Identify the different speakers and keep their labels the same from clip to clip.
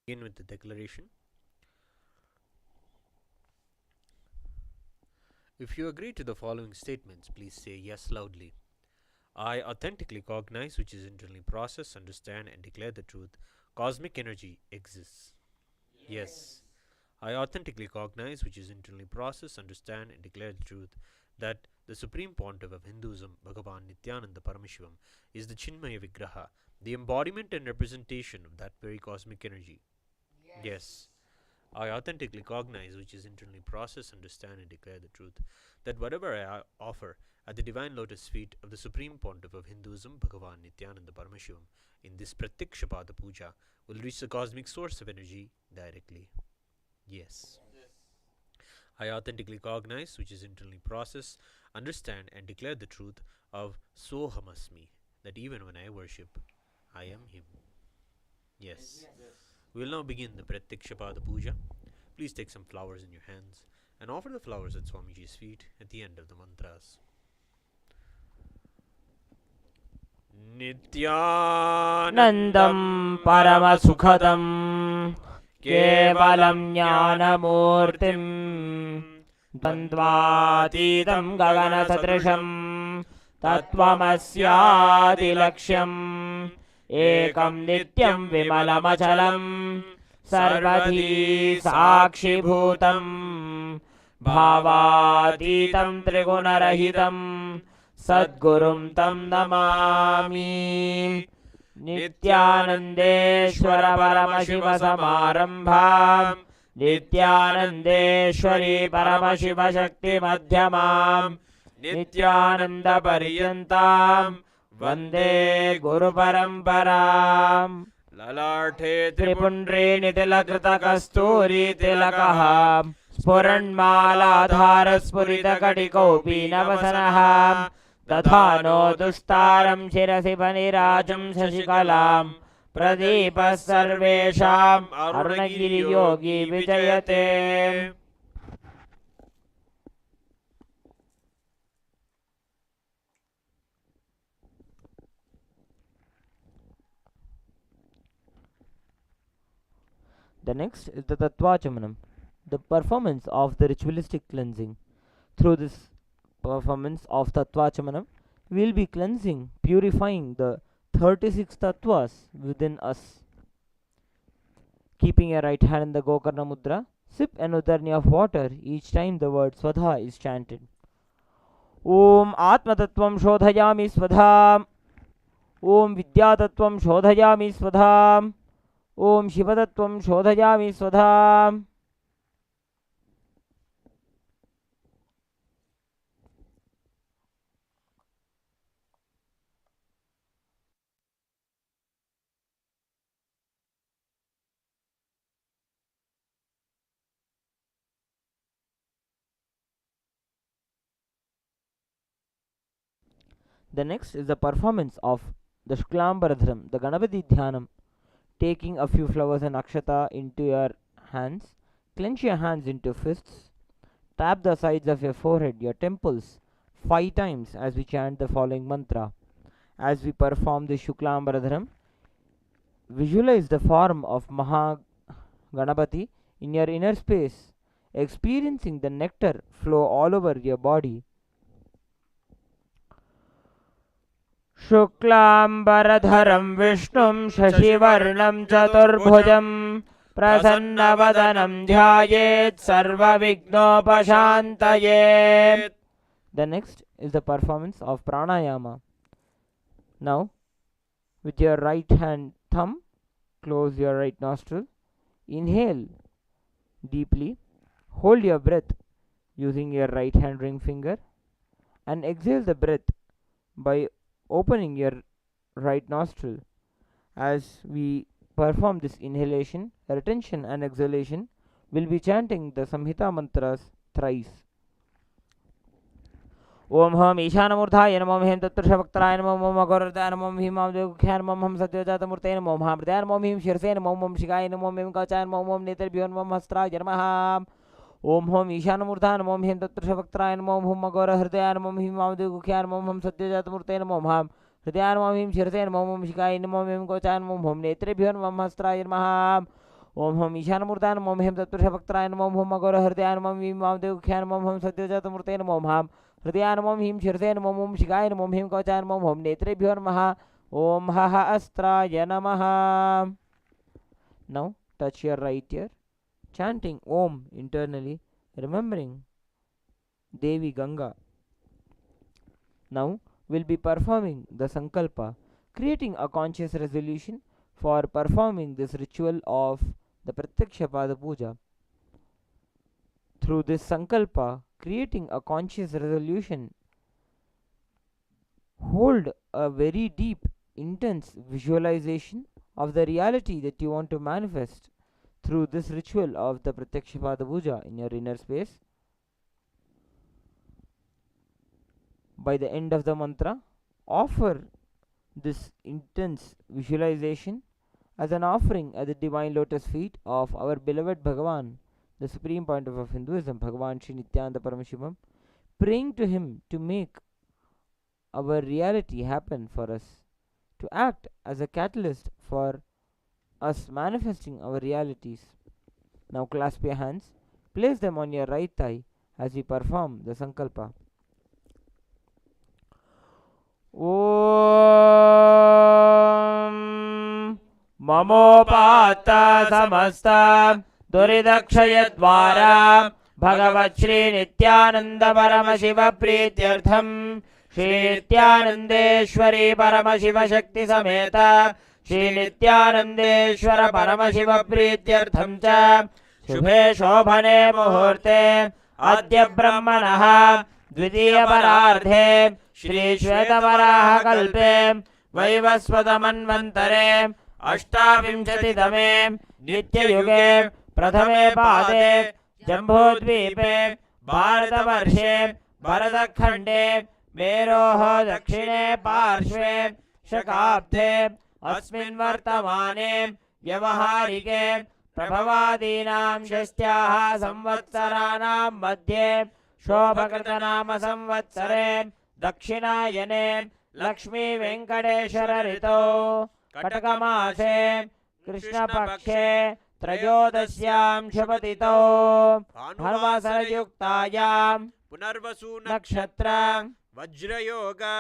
Speaker 1: Begin with the declaration. If you agree to the following statements, please say yes loudly. I authentically cognize, which is internally process, understand, and declare the truth. Cosmic energy exists. Yes. I authentically cognize, which is internally process, understand, and declare the truth, that the Supreme Pontiff of Hinduism, Bhagavan Nithyananda Paramashivam, is the Chinmaya Vigraha, the embodiment and representation of that very cosmic energy. Yes. I authentically cognize, which is internally process, understand, and declare the truth, that whatever I offer at the divine lotus feet of the Supreme Pontiff of Hinduism, Bhagavan Nithyananda Paramashivam, in this Pratyakshapada Puja, will reach the cosmic source of energy directly. Yes. I authentically cognize, which is internally process, understand, and declare the truth of Sohamasmi, that even when I worship, I am Him. Yes. We will now begin the Pratyakshapada Puja. Please take some flowers in your hands and offer the flowers at Swamiji's feet at the end of the mantras.
Speaker 2: Nityanandam Paramasukhadam Kevalam Jnanamurtim Dvandvatitam Gagana Satrisham Tattvamasyaadi Laksham Ekam Nityam Vimalamachalam Sarvadhi Sakshi Bhutam Bhavatitam Trigunarahitam Sadgurum Tam Namami Nityanandeshwara Paramashiva Samarambham Nityanandeshwari Paramashiva Shakti Madhyamam Nityananda Paryantam Vande Guru Paramparam Lalarte Tripundri Nitilakrita Kasturi Tilakaham Spuranmala Dhara Spurita Katikopi Navasanaham Tathano Dustaram Shirasi Panirajam Shashikalam Pradeepa Sarvesham Arunagiri Yogi Vijayate. The next is the Tattvachamanam, the performance of the ritualistic cleansing. Through this performance of Tattvachamanam, we will be cleansing, purifying the 36 Tattvas within us. Keeping your right hand in the Gokarna Mudra, sip an udarni of water each time the word Swadha is chanted. Om Atma Tattvam Shodhayami Swadham. Om Vidya Tattvam Shodhayami Swadham. Om Shivatatvam Shodhayami Swadham. The next is the performance of the Shuklambaradharam, the Ganapati Dhyanam. Taking a few flowers and akshata into your hands, clench your hands into fists, tap the sides of your forehead, your temples, 5 times as we chant the following mantra. As we perform the Shuklambaradharam, visualize the form of Mahaganapati in your inner space, experiencing the nectar flow all over your body. Shuklambaradharam Vishnum Shashivarnam Chaturbhujam Prasannavadanam Dhyayet Sarva Vignopashantayet. The next is the performance of Pranayama. Now, with your right hand thumb, close your right nostril. Inhale deeply. Hold your breath using your right hand ring finger. And exhale the breath by opening your right nostril. As we perform this inhalation, retention and exhalation, we'll be chanting the Samhita mantras thrice. Om Ham Ishanamurthaya Namo Hem Tattrushavaktraya Namo Om Agoradaaya Namo Om Himam Devukhyaya Namo Om Satyajataamurtaye Namo Om Hamridaya Namo Om Him Shirse Namo Om Shikaya Namo Om Kachaya Namo Om Netarbhyo Namo Hastraya Namaha. Om Ham Ishanamurthaya Namo Om Hem Tattrushavaktraya Namo Om Agorahridaya Namo Om Himam Devukhyaya Namo Om Satyajataamurtaye Namo Om Ham Hridaya Namo Om Him Shirse Namo Om Shikaya Namo Om Kachaya Namo Om Netarbhyo Namo Hastraya Namaha. ओम हम ईशानमूर्ताय नमो ओम हेम तत्पुरुषभक्ताय नमो ओम अघोरहृदयाय नमो वीं वामदेवख्याय नमो ओम सत्यजातमूर्तये नमो ओम हाम हृदयाय नमो हीं शीर्षे नमो ओम शिखाय नमो हीं कवचाय नमो ओम नेत्रेभ्यो नमः ओम हः अस्त्राय नमः. Now touch your right ear, chanting Om internally, remembering Devi Ganga. Now we'll be performing the Sankalpa, creating a conscious resolution for performing this ritual of the Pratyaksha Pada Puja. Through this Sankalpa, creating a conscious resolution, hold a very deep, intense visualization of the reality that you want to manifest through this ritual of the Pratyaksha Pada Puja in your inner space. By the end of the mantra, offer this intense visualization as an offering at the divine lotus feet of our beloved Bhagavan, the supreme point of Hinduism, Bhagavan Sri Nithyananda Paramashivam, praying to him to make our reality happen for us, to act as a catalyst for us manifesting our realities. Now clasp your hands, place them on your right thigh as we perform the Sankalpa. Om Mamopata Samasta Duridakshayadvara Bhagavat Shri Nithyananda Paramashiva Prityartham Shri Nityanandeshwari Paramashiva Shakti Sameta Shri Nityanandeshwara Paramashiva Prityartham cha Shubhe Shobhane Muhurte Adya Brahmanaha Dvitiya Parardhe Shri Shvetavaraha Kalpe Vaivasvatamanvantare Ashtavinshati-tame Nitya-yuge Prathame Pade Jambudvipe Bharatavarshye Bharatakhande Meroho Dakshine Parshve Shakabdhe Asmin Vartamane Vyavaharike Prabhavadinam Shastyaha Samvatsaranam Madhye Shobhakratanama Samvatsare Dakshinayane Lakshmi Venkateshwara Rito Katakamase Krishna Pakshe Trayodasyam Shabhatito Bharvasara Yuktayam
Speaker 1: Punarvasu
Speaker 2: Nakshatra
Speaker 1: Vajrayoga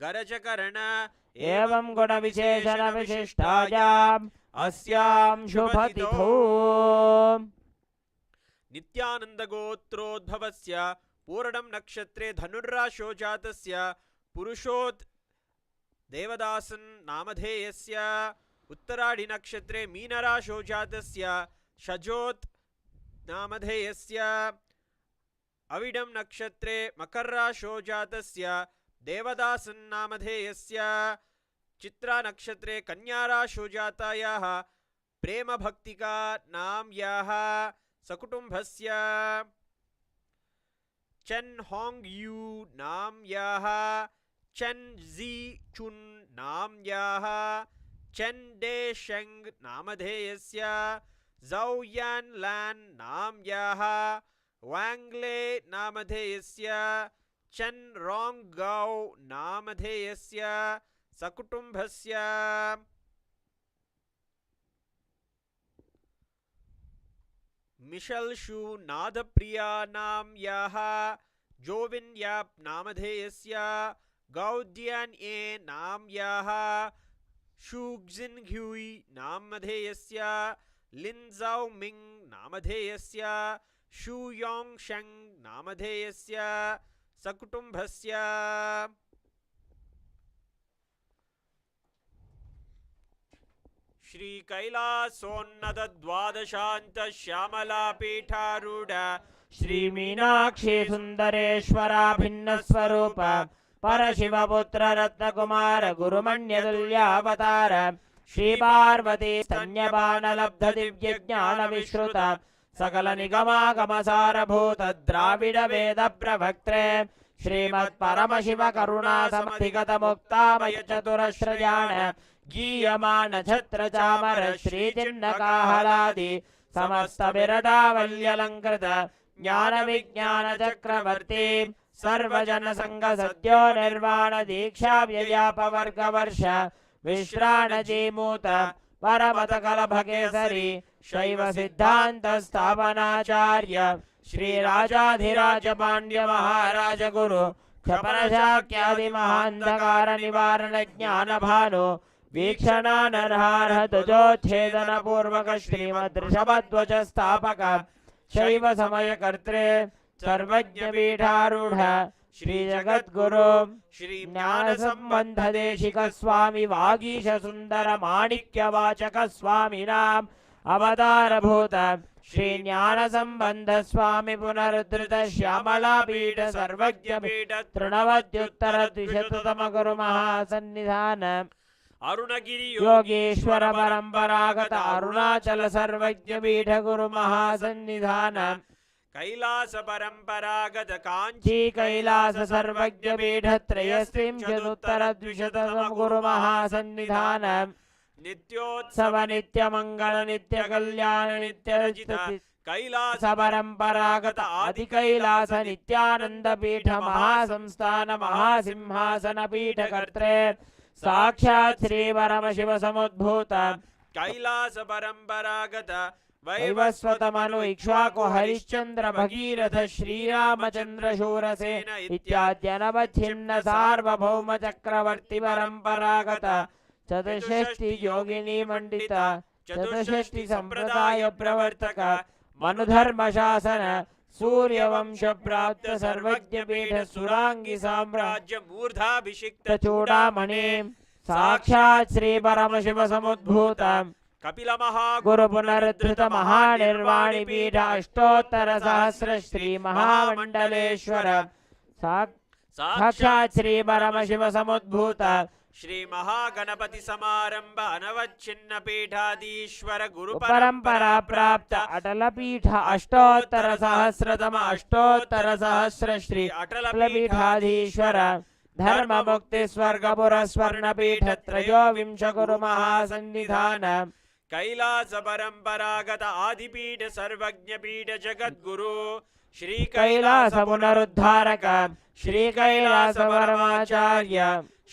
Speaker 1: Garachakarana
Speaker 2: Evam Guna Visheshana Vishishtayam Asyam Shubhatito.
Speaker 1: Nityananda Gotrodbhavasya Puranam Nakshatre Dhanurrasho Jatasya Purushot Devadasan Namadheyasya Uttaradi Nakshatre Meenarasho Jatasya Shajot Namadheyasya Avidam Nakshatre Makarrasho Jatasya Devadasan Namadheyasya Chitra Nakshatre Kanyarasho Jatayaha Prema Bhaktika Namyaha Sakutumbhasya Chen Hong Yu Namyaha Chen Zi Chun Namyaha Chen De Sheng Namadheyasya Zhao Yan Lan Namyaha Wang Le Namadheyasya Chen Rong Gao Namadheyasya Sakutumbhasya Mishal Shu Nadapriya Namyaha Jovin Yap Namadheyasya Gaudian E Namyaha Shugzin Hui Namadheyasya Lin Zhao Ming Namadheyasya Shu Yong Sheng Namadheyasya Sakutumbhasya Shri Kailashonnada Dwadashanta Shyamala Pitharuda
Speaker 2: Shri Meenakshi Sundareshwara Bhinna Swarupa Parashiva Putra Ratna Kumara Gurumanya Dulya Avatara Shri Parvati Stanyapana Labdha Divya Jnana Vishruta Sakala Nigama Kamasara Bhuta Dravida Veda Pravaktre Shrimad Paramashiva Karuna Samadhigata Mukta Maya Chaturashrayana Giyamana Chhatra Chamara Shri Chinnakahaladi Samasta Virada Valyalankrita Jnana Vijnana Chakravarti Sarvajana Sangha Satyo Nirvana Diksha Vyayapa Varga Varsha Vishrana Jimuta Paramata Kalabhakesari शैव सिद्धांत स्थापनाचार्य श्री राजाधिराज पांड्य महाराज गुरु क्षपण शाक्यादि महांधकार निवारण ज्ञान भानु वीक्षणानर्हार्ह ध्वजोच्छेदन पूर्वक श्रीमद् ऋषभध्वज स्थापक शैव समय कर्त्रे सर्वज्ञ पीठारूढ़ श्री जगद्गुरु श्री ज्ञान संबंध देशिक स्वामी वागीश सुंदर माणिक्य वाचक स्वामी नाम अवतार भूत श्री ज्ञान संबंध स्वामी पुनरुद्धृत श्यामला पीठ सर्वज्ञ पीठ तृणवद्युत्तर द्विशततम गुरु महासन्निधान
Speaker 1: अरुणगिरि
Speaker 2: योगेश्वर परंपरागत अरुणाचल सर्वज्ञ पीठ गुरु महासन्निधान
Speaker 1: कैलास परंपरागत
Speaker 2: कांची कैलास सर्वज्ञ पीठ त्रयस्त्रिंशदुत्तर द्विशततम गुरु महासन्निधान
Speaker 1: नित्योत्सव
Speaker 2: नित्य मंगल नित्य कल्याण नित्य रचित
Speaker 1: कैलास
Speaker 2: परंपरागत आदि कैलास नित्यानंद पीठ महासंस्थान महासिंहासन पीठ कर्त्रे साक्षात् श्री परमशिव समुद्भूत
Speaker 1: कैलास परंपरागत
Speaker 2: वैवस्वत मनु इक्ष्वाकु हरिश्चंद्र भगीरथ श्रीरामचंद्र शूरसेन इत्याद्यनवच्छिन्न सार्वभौम चक्रवर्ती परंपरागत चतुष्षष्टि योगिनी मंडित चतुष्षष्टि संप्रदाय प्रवर्तक मनुधर्म शासन सूर्यवंश प्राप्त सर्वज्ञ पीठ सुरांगी साम्राज्य
Speaker 1: मूर्धाभिषिक्त
Speaker 2: चूड़ामणि साक्षात् श्री परमशिव समुद्भूत
Speaker 1: कपिल महागुरु
Speaker 2: गुरु पुनरुद्धृत महानिर्वाणी पीठ अष्टोत्तर सहस्र श्री महामंडलेश्वर साक्षात् श्री परमशिव समुद्भूत
Speaker 1: श्री महागणपति समारंभ अनवच्छिन्न पीठाधीश्वर गुरु
Speaker 2: परंपरा प्राप्त अटल पीठ अष्टोत्तर सहस्रतम अष्टोत्तर सहस्र श्री अटल पीठाधीश्वर धर्म मुक्ति स्वर्गपुर स्वर्ण पीठ त्रयोविंश गुरु महासन्निधान
Speaker 1: कैलास परंपरागत आदिपीठ सर्वज्ञ पीठ जगद्गुरु श्री
Speaker 2: कैलास पुनरुद्धारक श्री कैलास परमाचार्य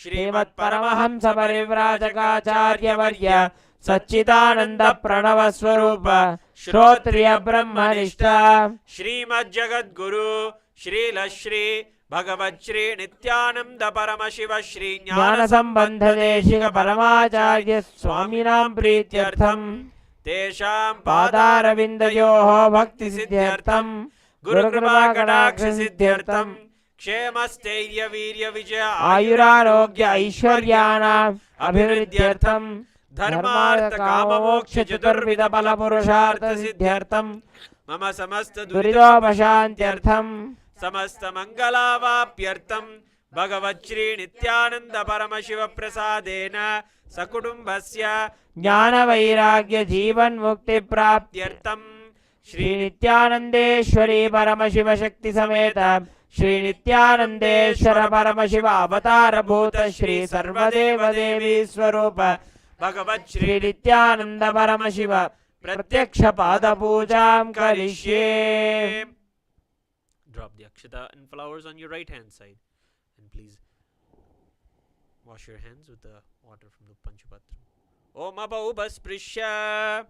Speaker 2: श्रीमत् परमहंस परिव्राजकाचार्य वर्य सच्चिदानंद प्रणव स्वरूप श्रोत्रिय ब्रह्मनिष्ठ
Speaker 1: श्रीमद् जगद्गुरु श्रील श्री भगवत् श्री नित्यानंद परमशिव श्री
Speaker 2: ज्ञान संबंध देशिक परमाचार्य स्वामिनां प्रीत्यर्थम
Speaker 1: तेषां
Speaker 2: पादारविन्दयोः भक्ति सिद्ध्यर्थम गुरुकृपा कटाक्ष सिद्ध्यर्थम
Speaker 1: क्षेमस्थैर्य वीर्य विजय
Speaker 2: आयुरारोग्य ऐश्वर्याणाम् अभिवृद्ध्यर्थम
Speaker 1: धर्मार्थ काम मोक्ष
Speaker 2: चतुर्विध फल पुरुषार्थ सिद्ध्यर्थम
Speaker 1: मम समस्त
Speaker 2: दुरितोपशान्त्यर्थम
Speaker 1: समस्त मंगलावाप्यर्थम भगवत् श्री नित्यानंद परमशिव प्रसादेन सकुटुंबस्य
Speaker 2: ज्ञान वैराग्य जीवन मुक्ति प्राप्त्यर्थम श्री नित्यानंदेश्वरी परमशिव शक्ति समेत श्री नित्यानंदेश्वर परमशिव अवतार भूत श्री सर्वदेव देवी स्वरूप
Speaker 1: भगवत्
Speaker 2: श्री नित्यानंद परमशिव प्रत्यक्ष पाद पूजां करिष्ये.
Speaker 1: Drop the akshata and flowers on your right hand side, and please wash your hands with the water from the panchapatra. Om abhaubasprishya.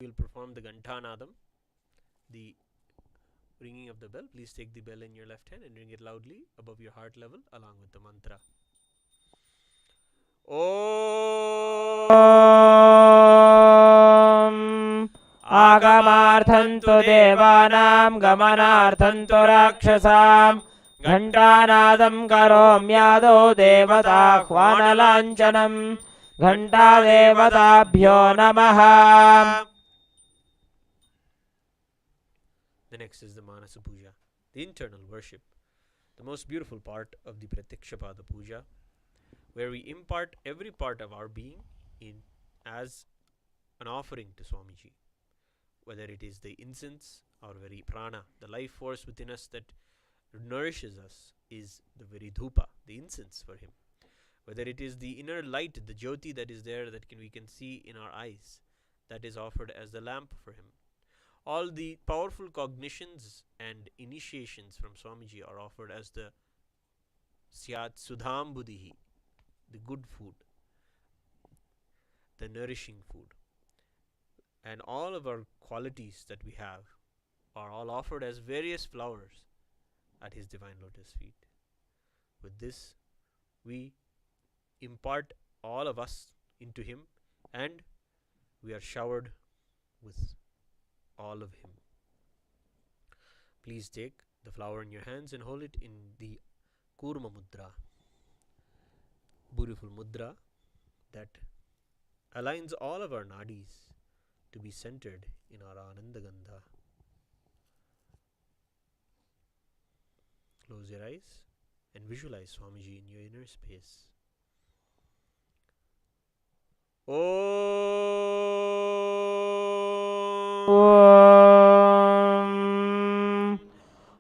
Speaker 1: We will perform the Ghantanadam, the ringing of the bell. Please take the bell in your left hand and ring it loudly above your heart level along with the mantra.
Speaker 2: Om Agamarthantu devanam gamanarthantu rakshasam Ghantanadam karomyado devatahvanalancanam Ghanta devatabhyo namaha.
Speaker 1: The next is the Manasa Puja, the internal worship, the most beautiful part of the Pratyakshapa Puja. where we impart every part of our being in as an offering to Swamiji, whether it is the incense, our very prana, the life force within us that nourishes us, is the very dhupa, the incense for him. Whether it is the inner light, the Jyoti that is there that we can see in our eyes, that is offered as the lamp for him. All the powerful cognitions and initiations from Swamiji are offered as the Syat Sudham Buddhihi, the good food, the nourishing food. And all of our qualities that we have are all offered as various flowers at his divine lotus feet. With this, we impart all of us into him, and we are showered with all of him. Please take the flower in your hands and hold it in the Kurma Mudra, beautiful mudra that aligns all of our nadis to be centered in our Ananda Gandha. Close your eyes and visualize Swamiji in your inner space.
Speaker 2: Om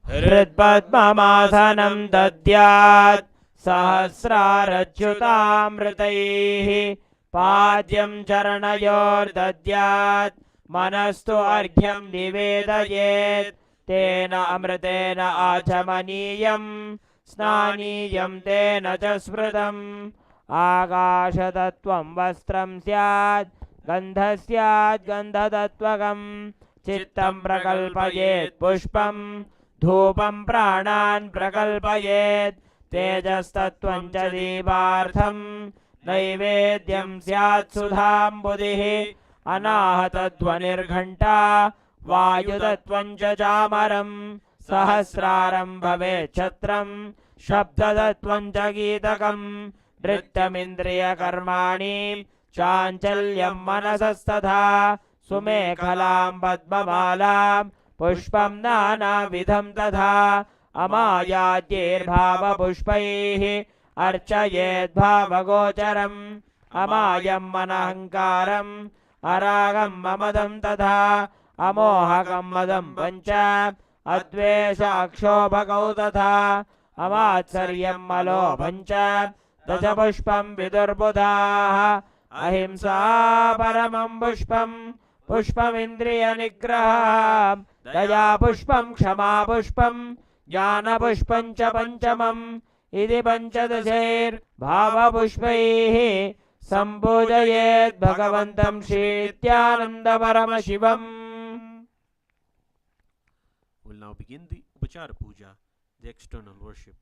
Speaker 2: Hridpadmasanam dadyat Sahasrarachyutamritaihi Padyam Charanayor dadyat Manastu Arghyam Nivedayet Tena Amritena Achamaniyam Snaniyam Tena Jasmritam Akashatattvam Vastram Syat Gandhasyat Gandhatatvagam Chittam Prakalpayet Pushpam Dhupam Pranan Prakalpayet Tejastattvam Cha Deepartham Naivedyam Syat Sudham Buddhihi Anahatadhvanirghanta Vayutattvam Cha Chamaram Sahasraram Bhavet Chatram Shabdatattvam Cha Geetakam Nrityamindriya Karmani Chanchalyam Manasasthatha Sumekhalam Padmamalam Pushpam Nana Vidham Tatha Amayatyir Bhava Pushpaihi Archayet Bhava Gocharam Amayam Manahankaram Aragam Mamadam Tatha Amohakam Madam Pancha Advesha Akshobhakau Tatha Amatsaryam Malo Pancha Daja Pushpam Vidurbudhaha Ahimsa Paramam Pushpam Pushpam Indriya Nigraham Daya Pushpam Kshama Pushpam Jnana Pushpam Cha Panchamam Idi Panchadashair Bhava Pushpaihi Sambhujayet Bhagavantam Shri Nithyananda Paramashivam.
Speaker 1: We'll now begin the Upachara Puja, the external worship.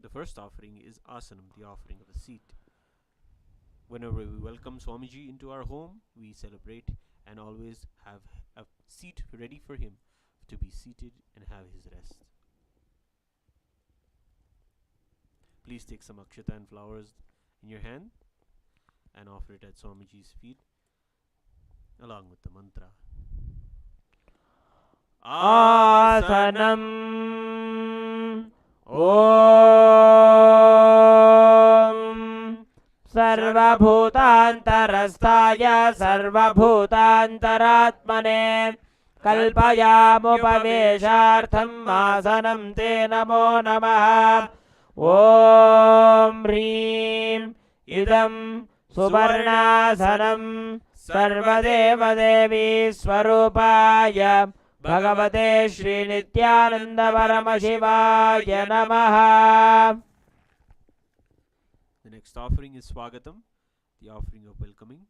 Speaker 1: The first offering is Asanam, the offering of a seat. Whenever we welcome Swamiji into our home, we celebrate and always have a seat ready for him to be seated and have his rest. Please take some akshata and flowers in your hand and offer it at Swamiji's feet along with the mantra.
Speaker 2: Asanam Om Sarvabhutantarasthaya Sarvabhutantaratmane Kalpayamupaveshartham Asanam Te Namo Namaha. Om Hrim Idam Suvarnasanam Sarvadeva Devi Swarupaya Bhagavate Shri Nithyananda Paramashivaya Namaha.
Speaker 1: The next offering is Swagatam, the offering of welcoming.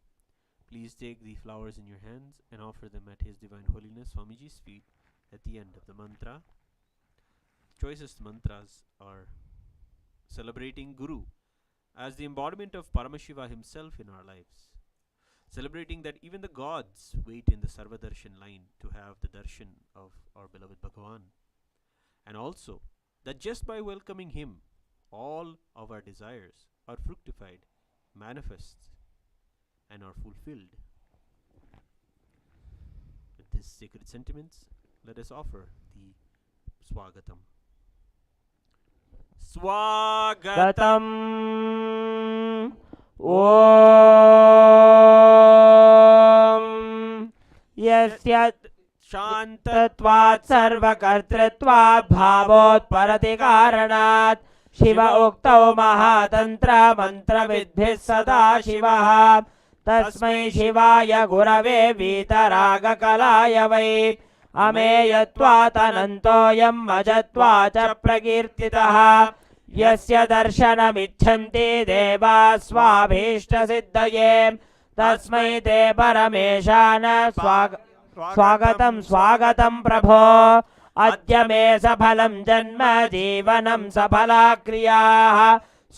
Speaker 1: Please take the flowers in your hands and offer them at His Divine Holiness Swamiji's feet at the end of the mantra. The choicest mantras are celebrating Guru as the embodiment of Paramashiva himself in our lives. Celebrating that even the gods wait in the Sarvadarshan line to have the darshan of our beloved Bhagavan. And also that just by welcoming him, all of our desires are fructified, manifest, and are fulfilled. With these sacred sentiments, let us offer the Swagatam. Swagatam.
Speaker 2: Om Yasyat
Speaker 1: Shantatvat
Speaker 2: सर्वकर्तृत्वात् भावोत्परति कारणात् शिव उक्तौ महातन्त्र मन्त्रविद्भिः सदा शिवः तस्मै शिवाय गुरवे वीतरागकलाय वै अमेयत्वात् अनन्तोऽयं अजत्वात् च प्रकीर्तितः यस्य दर्शनमिच्छन्ति देवाः स्वाभीष्टसिद्धये तस्मै ते परमेशान स्वागतं स्वागतं प्रभो अद्य मे सफलं जन्म जीवनं सफला क्रियाः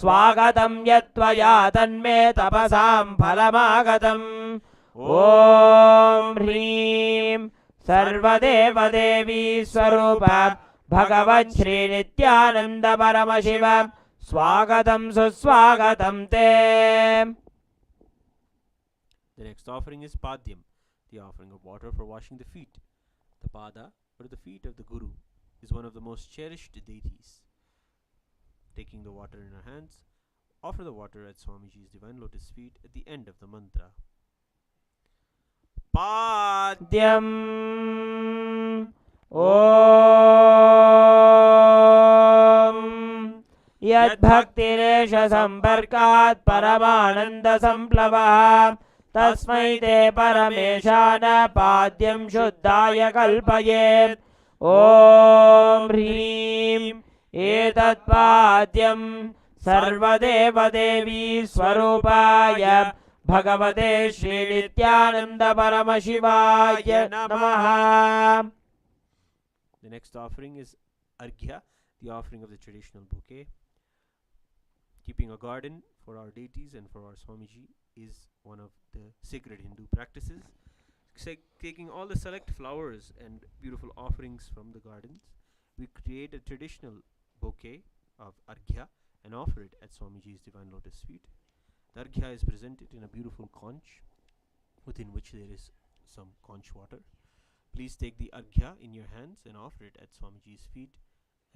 Speaker 2: स्वागतं यत्त्वया तन्मे तपसां फलमागतम् ॐ ह्रीं सर्वदेवदेवी स्वरूप भगवत् श्रीनित्यानन्द परमशिव स्वागतं सुस्वागतं ते.
Speaker 1: The next offering is Padyam, the offering of water for washing the feet. The Pada, or the feet of the Guru, is one of the most cherished deities. Taking the water in our hands, offer the water at Swamiji's divine lotus feet at the end of the mantra.
Speaker 2: Padyam Om Yad Bhaktiresha Samparkat Paramananda Samplavaha Tasmai Te Parameshana Padyam Shuddhaya Kalpayet Om Hrim Etat Padyam Sarvadeva Devi Swarupaya Bhagavate Shri Nithyananda Paramashivaya Namaha.
Speaker 1: The next offering is Arghya, the offering of the traditional bouquet. Keeping a garden for our deities and for our Swamiji is one of the sacred Hindu practices. Taking all the select flowers and beautiful offerings from the gardens, we create a traditional bouquet of Arghya and offer it at Swamiji's divine lotus feet. The Arghya is presented in a beautiful conch, within which there is some conch water. Please take the Arghya in your hands and offer it at Swamiji's feet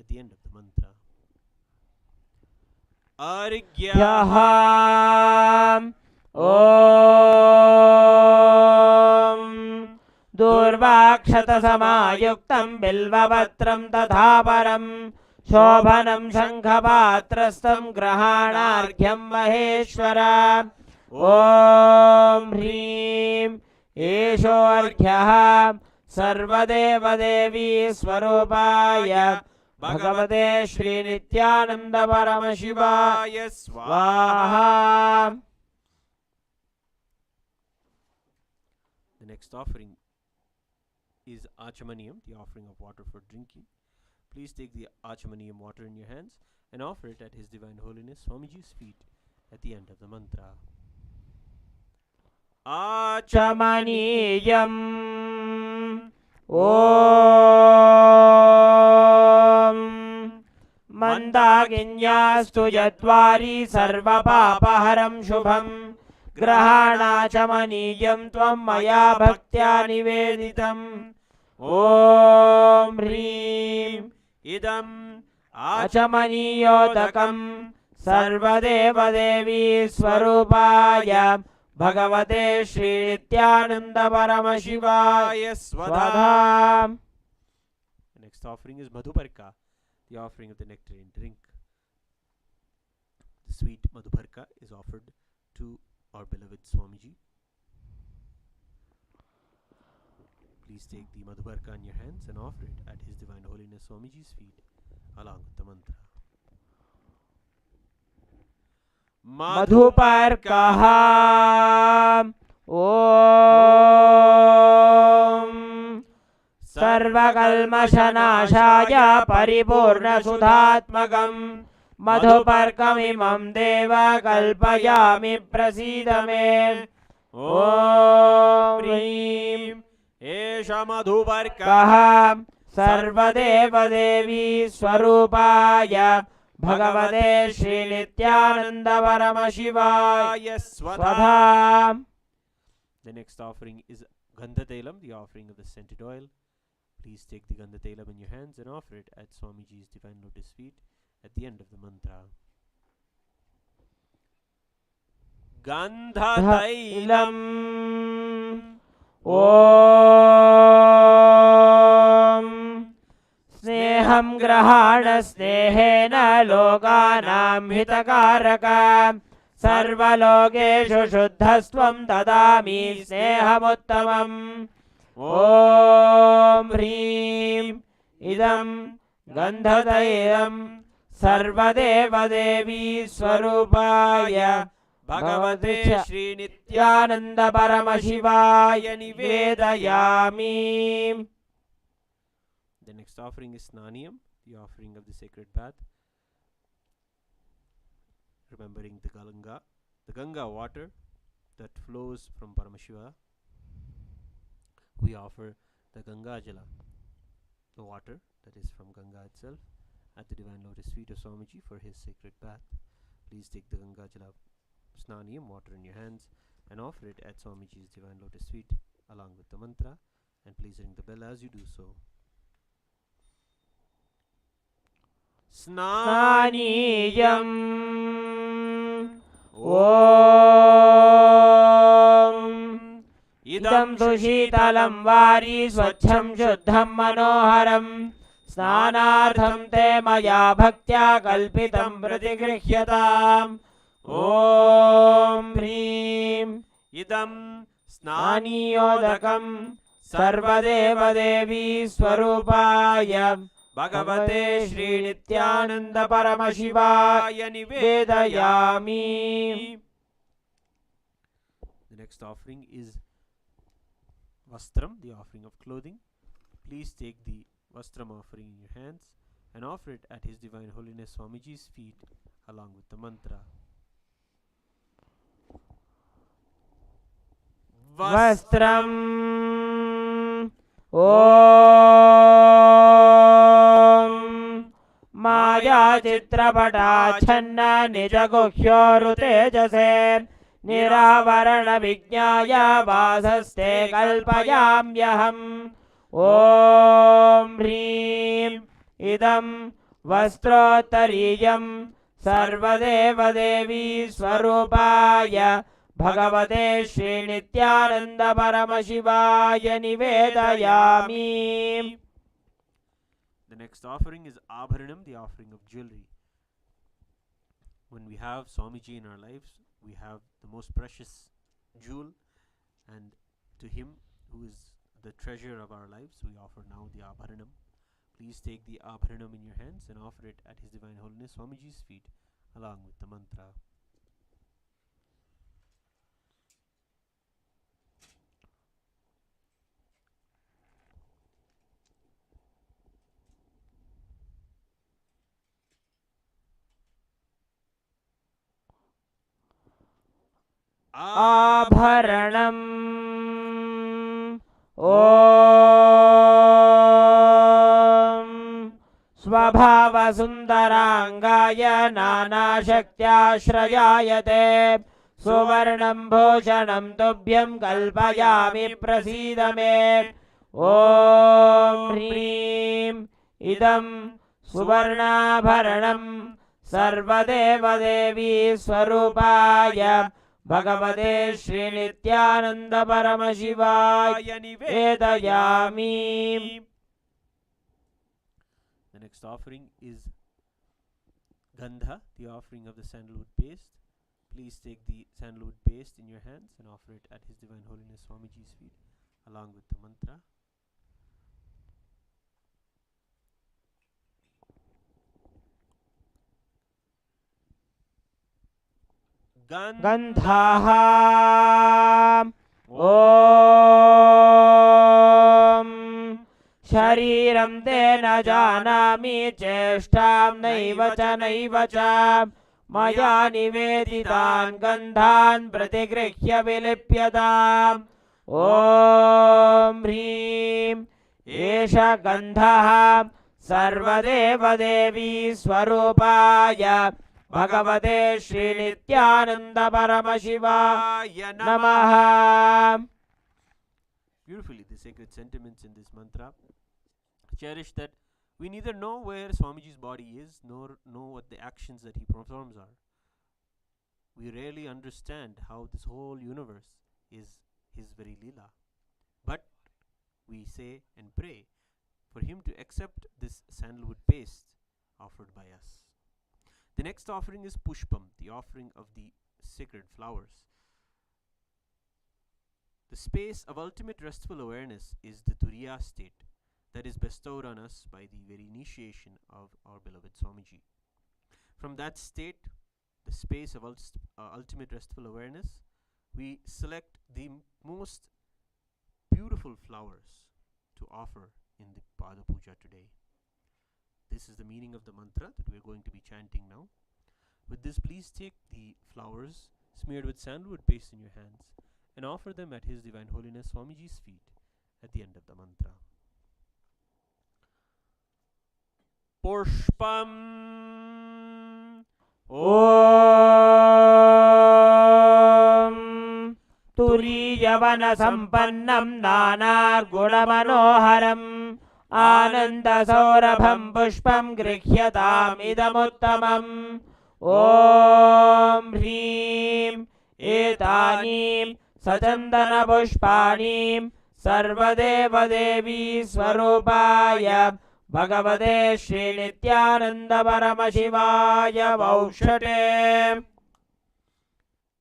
Speaker 1: at the end of the mantra.
Speaker 2: Arghya Om Durvakshata Samayuktam Bilvavatram Tathaparam Shobhanam Shankhapatrastam Grahanarghyam Maheshwara Om Hrim Esho Arghyaha Sarvadeva Devi Swarupaya Bhagavate Shri Nithyananda Paramashivaya Swaha.
Speaker 1: The next offering is Achamaniyam, the offering of water for drinking. Please take the Achamaniyam water in your hands and offer it at His Divine Holiness Swamiji's feet at the end of the mantra.
Speaker 2: Achamaniyam Om Mandaginyastu Yatvari Sarva Papaharam Shubham Grahanachamaniyam Tvam Maya Bhaktya Niveditam Om Hrim
Speaker 1: Idam
Speaker 2: Achamaniyodakam Sarvadeva Devi Swarupaya Bhagavate Shri Nithyananda Paramashivaya Swadha.
Speaker 1: The next offering is Madhuparka, the offering of the nectarine drink. The sweet Madhuparka is offered to our beloved Swamiji. Please take the Madhuparka in your hands and offer it at His Divine Holiness Swamiji's feet along with the mantra.
Speaker 2: Madhuparkaha Om Sarvakalmashanashaya Paripurna Sudhatmakam Madhuparkamimam Deva Kalpayami Prasidame Om Hrim
Speaker 1: Esha Madhuparka
Speaker 2: Kaha Sarvadeva Devi Swarupaya Bhagavate Shri Nithyananda Paramashivaya Swadha.
Speaker 1: The next offering is Gandhatailam, the offering of the scented oil. Please take the Gandhatailam in your hands and offer it at Swamiji's divine lotus feet at the end of the mantra. Gandhatailam
Speaker 2: Om Sneham Grahana Snehena Lokanam Hitakaraka Sarvalogeshu Shuddhastvam Dadami Snehamuttamam Om Hrim Idam Gandhatailam Sarvadeva Devi Swarupaya Bhagavate Shri Nithyananda Paramashivaya Nivedayami.
Speaker 1: The next offering is Snaniyam, the offering of the sacred bath. Remembering the Ganga water that flows from Paramashiva. We offer the Ganga Jala, the water that is from Ganga itself, at the divine lotus feet of Swamiji for his sacred bath. Please take the Ganga Jala Snaniyam water in your hands and offer it at Swamiji's divine lotus feet along with the mantra, and please ring the bell as you do so.
Speaker 2: Snaniyam Om Idam Sushitalam Vari Swachham Shuddham Manoharam Snanartham Te Maya Bhaktya Kalpitam Pratigrihyataam Om Hrim
Speaker 1: Idam
Speaker 2: Snaniyodakam Sarvadeva Devi Swarupaya Bhagavate Shri Nithyananda Paramashivaya Nivedayami.
Speaker 1: The next offering is Vastram, the offering of clothing. Please take the Vastram offering in your hands and offer it at His Divine Holiness Swamiji's feet along with the mantra.
Speaker 2: Vastram Om Maya Chitrapata Channa Nijaguhyoru Tejase Niravarana Vijnaya Vasaste Kalpayamyaham Om Hrim Idam Vastrotariyam Sarvadeva Devi Swarupaya Bhagavate Shri Nithyananda Paramashivaya Nivedayami.
Speaker 1: The next offering is Abharanam, the offering of jewelry. When we have Swamiji in our lives, we have the most precious jewel, and to him who is the treasure of our lives, we offer now the Abharanam. Please take the Abharanam in your hands and offer it at His Divine Holiness Swamiji's feet along with the mantra.
Speaker 2: Abharanam Om Swabhava Sundarangaya Nana Shaktyashrayayate Suvarnam Bhushanam Tubhyam Kalpayami Prasidame Om Hrim Idam Suvarnabharanam Sarvadeva Devi Swarupaya Bhagavate Shri Nithyananda Paramashivaya Nivedayami.
Speaker 1: The next offering is Gandha, the offering of the sandalwood paste. Please take the sandalwood paste in your hands and offer it at His Divine Holiness Swamiji's feet along with the mantra.
Speaker 2: Gandhaha Om Shariram Tena Janami Cheshtam Naiva Cha Maya Niveditan Gandhan Pratigrihya Vilipyatam Om Hrim Esha Gandhaha Sarvadeva Devi Swarupaya Bhagavate Shri Nithyananda Paramashivaya Namaha.
Speaker 1: Beautifully, the sacred sentiments in this mantra. Cherish that We neither know where Swamiji's body is, nor know what the actions that he performs are. We rarely understand how this whole universe is his very Leela. But we say and pray for him to accept this sandalwood paste offered by us. The next offering is Pushpam, the offering of the sacred flowers. The space of ultimate restful awareness is the Turiya state that is bestowed on us by the very initiation of our beloved Swamiji. From that state, the space of ultimate restful awareness, we select the most beautiful flowers to offer in the Pada Puja today. This is the meaning of the mantra that we are going to be chanting now. With this, please take the flowers smeared with sandalwood paste in your hands and offer them at His Divine Holiness Swamiji's feet at the end of the mantra. Pushpam
Speaker 2: Om Turiyavana Sampannam Nanar Gunamanoharam Ananda Saurabham Pushpam Grihyatam Idamuttamam Om Hrim Etanim Sachandana Pushpanim Sarvadeva Devi Swarupaya Bhagavate Shri Nithyananda Paramashivaya Vaushate.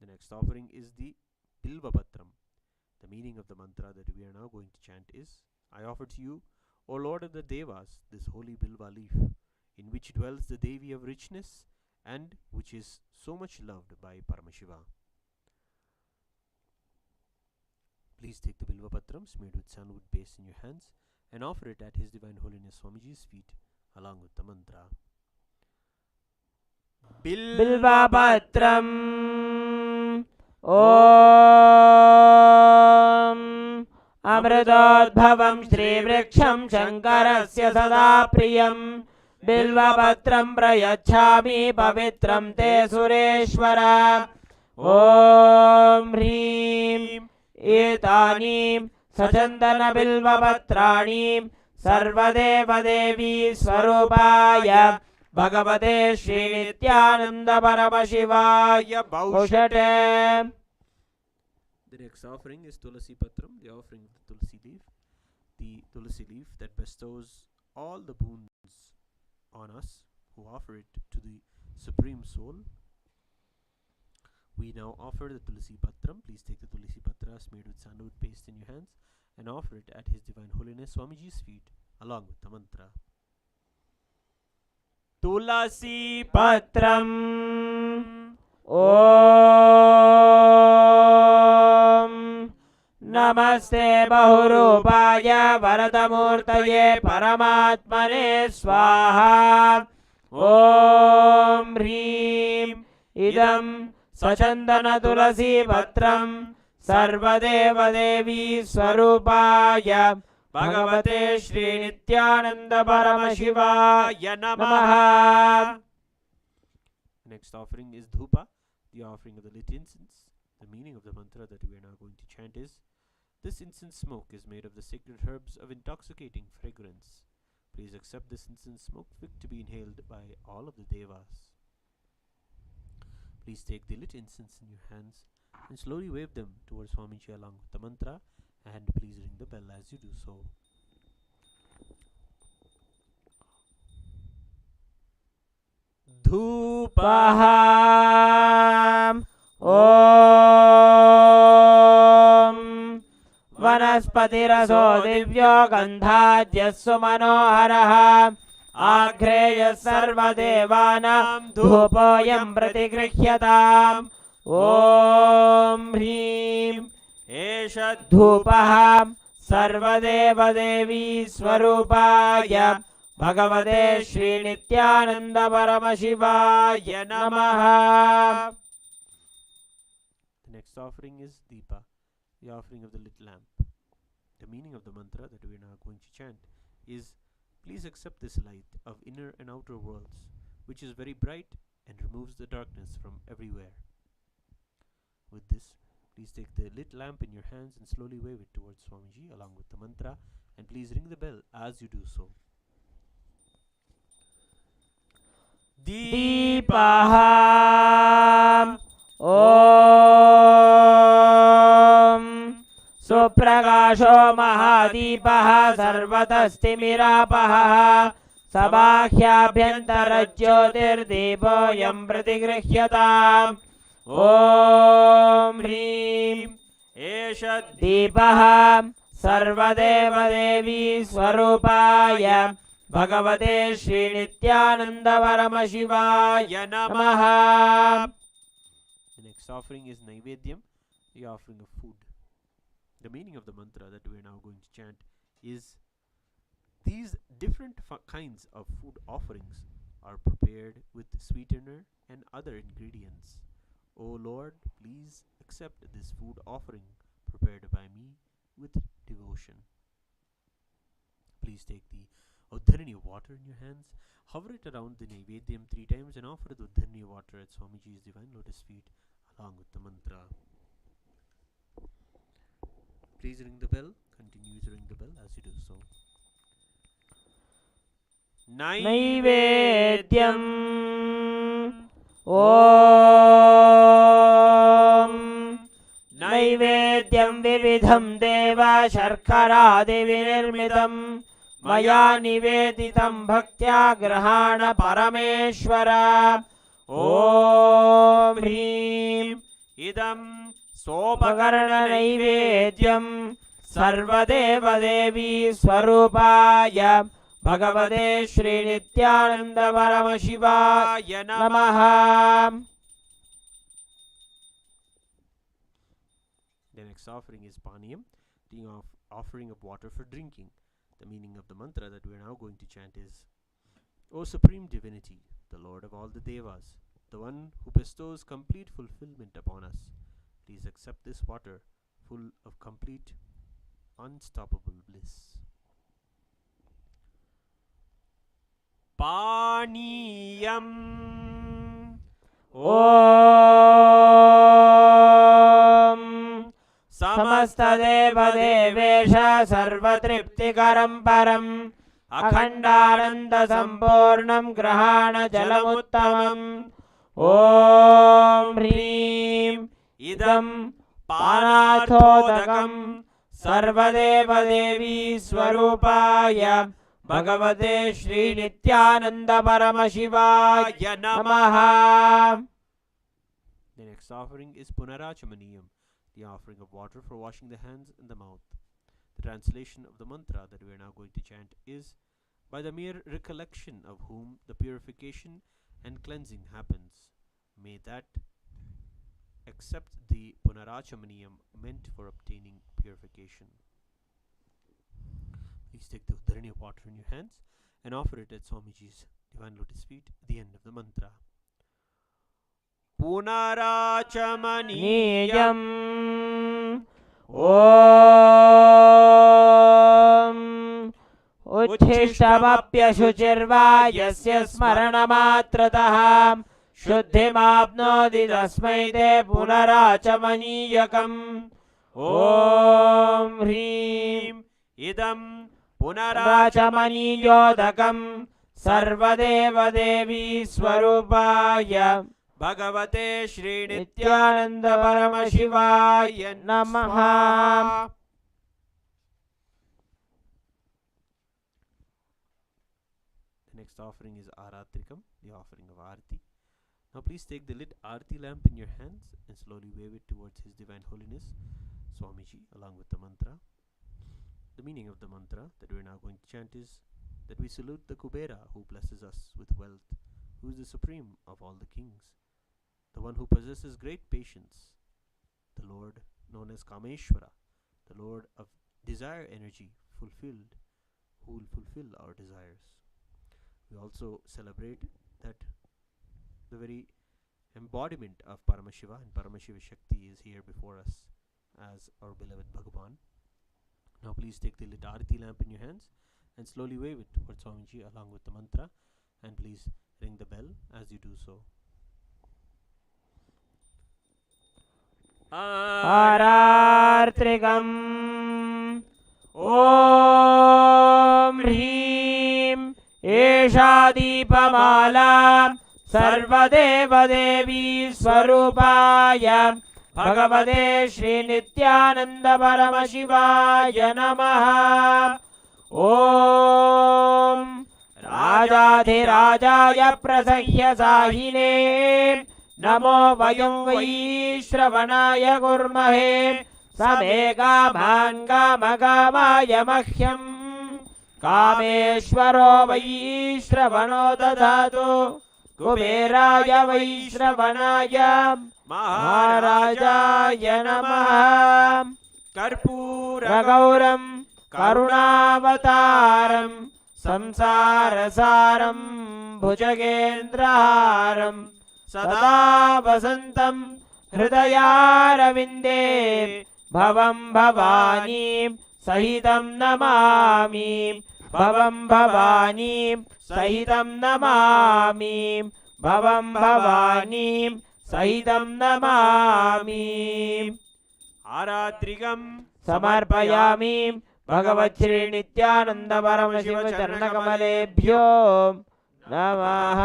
Speaker 1: The next offering is the Bilva Patram. The meaning of the mantra that we are now going to chant is, I offer to you, O Lord of the Devas, this holy Bilva leaf, in which dwells the Devi of richness and which is so much loved by Paramashiva. Please take the Bilva Patram smeared with sandalwood paste in your hands and offer it at His Divine Holiness Swamiji's feet along with the mantra.
Speaker 2: Bilva Patram Om Amritodbhavam Shri Vriksham Shankarasya Sada Priyam Bilva Patram Prayachami Pavitram Te Sureshwara Om Hrim Etanim Sachandana Bilva Patranim Sarvadeva Devi Swarupaya Bhagavate Shri Nithyananda Paramashivaya Vaushate.
Speaker 1: The next offering is Tulasi Patram, the offering of the Tulasi leaf. The Tulasi leaf that bestows all the boons on us who offer it to the Supreme Soul. We now offer the Tulasi Patram. Please take the Tulasi Patra smeared with sandalwood paste in your hands and offer it at His Divine Holiness Swamiji's feet along with the mantra.
Speaker 2: Tulasi Patram Om Namaste Bahurupaya Varadamurtaye Paramatmane Swaha Om Hrim Idam Sachandana Tulasi Patram Sarvadeva Devi Swarupaya Bhagavate Shri Nithyananda Paramashivaya Namaha.
Speaker 1: Next offering is Dhupa, the offering of the lit incense. The meaning of the mantra that we are now going to chant is, this incense smoke is made of the sacred herbs of intoxicating fragrance. Please accept this incense smoke fit to be inhaled by all of the Devas. Please take the lit incense in your hands and slowly wave them towards Swamiji along with the mantra, and please ring the bell as you do so.
Speaker 2: Dhupaham Om Vanaspatiraso Divyo Gandhadyasu Manoharaha Agreya Sarvadevanam Dhupoyam Pratigrihyatam Om Hrim Esha Dhupaham Sarvadeva Devi Swarupaya Bhagavate Shri Nithyananda Paramashivaya Namaha.
Speaker 1: The next offering is Deepa, the offering of the lit lamp. The meaning of the mantra that we are now going to chant is, please accept this light of inner and outer worlds, which is very bright and removes the darkness from everywhere. With this, please take the lit lamp in your hands and slowly wave it towards Swamiji along with the mantra, and please ring the bell as you do so.
Speaker 2: दीपः ॐ सुप्रकाशो महादीपः सर्वतस्तिमिरापः सबाह्याभ्यन्तरज्योतिर्दीपोऽयं प्रतिगृह्यताम् ॐ ह्रीं एष दीपः सर्वदेवदेवी स्वरूपाय भगवते श्रीनित्यानंद परमशिवाय नमः.
Speaker 1: The next offering is Naivedyam, the offering of food. The meaning of the mantra that we are now going to chant is these different kinds of food offerings are prepared with sweetener and other ingredients. O Lord, please accept this food offering prepared by me with devotion. Please take the Uddharani water in your hands, hover it around the Naivedyam 3 times and offer the Uddharani water at Swamiji's divine lotus feet along with the mantra. Please ring the bell. Continue to ring the bell as you do so.
Speaker 2: Naivedyam ॐ नैवेद्यं विविधं देव शर्करादिविनिर्मितं मया निवेदितं भक्त्या गृहाण परमेश्वर. ॐ ह्रीं इदं सोपकरणनैवेद्यं सर्वदेवदेवी स्वरूपाय भगवते श्रीनित्यानंद परमशिवाय नमः.
Speaker 1: The next offering is Paniyam, the offering of water for drinking. The meaning of the mantra that we are now going to chant is, O Supreme Divinity, the Lord of all the Devas, the one who bestows complete fulfillment upon us, please accept this water full of complete, unstoppable bliss. Paniyam
Speaker 2: ॐ समस्तदेवदेवेश सर्वतृप्तिकरं परम् अखण्डानन्दसम्पूर्णं ग्रहाणजलमुत्तमम्. ॐ ह्रीं इदं पानाथोदकं सर्वदेवदेवी स्वरूपाय भगवते श्रीनित्यानंद परमशिवाय नमः.
Speaker 1: The next offering is Punarachamaniyam, the offering of water for washing the hands and the mouth. The translation of the mantra that we are now going to chant is, by the mere recollection of whom the purification and cleansing happens, may that accept the Punarachamaniyam meant for obtaining purification. Please take the Uddharani water in your hands and offer it at Swamiji's divine lotus feet at the end of the mantra.
Speaker 2: Punarachamaniyam ॐ उच्छिष्टमप्यशुचिर्वा यस्य स्मरणमात्रतः शुद्धिमाप्नोति तस्मै ते पुनराचमनीयकम्. ॐ ह्रीं इदं पुनराचमनीयोदकं सर्वदेवदेवी स्वरूपाय भगवते श्रीनित्यानंद परमशिवाय नमः.
Speaker 1: The next offering is Aratrikam, the offering of Arati. Now please take the lit Arati lamp in your hands and slowly wave it towards His Divine Holiness Swamiji along with the mantra. The meaning of the mantra that we are now going to chant is that we salute the Kubera who blesses us with wealth, who is the supreme of all the kings, the one who possesses great patience, the Lord known as Kameshwara, the Lord of desire energy fulfilled, who will fulfill our desires. We also celebrate that the very embodiment of Paramashiva and Paramashiva Shakti is here before us as our beloved Bhagavan. Now please take the lit Arati lamp in your hands and slowly wave it towards Swamiji along with the mantra, and please ring the bell as you do so.
Speaker 2: आरार्त्रिकम् ॐ ह्रीं एषा दीपमाला सर्वदेवदेवी स्वरूपाय भगवते श्रीनित्यानन्द परमशिवाय नमः। ॐ राजाधिराजाय प्रसह्यसाहिने नमो वयं वै श्रवणाय कुर्महे समे कामान् कामकामाय मह्यं कामेश्वरो वै श्रवणो ददातु कुबेराय वै श्रवणाय महाराजाय नमः। कर्पूरगौरं करुणावतारं संसारसारं भुजगेन्द्रहारं सदा वसन्तं हृदयारविन्दे भवं भवानीं सहितं नमामि भवं भवानीं सहितं नमामि भवं भवानीं सहितं नमामि। आरात्रिकं समर्पयामि भगवच्छ्री नित्यानंद परमशिव चरणकमलेभ्यो नमः।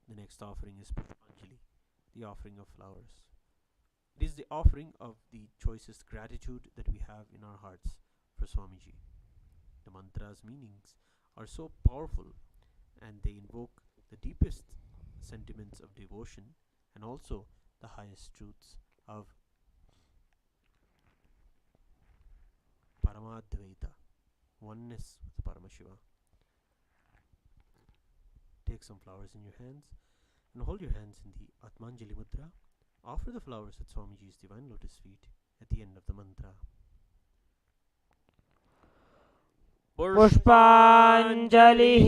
Speaker 1: The next offering is Pushpanjali, the offering of flowers. It is the offering of the choicest gratitude that we have in our hearts for Swamiji. The mantra's meanings are so powerful and they invoke the deepest sentiments of devotion and also the highest truths of Paramadvaita, oneness with Paramashiva. Take some flowers in your hands and hold your hands in the Atmanjali Mudra. Offer the flowers at Swamiji's divine lotus feet at the end of the mantra.
Speaker 2: पुष्पाञ्जलिः।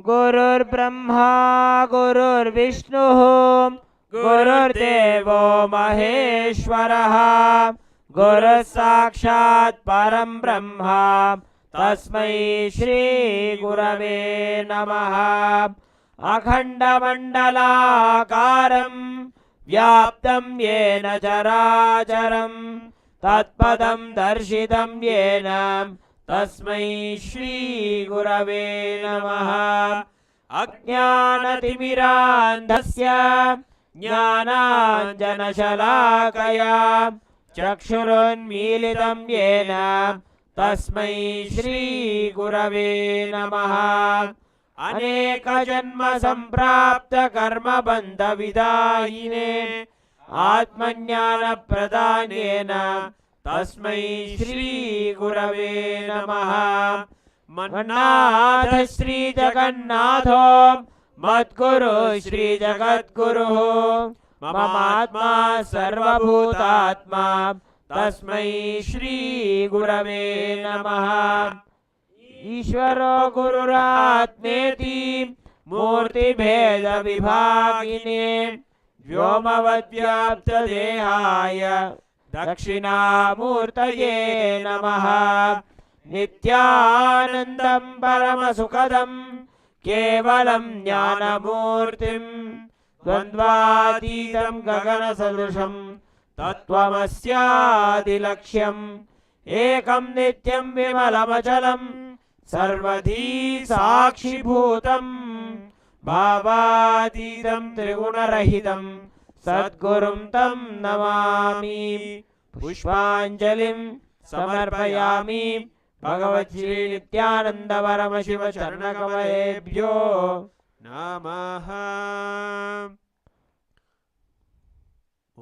Speaker 2: गुरुर्ब्रह्मा गुरुर्विष्णुः गुरुर्देवो महेश्वरः गुरुः साक्षात् परं ब्रह्म तस्मै श्री गुरवे नमः। अखण्डमण्डलाकारं व्याप्तं येन चराचरं तत्पदं दर्शितं येन तस्मै श्री गुरवे नमः। अज्ञानतिमिरान्धस्य ज्ञानाञ्जनशलाकया चक्षुरुन्मीलितं येन तस्मै श्री गुरवे नमः। अनेकजन्म सम्प्राप्त कर्मबन्धविदायिने आत्मज्ञानप्रदानेन तस्मै श्री गुरवे नमः। मन्नाथ श्री जगन्नाथो मद्गुरु श्री जगद्गुरुः ममात्मा सर्वभूतात्मा तस्मै श्री गुरवे नमः। ईश्वरो गुरुरात्मेति मूर्तिभेदविभागिने व्योमवद्व्याप्तदेहाय दक्षिणामूर्तये नमः। नित्यानन्दं परमसुखदं केवलं ज्ञानमूर्तिं द्वन्द्वातीतं गगनसदृशं तत्त्वमस्यादिलक्ष्यम् एकं नित्यं विमलमचलं सर्वधी साक्षिभूतं भावातीतं त्रिगुणरहितं सद्गुरुं तं नमामि। पुष्पाञ्जलिं समर्पयामि भगवच्छ्री नित्यानंद परमशिव चरणकमलेभ्यो नमः। ॐ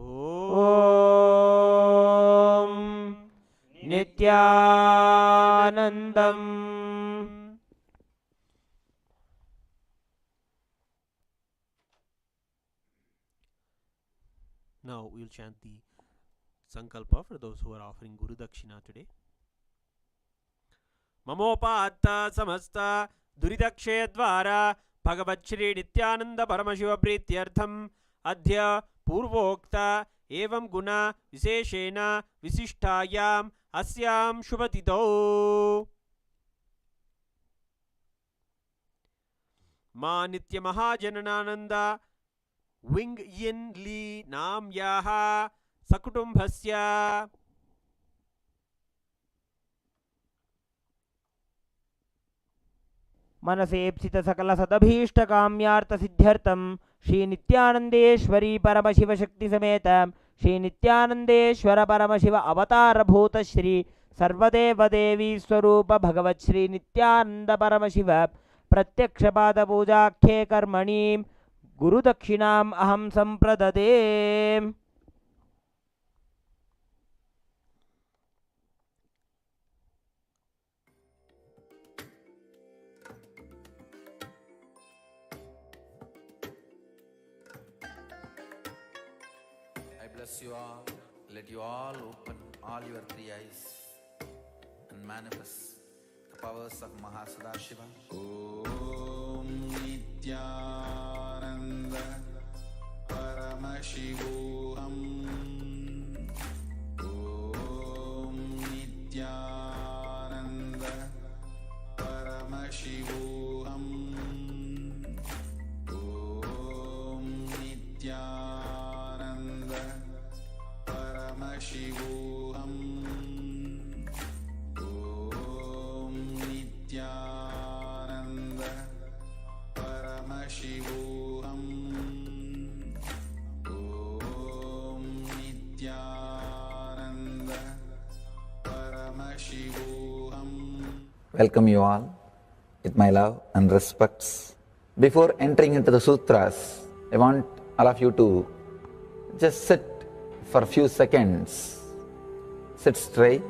Speaker 2: नित्यानन्दम्।
Speaker 1: Now we'll chant the Sankalpa for those who are offering Guru Dakshina today. Mamopatta samasta duridakshaya dvara Bhagavachri Nithyananda Paramashiva Prityartham Adhya Purvokta Evam Guna Viseshena Visishtayam Asyam Shubhatito Ma Nitya Mahajanananda Wing Yin Li Nam Yaha Sakutumbhasya
Speaker 2: मनसेप्सित सकल सदभीष्टकाम्यार्थसिद्ध्यर्थं श्री नित्यानंदेश्वरी परमशिव शक्ति समेत श्री नित्यानंदेश्वर परमशिव अवतार भूत श्री सर्वदेव देवी स्वरूप भगवत श्री नित्यानंद परमशिव प्रत्यक्षपाद पूजाख्ये कर्मणि गुरुदक्षिणाम् अहं संप्रददे.
Speaker 3: I bless you all. Let you all open all your three eyes and manifest the powers of Mahasadashiva. Om Nithyananda Paramashivoham. Om Nithyananda Paramashivoham. Om Nithyananda Paramashivoham. Om Nithyananda Paramashivoham. Om Nithyananda Paramashivoham. Welcome you all with my love and respects. Before entering into the sutras, I want all of you to just sit for a few seconds. Sit straight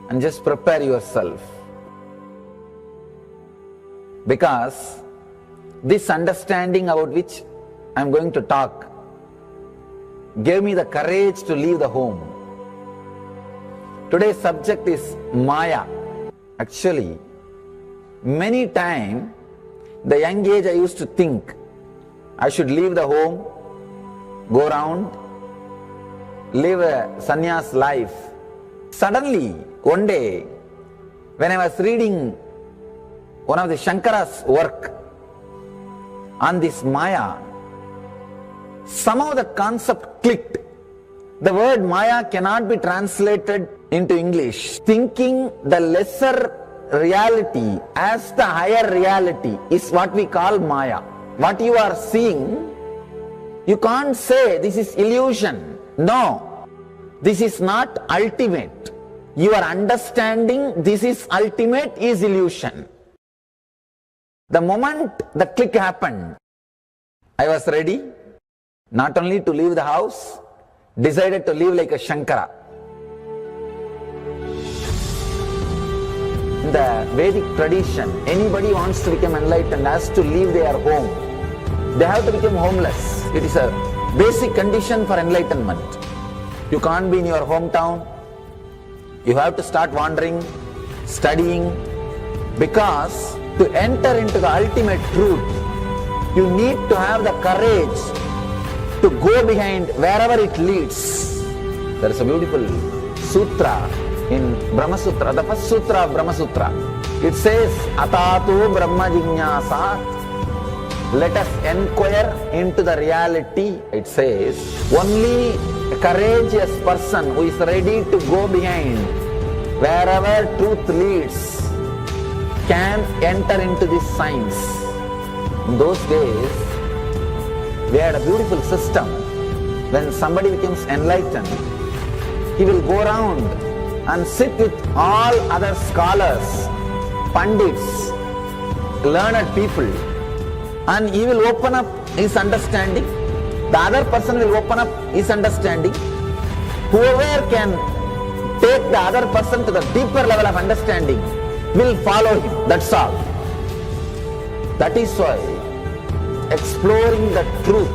Speaker 3: and just prepare yourself. Because this understanding about which I am going to talk gave me the courage to leave the home. Today's subject is Maya. Actually, many times, the young age I used to think I should leave the home, go around, live a sannyas life. Suddenly, one day, when I was reading one of the Shankara's work on this Maya, somehow the concept clicked. The word Maya cannot be translated into English. Thinking the lesser reality as the higher reality is what we call Maya. What you are seeing, you can't say this is illusion. No, this is not ultimate. Your understanding this is ultimate is illusion. The moment the click happened, I was ready not only to leave the house, decided to live like a Shankara. In the Vedic tradition, anybody wants to become enlightened has to leave their home. They have to become homeless. It is a basic condition for enlightenment. You can't be in your hometown. You have to start wandering, studying, because to enter into the ultimate truth, you need to have the courage to go behind wherever it leads. There is a beautiful sutra in Brahma Sutra, the first sutra of Brahma Sutra. It says, Atatu Brahma Jignasat. Let us inquire into the reality. It says, only a courageous person who is ready to go behind wherever truth leads can enter into this science. In those days, we had a beautiful system. When somebody becomes enlightened, he will go around and sit with all other scholars, pandits, learned people, and he will open up his understanding. The other person will open up his understanding. Whoever can take the other person to the deeper level of understanding will follow him. That's all. That is why exploring the truth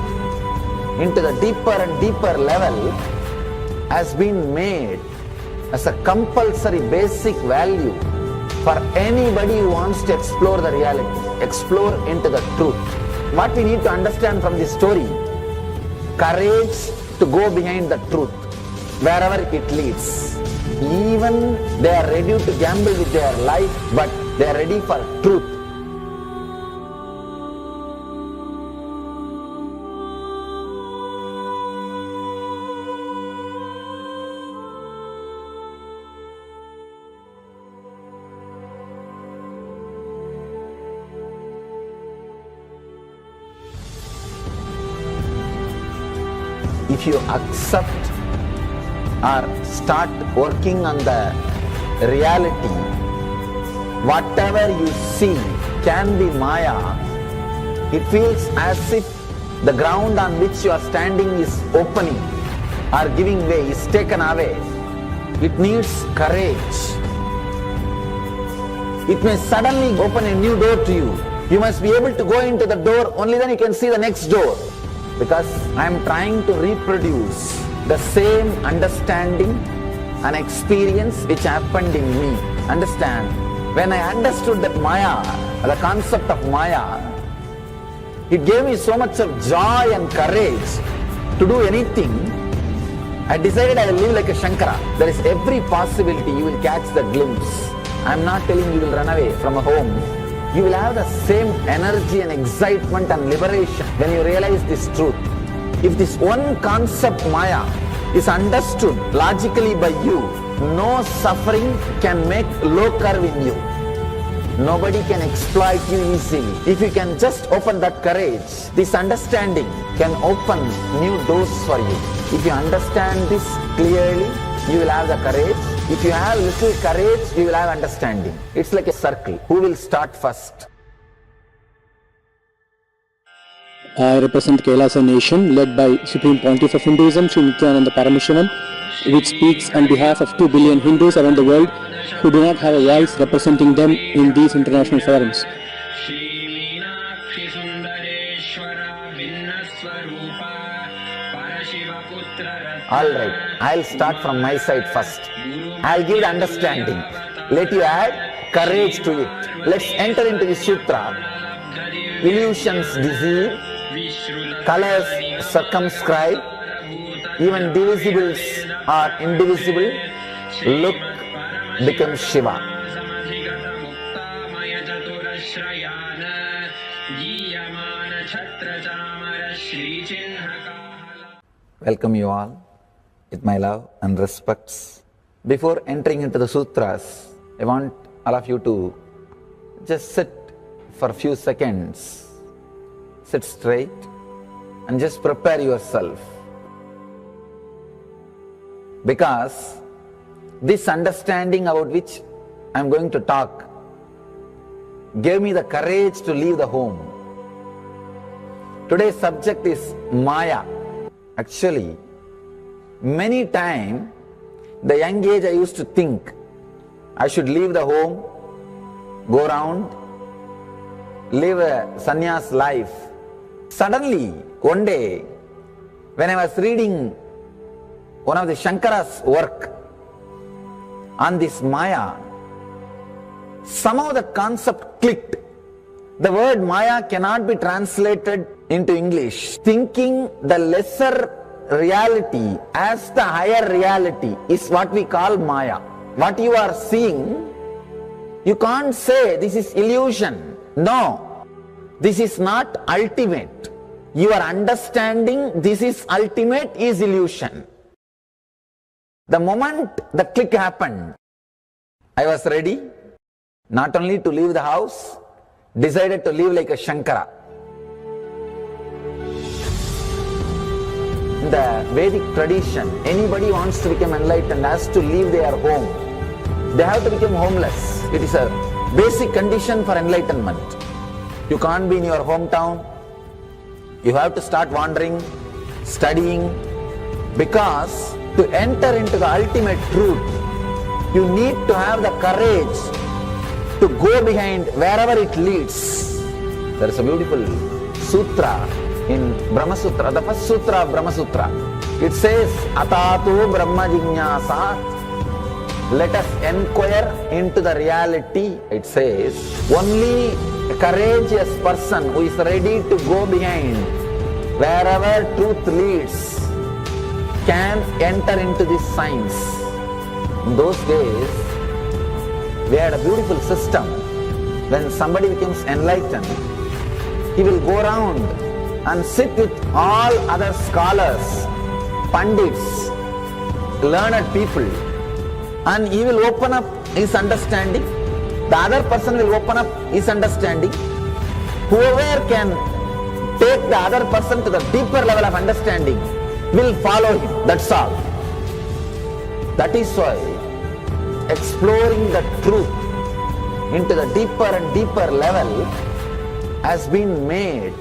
Speaker 3: into the deeper and deeper level has been made as a compulsory basic value for anybody who wants to explore the reality, explore into the truth. What we need to understand from this story, courage to go behind the truth, wherever it leads. Even they are ready to gamble with their life, but they are ready for truth. if you accept or start working on the reality, whatever you see can be Maya. It feels as if the ground on which you are standing is opening or giving way, is taken away. It needs courage. It may suddenly open a new door to you. You must be able to go into the door, only then you can see the next door. Because I am trying to reproduce the same understanding and experience which happened in me. Understand? When I understood that Maya, the concept of Maya, it gave me so much of joy and courage to do anything. I decided I will live like a Shankara. There is every possibility you will catch the glimpse. I am not telling you will run away from a home. You will have the same energy and excitement and liberation when you realize this truth. If this one concept Maya is understood logically by you, no suffering can make low curve in you. Nobody can exploit you easily. If you can just open that courage, this understanding can open new doors for you. If you understand this clearly, you will have the courage. If you have little courage, you will have understanding. It's like a circle. Who will start first?
Speaker 4: I represent Kailasa nation led by Supreme Pontiff of Hinduism, Sri Nithyananda Paramashivam, which speaks on behalf of 2 billion Hindus around the world who do not have a voice representing them in these international forums.
Speaker 3: Alright, I'll start from my side first. I'll give the understanding. Let you add courage to it. Let's enter into the sutra. Illusions deceive, colors circumscribe, even divisibles are indivisible. Look becomes Shiva. Welcome you all with my love and respects. Before entering into the sutras, I want all of you to just sit for a few seconds. Sit straight and just prepare yourself. Because this understanding about which I am going to talk gave me the courage to leave the home. Today's subject is Maya. Actually, many times, the young age I used to think I should leave the home, go around, live a sannyas life. Suddenly, one day, when I was reading one of the Shankara's work on this Maya, somehow the concept clicked. The word Maya cannot be translated into English. Thinking the lesser reality as the higher reality is what we call Maya. What you are seeing, you can't say this is illusion. No, this is not ultimate. Your understanding this is ultimate is illusion. The moment the click happened, I was ready not only to leave the house, decided to live like a Shankara. In the Vedic tradition, anybody wants to become enlightened has to leave their home. They have to become homeless. It is a basic condition for enlightenment. You can't be in your hometown. You have to start wandering, studying, because to enter into the ultimate truth, you need to have the courage to go behind wherever it leads. There is a beautiful sutra in Brahma Sutra, the first sutra of Brahma Sutra. It says, Atatu Brahma Jignasat. Let us inquire into the reality. It says, only a courageous person who is ready to go behind wherever truth leads can enter into this science. In those days, we had a beautiful system. When somebody becomes enlightened, he will go around and sit with all other scholars, pandits, learned people, and he will open up his understanding. The other person will open up his understanding. Whoever can take the other person to the deeper level of understanding will follow him. That's all. That is why exploring the truth into the deeper and deeper level has been made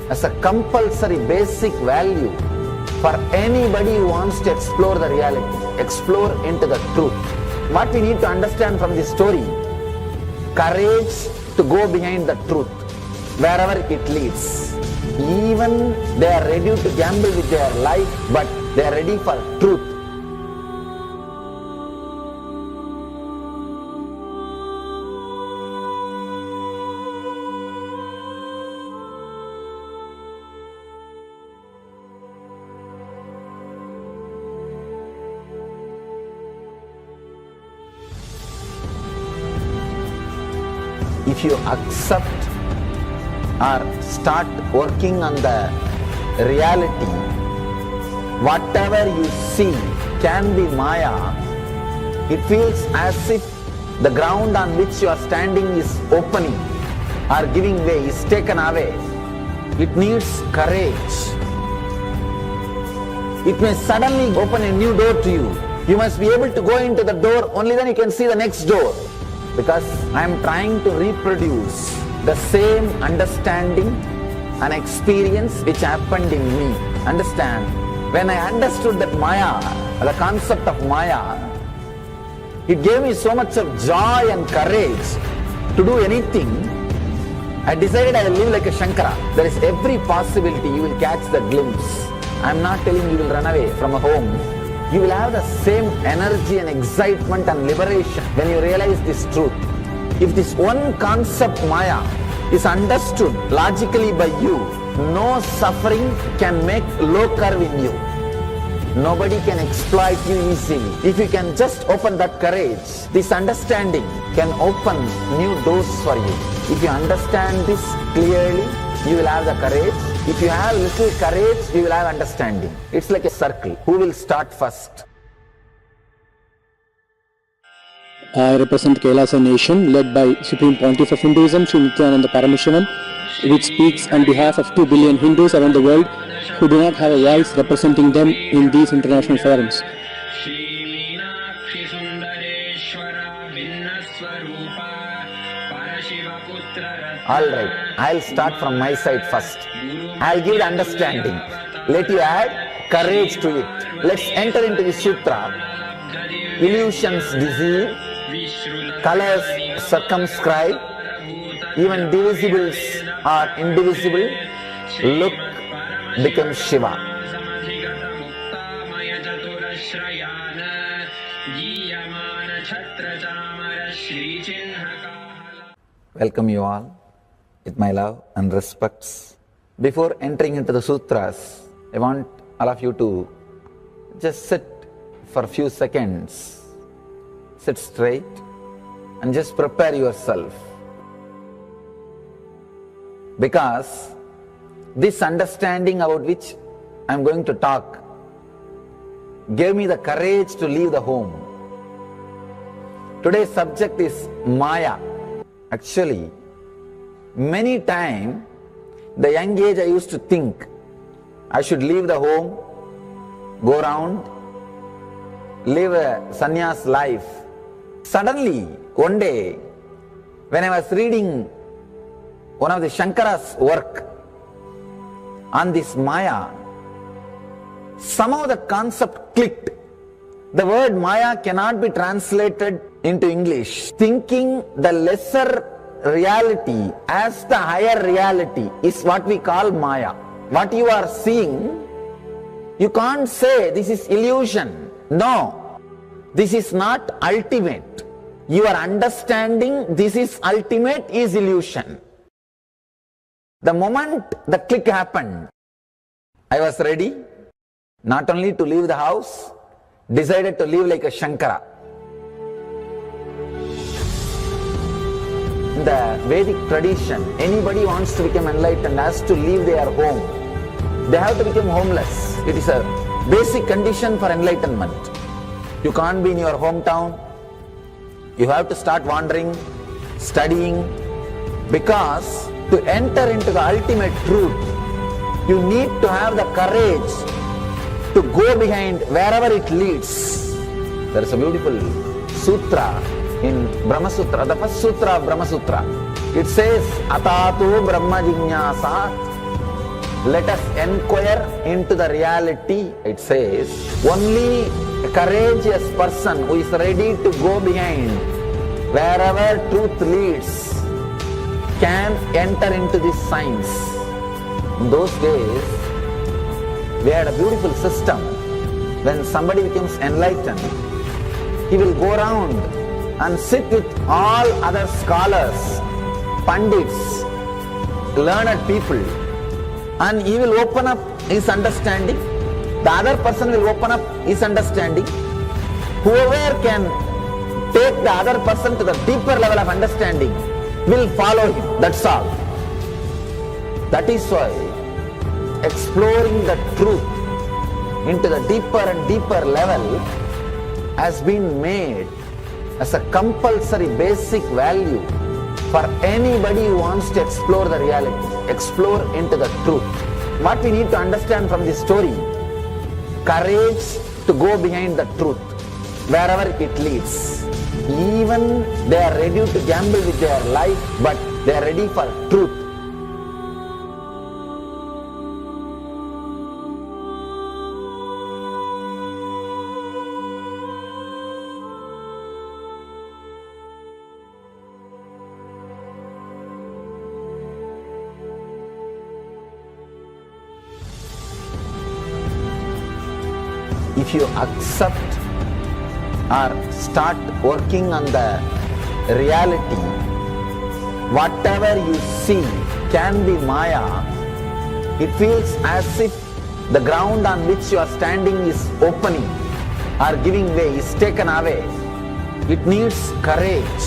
Speaker 3: as a compulsory basic value for anybody who wants to explore the reality, explore into the truth. What we need to understand from this story, courage to go behind the truth, wherever it leads. Even they are ready to gamble with their life, but they are ready for truth. If you accept or start working on the reality, whatever you see can be Maya. It feels as if the ground on which you are standing is opening or giving way, is taken away. It needs courage. It may suddenly open a new door to you. You must be able to go into the door, only then you can see the next door. Because I am trying to reproduce the same understanding and experience which happened in me. Understand? When I understood that Maya, the concept of Maya, it gave me so much of joy and courage to do anything. I decided I will live like a Shankara. There is every possibility you will catch the glimpse. I am not telling you will run away from a home. You will have the same energy and excitement and liberation when you realize this truth. If this one concept Maya is understood logically by you, no suffering can make low curve in you. Nobody can exploit you easily. If you can just open that courage, this understanding can open new doors for you. If you understand this clearly, you will have the courage. If you have little courage, you will have understanding. It's like a circle. Who will start first?
Speaker 4: I represent Kailasa nation led by Supreme Pontiff of Hinduism, Sri Nithyananda Paramashivam, which speaks on behalf of 2 billion Hindus around the world who do not have a voice representing them in these international forums.
Speaker 3: Alright, I'll start from my side first. I'll give the understanding. Let you add courage to it. Let's enter into the sutra. Illusions deceive, colors circumscribe, even divisibles are indivisible. Look becomes Shiva. Welcome you all with my love and respects. Before entering into the sutras, I want all of you to just sit for a few seconds. Sit straight and just prepare yourself. Because this understanding about which I am going to talk gave me the courage to leave the home. Today's subject is Maya. Actually, many times, the young age I used to think I should leave the home, go around, live a sannyas life. Suddenly, one day, when I was reading one of the Shankara's work on this Maya, somehow the concept clicked. The word Maya cannot be translated into English. Thinking the lesser reality as the higher reality is what we call Maya. What you are seeing, you can't say this is illusion. No, this is not ultimate. Your understanding this is ultimate is illusion. The moment the click happened, I was ready not only to leave the house, decided to live like a Shankara. In the Vedic tradition, anybody wants to become enlightened has to leave their home. They have to become homeless. It is a basic condition for enlightenment. You can't be in your hometown. You have to start wandering, studying, because to enter into the ultimate truth, you need to have the courage to go behind wherever it leads. There is a beautiful sutra in Brahma Sutra, the first sutra of Brahma Sutra. It says, Atato Brahma Jignasat. Let us inquire into the reality. It says, only a courageous person who is ready to go behind wherever truth leads can enter into this science. In those days, we had a beautiful system. When somebody becomes enlightened, he will go around and sit with all other scholars, pandits, learned people, and he will open up his understanding. The other person will open up his understanding. Whoever can take the other person to the deeper level of understanding will follow him. That's all. That is why exploring the truth into the deeper and deeper level has been made as a compulsory basic value for anybody who wants to explore the reality, explore into the truth. What we need to understand from this story, courage to go behind the truth, wherever it leads. Even they are ready to gamble with their life, but they are ready for truth. If you accept or start working on the reality, whatever you see can be Maya. It feels as if the ground on which you are standing is opening or giving way, is taken away. It needs courage.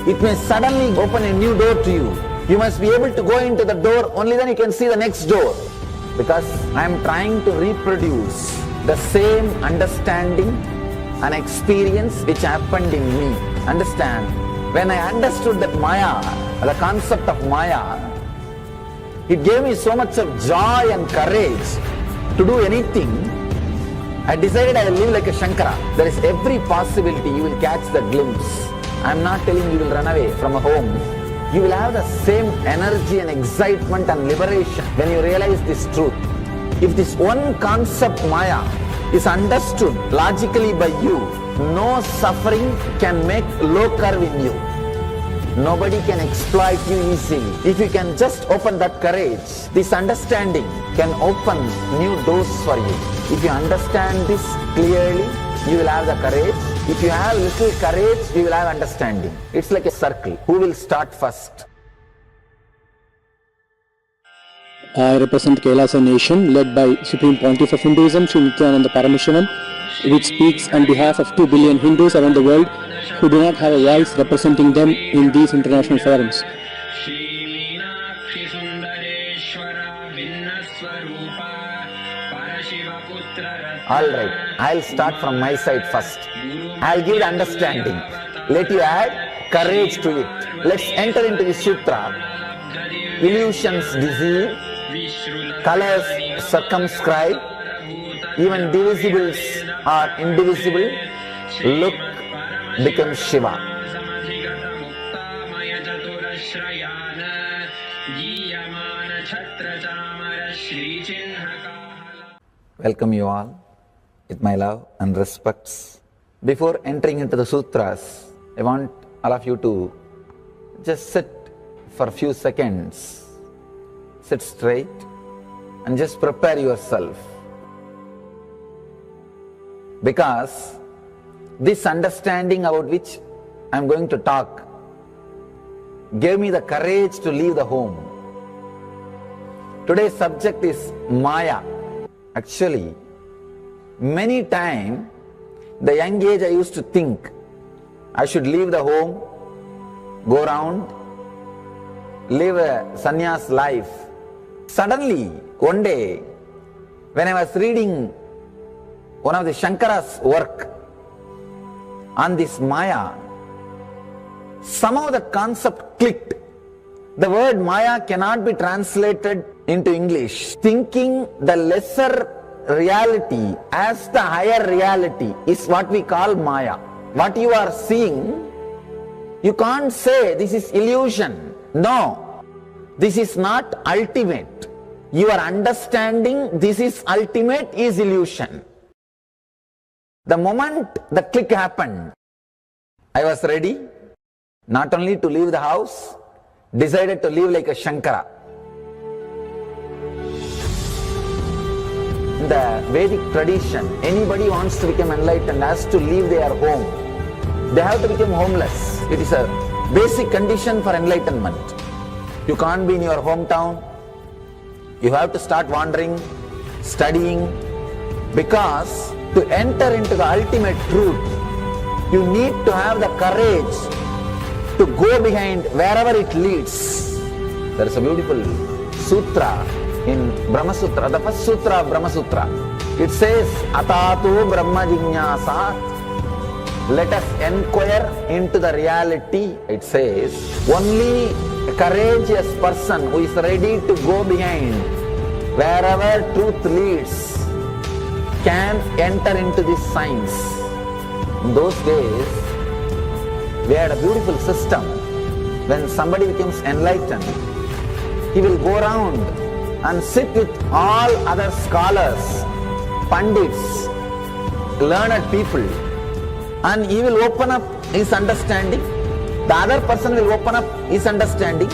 Speaker 3: It may suddenly open a new door to you. You must be able to go into the door, only then you can see the next door. Because I am trying to reproduce the same understanding and experience which happened in me. Understand? When I understood that Maya, the concept of Maya, it gave me so much of joy and courage to do anything. I decided I will live like a Shankara. There is every possibility you will catch the glimpse. I am not telling you will run away from a home. You will have the same energy and excitement and liberation when you realize this truth. If this one concept Maya is understood logically by you, no suffering can make low curve in you. Nobody can exploit you easily. If you can just open that courage, this understanding can open new doors for you. If you understand this clearly, you will have the courage. If you have little courage, you will have understanding. It's like a circle. Who will start first?
Speaker 4: I represent Kailasa nation led by Supreme Pontiff of Hinduism, Sri Nithyananda Paramashivam, which speaks on behalf of 2 billion Hindus around the world who do not have a voice representing them in these international forums.
Speaker 3: Alright, I'll start from my side first. I'll give the understanding. Let you add courage to it. Let's enter into the sutra. Illusions deceive, colors circumscribe, even divisibles are indivisible. Look becomes Shiva. Welcome you all with my love and respects. Before entering into the sutras, I want all of you to just sit for a few seconds. Sit straight and just prepare yourself. Because this understanding about which I am going to talk gave me the courage to leave the home. Today's subject is Maya. Actually, many times, the young age I used to think I should leave the home, go around, live a sannyas life. Suddenly, one day, when I was reading one of the Shankara's work on this Maya, somehow the concept clicked. The word Maya cannot be translated into English. Thinking the lesser reality as the higher reality is what we call Maya. What you are seeing, you can't say this is illusion. No, this is not ultimate. Your understanding this is ultimate is illusion. The moment the click happened, I was ready not only to leave the house, decided to live like a Shankara. In the Vedic tradition, anybody wants to become enlightened has to leave their home. They have to become homeless. It is a basic condition for enlightenment. You can't be in your hometown. You have to start wandering, studying, because to enter into the ultimate truth, you need to have the courage to go behind wherever it leads. There is a beautiful sutra in Brahma Sutra, the first sutra of Brahma Sutra. It says, Atato Brahma Jignasa. Let us inquire into the reality. It says, only a courageous person who is ready to go behind wherever truth leads can enter into this science. In those days, we had a beautiful system. When somebody becomes enlightened, he will go around and sit with all other scholars, pandits, learned people, and he will open up his understanding. The other person will open up his understanding.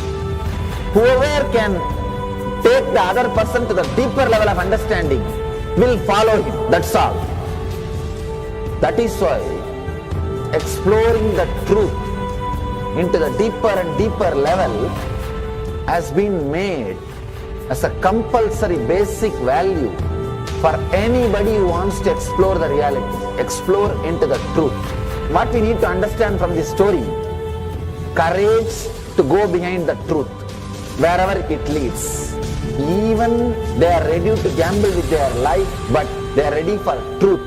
Speaker 3: Whoever can take the other person to the deeper level of understanding will follow him. That's all. That is why exploring the truth into the deeper and deeper level has been made as a compulsory basic value for anybody who wants to explore the reality, explore into the truth. What we need to understand from this story, courage to go behind the truth, wherever it leads. Even they are ready to gamble with their life, but they are ready for truth.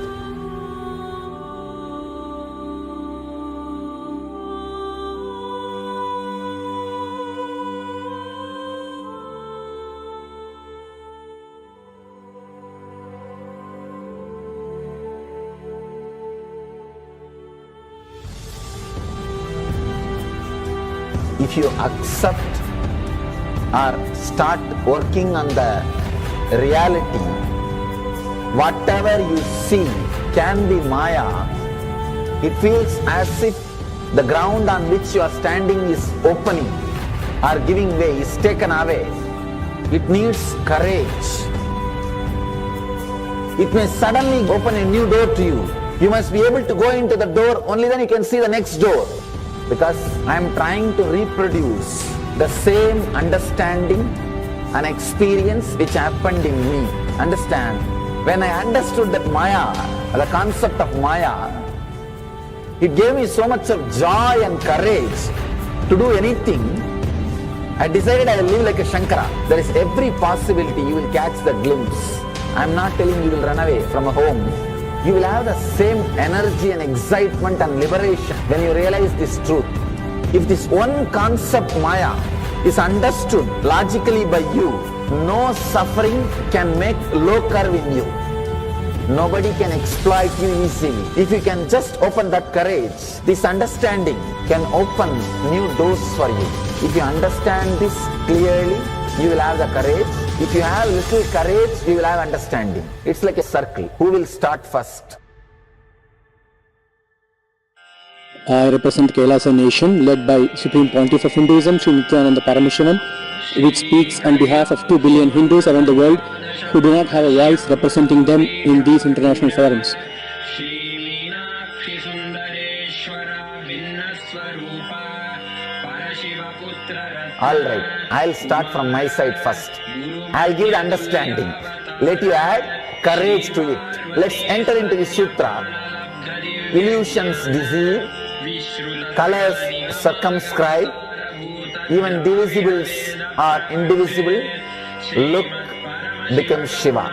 Speaker 3: If you accept or start working on the reality, whatever you see can be Maya. It feels as if the ground on which you are standing is opening or giving way, is taken away. It needs courage. It may suddenly open a new door to you. You must be able to go into the door, only then you can see the next door. Because I am trying to reproduce the same understanding and experience which happened in me. Understand? When I understood that Maya, the concept of Maya, it gave me so much of joy and courage to do anything. I decided I will live like a Shankara. There is every possibility you will catch the glimpse. I am not telling you will run away from a home. You will have the same energy and excitement and liberation when you realize this truth. If this one concept Maya is understood logically by you, no suffering can make low curve in you. Nobody can exploit you easily. If you can just open that courage, this understanding can open new doors for you. If you understand this clearly, you will have the courage. If you have little courage, you will have understanding. It's like a circle. Who will start first?
Speaker 4: I represent Kailasa nation led by Supreme Pontiff of Hinduism, Sri Nithyananda Paramashivam, which speaks on behalf of 2 billion Hindus around the world who do not have a voice representing them in these international forums.
Speaker 3: Alright, I'll start from my side first. I'll give the understanding. Let you add courage to it. Let's enter into the sutra. Illusions deceive, colors circumscribe, even divisibles are indivisible. Look becomes Shiva.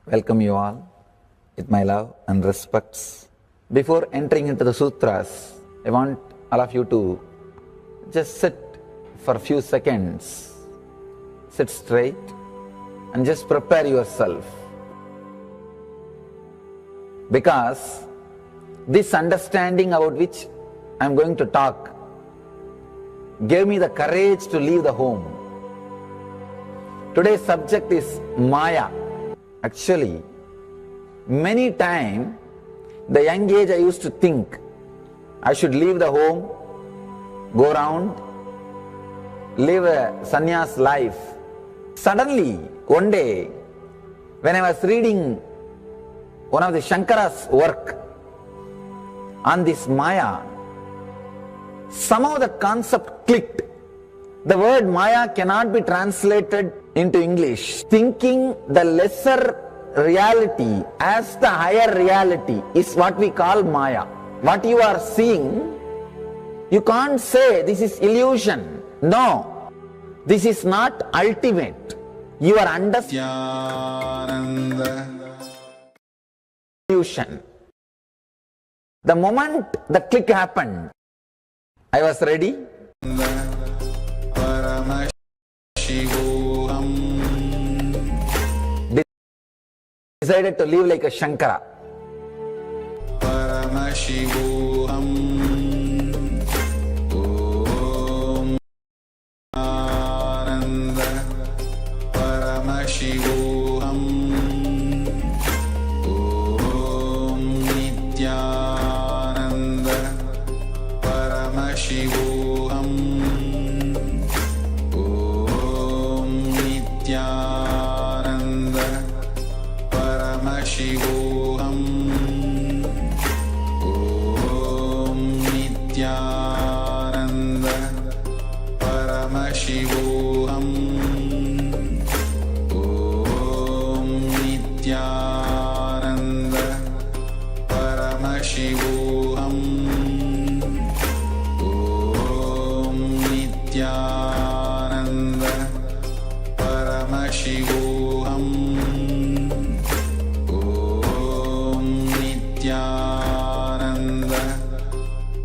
Speaker 3: Welcome you all. with my love and respects. Before entering into the sutras, I want all of you to just sit for a few seconds. Sit straight and just prepare yourself. Because this understanding about which I am going to talk gave me the courage to leave the home. Today's subject is Maya. Actually, many times, the young age I used to think I should leave the home, go around, live a sannyas life. Suddenly, one day, when I was reading one of the Shankara's work on this Maya, somehow the concept clicked. The word Maya cannot be translated into English. Thinking the lesser reality as the higher reality is what we call Maya. What you are seeing, you can't say this is illusion. No, this is not ultimate. You are understanding illusion. The moment the click happened, I was ready. Decided to live like a Shankara. Paramashivoham. Om Ananda. Paramashivoham. Om Nithyananda. Paramashivoham. Om Nithyananda. Paramashivoham. Om Nithyananda. Paramashivoham. Om Nithyananda. Paramashivoham. Om Nithyananda. Paramashivoham. Nithyananda Paramashivoham. Om Nithyananda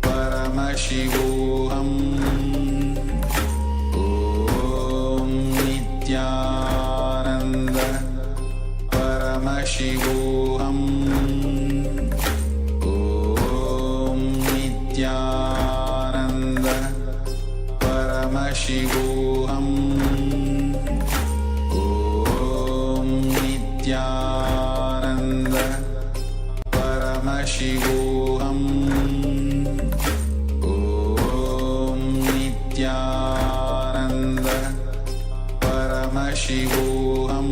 Speaker 3: Paramashivoham. Om Nithyananda Paramashivoham. Om Nithyananda Paramashivoham. Om Nithyananda Paramashivoham. Om Nithyananda Paramashivoham.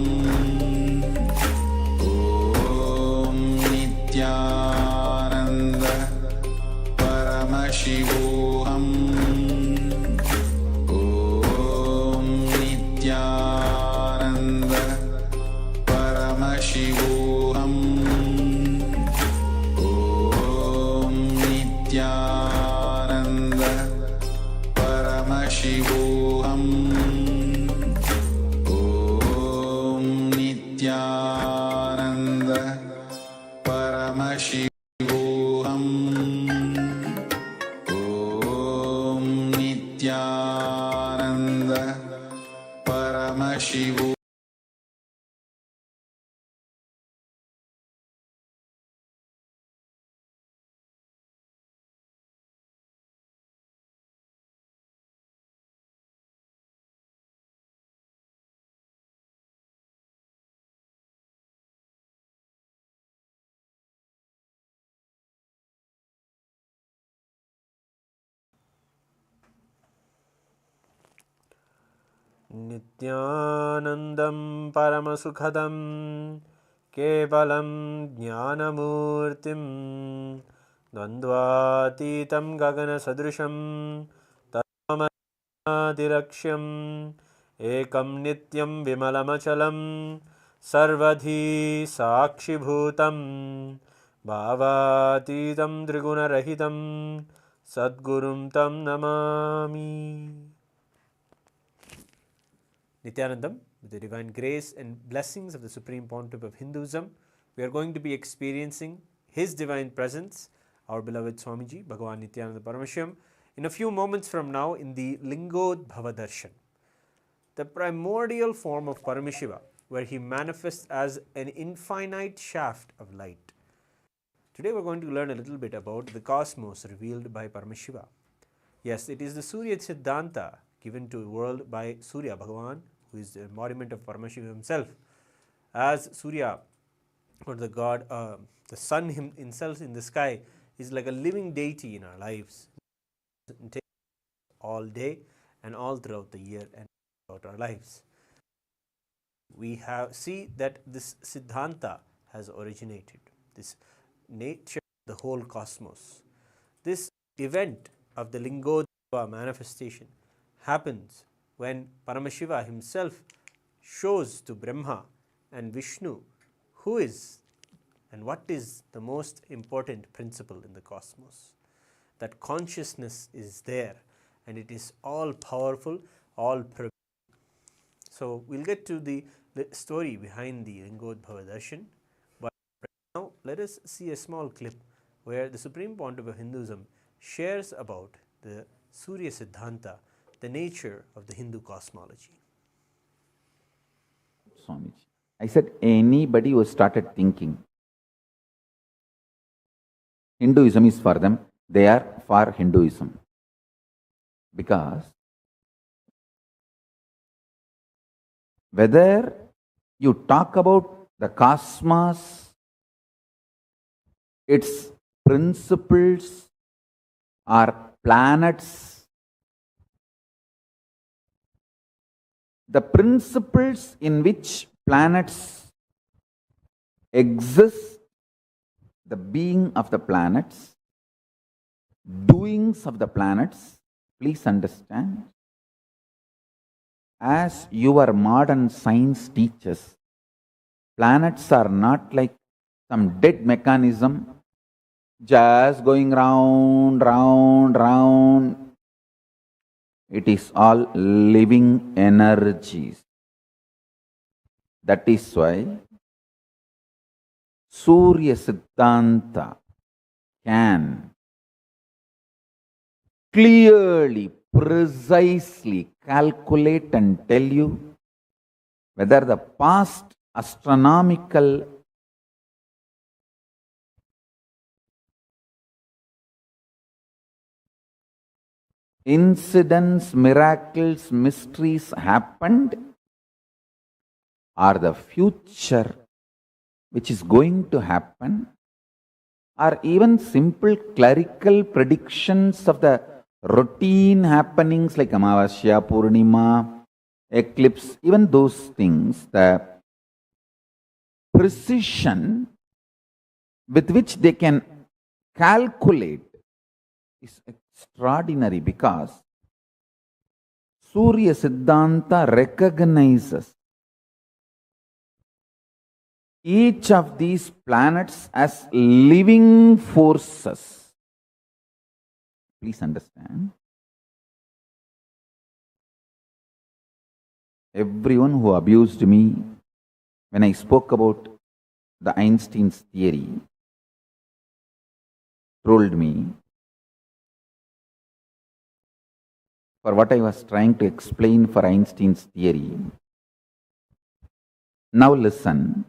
Speaker 3: Om Nithyananda Paramashivoham. Om Nithyananda Paramashivoham. Om Nithyananda Paramashivoham. Om Nithyananda Paramashivoham.
Speaker 1: Nityanandam Paramasukhadam Kevalam Jnanamurtim Dvandvatitam Gagana Sadrisham Tamadiraksham Ekam Nityam Vimalamachalam Sarvadhi Sakshibhutam Bhavatitam Triguna Sadgurum Tam Namami. Nithyanandam, with the divine grace and blessings of the Supreme Pontiff of Hinduism, we are going to be experiencing His Divine Presence, our beloved Swamiji, Bhagavan Nithyananda Paramashivam, in a few moments from now in the Lingodbhava Darshan, the primordial form of Paramashiva, where he manifests as an infinite shaft of light. Today we are going to learn a little bit about the cosmos revealed by Paramashiva. Yes, it is the Surya Siddhanta given to the world by Surya Bhagavan, who is the embodiment of Paramashiva himself. As Surya, or the God, the sun himself in the sky, is like a living deity in our lives, all day and all throughout the year and throughout our lives. We see that this Siddhanta has originated, this nature of the whole cosmos. This event of the Lingodbhava manifestation happens when Paramashiva himself shows to Brahma and Vishnu who is and what is the most important principle in the cosmos. That consciousness is there and it is all powerful, all pervasive. So we'll get to the story behind the Lingodbhava Darshan, but now let us see a small clip where the Supreme Pontiff of Hinduism shares about the Surya Siddhanta, the nature of the Hindu cosmology.
Speaker 3: Swamiji, I said anybody who started thinking Hinduism is for them, they are for Hinduism. Because whether you talk about the cosmos, its principles, or planets, the principles in which planets exist, the being of the planets, doings of the planets, please understand, as your modern science teaches, planets are not like some dead mechanism just going round, round, round. It is all living energies. That is why Surya Siddhanta can clearly, precisely calculate and tell you whether the past astronomical incidents, miracles, mysteries happened, or the future which is going to happen, or even simple clerical predictions of the routine happenings like Amavasya, Purnima, eclipse, even those things, the precision with which they can calculate is extraordinary, because Surya Siddhanta recognizes each of these planets as living forces. Please understand. Everyone who abused me when I spoke about the Einstein's theory told me for what I was trying to explain for Einstein's theory. Now listen.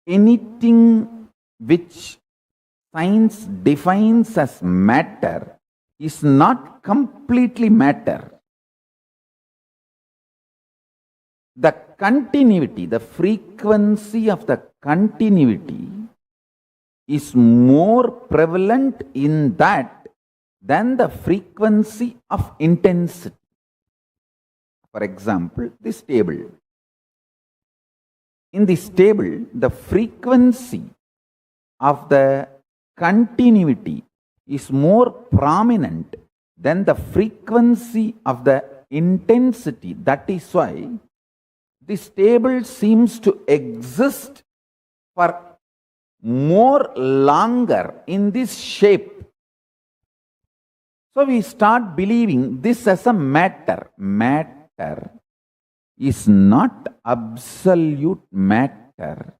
Speaker 3: Anything which science defines as matter is not completely matter. The continuity, the frequency of the continuity is more prevalent in that than the frequency of intensity. For example, this table. In this table, the frequency of the continuity is more prominent than the frequency of the intensity. That is why this table seems to exist for more longer in this shape. So we start believing this as a matter. Matter is not absolute matter.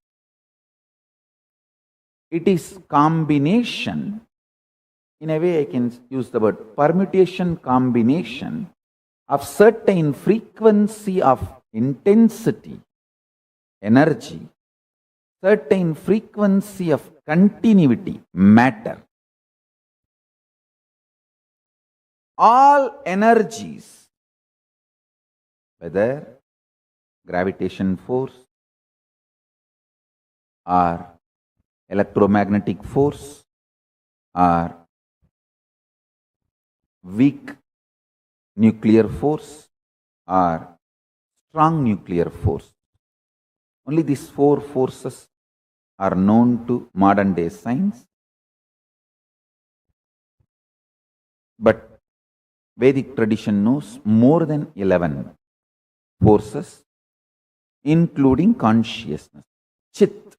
Speaker 3: It is combination. In a way, I can use the word permutation, combination of certain frequency of intensity, energy, certain frequency of continuity, matter. All energies, whether gravitation force or electromagnetic force or weak nuclear force or strong nuclear force. Only these four forces are known to modern day science. But Vedic tradition knows more than 11 forces, including consciousness, Chit.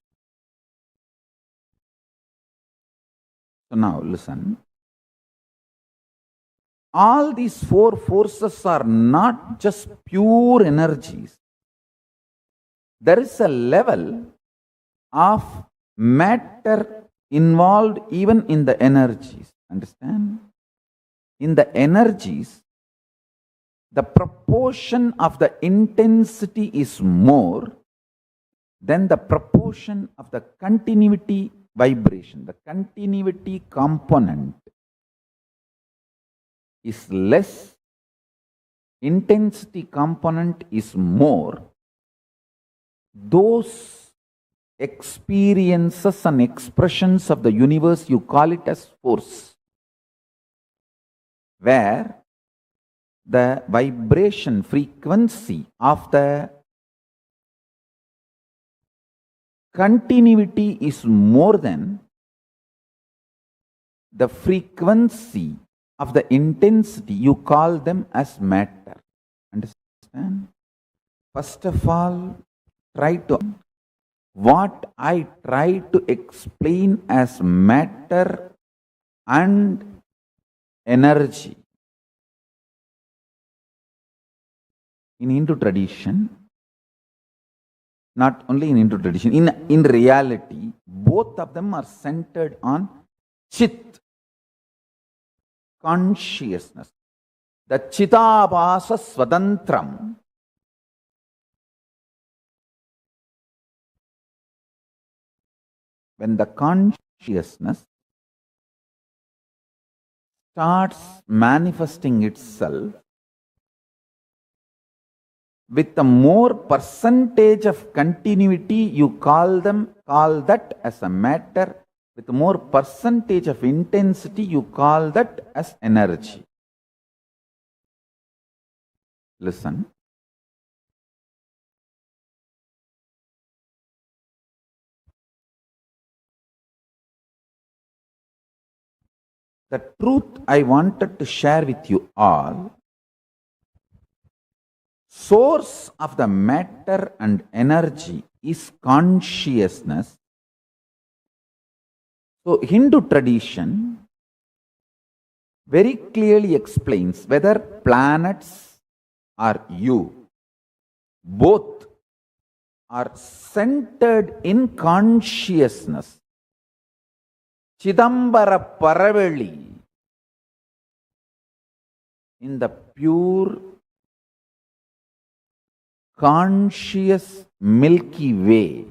Speaker 3: So now listen. All these four forces are not just pure energies. There is a level of matter involved even in the energies. Understand? In the energies, the proportion of the intensity is more than the proportion of the continuity vibration. The continuity component is less, intensity component is more. Those experiences and expressions of the universe, you call it as force, where the vibration frequency of the continuity is more than the frequency of the intensity, you call them as matter. Understand? First of all, what I try to explain as matter and energy. In Hindu tradition, not only in Hindu tradition, in reality, both of them are centered on Chit, consciousness. The Chitabhasa Swadantram. When the consciousness starts manifesting itself with a more percentage of continuity, you call that as a matter. With more percentage of intensity, you call that as energy. Listen. The truth I wanted to share with you all, source of the matter and energy is consciousness. So Hindu tradition very clearly explains whether planets or you, both are centered in consciousness. Chidambara Paraveli, in the pure conscious Milky Way,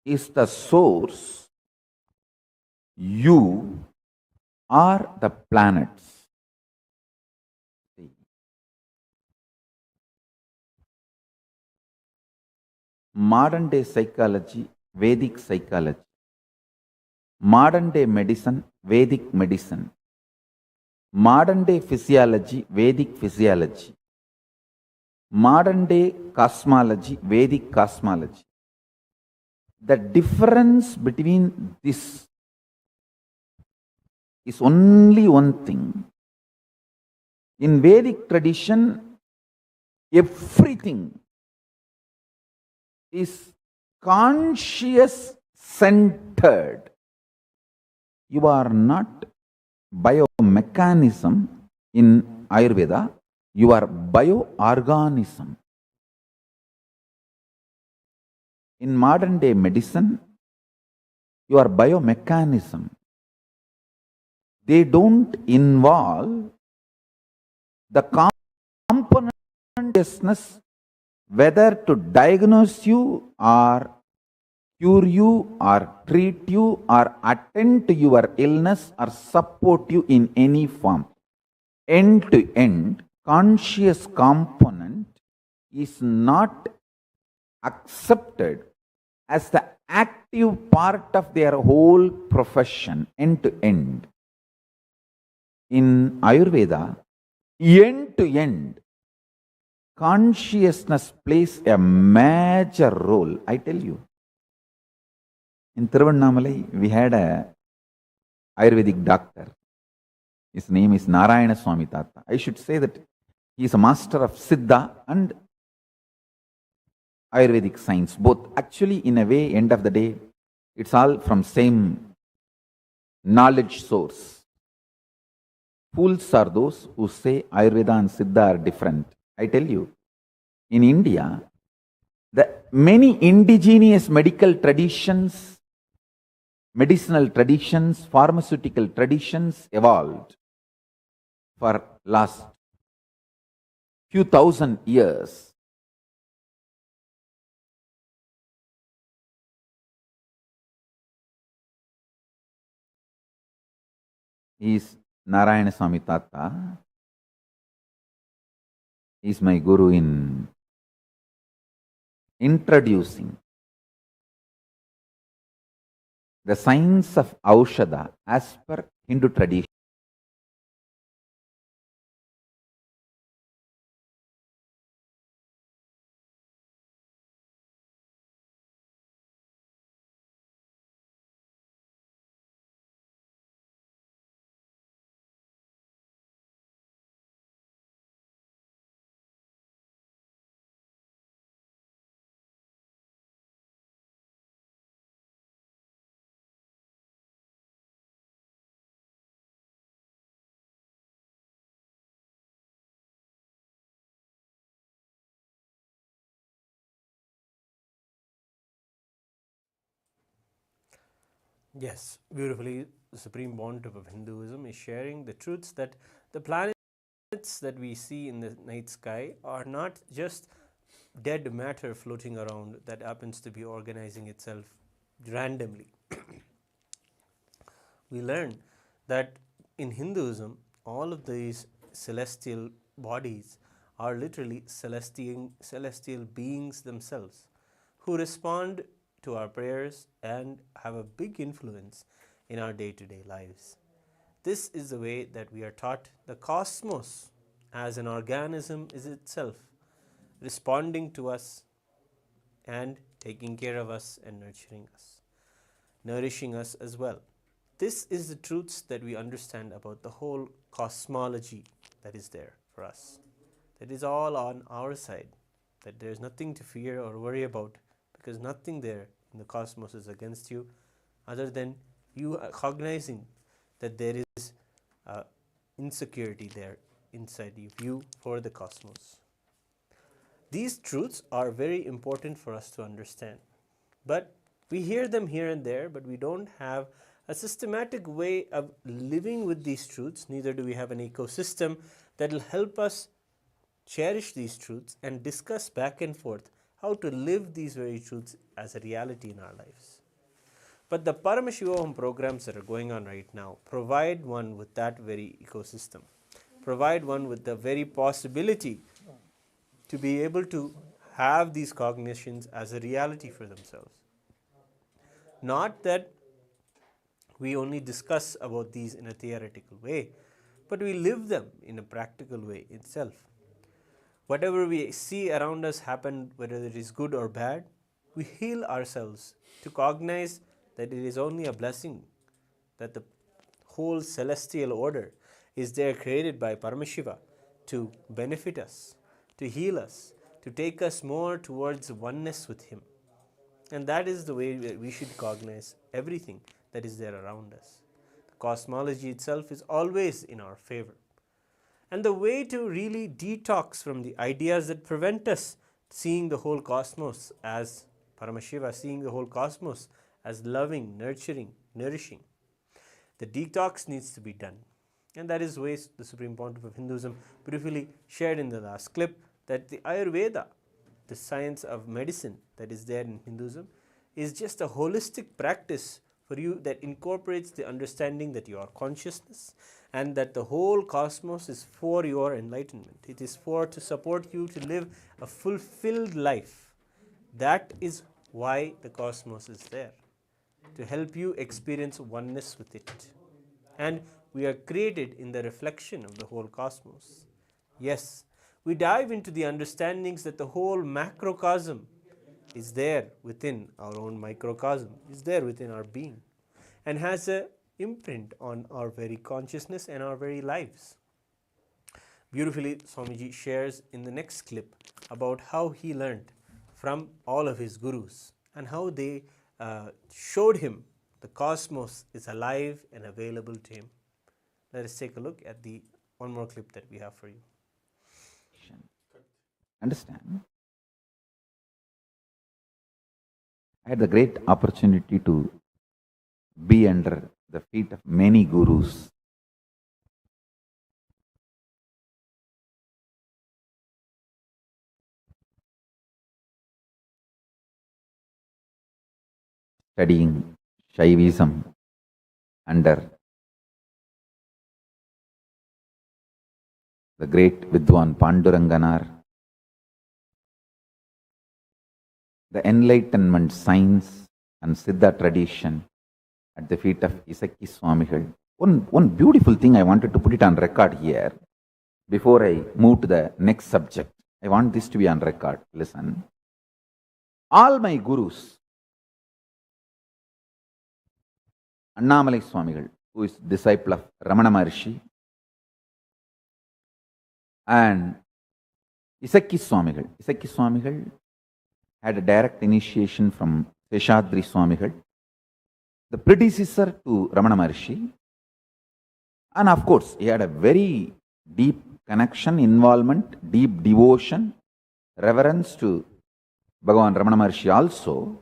Speaker 3: is the source. You are the planets. Modern day psychology, Vedic psychology. Modern day medicine, Vedic medicine. Modern day physiology, Vedic physiology. Modern day cosmology, Vedic cosmology. The difference between this is only one thing. In Vedic tradition, everything is conscious centered. You are not biomechanism in Ayurveda, you are bioorganism. In modern day medicine, you are biomechanism. They don't involve the component consciousness whether to diagnose you or cure you or treat you or attend to your illness or support you in any form. End to end, conscious component is not accepted as the active part of their whole profession, end to end. In Ayurveda, end to end, consciousness plays a major role. I tell you, in Tiruvannamalai, we had a Ayurvedic doctor. His name is Narayana Swami Tata. I should say that he is a master of Siddha and Ayurvedic science, both. Actually, in a way, end of the day, it's all from same knowledge source. Fools are those who say Ayurveda and Siddha are different. I tell you, in India, the many indigenous medical traditions, medicinal traditions, pharmaceutical traditions evolved for last few thousand years. He is Narayana Swami Tata. He is my guru in introducing the science of Aushadha as per Hindu tradition.
Speaker 1: Yes, beautifully, the supreme pontiff of Hinduism is sharing the truths that the planets that we see in the night sky are not just dead matter floating around that happens to be organizing itself randomly. We learn that in Hinduism, all of these celestial bodies are literally celestial beings themselves who respond to our prayers and have a big influence in our day-to-day lives. This is the way that we are taught the cosmos as an organism is itself responding to us and taking care of us and nurturing us, nourishing us as well. This is the truths that we understand about the whole cosmology that is there for us. That is all on our side, that there is nothing to fear or worry about, because nothing there in the cosmos is against you other than you cognizing that there is insecurity there inside you for the cosmos. These truths are very important for us to understand, but we hear them here and there, but we don't have a systematic way of living with these truths. Neither do we have an ecosystem that will help us cherish these truths and discuss back and forth how to live these very truths as a reality in our lives. But the Paramashivoham programs that are going on right now provide one with that very ecosystem, provide one with the very possibility to be able to have these cognitions as a reality for themselves. Not that we only discuss about these in a theoretical way, but we live them in a practical way itself. Whatever we see around us happen, whether it is good or bad, we heal ourselves to cognize that it is only a blessing, that the whole celestial order is there created by Paramashiva to benefit us, to heal us, to take us more towards oneness with Him. And that is the way we should cognize everything that is there around us. cosmology itself is always in our favor. And the way to really detox from the ideas that prevent us seeing the whole cosmos as Paramashiva, seeing the whole cosmos as loving, nurturing, nourishing, the detox needs to be done. And that is ways the Supreme Pontiff of Hinduism briefly shared in the last clip, that the Ayurveda, the science of medicine that is there in Hinduism, is just a holistic practice for you that incorporates the understanding that you are consciousness and that the whole cosmos is for your enlightenment. It is for to support you to live a fulfilled life. That is why the cosmos is there, to help you experience oneness with it. And we are created in the reflection of the whole cosmos. Yes, we dive into the understandings that the whole macrocosm is there within our own microcosm, is there within our being, and has an imprint on our very consciousness and our very lives. Beautifully, Swamiji shares in the next clip about how he learned from all of his gurus and how they showed him the cosmos is alive and available to him. Let us take a look at the one more clip that we have for you.
Speaker 3: Understand? I had the great opportunity to be under the feet of many gurus. Studying Shaivism under the great Vidwan Panduranganar, the Enlightenment science and Siddha tradition at the feet of Isaki Swamigal. One beautiful thing I wanted to put it on record here before I move to the next subject. I want this to be on record. Listen. All my gurus, Annamalai Swamigal, who is disciple of Ramana Maharshi, and Isaki Swamigal. Isaki Swamigal had a direct initiation from Seshadri Swamigal, the predecessor to Ramana Maharshi. And of course, he had a very deep connection, involvement, deep devotion, reverence to Bhagavan Ramana Maharshi also.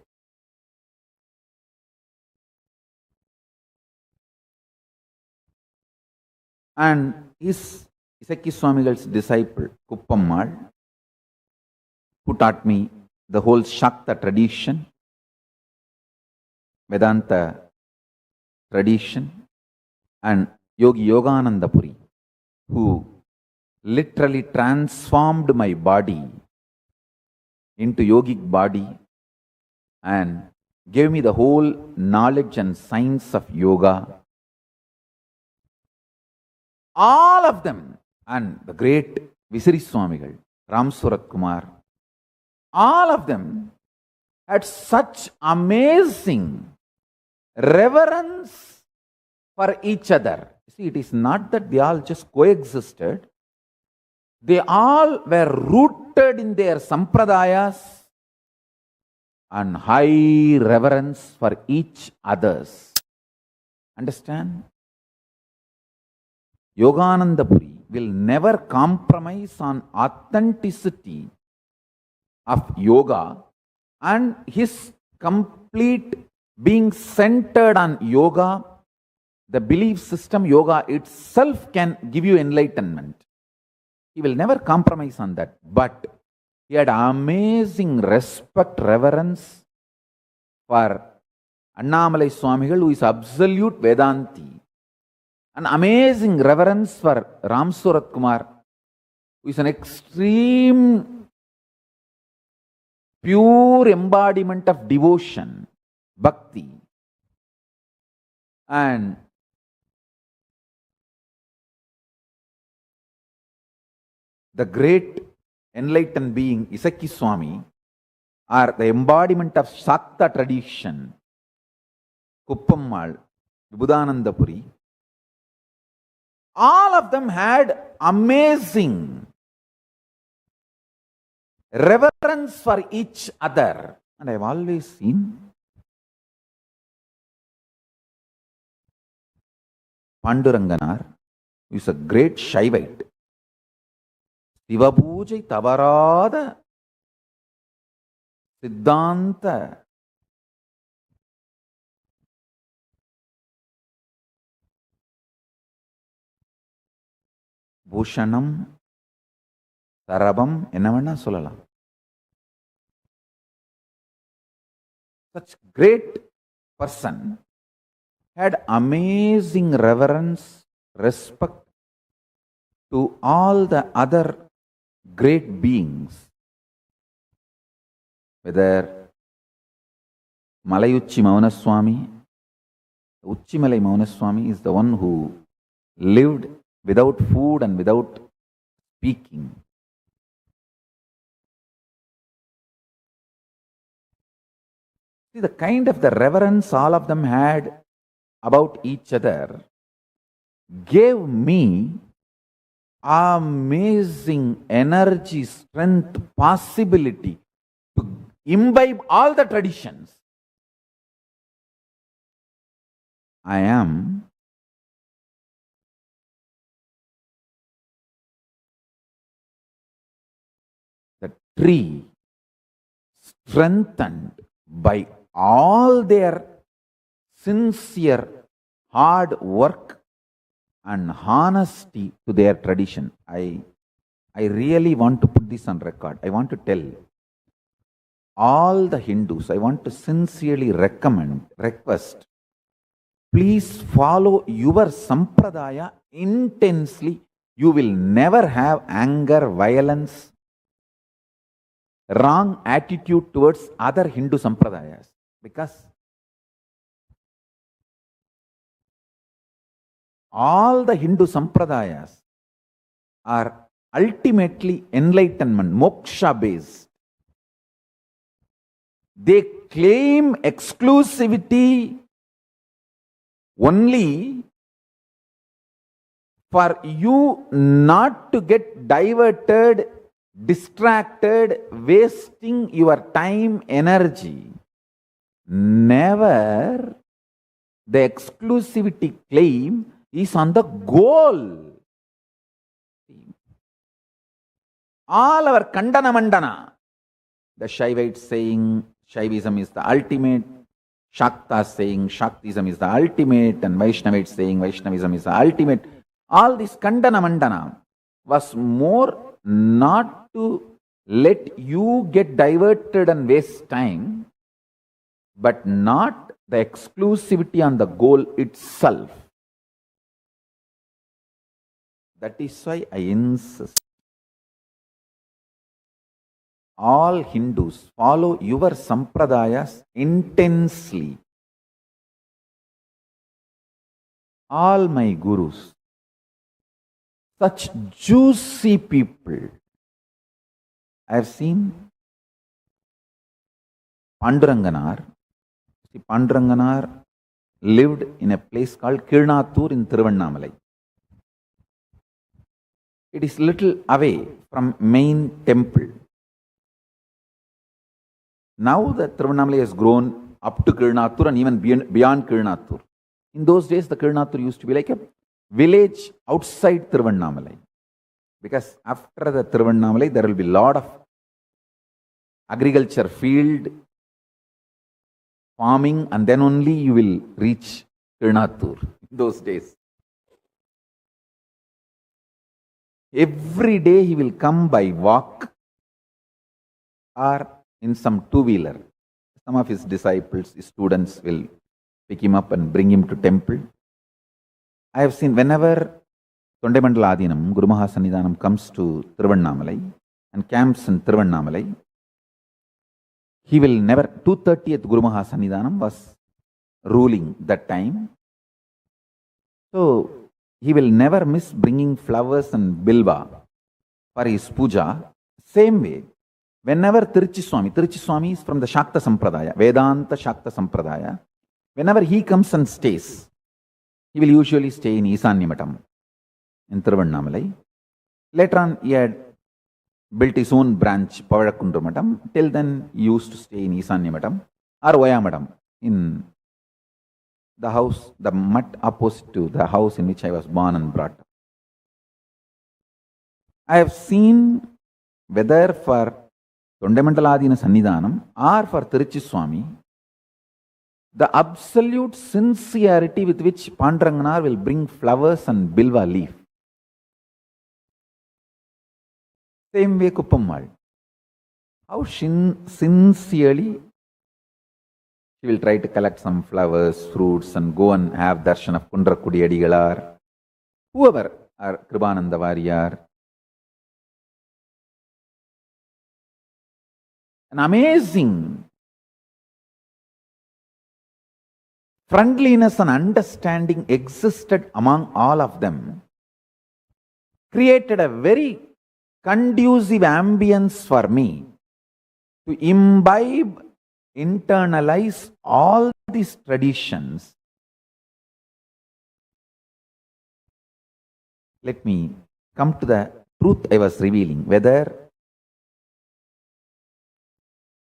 Speaker 3: And his Isaki Swamigal's disciple, Kuppammal, who taught me the whole Shakta tradition, Vedanta tradition, and Yogi Yogananda Puri, who literally transformed my body into yogic body and gave me the whole knowledge and science of yoga. All of them, and the great Visiri Swamigal, Ram Surat Kumar, all of them had such amazing reverence for each other. See, it is not that they all just coexisted. They all were rooted in their sampradayas and high reverence for each others. Understand? Yogananda Puri will never compromise on authenticity of yoga, and his complete being centered on yoga, the belief system, yoga itself can give you enlightenment. He will never compromise on that. But he had amazing respect, reverence for Annamalai Swamigal, who is absolute Vedanti. An amazing reverence for Ram Surat Kumar, who is an extreme pure embodiment of devotion, bhakti. And the great enlightened being Isaki Swami are the embodiment of Shakta tradition, Kuppammal, Vibhudananda Puri. All of them had amazing reverence for each other. And I've always seen Panduranganar is a great Shaivite. Sivapujai Tavarada Siddhanta Bhushanam Sarabam enna சொல்லலாம். Such great person had amazing reverence, respect to all the other great beings, whether Malayuchi Maunaswami. Uchimalai Maunaswami is the one who lived without food and without speaking. See, the kind of the reverence all of them had about each other gave me amazing energy, strength, possibility to imbibe all the traditions. I am the tree strengthened by all their sincere hard work and honesty to their tradition. I really want to put this on record. I want to tell all the Hindus, I want to sincerely request, please follow your sampradaya intensely. You will never have anger, violence, wrong attitude towards other Hindu sampradayas, because all the Hindu sampradayas are ultimately enlightenment, moksha based. They claim exclusivity only for you not to get diverted, distracted, wasting your time, energy. Never the exclusivity claim is on the goal. All our Kandana Mandana, the Shaivites saying Shaivism is the ultimate, Shakta saying Shaktism is the ultimate, and Vaishnavites saying Vaishnavism is the ultimate. All this Kandana Mandana was more not to let you get diverted and waste time, but not the exclusivity on the goal itself. That is why I insist. All Hindus follow your sampradayas intensely. All my gurus, such juicy people. I have seen Panduranganar. See, Panduranganar lived in a place called Kirnathur in Thiruvannamalai. It is little away from main temple. Now the Thiruvannamalai has grown up to Kirnathur and even beyond Kirnathur. In those days, the Kirnathur used to be like a village outside Thiruvannamalai. Because after the Thiruvannamalai, there will be a lot of agriculture field, farming, and then only you will reach Kirnathur in those days. Every day he will come by walk or in some two-wheeler. Some of his disciples, his students will pick him up and bring him to temple. I have seen whenever Thondemandala Adinam, Guru Mahasannidhanam comes to Thiruvannamalai and camps in Thiruvannamalai, he will never, 230th Guru Mahasannidhanam was ruling that time. So he will never miss bringing flowers and bilva for his puja. Same way, whenever Tirichiswami is from the Shakta Sampradaya, Vedanta Shakta Sampradaya, whenever he comes and stays, he will usually stay in Isanyamatam in Thiruvannamalai. Later on, he had built his own branch, Pavadakundramatam. Till then, he used to stay in Isanyamatam or Vayamatam in the house, the mutt opposite to the house in which I was born and brought up. I have seen whether for Tondamendaladina Sannidhanam or for Tiruchiswami, the absolute sincerity with which Panduranganar will bring flowers and bilva leaf. Same way Kuppammal. How sincerely she will try to collect some flowers, fruits, and go and have darshan of Kundrakudi Adigalar, whoever, or Kribananda Variyar. An amazing friendliness and understanding existed among all of them, created a very conducive ambience for me to imbibe, internalize all these traditions. Let me come to the truth I was revealing, whether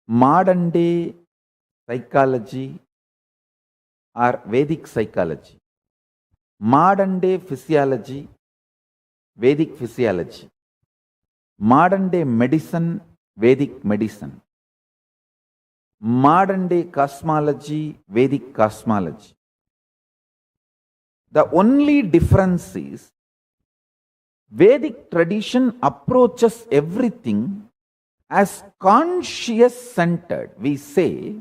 Speaker 3: modern day psychology or Vedic psychology, modern day physiology, Vedic physiology, modern day medicine, Vedic medicine, modern day cosmology, Vedic cosmology. The only difference is Vedic tradition approaches everything as conscious centered. We say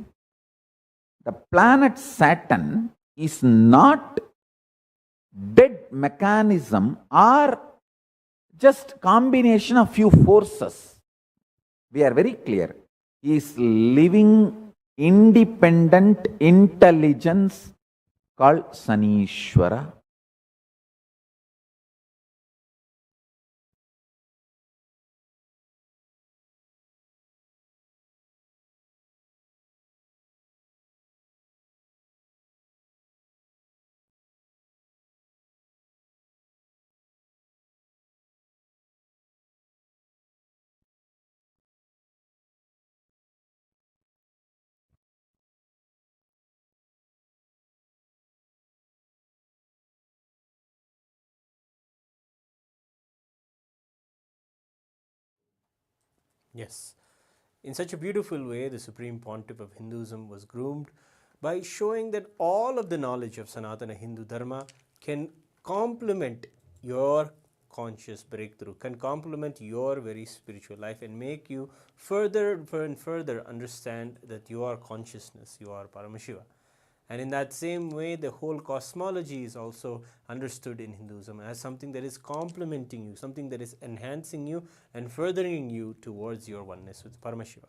Speaker 3: the planet Saturn is not dead mechanism or just combination of few forces. We are very clear. He is living independent intelligence called Sanishwara.
Speaker 1: Yes. In such a beautiful way, the Supreme Pontiff of Hinduism was groomed by showing that all of the knowledge of Sanatana Hindu Dharma can complement your conscious breakthrough, can complement your very spiritual life and make you further and further understand that you are consciousness, you are Paramashiva. And in that same way, the whole cosmology is also understood in Hinduism as something that is complementing you, something that is enhancing you and furthering you towards your oneness with Paramashiva.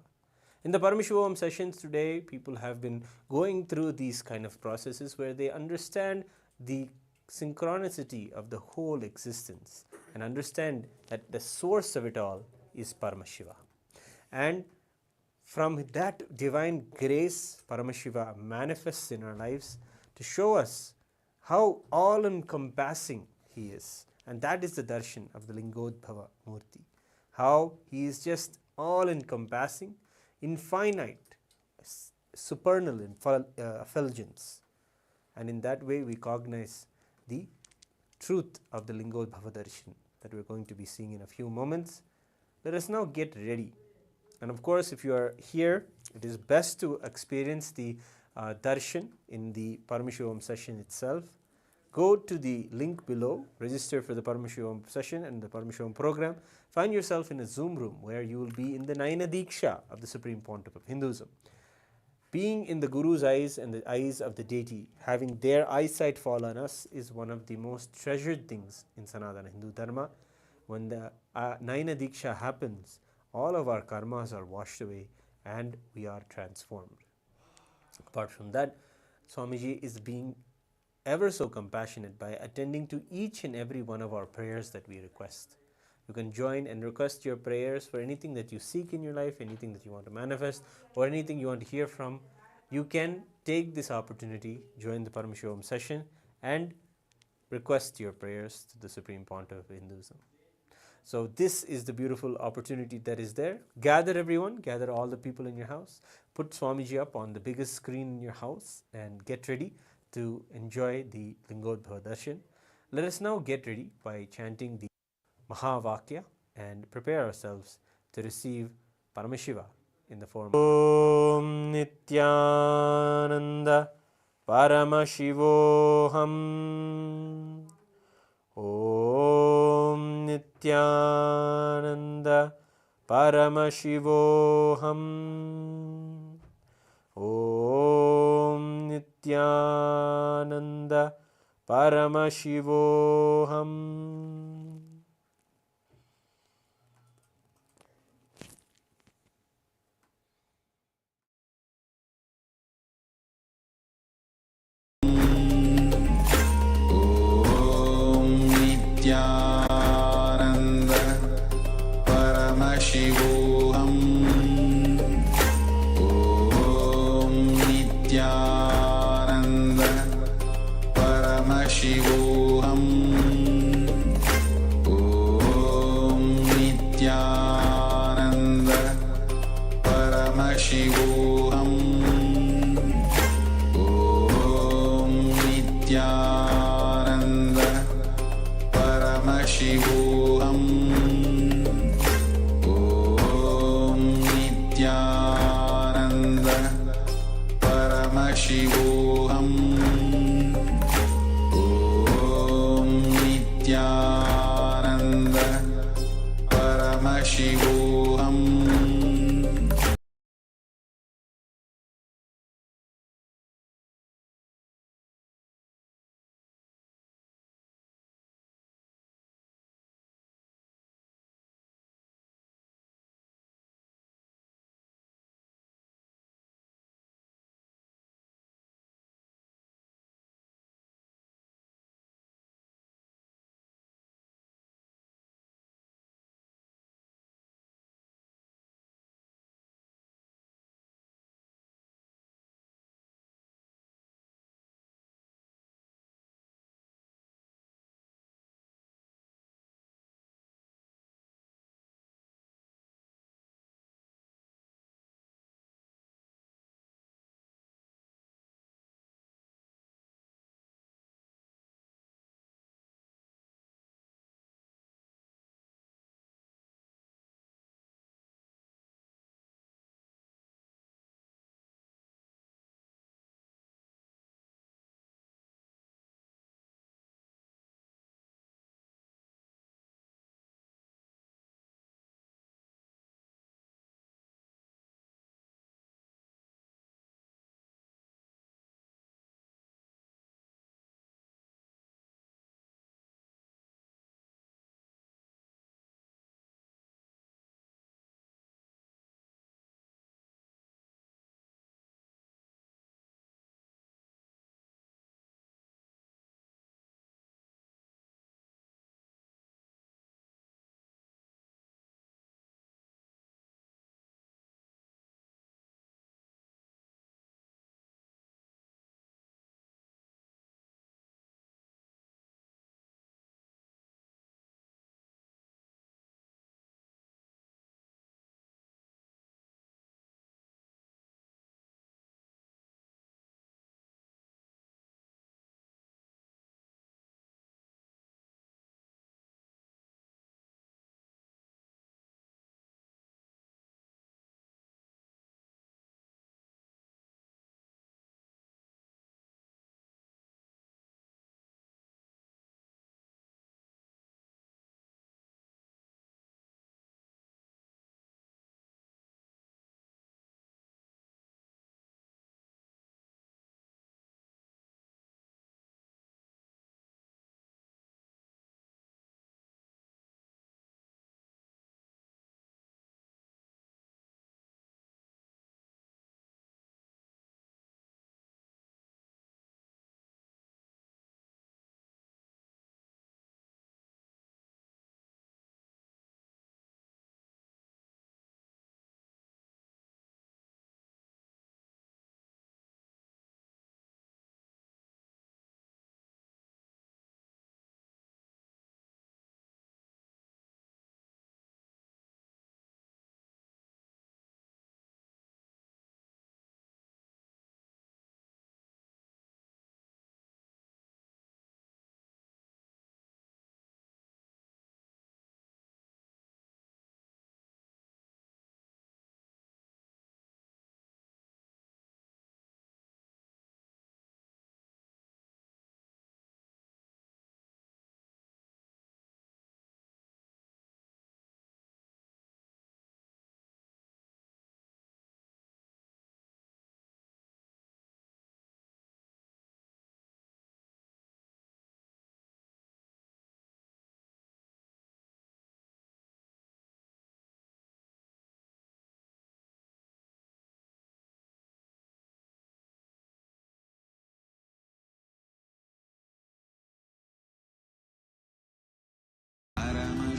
Speaker 1: In the Paramashivoham sessions today, people have been going through these kind of processes where they understand the synchronicity of the whole existence and understand that the source of it all is Paramashiva. And from that divine grace, Paramashiva manifests in our lives to show us how all-encompassing He is. And that is the darshan of the Lingodbhava Murty. How He is just all-encompassing, infinite, supernal effulgence. And in that way, we cognize the truth of the Lingodbhava darshan that we're going to be seeing in a few moments. Let us now get ready. And of course, if you are here, it is best to experience the darshan in the Paramashivoham session itself. Go to the link below, register for the Paramashivoham session and the Paramashivoham program. Find yourself in a Zoom room where you will be in the Naina Diksha of the Supreme Pontiff of Hinduism. Being in the Guru's eyes and the eyes of the deity, having their eyesight fall on us, is one of the most treasured things in Sanatana Hindu Dharma. When the Naina Diksha happens, all of our karmas are washed away and we are transformed. Apart from that, Swamiji is being ever so compassionate by attending to each and every one of our prayers that we request. You can join and request your prayers for anything that you seek in your life, anything that you want to manifest, or anything you want to hear from. You can take this opportunity, join the Paramashivoham session, and request your prayers to the Supreme Pontiff of Hinduism. So this is the beautiful opportunity that is there. Gather everyone, gather all the people in your house, put Swamiji up on the biggest screen in your house and get ready to enjoy the Lingodbhava Darshan. Let us now get ready by chanting the Mahavakya and prepare ourselves to receive Paramashiva in the form of Om Nithyananda Paramashivoham. Om Nithyananda Paramashivoham. Om Nithyananda Paramashivoham.
Speaker 3: Nithyananda Paramashivoham. Om Nithyananda Paramashivoham. Om Nithyananda Paramashivoham. Om Nithyananda Paramashivoham. Om Nithyananda Paramashivoham. Om Nithyananda Paramashivoham.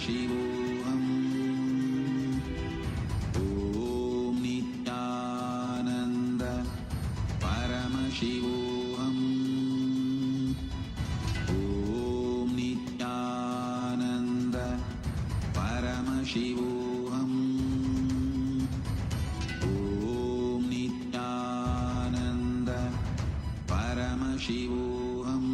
Speaker 3: Paramashivoham. Om Nithyananda Paramashivoham. Om Nithyananda Paramashivoham. Om Nithyananda Paramashivoham.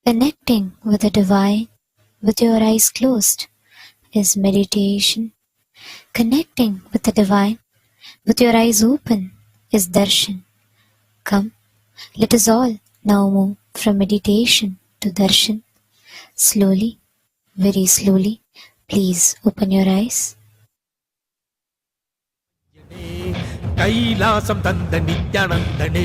Speaker 5: Connecting with the divine with your eyes closed is meditation. Connecting with the divine with your eyes open is darshan. Come, let us all now move from meditation to darshan. Slowly, very slowly, please open your eyes.
Speaker 6: Kailasam தந்த நித்யானந்தனே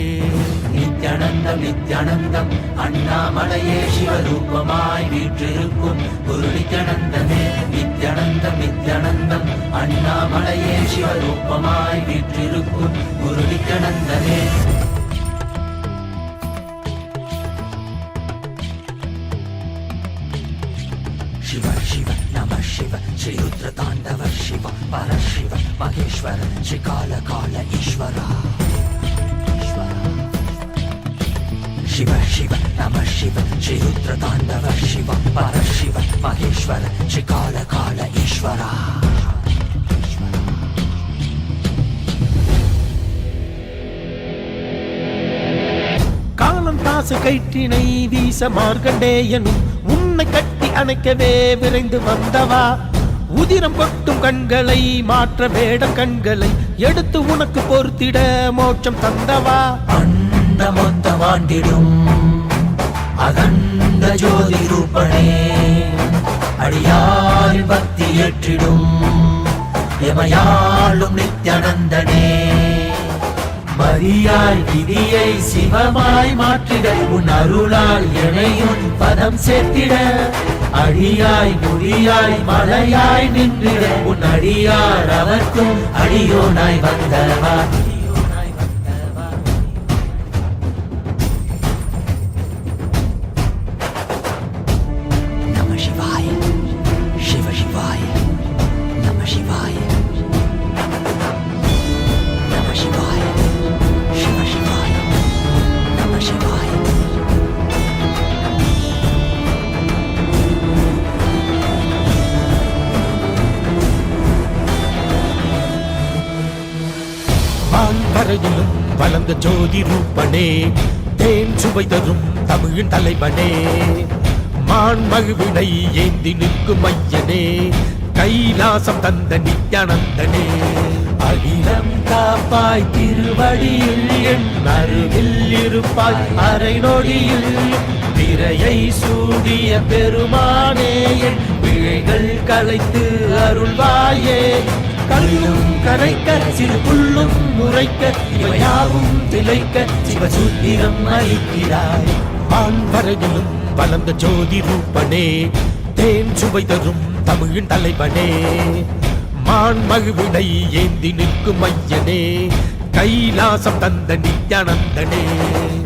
Speaker 7: நித்யானந்தம் நித்யானந்தம் அண்ணாமலையே சிவரூபமாய் வீற்றிருக்கும் குரு நித்யானந்தமே நித்யானந்தம் நித்யானந்தம் அண்ணாமலையே சிவரூபமாய் வீற்றிருக்கும் குரு நித்யானந்தமே शिव शिव नमः शिव श्री रुद्र तांडव शिव परशिव महेश्वर श्री काल काल ईश्वर शिव शिव नमः शिव श्री रुद्र तांडव शिव परशिव महेश्वर श्री काल काल ईश्वर
Speaker 6: காலம் தாசு கயிற்றினை வீச மார்க்கண்டேயனும் உன்னை கட்டி அணைக்கவே விரைந்து வந்தவா உதிரம் கொட்டும் கண்களை மாற்ற வேடம் கண்களை எடுத்து உனக்கு பொறுத்திட மோட்சம் தந்தவா
Speaker 7: அண்ட மொத்தம் ஆண்டிடும் அகண்ட ஜோதி ரூபனே அடியாரின் பக்தி ஏற்றிடும் எமையாளும் நித்யானந்தனே மரியாய் விதியை சிவமாய் மாற்றிட உன் அருளால் எனையும் பதம் சேர்த்திட அடியாய் முடியாய் மலையாய் நின்றிட உன் அடியார் அவர்க்கும் அடியோனாய் வந்தவா நம சிவாய சிவ சிவாய நம சிவாய நம சிவாய शिव शिवाय नमः शिवाय
Speaker 6: வான்பரையிலும் வளர்ந்த ஜோதி ரூபனே தேன் சுவை தரும் தமிழின் தலைவனே மான் மகிழ்வினை ஏந்தி நிற்கும் ஐயனே கைலாசம் தந்த நித்யானந்தனே
Speaker 7: அகிலம் காப்பாய் திருவடியில் என் அருகில் இருப்பாய் அரை நொடியில் திரையை சூடிய பெருமானே என் பிழைகள் கலைத்து அருள்வாயே கல்லும் கரைக்க சிறு புல்லும் முறைக்க இவையாவும் திளைக்க சிவசூத்திரம் அளிக்கிறாய்
Speaker 6: வான்பரையிலும் வளர்ந்த ஜோதி ரூபனே தேன் சுவை தரும் தமிழின் தலைவனே மான் மகிழ்வினை ஏந்தி நிற்கும் ஐயனே கைலாசம் தந்த நித்யானந்தனே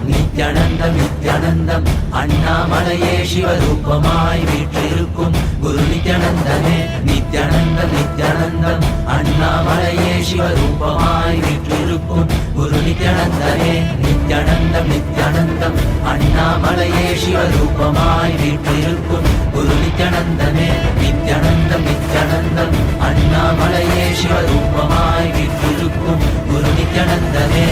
Speaker 7: நித்யானந்தம் நித்யானந்தம் அண்ணாமலையே சிவரூபமாய் வீற்றிருக்கும் குரு நித்யானந்தமே நித்யானந்தம் நித்யானந்தம் அண்ணாமலையே சிவரூபமாய் வீற்றிருக்கும் குரு நித்யானந்தமே நித்யானந்தம் நித்யானந்தம் அண்ணாமலையே சிவரூபமாய் வீற்றிருக்கும் குரு நித்யானந்தமே நித்யானந்தம் நித்யானந்தம் அண்ணாமலையே சிவரூபமாய் வீற்றிருக்கும் குரு நித்யானந்தமே.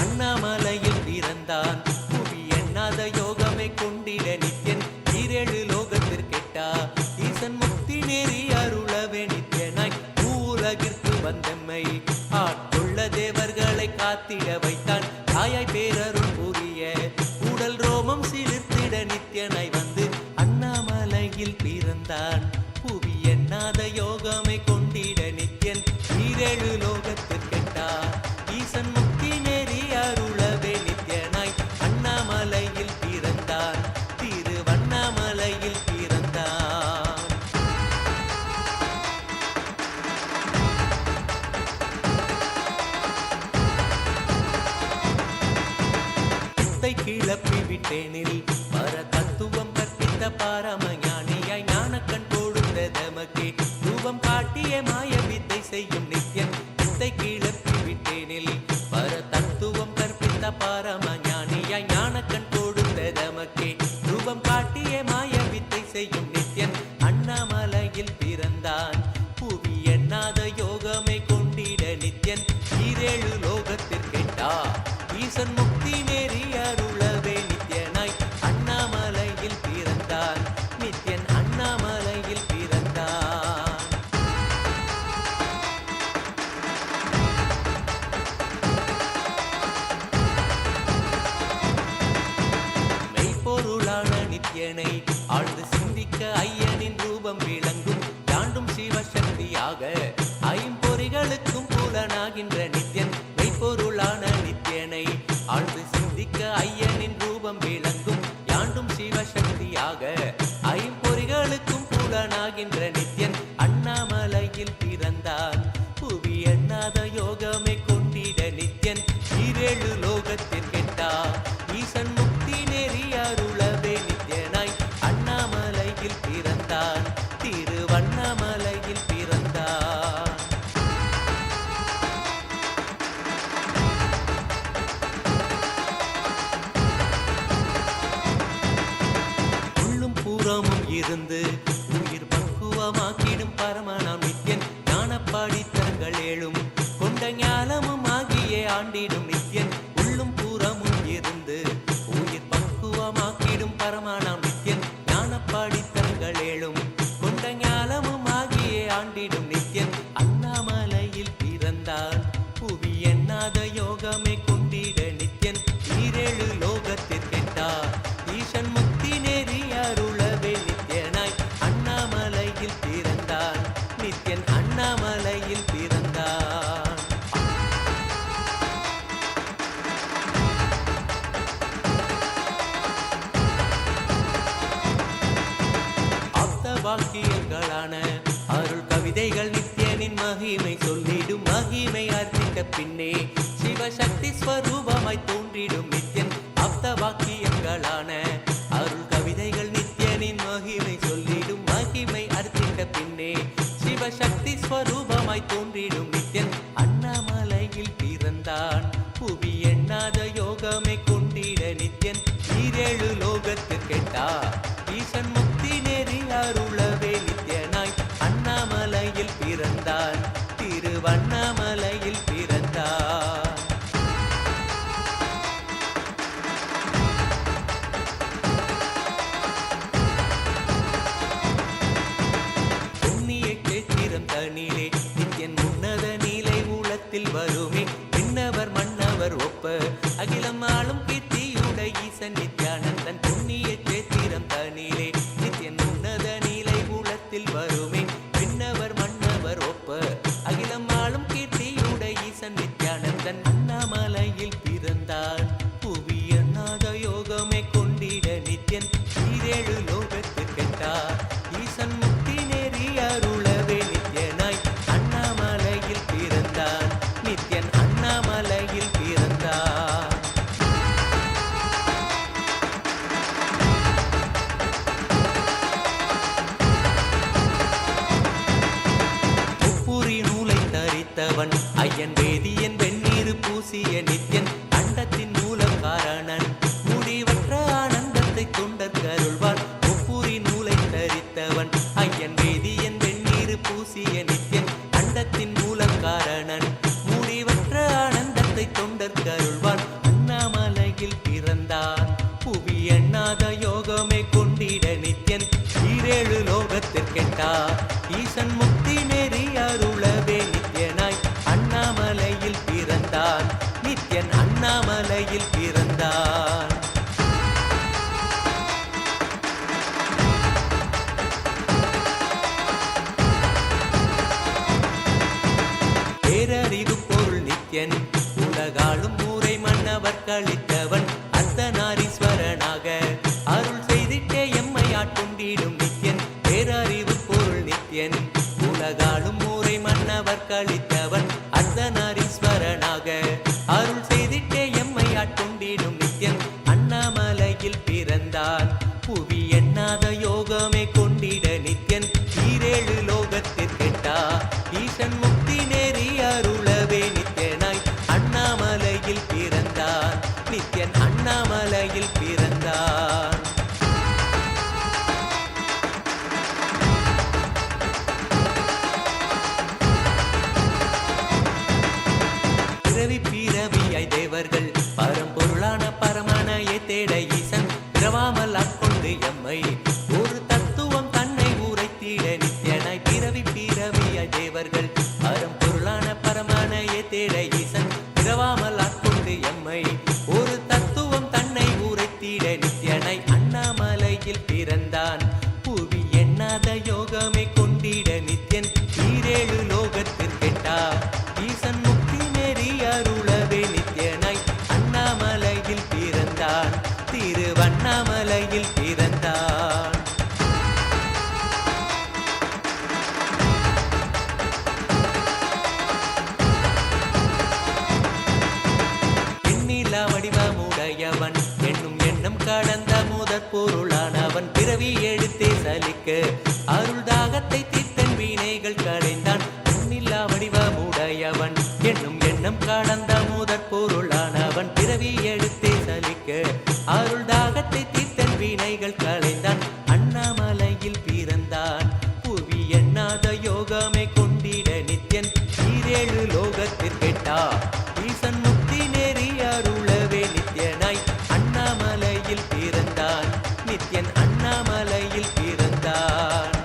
Speaker 8: அண்ணாமலையில் பிறந்தான் புவி எண்ணாத யோகமே கொண்டிட நித்யன் ஈரேழு லோகத்திற்கெட்டா ஈசன் முக்தி நேரி அருளவே நித்யனாய் பூலகிற்கு வந்தம்மை ஆட்கொள்ள தேவர்களை காத்திட வைத்தான் தாயாய் பேரருள் புரிய உடல் ரோமம் சிலிர்த்திட நித்யனாய் வந்து அண்ணாமலையில் பிறந்தான் புவி எண்ணாத யோகமே கொண்டிட நித்யன் ஈரேழு லோகத்திற்கெட்டா ஈசன் முக்தி நேரி அருளவே நித்யனாய் அண்ணாமலையில் பிறந்தான் திருவண்ணாமலையில் பிறந்தான். சித்தை கிளப்பி விட்டேனில் பர தத்துவம் கற்பித்த பாரமஞானியாய் ஞானக்கண் கொடுத்த தமக்கே ரூபம் காட்டிய மாய வித்தை செய்யும் நித்யன் சித்தை கிளப்பி விட்டேனில் பர தத்துவம் கற்பித்த பாரமஞானியாய் ஞானக்கண் கொடுத்த தமக்கே ரூபம் காட்டிய மாய வித்தை செய்யும் நித்யன் அண்ணாமலையில் பிறந்தான் புவி எண்ணாத யோகமே கொண்டிட நித்யன் ஈரேழு லோகத்திற்கெட்டா ஈசன் முக்தி நேரி அருளவே நித்யனாய் அண்ணாமலையில் பிறந்தான் நித்யன் அண்ணாமலையில் பிறந்தான். மெய்ப்பொருளான நித்யனை ஆழ்ந்து சிந்திக்க ஐயனின் ரூபம் விளங்கும் தாண்டும் சிவசக்தியாக ஐம்பொறிகளுக்கும் புலனாகின்ற நித்யன் மெய்ப்பொருளான நித்யனை ஆழ்ந்து சிந்திக்க ஐயனின் ரூபம் விளங்கும் யாண்டும் சிவசக்தியாக ஐம்பொறிகளுக்கும் புலனாகின்ற நித்யன் அண்ணாமலையில் பிறந்தான் புவி எண்ணாத யோகமே கொண்டிட நித்யன் ஈரேழு லோகத்திற்கெட்டா ஈசன் முக்தி நேரி அருளவே நித்யனாய் அண்ணாமலையில் பிறந்தான் திருவண்ணாமலையில் பிறந்தான். உள்ளும் புறமும் இருந்து உயிர் பக்குவமாக்கிடும் பரமனாம் நித்யன் ஞானப்பாடித்தரங்கள் ஏழும் கொண்ட ஞானமும் ஆகிய ஆண்டிடும் நித்யன் உள்ளும் புறமும் இருந்து உயிர் பக்குவமாக்கிடும் பரமனாம் நித்யன் ஞானப்பாடித்தரங்கள் ஏழும் கொண்ட ஞானமும் ஆகிய ஆண்டிடும் நித்யன் அண்ணாமலையில் பிறந்தான் புவி எண்ணாத யோகமே கொண்டிட நித்யன் ஈரேழு லோகத்திற்கெட்டா ஈசன் முக்தி நேரி அருளவே நித்யனாய் அண்ணாமலையில் பிறந்தான் நித்யன் அண்ணாமலையில் பிறந்தான். ஆப்த வாக்கியங்களான அருள் கவிதைகள் நித்யனின் மகிமை சொல்லிடும் மகிமை அர்த்தித்த பின்னே சிவசக்தி ஸ்வரூபமாய் தோன்றிடும் நித்யன் ஆப்த வாக்கியங்களான அருள் கவிதைகள் நித்யனின் மகிமை சொல்லிடும் மகிமை அர்த்தித்த பின்னே சிவசக்தி ஸ்வரூபமாய் தோன்றிடும் நித்யன் அண்ணாமலையில் பிறந்தான் புவி எண்ணாத யோகமே கொண்டிட நித்யன் ஈரேழு லோகத்திற்கெட்டா ஈசன் முக்தி நேரி அருளவே நித்யனாய் அண்ணாமலையில் பிறந்தான் திருவண்ணாமலையில் பிறந்தான். புண்ணிய கேத்திரம் தனிலே நித்யன் உன்னத நீலை ஊழத்தில் வருமே விண்ணவர் மன்னவர் ஒப்ப அகிலம் ஆளும் கீர்த்தியுட ஈசன் நித்யானந்தன் புண்ணிய கேத்திரம் தனிலே நித்யன் உன்னத நீலை ஊழத்தில் வருமே விண்ணவர் மன்னவர் ஒப்ப அகிலம் ஆளும் கீர்த்தியுட ஈசன் நித்யானந்தன் அண்ணாமலையில் பிறந்தான் புவி எண்ணாத யோகமே கொண்டிட நித்யன் ஈரேழு லோகத்திற்கெட்டா ஈசன் முக்தி நேரி அருளவே நித்யனாய் அண்ணாமலை ஐயன் வேதியன் வெந்நீர் பூசிய நித்யன் அண்டத்தின் மூலம் காரணன் முடிவற்ற ஆனந்தத்தை தொண்டர்க்கு அருள்வான் ஒப்புரி நூலை தரித்தவன் ஐயன் வேதியன் வெந்நீர் பூசிய நித்யன் அண்டத்தின் மூலம் காரணன் முடிவற்ற ஆனந்தத்தை தொண்டர்க்கு அருள்வான் அண்ணாமலையில் பிறந்தான் புவி எண்ணாத யோகமே கொண்டிட நித்யன் ஈரேழு லோகத்திற்கெட்டா ஈசன் முக்தி நெறி அருளவே நித்யனாய் அண்ணாமலையில் பிறந்தான் நித்யன் அண்ணாமலையில் பிறந்தான். பேரறிவு பொருள் நித்யன் உலகாளும் ஊரை மன்னவர் கழித்தவன் அர்த்தநாரீஸ்வரனாக அருள் செய்திட்டே எம்மை ஆட்கொண்டிடும் நித்யன் பேரறிவு பொருள் நித்யன் உலகாளும் ஊரை மன்னவர் கழித்தவன் அர்த்தநாரீஸ்வரனாக அருள் செய்திட்டே எம்மை ஆட்கொண்டிடும் நித்யன் அண்ணாமலையில் பிறந்தான் புவி எண்ணாத யோகமே கொண்டிட நித்யன் ஈரேழு லோகத்திற்கெட்டா ஈசன் முக்தி நெறி அருளவே நித்யனாய் அண்ணாமலையில் பிறந்தான் நித்யன் அண்ணாமலையில் பிறந்தான். பிறவி பிறவியாய் தேவர்கள் பரம்பொருளான பரமனையை தேட ஈசன் பிறவாமல் ஆட்கொண்டு எம்மை ஒரு தத்துவம் தன்னை உரைத்திட நித்யனாய் பிறவி பிறவியாய் தேவர்கள் பரம்பொருளான பரமனையை தேட ஈசன் பிறவாமல் ஆட்கொண்டு எம்மை ஒரு தத்துவம் தன்னை உரைத்திட நித்யனாய் அண்ணாமலையில் பிறந்தான் புவி எண்ணாத யோகமே கொண்டிட நித்யன் ஈரேழு லோகத்திற்கெட்டா ஈசன் முக்தி நெறி அருளவே நித்யனாய் அண்ணாமலையில் பிறந்தான் திருவண்ணாமலையில் பிறந்தான். எண்ணிலா வடிவமுடையவன் என்னும் எண்ணம் கடந்த முதற் பொருளானவன் பிறவி எடுத்தே சலிக்க அருள் தாகத்தை தீர்த்தன் வீணைகள் களைந்தான் எண்ணிலா வடிவமுடையவன் என்னும் எண்ணம் கடந்த முதற் பொருளானவன் பிறவி எடுத்தே சலிக்க அருள் தாகத்தை தீர்த்தன் வீணைகள் களைந்தான் அண்ணாமலையில் பிறந்தான் புவி எண்ணாத யோகமே கொண்டிட நித்யன் ஈரேழு லோகத்திற்கெட்டா ஈசன் முக்தி நெறி அருளவே நித்யனாய் அண்ணாமலையில் பிறந்தான் நித்யன் அண்ணாமலையில் பிறந்தான்.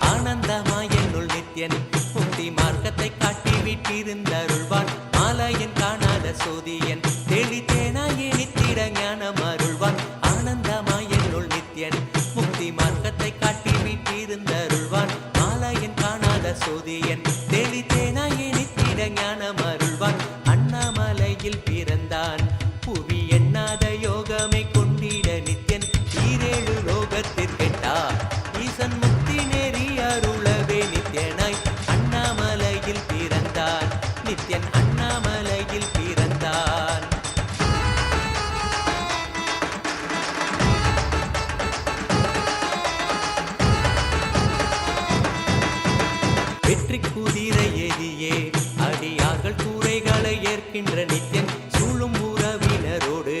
Speaker 8: ஆனந்தமாய் என்னுள் நித்யன் முக்தி மார்க்கத்தை காட்டி விட்டிருந்தருள்வான் மாலையன் காணாத சோதியன் தெளித்தேனாய் இனித்திட ஞானம் அருள்வான் ஆனந்தமாய் என்னுள் நித்யன் முக்தி மார்க்கத்தை காட்டி விட்டிருந்தருள்வான் மாலையன் காணாத சோதியன் தெளித்தேனாய் இனித்திட ஞானம் அருள்வான் அண்ணாமலையில் பிறந்தான் புவி எண்ணாத யோகமே கொண்டிட நித்யன் ஈரேழு லோகத்திற்கெட்டா ஈசன் முக்தி நெறி அருளவே நித்யனாய் அண்ணாமலையில் பிறந்தான் நித்யன் அண்ணாமலையில் பிறந்தான். வெற்றி குதிரை ஏதியே அடியார்கள் கூரைகளை ஏற்கின்ற நித்யன் சூழும் உறவினரோடு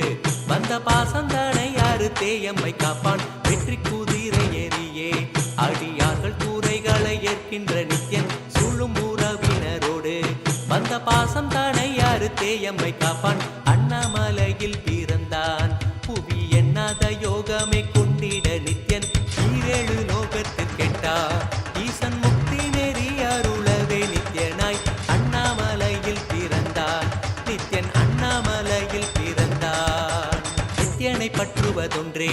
Speaker 8: வந்த பாசந்தானை யாரு தேயம்மை காப்பான் வெற்றி குதிரை ஏறியே அடியார்கள் கூரைகளை ஏற்கின்ற நித்யன் சூழும் உறவினரோடு வந்த பாசம் தானை யாரு தேயம்மை காப்பான் அண்ணாமலையில் பிறந்தான் புவி எண்ணாத யோகமே கொண்டிட நித்யன் ஈரேழு லோகத்திற்கெட்டா ஈசன் முக்தி நெறி அருளவே நித்யனாய் அண்ணாமலையில் பிறந்தான் நித்யன் அண்ணாமலையில் பிறந்தான். நித்யனை பற்றுவதொன்றே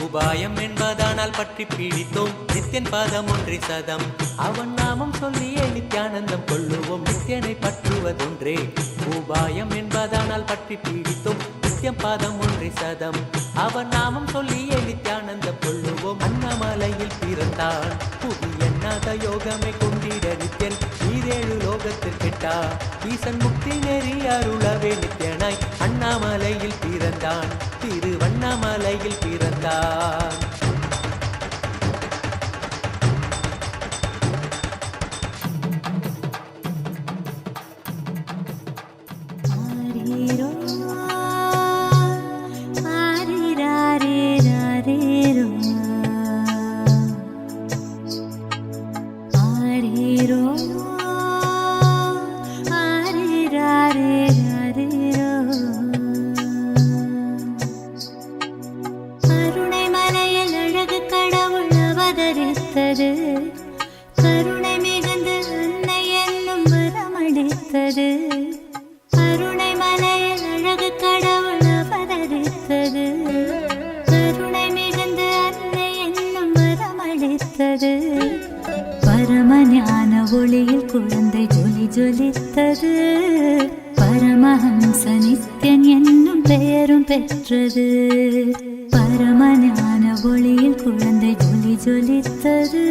Speaker 8: உபாயம் என்பதானால் பற்றி பிடித்தோம் நித்யன் பாதம் ஒன்றே சதம் அவன் நாமம் சொல்லியே நித்யானந்தம் கொள்ளுவோம் நித்யனை பற்றுவதொன்றே உபாயம் என்பதானால் பற்றி பிடித்தோம் நித்யம் பாதம் ஒன்றே சதம் அவன் நாமம் சொல்லியே நித்யானந்தம் கொள்ளுவோம் அண்ணாமலையில் பிறந்தான் புவி எண்ணாத யோகமே கொண்டிட நித்யன் ஈரேழு லோகத்திற்கெட்ட கண்டா ஈசன் முக்தி நெறி அருளவே நித்யனாய் அண்ணாமலையில் பிறந்தான், திருவண்ணாமலையில் பிறந்தான்.
Speaker 9: கருணை மிகுந்து அன்னை என்னும் வரமளித்தது. கருணை மலையில் அழகு கடவுள் அவதரித்தது. கருணை மிகுந்து அன்னை என்னும் வரமளித்தது. பரம ஞான ஒளியில் குழந்தை ஜொலி ஜொலித்தது. பரமஹம்ச நித்யன் என்னும் பெயரும் பெற்றது. பரம ஞான ஒளியில் குழந்தை ஜொலி ஜொலித்தது.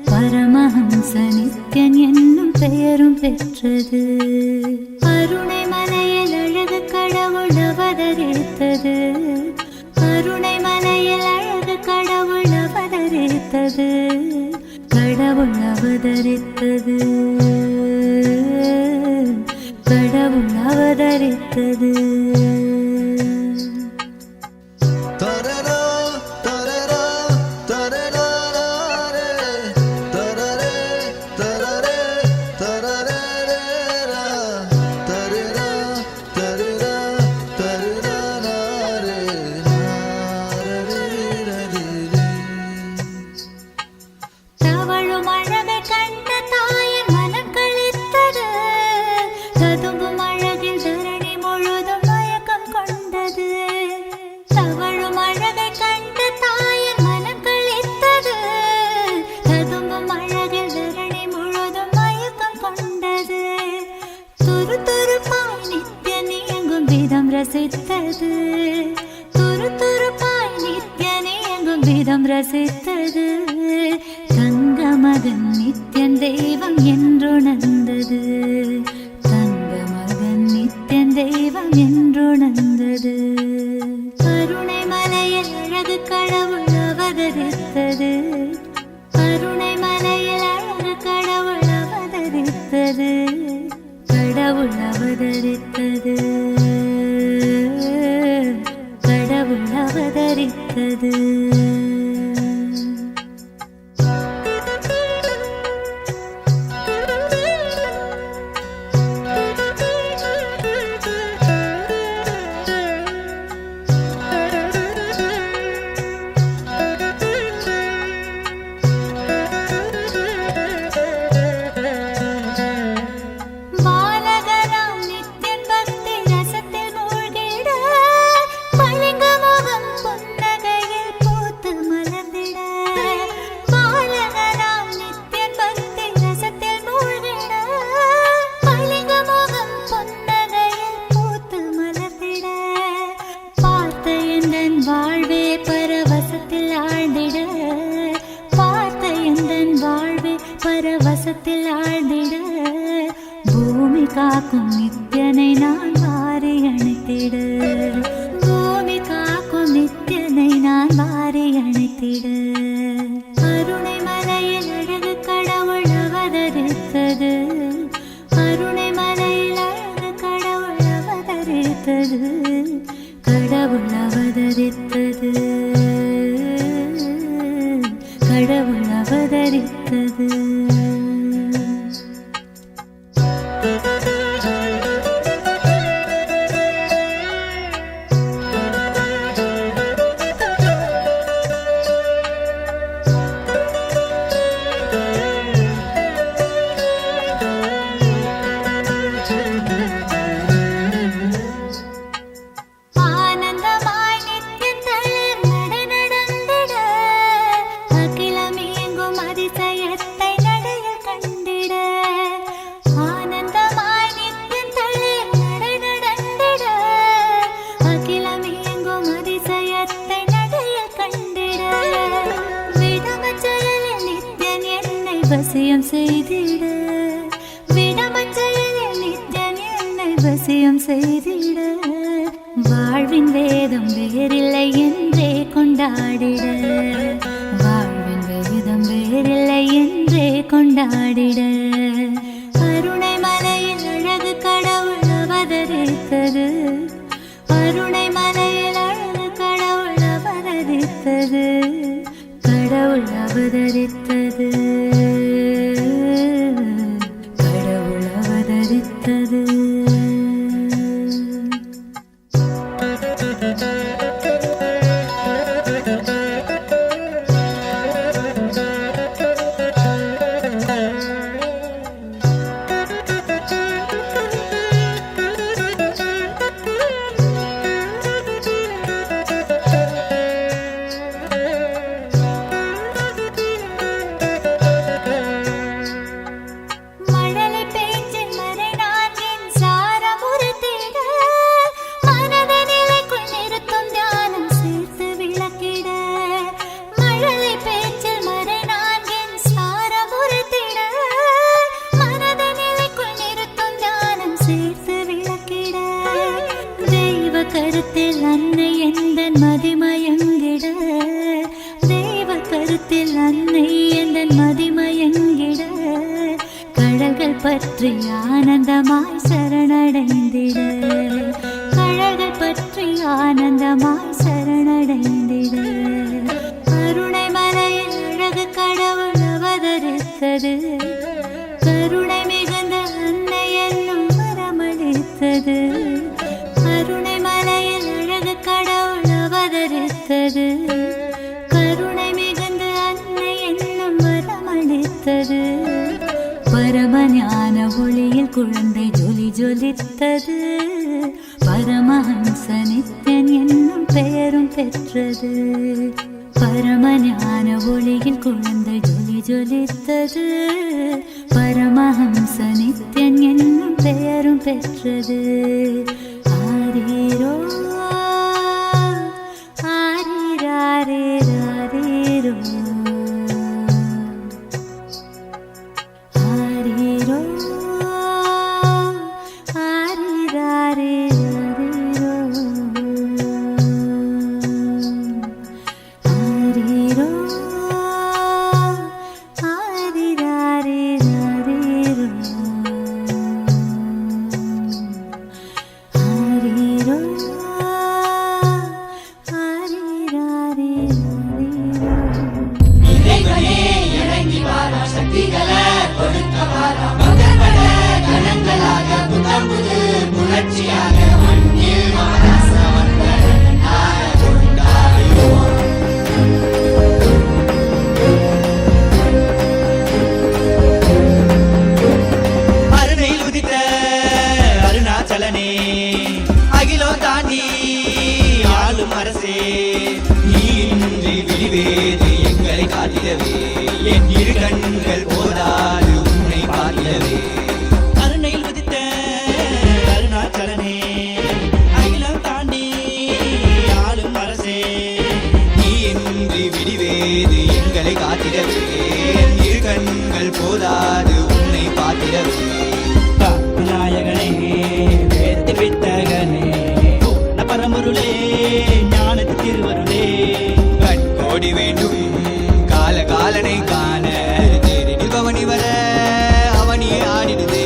Speaker 9: பரமஹம்ச நித்யன் என்னும் பெயரும் பெற்றது. கருணை மலையில் அழகு கடவுள் அவதரித்தது. கருணை மலையில் அழகு கடவுள் அவதரித்தது. கடவுள் அவதரித்தது. கடவுள் அவதரித்தது. துருதுருப்பாய் நித்யனே எங்கும் விதம் ரசித்தது. தங்க மகன் நித்யன் தெய்வம் என்றுணர்ந்தது. தங்க மகன் நித்யன் தெய்வம் என்றுணர்ந்தது. கருணை மலையில் அழகு கடவுள் அவதரித்தது. கருணை மலையில் அழகு கடவுள் அவதரித்தது. கடவுள் அவதரித்தது. கடவுள் அவதரித்தது. பரவசத்தில் ஆழ்ந்திட பூமி காக்கும் நித்யனை நான் வாரி அணைத்திட. பூமி காக்கும் நித்யனை நான் வாரி அணைத்திட. கருணை மலையில் அழகு கடவுள் அவதரித்தது. கருணை மலையில் அழகு கடவுள் அவதரித்தது. கடவுள் அவதரித்தது. கடவுள் அவதரித்தது. வசியம் செய்திட வாழ்வின் வேதம் வேறில்லை என்றே கொண்டாடிட வாழ்வின் வேதம் வேறில்லை என்றே கொண்டாடிட கருணை மலையில் அழகு கடவுள் அவதரித்தது கருணை மலையில் அழகு கடவுள் அவதரித்தது கடவுள் அவதரித்தது கடவுள் அவதரித்தது கருத்தில் அன்னை எந்தன் மதிமயங்கிட தெய்வ கருத்தில் அன்னை எந்தன் மதிமயங்கிட கடல்கள் பற்றி ஆனந்தமாய் சரணடைந்திட கடல்கள் பற்றி ஆனந்தமாய் சரணடைந்திட கருணை மலையில் அழகு கடவுள் அவதரித்தது கருணை மிகுந்த அன்னை என்னும் வரமளித்தது கருணை மலையில் அழகு கடவுள் அவதரித்தது கருணை மிகுந்த அன்னை என்னும் வரமளித்தது பரமஞான ஒளியில் குழந்தை ஜொலி ஜொலித்தது பரமஹம்ச நித்யன் என்னும் பெயரும் பெற்றது பரமஞான ஒளியில் குழந்தை ஜொலி ஜொலித்தது பரமஹம்ச நித்யன் என்னும் பெயரும் பெற்றது ஆரீரோ ஆரீராரீராரீரோ ஆரீரோ ஆரீராரீராரீரோ ஆரீரோ ஆரீராரீராரீரோ
Speaker 10: அருணையில் உதித்த அருணாச்சலனே அகிலோ தாண்டி ஆளும் அரசே நீ இன்றி விழிவேது எங்களை காட்டிடவே என் இரு கண்கள் போதாது உன்னை பார்த்திடவே அருணையில் உதித்த அருணாச்சலனே அகிலம் தாண்டி ஆளும் அரசே நீ இன்றி விழிவேது எங்களை காட்டிடவே என் இரு கண்கள் போதாது உன்னை பார்த்திடவே நாயகனே வேத்தி வித்தகனே பரமருளே ஞானத்து திருவருளே கண்கோடி வேண்டும் காலகாலனை காண தேரினில் பவனி வர அவனியே ஆடிடுதே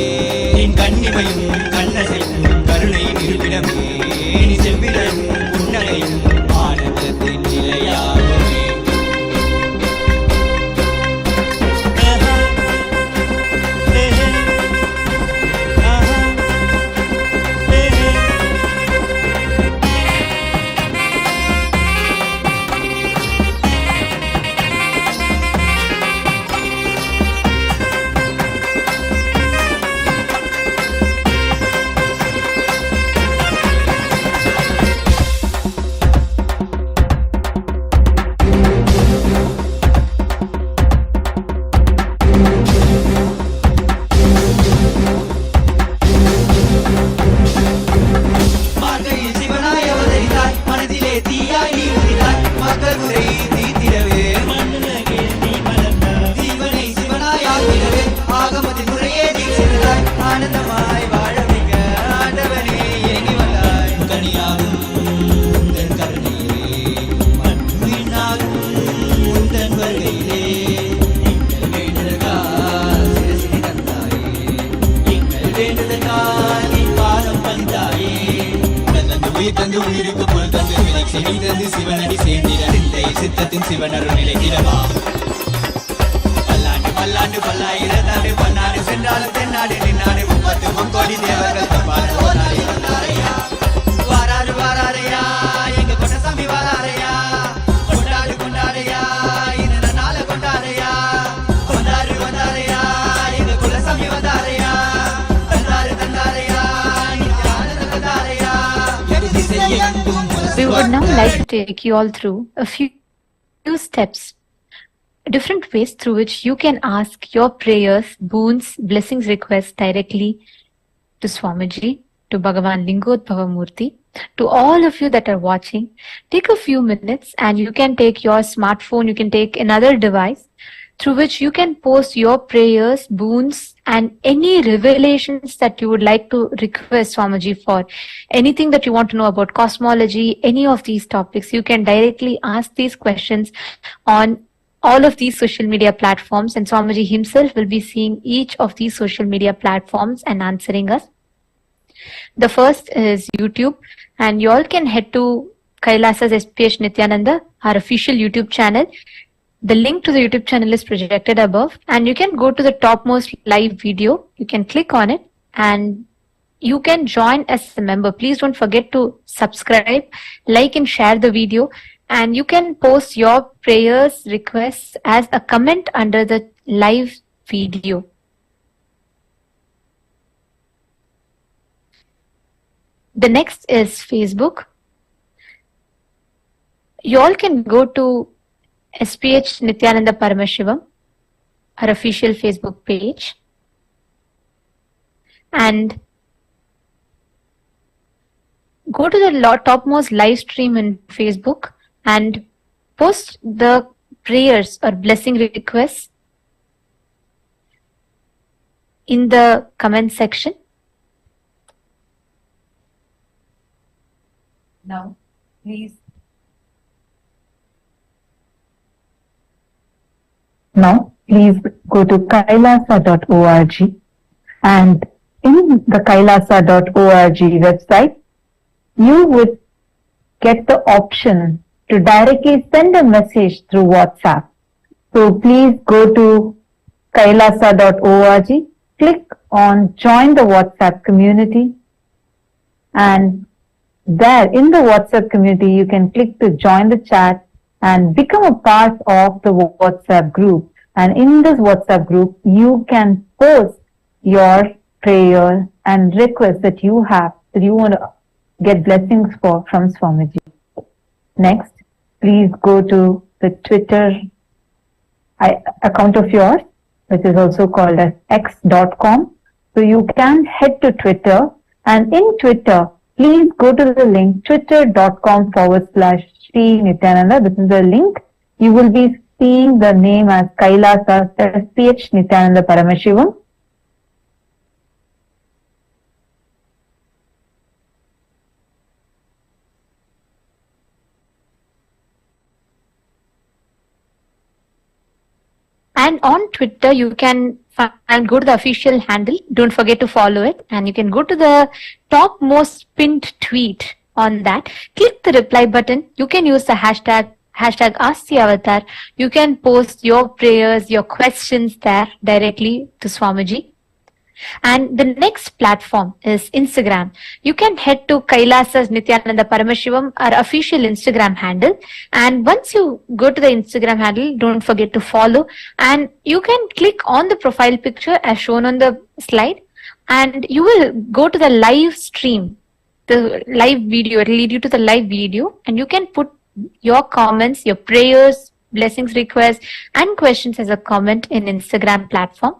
Speaker 10: என் கண்ணிமையும் கண்ணசையும் கருணை நிறுவிடமே நீ செவ்விடம் புன்னகையும் ஆனந்தத்தின் நிலையாகவே ஆனந்தமாய் வாழ வைக்க ஆண்டவர் வேண்டுதற்காய் நீ பாதம் பணிந்தாயே தந்து உயிர் தந்து உயிருக்கு பொருள் தந்து விலக்கி நீ தந்து சிவனடி சேர்ந்திட சிந்தை சித்தத்தின் சிவனருள் நிலைத்திடவா பல்லாண்டு பல்லாண்டு பல்லாயிரத்தாண்டு பன்னாடு சென்றாலும் தென்னாடு நின்னாடு 30 கோடி தேவர்கள் தப்பாடு ஓராடி வந்தாரையா வாராரு வாராரையா எங்க கொண்டசாமி வாராரையா கொண்டாடு கொண்டாரையா இந்த நாள கொண்டாரையா கொண்டாரு வந்தாரையா எங்க குலசாமி வந்தாரையா தந்தாரு தந்தாரையா நித்யானந்த தந்தாரையா எது திசை எங்கும்
Speaker 5: We would now like to take you all through a few steps, different ways through which you can ask your prayers, boons, blessings, requests directly to Swamiji, to Bhagavan Lingodbhava Murty, to all of you that are watching. Take a few minutes and you can take your smartphone, you can take another device through which you can post your prayers, boons, and any revelations that you would like to request Swamiji for. Anything that you want to know about cosmology, any of these topics, you can directly ask these questions on all of these social media platforms, and Swamiji himself will be seeing each of these social media platforms and answering us. The first is YouTube, and you all can head to Kailasa's SPH Nithyananda, our official YouTube channel. The link to the YouTube channel is projected above, and you can go to the topmost live video. You can click on it and you can join as a member. Please don't forget to subscribe, like and share the video, and you can post your prayers, requests as a comment under the live video. The next is Facebook. You all can go to SPH Nithyananda Paramashivam, our official Facebook page, and go to the topmost live stream in Facebook and post the prayers or blessing requests in the comment section. Now, please go to kailasa.org, and in the kailasa.org website, you would get the option to directly send a message through WhatsApp. So please go to kailasa.org, click on join the WhatsApp community, and there in the WhatsApp community you can click to join the chat and become a part of the WhatsApp group. And in this WhatsApp group, you can post your prayer and requests that you have, that you want to get blessings for from Swamiji. Next, please go to the Twitter account of yours, which is also called as x.com. So you can head to Twitter, and in Twitter, please go to the link twitter.com/Sri Nithyananda. This is the link. You will be seeing the name as Kailasa SPH Nithyananda Paramashivam. And on Twitter, you can go to the official handle. Don't forget to follow it. And you can go to the topmost pinned tweet on that. Click the reply button. You can use the hashtag #AskTheAvatar. You can post your prayers, your questions there directly to Swamiji. And the next platform is Instagram. You can head to Kailasa's Nithyananda Paramashivam, our official Instagram handle. And once you go to the Instagram handle, don't forget to follow. And you can click on the profile picture as shown on the slide. And you will go to the live stream, the live video. It will lead you to the live video. And you can put your comments, your prayers, blessings, requests, and questions as a comment in Instagram platform.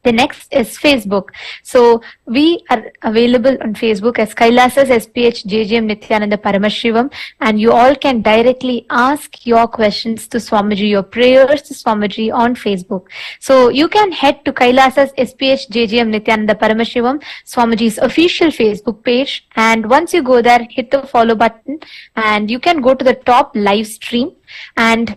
Speaker 5: The next is Facebook. So we are available on Facebook as Kailasa's SPH JJM Nithyananda Paramashivam, and you all can directly ask your questions to Swamiji, your prayers to Swamiji on Facebook. So you can head to Kailasa's SPH JJM Nithyananda Paramashivam, Swamiji's official Facebook page, and once you go there, hit the follow button, and you can go to the top live stream and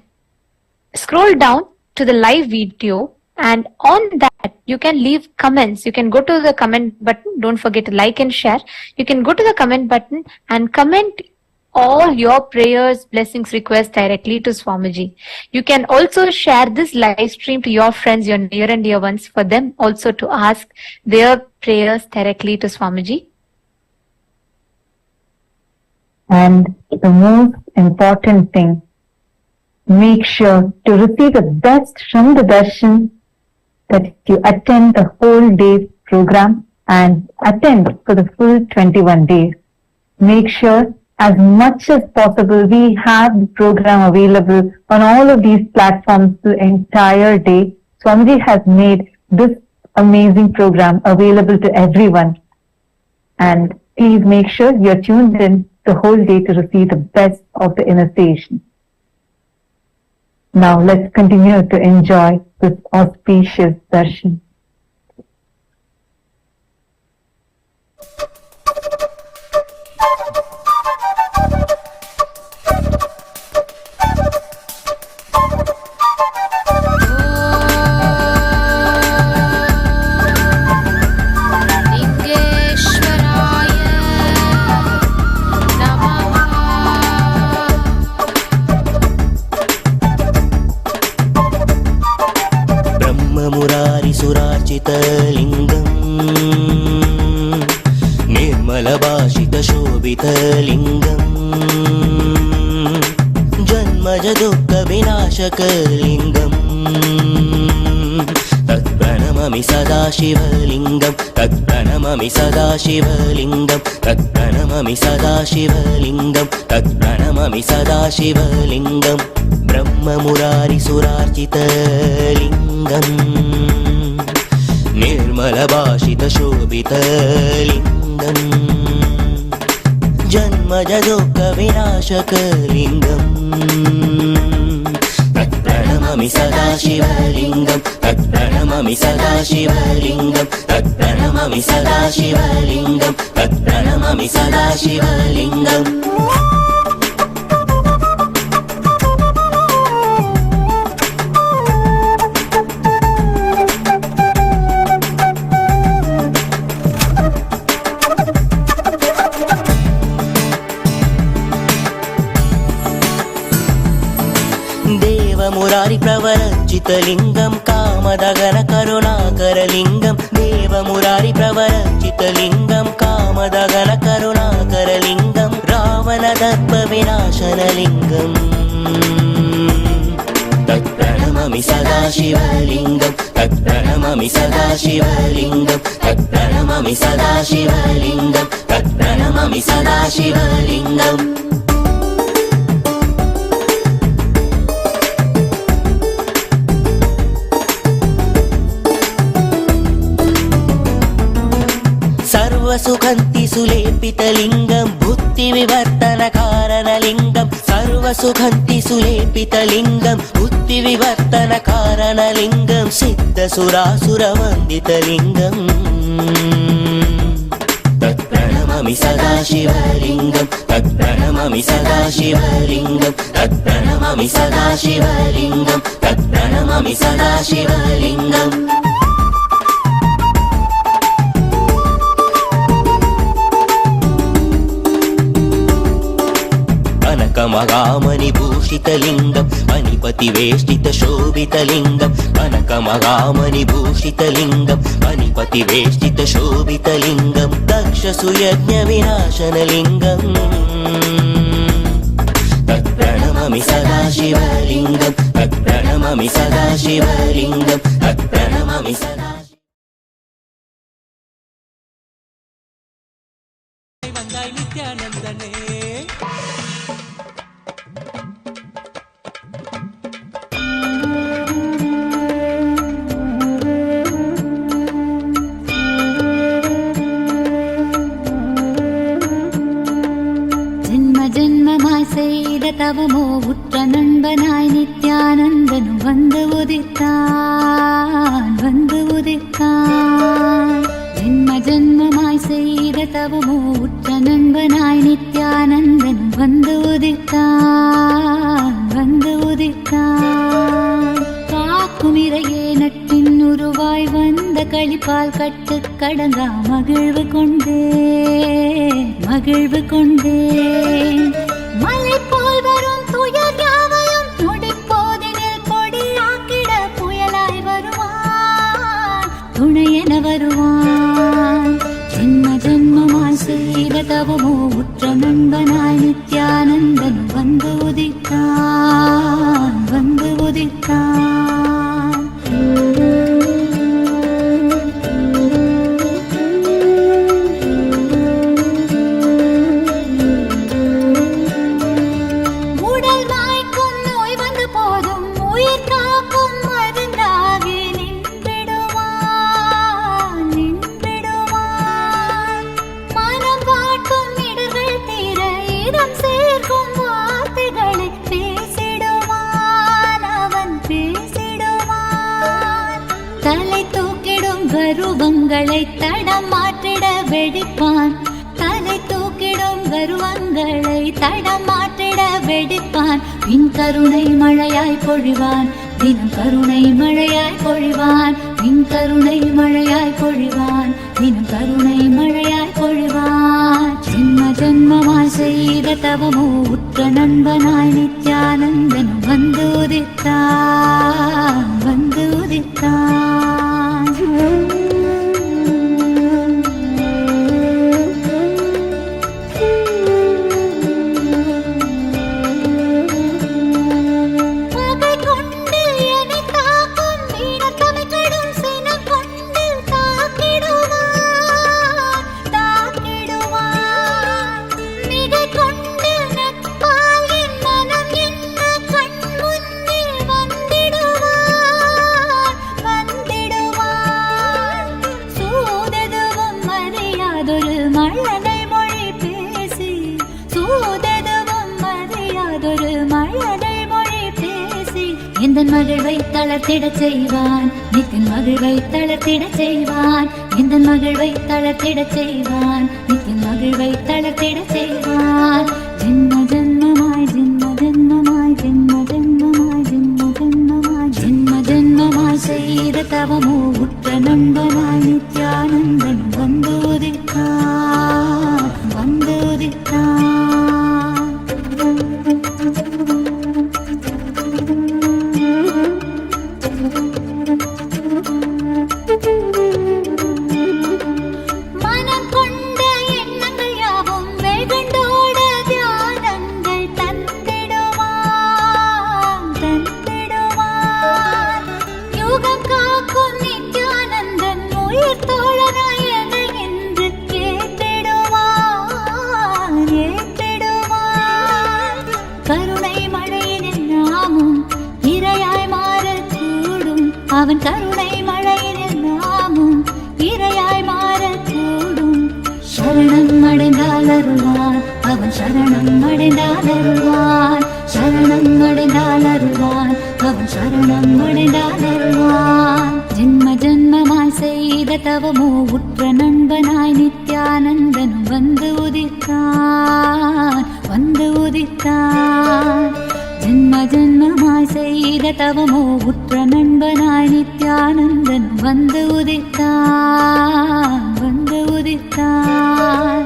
Speaker 5: scroll down to the live video. And on that, you can leave comments. You can go to the comment button. Don't forget to like and share. You can go to the comment button and comment all your prayers, blessings, requests directly to Swamiji. You can also share this live stream to your friends, your near and dear ones, for them also to ask their prayers directly to Swamiji.
Speaker 11: And the most important thing, make sure to receive the best from the Darshan, that you attend the whole day program and attend for the full 21 days. Make sure as much as possible we have the program available on all of these platforms the entire day. Swamiji has made this amazing program available to everyone. And please make sure you're tuned in the whole day to receive the best of the initiation. Now let's continue to enjoy this auspicious darshan.
Speaker 12: निर्मलभाषितशोभितलिङ्गम् जन्मजदुःखविनाशकलिङ्गम् तत्प्रणममि सदा शिवलिङ्गम् तत्प्रणममि सदा शिवलिङ्गम् तत्प्रणममि सदा शिवलिङ्गम् तत्प्रणममि सदा शिवलिङ्गम् ब्रह्ममुरारिसुरार्चितलिङ्गम् निर्मलभाषितशोभितलिङ्गम् जन्मजदुःखविनाशकलिङ्गम् तत्प्रणममि सदा शिवलिङ्गम् तत्प्रणममि सदा शिवलिङ्गम् तत्प्रणममि सदा शिवलिङ्गम् तत्प्रणममि सदा शिवलिङ्गम् देवमुरारिप्रवरचितलिङ्गम् कामदगन करुणाकरलिङ्गम् देवमुरारिप्रवरचितलिङ्गम् कामदगन करुणाकरलिङ्गम् रावणदर्पविनाशनलिङ्गम् तत्प्रणममि सदा शिवलिङ्गम् तत्प्रणममि सदा शिवलिङ्गम् तत्प्रणममि सदा शिवलिङ्गम् तत्प्रणममि सदा शिवलिङ्गम् सर्वसुखन्ति सुलेपितलिङ्गम् बुद्धिविवर्तनकारणलिङ्गम् सर्वसुखन्ति सुलेपितलिङ्गम् बुद्धिविवर्तनकारणलिङ्गम् सिद्धसुरासुरवन्दितलिङ्गम् तत्प्रणममि सदा शिवलिङ्गम् तत्प्रणममि सदा शिवलिङ्गम् तत्प्रणममि सदा शिवलिङ्गम् तत्प्रणममि सदा शिवलिङ्गम् कनकमहामणिभूषितलिङ्गम् मणिपतिवेष्टितशोभितलिङ्गम् कनकमहामणिभूषितलिङ्गम् मणिपतिवेष्टितशोभितलिङ्गम् दक्षसुयज्ञविनाशनलिङ्गम् तत्प्रणममि सदा शिवलिङ्गम् तत्प्रणममि सदा शिवलिङ्गम् तत्प्रणममि सदा
Speaker 8: नित्यानन्दने
Speaker 9: தவ மோவுற்ற நண்பனாய் நித்யானந்தனும் வந்து உதித்தான் ஜென்ம ஜென்மமாய் செய்த தவமோ உற்ற நண்பனாய் நித்யானந்தனும் வந்து உதித்தான் காக்கும் இறையே நட்பின் களிப்பால் கட்டு கடங்கா மகிழ்வு கொண்டே மகிழ்வு கொண்டே மலை போல் வரும் துயர் யாவையும் நொடிப்போதினில் பொடியாக்கிட புயலாய் வருவான் துணையென வருவான் ஜென்ம ஜென்மமாய் செய்த தவமோ உற்ற நண்பனாய் நித்யானந்தன் வந்து உதித்தான் வந்து உதித்தான் உடல் மாய்க்கும் நோய் வந்த போதும் உயிர் காக்கும் மருந்தாகி நின்றிடுவான் நின்றிடுவான் மனம் வாட்டும் இடர்கள் தீர இதம் சேர்க்கும் வார்த்தைகளை பேசிடுவான் அவன் பேசிடுவான் தலை தூக்கிடும் கருவங்களை தடம் மாற்றிட வெடிப்பான் தலை தூக்கிடும் கருவங்களை தடம் மாற்றிட வெடிப்பான் பின் கருணை மழையாய் பொழிவான் தினம் கருணை மழையாய் பொழிவான் பின் கருணை மழையாய் பொழிவான் தினம் கருணை மழையாய் பொழிவான் ஜென்ம ஜென்மமாய் செய்த தவமோ உற்ற நண்பனாய் நித்யானந்தன் வந்து உதித்தான் வந்து உதித்தான் பகை கொண்டு என்னை தாக்கும் வீணத்தமை கடும் சினம் கொண்டு தாக்கிடுவான் தாக்கிடுவான் மிகை கொண்டு நட்பால் என் மனம் என்ன கண் முன்னே வந்திடுவான் வந்திடுவான் சூததுவும் அறியாதொரு மழலை மொழி பேசி சூததுவும் அறியாதொரு மழலை மொழி பேசி எந்த மகிழ்வை தளர்த்திடச் செய்வான் நித்தின் மகிழ்வை தளர்த்திடச் செய்வான் எந்த மகிழ்வை தளர்த்திடச் செய்வான் நித்தின் மகிழ்வை தளர்த்திடச் செய்வான் ஜென்ம ஜென்மமாய் ஜென்ம ஜென்மமாய் ஜென்ம ஜென்மமாய் ஜென்ம ஜென்மமாய் ஜென்ம ஜென்மமாய் செய்த தவமோ உற்ற நண்பனாய் நித்யானந்தன் வந்து உதித்தான் வந்து உதித்தான் மனம் கொண்ட எண்ணங்கள் யாவும் வெகுண்டோட தியானங்கள் தந்திடுவான் தந்திடுவான் யுகம் காக்கும் நித்யானந்தன் உயிர் தோழனாய் என்னை என்று ஏற்றிடுவான் ஏற்றிடுவான் கருணை மழையினில் நாமும் இரையாய் மாறக்கூடும் அவன் கருணை மழையினில் நாமும் இரையாய் மாறக்கூடும் சரணம் அடைந்தால் அருள்வான் அவன் சரணம் அடைந்தால் அருள்வான் சரணம் அடைந்தால் அருள்வான் அவன் சரணம் அடைந்தால் அருள்வான் ஜென்ம ஜென்மமாய் செய்த தவமோ உற்ற நண்பனாய் நித்யானந்தனும் வந்து உதித்தான் வந்து உதித்தான் ஜென்ம ஜென்மமாய் செய்த தவமோ உற்ற நண்பனாய் நித்யானந்தனும் வந்து உதித்தான் வந்து உதித்தான்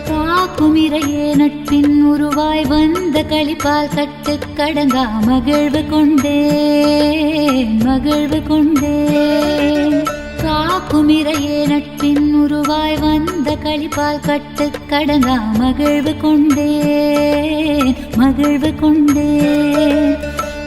Speaker 9: காக்கும் இறையே நட்பின் உருவாய் வந்த களிப்பால் கட்டு கடங்கா மகிழ்வு கொண்டே மகிழ்வு கொண்டே காக்கும் இறையே நட்பின் உருவாய் வந்த களிப்பால் கட்டு கடங்கா மகிழ்வு கொண்டே மகிழ்வு கொண்டே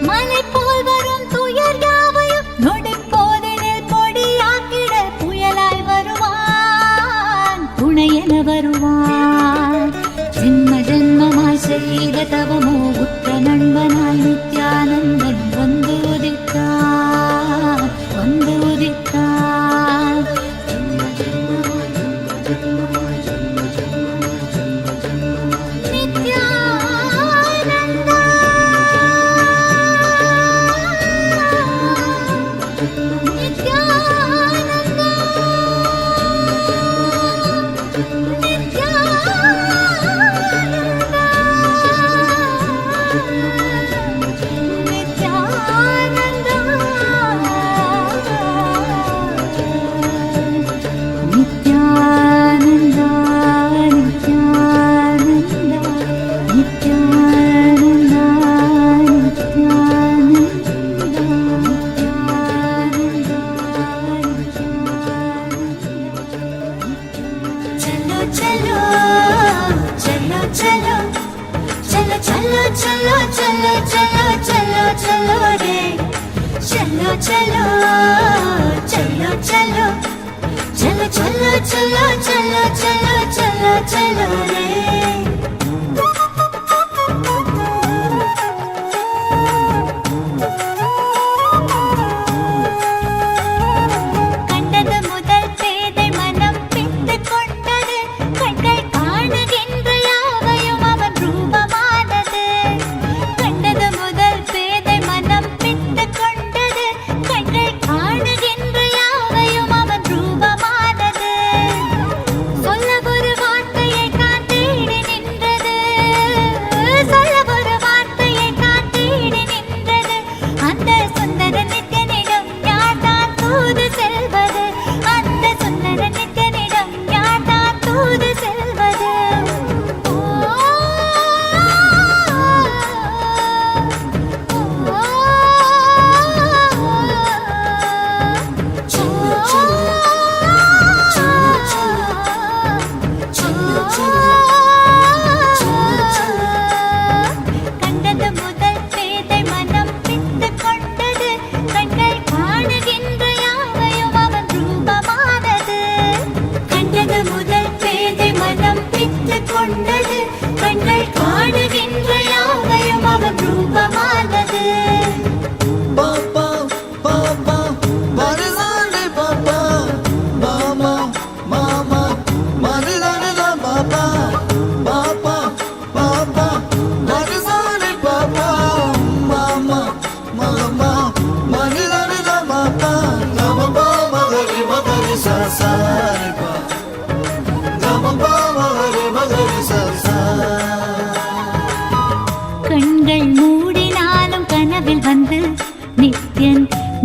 Speaker 9: மலை போல் வரும் துயர் யாவையும் நொடிப்போதினில் பொடியாக்கிட புயலாய் வருவான் துணையென வருவான் ஜென்ம ஜென்மமாய் செய்த தவமோ உற்ற நண்பனாய் நித்யானந்தன் வந்து உதித்தான் வந்து உதித்தான் ஜென்ம ஜென்மமாய் ஜென்ம ஜென்மமாய் ஜென்ம ஜென்மமாய் ஜென்ம ஜென்மமாய் நித்யானந்தா நித்யானந்தா चलो चलो चलो चलो चलो चलो चलो चलो रे चलो चलो चलो चलो चलो चलो चलो चलो चलो चलो चलो रे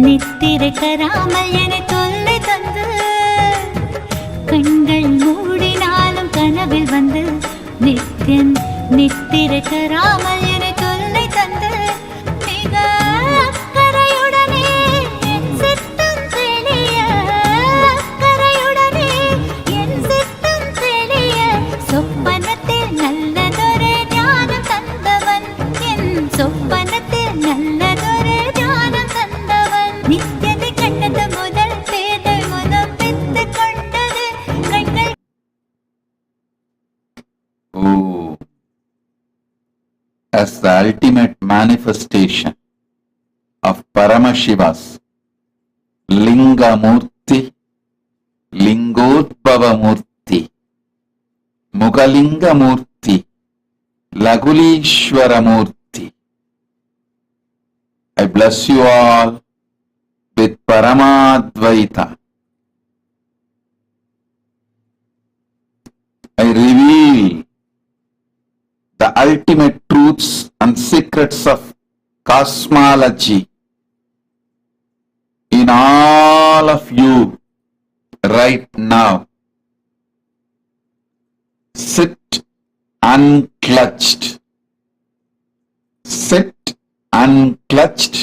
Speaker 9: நித்திரை தராமல் என தொல்லை தந்து கண்கள் மூடினாலும் கனவில் வந்து நித்தியன் நித்திரை தராமல் என தொல்லை தந்து மிக அக்கறையுடனே என் சித்தம் தெளிய அக்கறையுடனே என் சித்தம் தெளிய சொப்பனத்தில் நல்லதொரு ஞானம் தந்தவன் என் சொப்பனத்தில் நல்லதொரு ஞானம் தந்தவன் நித்தியத்தை கண்டது முதல் பேதை முதல் பித்து கொண்டது கண்கள்.
Speaker 13: As the ultimate manifestation of Paramashiva's Linga Murty, Lingodbhava Murty, Mugalinga Murty, Lagulishwara Murty. I bless you all with Paramadvaita. I reveal the ultimate truths and secrets of cosmology in all of you right now. Sit unclutched. Sit unclutched.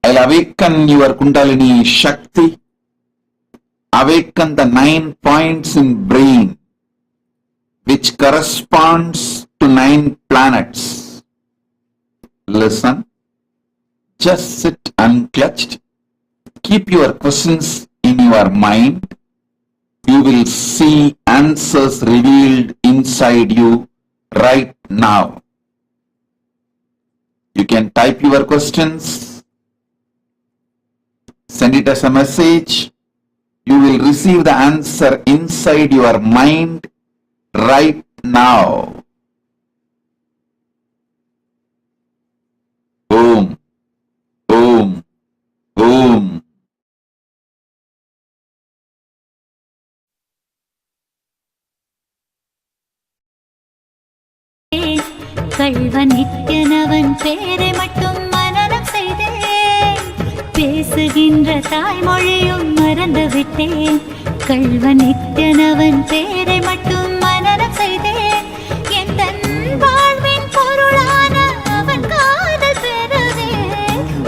Speaker 13: I'll awaken your Kundalini Shakti, awaken the 9 points in brain which corresponds to 9 planets. Listen, just sit unclutched, keep your questions in your mind. You will see answers revealed inside you right now. You can type your questions, send it as a message. You will receive the answer inside your mind right now. Om, Om, Om.
Speaker 9: கள்வன் நித்யனவன் பேரை மட்டும் மனனம் செய்தேன், பேசுகின்ற தாய்மொழியும் மறந்து விட்டேன். கள்வன் நித்யனவன் பேரை மட்டும் மனனம் செய்தேன், எந்த வாழ்வின் பொருளான அவன் காதல் பெறவே,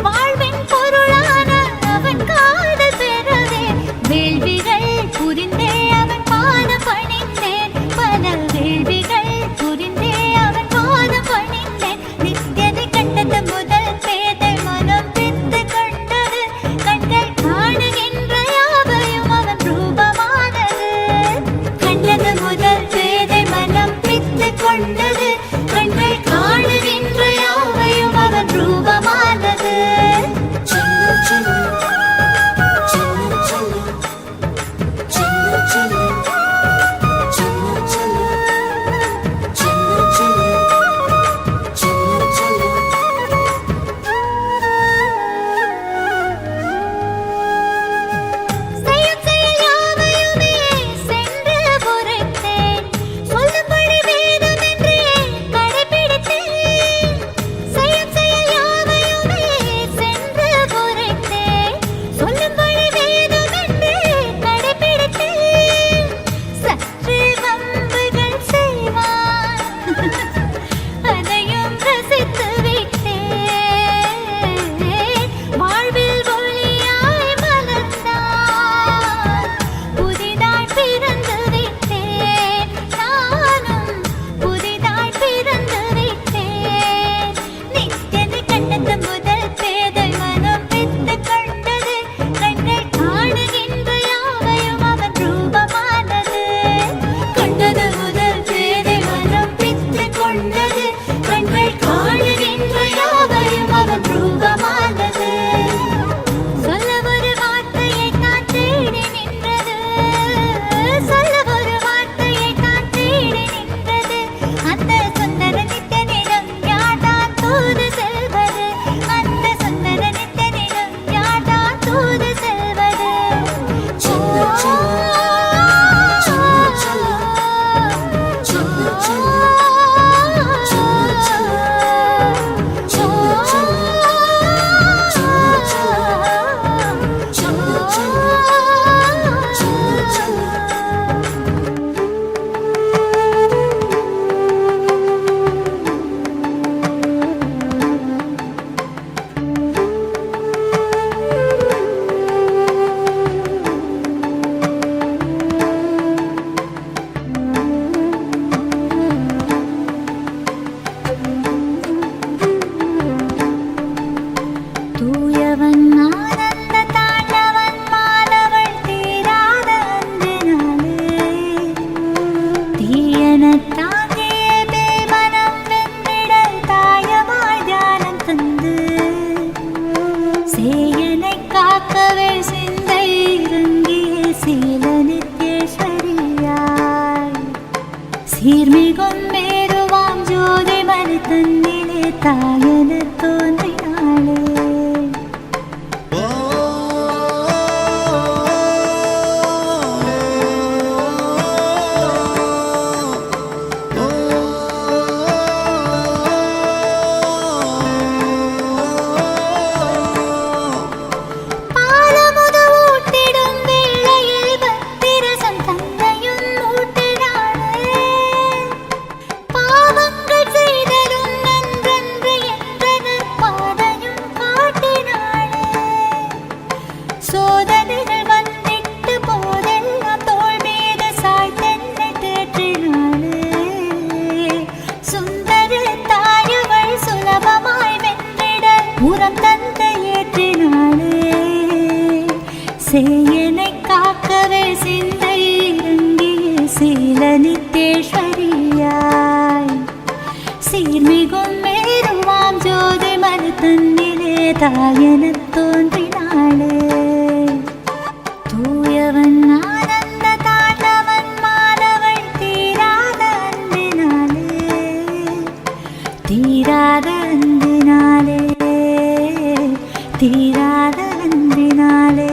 Speaker 9: வாழ்வின் பொருளான அவன் காதல் பெறவே, வேள்விகள் புரிந்தே அவன் பாதம் பணிந்தேன், பல வேள்வி சீர்மிகும் மேருவாம் ஜோதி மணி தன்னிலே தாயன தோன்றினாளே. சேயனை காக்கவே சிந்தை இறங்கிய சீலனித்தேஸ்வரியாய் சீர்மிகும் மேருவாம் ஜோதி மனு தன்னிலே தாயெனத் தோன்றினாளே. தூயவன் ஆனந்த தாண்டவன் மாதவள் தீராத அன்பினாலே தீராத அன்பினாலே தீராத அன்பினாலே.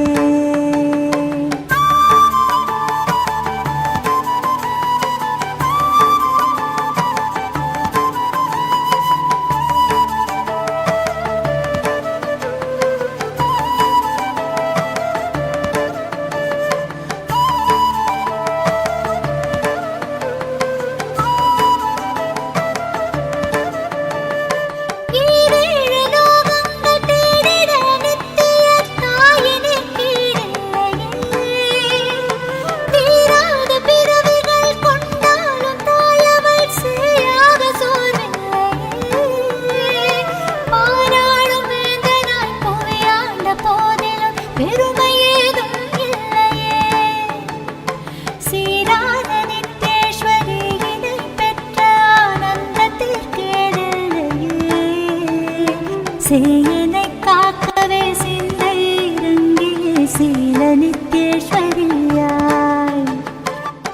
Speaker 9: சேயனை காக்கவே சிந்தை இறங்கிய சீலனித்தேஸ்வரியாய்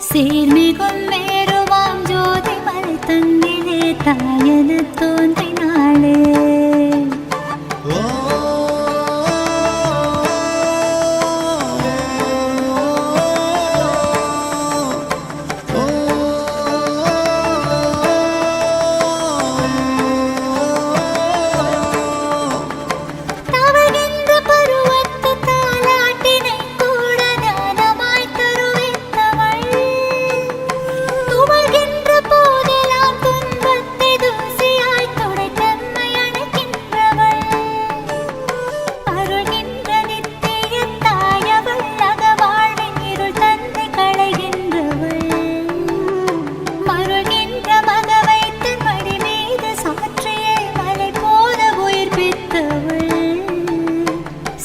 Speaker 9: சீர்மிகும் மேருவாம் ஜோதி மலை தன்னிலே தாயெனத் தோன்றினாளே.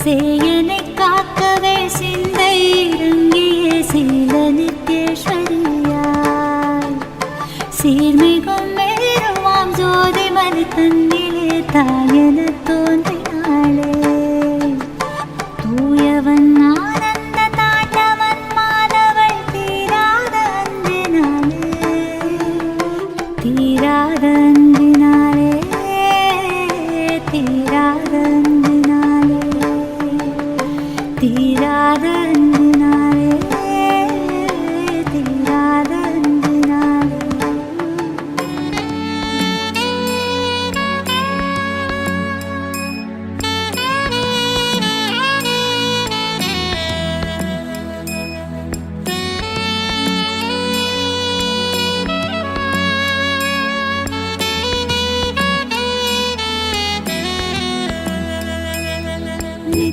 Speaker 9: சேயனை காக்கவே சிந்தை இறங்கிய சீலனித்தேஸ்வரியாய் சீர்மிகும் மேருவாம் ஜோதி மனு தன்னிலே தாயெனத் தோன்றினாளே. தூயவன் ஆனந்த தாண்டவன் மாதவள் தீராத அன்பினாலே தீராத அன்பினாலே தீராத அன்பினாலே தீராத அன்பினாலே தீராத அன்பினாலே.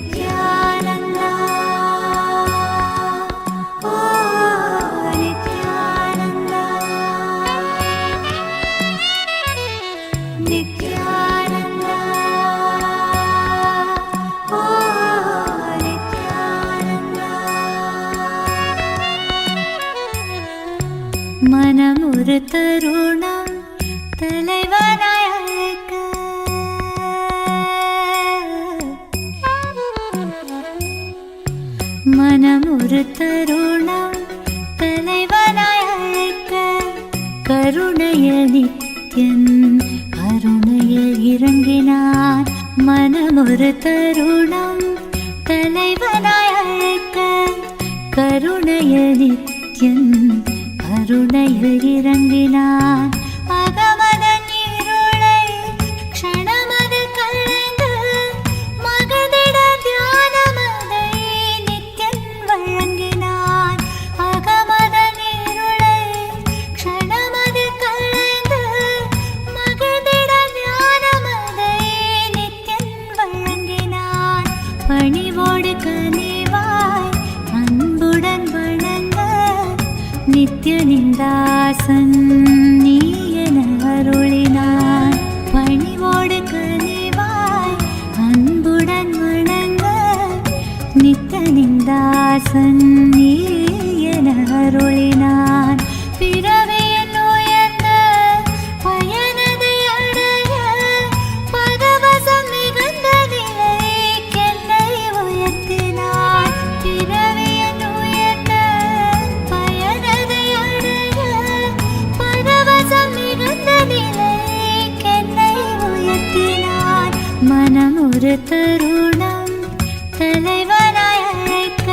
Speaker 9: நித்யானந்தா ஓ நித்யானந்தா நித்யானந்தா ஓ நித்யானந்தா. மனம் ஒரு தருணம் தலைவனாய் அழைக்க மனம் ஒரு தருணம் தலைவனாய் அழைக்க கருணையில் நித்யன் கருணையில் இறங்கினார் மனமொரு தருணம் தலைவனாய் அழைக்க கருணையில் நித்யன் கருணையில் இறங்கினார் அகமதன் இருளை க்ஷணமதில் கலைந்து மகதிட தியானமதை நித்யன் வழங்கினார் அகமதன் இருளை க்ஷணமதில் கலைந்து மகதிட தியானமதை நித்யன் வழங்கினார் பணிவோடு கனிவாய் அன்புடன் வணங்க நித்யனின் தாசன் நீ என அருளினான் பணிவோடு கனிவாய் அன்புடன் வணங்க நித்யனின் தாசன் நீ என அருளினான் பிறவியின் உயர்ந்த பயனதை அடைய பரவசம் மிகுந்த நிலைக்கென்னை உயர்த்தினான் பிறவியின் உயர்ந்த பயனதை அடைய பரவசம் மிகுந்த நிலைக்கென்னை உயர்த்தினான் மனம் ஒரு தருணம் தலைவனாய் அழைக்க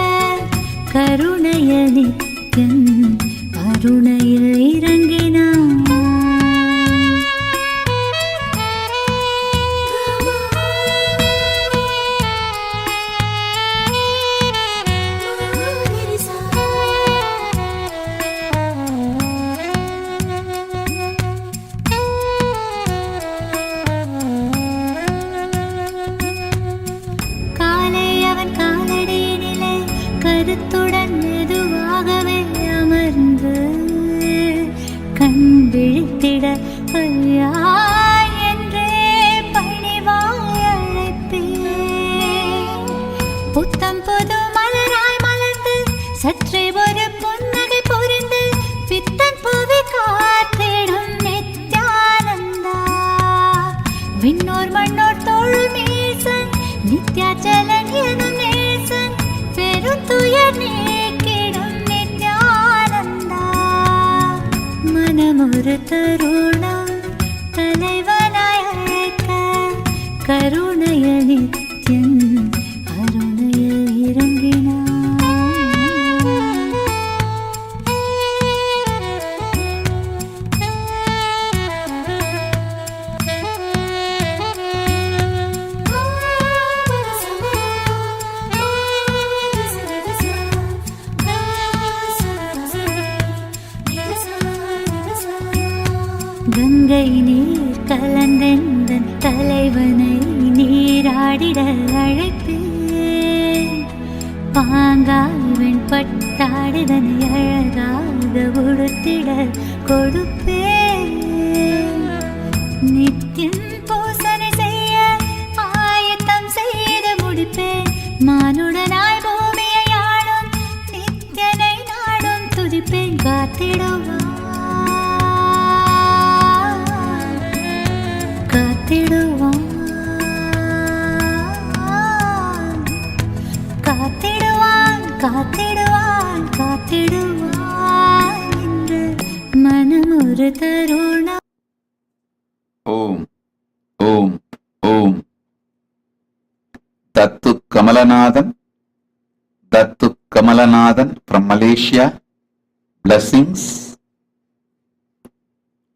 Speaker 9: கருணையில் நித்யன் கருணையில் இறங்கினான் காலை அவன் காலடியினிலே கருத்துடன் மெதுவாகவே அமர்ந்து கண் விழித்திட ஐயா என்றே பணிவாய் அழைப்பேன் புத்தம் புது மலராய் மலர்ந்து சற்றே ஒரு புன்னகை புரிந்து பித்தன் புவி காத்திடும் நித்யானந்தா விண்ணோர் மண்ணோர் தோழு மீசன் நித்யாச்சலன் எனும் நேசன் பெருந்துயர் நீக்கிடும் நித்யானந்தா மனமொரு தருணம் தலைவனாய் அழைக்க கருணையில் நித்யன் கருணையில் இறங்கினான் கங்கை நீர் கலந்தெந்தன் தலைவனை நீராடிட அழைப்பேன் பாங்காய் வெண்பட்டாடிதனை அழகாக உடுத்திட கொடுப்பேன் நித்யன் பூசனை செய்ய ஆயத்தம் செய்து முடிப்பேன் மானுடனாய் பூமியை ஆளும் நித்யனை நாடும் துதிப்பேன் காத்திடுவான் காத்திடுவான் காத்திடுவான் காத்திடுவான் காத்திடுவான் என்று மனம் ஒரு தருணம்
Speaker 13: Om, Om, Om. Dattu Kamalanathan from Malaysia. Blessings.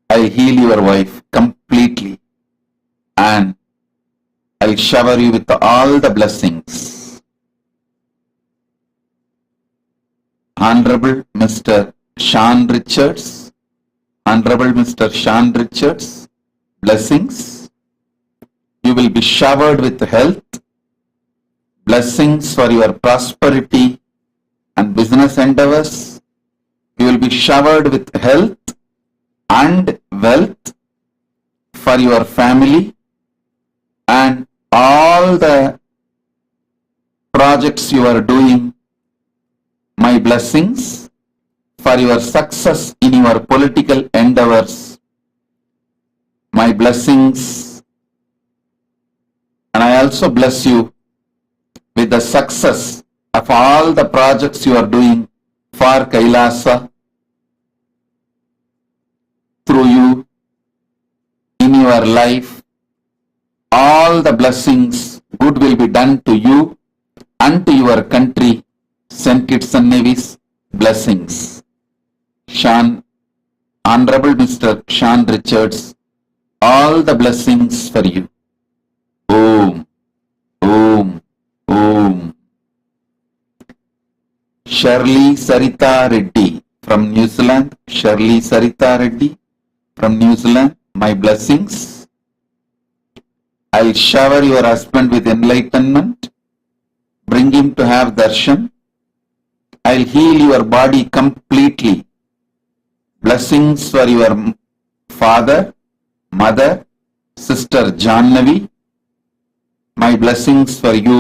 Speaker 13: I heal your wife completely and I shower you with all the blessings. Honorable Mr. Sean Richards, Honorable Mr. Sean Richards, blessings. You will be showered with health, blessings for your prosperity and business endeavors. You will be showered with health and wealth for your family and all the projects you are doing. My blessings for your success in your political endeavors. My blessings, and I also bless you with the success of all the projects you are doing for Kailasa. your life. All the blessings, good will be done to you and to your country. St. Kitts and Nevis, blessings. Sean, Honorable Mr. Sean Richards, all the blessings for you. Om, Om, Om. Shirley Sarita Reddy from New Zealand. Shirley Sarita Reddy from New Zealand, my blessings. I'll shower your husband with enlightenment. Bring him to have darshan. I'll heal your body completely. Blessings for your father, mother, sister Jannavi. My blessings for you,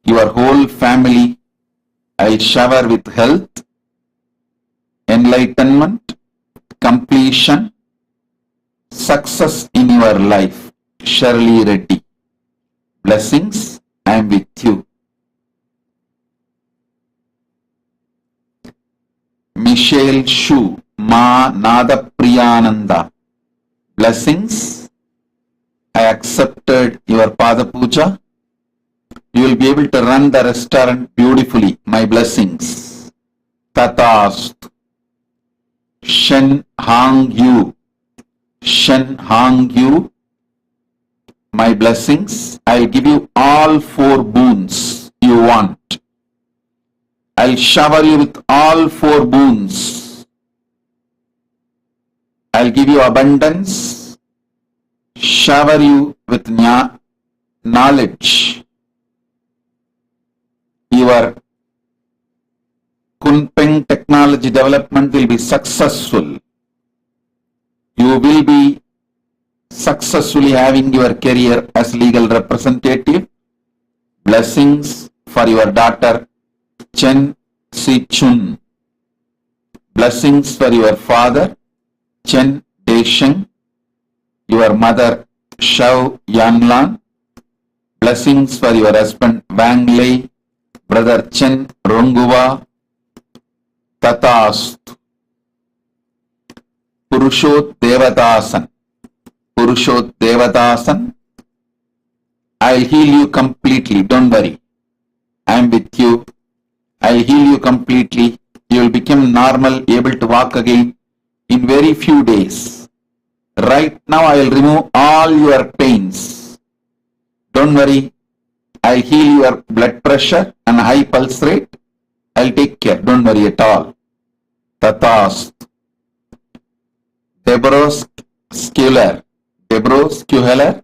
Speaker 13: your whole family. I'll shower with health, enlightenment, completion, success in your life. Shirley Reddy. Blessings, I am with you. Michelle Shu, Ma Nada Priyananda. Blessings, I accepted your Pada Puja. You will be able to run the restaurant beautifully. My blessings. Tatast. Shen Hang Yu. Shen Hang Yu. My blessings. I'll give you all 4 boons you want. I'll shower you with all 4 boons. I'll give you abundance. Shower you with knowledge. Your Kunpeng technology development will be successful. You will be successfully having your career as legal representative. Blessings for your daughter Chen Si Chun. Blessings for your father Chen Desheng. Your mother Shao Yanlan. Blessings for your husband Wang Lei. Brother Chen Ronguva. Tatast. Purushot Devadasan. Purushot Devadasan. I'll heal you completely. Don't worry. I am with you. I'll heal you completely. You will become normal, able to walk again in very few days. Right now I will remove all your pains. Don't worry. I'll heal your blood pressure and high pulse rate. I'll take care. Don't worry at all. Tatast. Deborah Sculler. Deborah Sculler.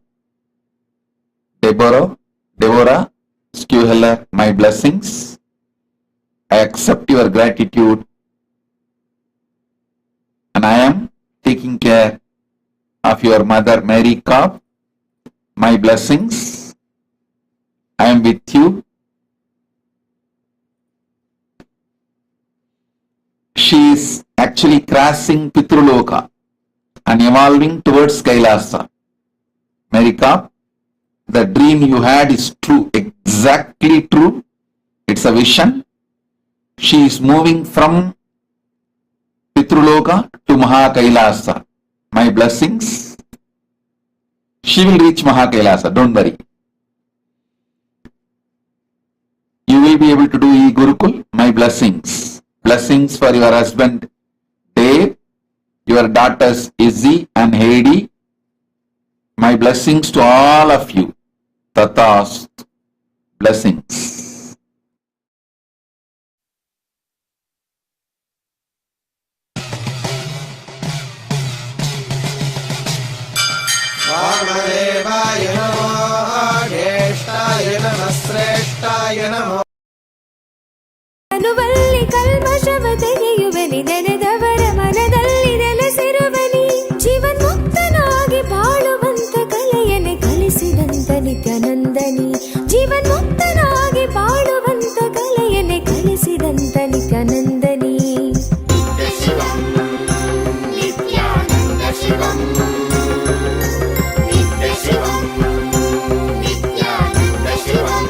Speaker 13: Deborah Sculler. My blessings. I accept your gratitude. And I am taking care of your mother Mary Cobb. My blessings. I am with you. She is actually crossing Pitruloka and evolving towards Kailasa. Mary Cobb, the dream you had is true, exactly true. It's a vision. She is moving from Pitruloka to Mahakailasa. My blessings. She will reach Mahakailasa, don't worry. You will be able to do E-Gurukul. My blessings. Blessings for your husband Dave, your daughters Izzy and Heidi. My blessings to all of you. Tatast. Blessings.
Speaker 6: वामदेवाय नमः ज्येष्ठाय नमः श्रेष्ठाय नमः
Speaker 9: ಅನುವಲ್ಲಿ ಕಲ್ಮಶವ ತೆಗೆಯುವನಿ ನೆನೆದವರ ಮನದಲ್ಲಿ ನೆಲೆಸಿರುವನಿ ಜೀವನ್ಮುಕ್ತನಾಗಿ ಬಾಳುವಂತ ಕಲೆಯನ್ನೇ ಕಲಿಸಿದಂತ ನಿತ್ಯಾನಂದನಿ ಜೀವನ್ಮುಕ್ತನಾಗಿ ಬಾಳುವಂತ ಕಲೆಯನ್ನೇ ಕಲಿಸಿದಂತ ನಿತ್ಯಾನಂದನಿ ನಿತ್ಯಾನಂದ ಶಿವಂ ನಿತ್ಯ ಶಿವಂ ನಿತ್ಯಾನಂದ ಶಿವಂ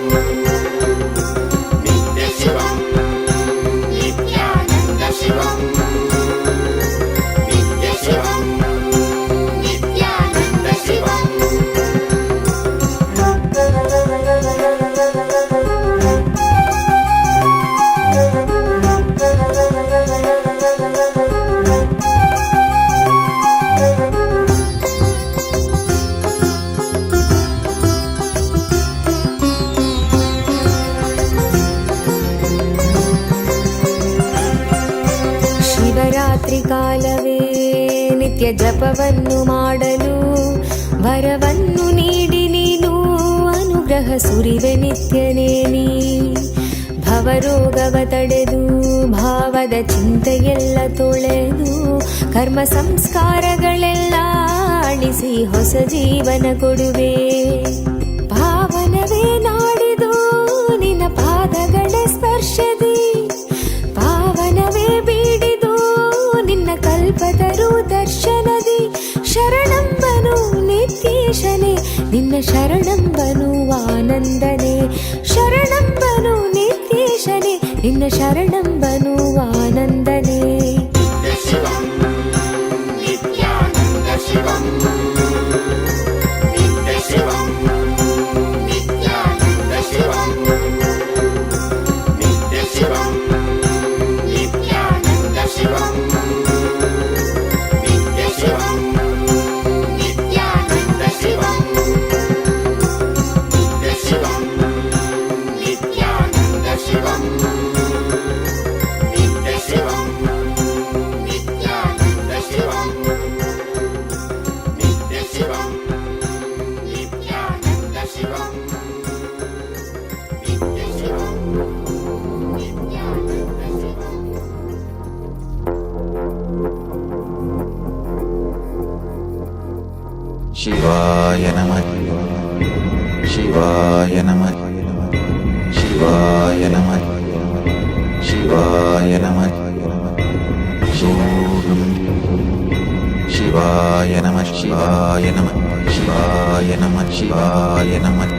Speaker 14: ರಾತ್ರಿ ಕಾಲವೇ ನಿತ್ಯ ಜಪವನ್ನು ಮಾಡಲು ವರವನ್ನು ನೀಡಿ ನೀನು ಅನುಗ್ರಹ ಸುರಿವೆ ನಿತ್ಯನೇ ನೀ. ಭವರೋಗವ ತಡೆದು ಭಾವದ ಚಿಂತೆಯೆಲ್ಲ ತೊಳೆದು ಕರ್ಮ ಸಂಸ್ಕಾರಗಳೆಲ್ಲ ಅಳಿಸಿ ಹೊಸ ಜೀವನ ಕೊಡುವೆ. ಪಾವನವೇ ನಾಡಿದು ನಿನ್ನ ಪಾದಗಳ ಸ್ಪರ್ಶದಿ, ಪಾವನವೇ ಬೀಡಿದು ನಿನ್ನ ಕಲ್ಪತರು ದರ್ಶನದಿ. ಶರಣಂಬನು ನಿತ್ಯೇಶನೇ ನಿನ್ನ ಶರಣಂಬನು ಆನಂದನೇ, ಶರಣಂಬನು ನಿತ್ಯೇಶನೇ ನಿನ್ನ ಶರಣಂಬನು ಆನಂದನೇ.
Speaker 9: ಶಿವಂ ನಿತ್ಯಾನಂದ ಶಿವಂ ನಿತ್ಯ ಶಿವಂ ನಿತ್ಯಾನಂದ ಶಿವಂ ನಿತ್ಯ ಶಿವಂ ನಿತ್ಯಾನಂದ ಶಿವಂ ನಿತ್ಯ ಶಿವಂ ನಿತ್ಯಾನಂದ ಶಿವಂ ನಿತ್ಯ ಶಿವಂ ನಿತ್ಯಾನಂದ ಶಿವಂ ನಿತ್ಯ ಶಿವಂ ನಿತ್ಯಾನಂದ ಶಿವಂ ನಿತ್ಯ ಶಿವಂ ನಿತ್ಯಾನಂದ ಶಿವಂ ನಿತ್ಯ ಶಿವಂ ನಿತ್ಯಾನಂದ ಶಿವಂ.
Speaker 3: ಶಿವಾಯ ನಮಃ ಶಿವಾಯ ನಮಃ ಶಿವಾಯ ನಮಃ ಶಿವಾಯ ನಮಃ ಶೋಹಂ ಶಿವಾಯ ನಮಃ ಶಿವಾಯ ನಮಃ ಶಿವಾಯ ನಮಃ ಶಿವಾಯ ನಮಃ.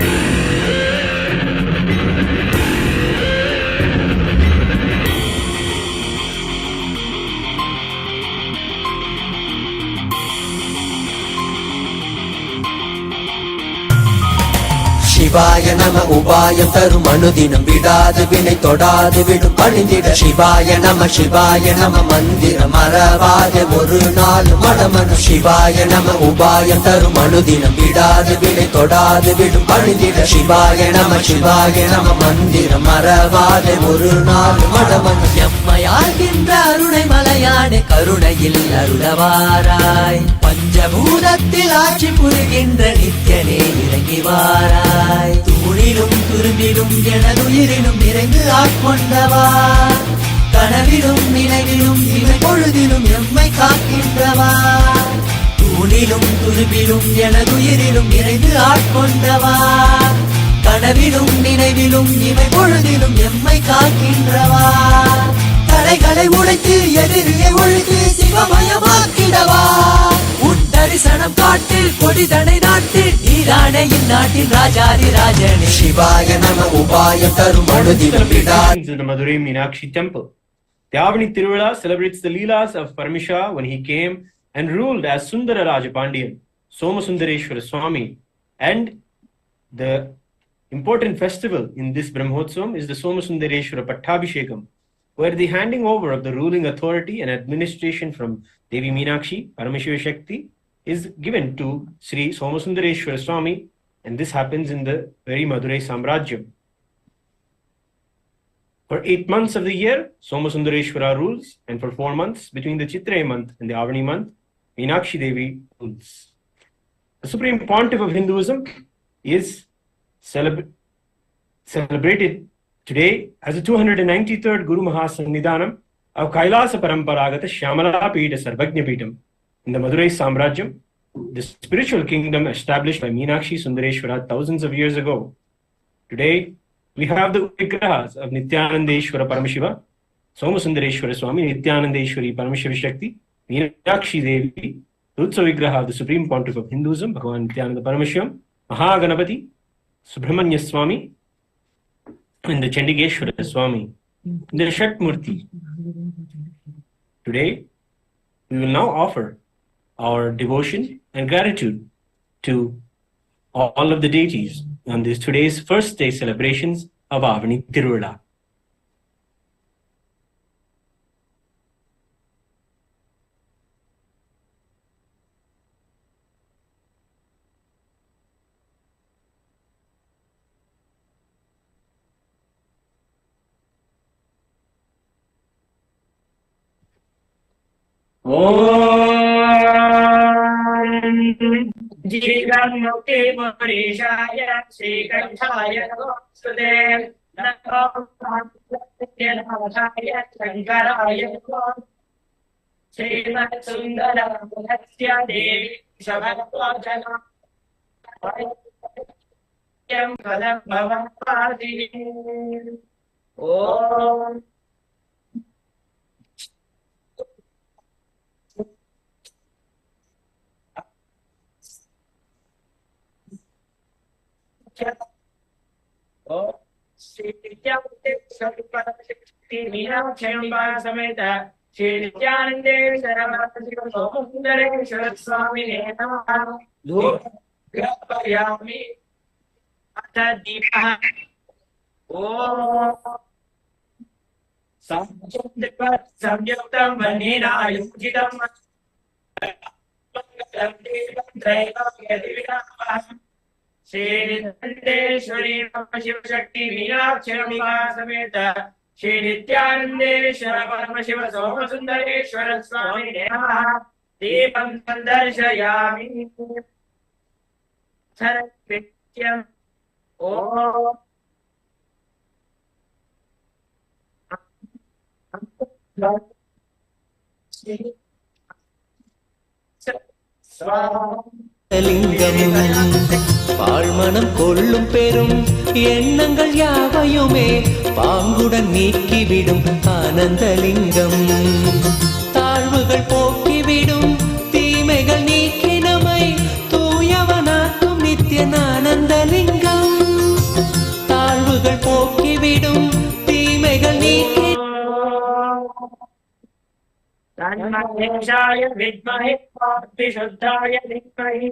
Speaker 7: சிவாய நம உபாயம் தரும் அனுதினம் விடாது வினை தொடாது விடும் பணிந்திட. சிவாய நம மந்திரம் மறவாத ஒரு நாள் மடமனு. சிவாய நம உபாயம் தரும் அனுதினம் விடாது வினை தொடாது விடும் பணிந்திட. சிவாய நம மந்திரம் மறவாத ஒரு நாள் மடமனு. எம்மையாகின்ற அருணை மலையானே கருணையில் அருளவாராய். பஞ்சபூதத்தில் ஆட்சி புரிகின்ற நித்யனே இறங்கி வாராய். தூணிலும் துரும்பிலும் எனதுயிரிலும் நிறைந்து ஆட்கொண்டவா. கனவிலும் நினைவிலும் இவை பொழுதிலும் எம்மை காக்கின்றவா. தூணிலும் துரும்பிலும் எனதுயிரிலும் நிறைந்து ஆட்கொண்டவா. கனவிலும் நினைவிலும் இவை பொழுதிலும் எம்மை காக்கின்றவா. தடைகளை உடைத்து எதிரியை ஒழித்து சிவமயமாக்கிடவா. உன் தரிசனம் காட்டில் கொடிதனை நாட்டில் நீரானே இந்நாட்டின் ராஜாதி ராஜனே. சிவாய நம உபாயம் தரும் அனுதினம் விடாது.
Speaker 15: In the Madurai Meenakshi temple, the Avani Tiruvizha celebrates the Leelas of Paramashiva when he came and ruled as Sundara Rajapandian, Somasundareshwara Swami. And the important festival in this Brahmotsavam is the Somasundareshwara Pattabhishekam, where the handing over of the ruling authority and administration from Devi Meenakshi, Paramashiva Shakti, is given to Sri Somasundareshwara Swami, and this happens in the very Madurai Samrajyam. For 8 months of the year, Somasundareshwara rules, and for 4 months between the Chitraya month and the Avani month, Meenakshi Devi rules. The Supreme Pontiff of Hinduism is celebrated today as the 293rd Guru Mahasannidhanam of Kailasa Paramparagata Shyamala Pita Sarvajna Pitam in the Madurai Samrajyam, the spiritual kingdom established by Meenakshi Sundareshwara thousands of years ago. Today, we have the vigrahas of Nithyanandeshwara Paramashiva, Somasundareshwara Swami, Nithyanandeshwari Paramashiva Shakti, Meenakshi Devi, Rutsa Vigraha of the Supreme Pontiff of Hinduism, Bhagavan Nithyananda Paramashivam, Mahaganapati, Subramanya Swami, and the Chandigeshwara Swami, the Shat Murti. Today, we will now offer our devotion and gratitude to all of the deities on this today's first day celebrations of Avani Tiruvizha.
Speaker 16: जीवं मुक्ति पुरीशाय श्रीकण्ठाय नमोऽस्तुते नमो नाथाय शङ्कराय श्रीमत्सुन्दरस्य देवी शबद्वाचना पदं भवत्पादिनी ॐ समेत श्री नित्यानंदेश्वर सुंदरेश्वर स्वामी नमः अथ दीपः संयुक्तं वह्निनायुजितं श्रीनित्यानंदेश्वरी शिव शक्ति मीनाक्षिका समेत श्री नित्यानंदेश्वर परमशिव सोम सुंदरेश्वर स्वामी नमः दीपं संदर्शयामि सर्वं ओम
Speaker 8: லிங்கம் பாழ்மனம் கொள்ளும் பெரும் எண்ணங்கள் யாவையுமே பாங்குடன் நீக்கிவிடும் ஆனந்தலிங்கம் தாழ்வுகள் போக்கிவிடும் தீமைகள் நீக்கி நம்மை தூயவனாக்கும் நித்திய ஆனந்தலிங்கம் தாழ்வுகள் போக்கிவிடும் தீமைகள் நீக்கி
Speaker 16: तन्महेशाय विद्महे विशुद्धाय धीमहि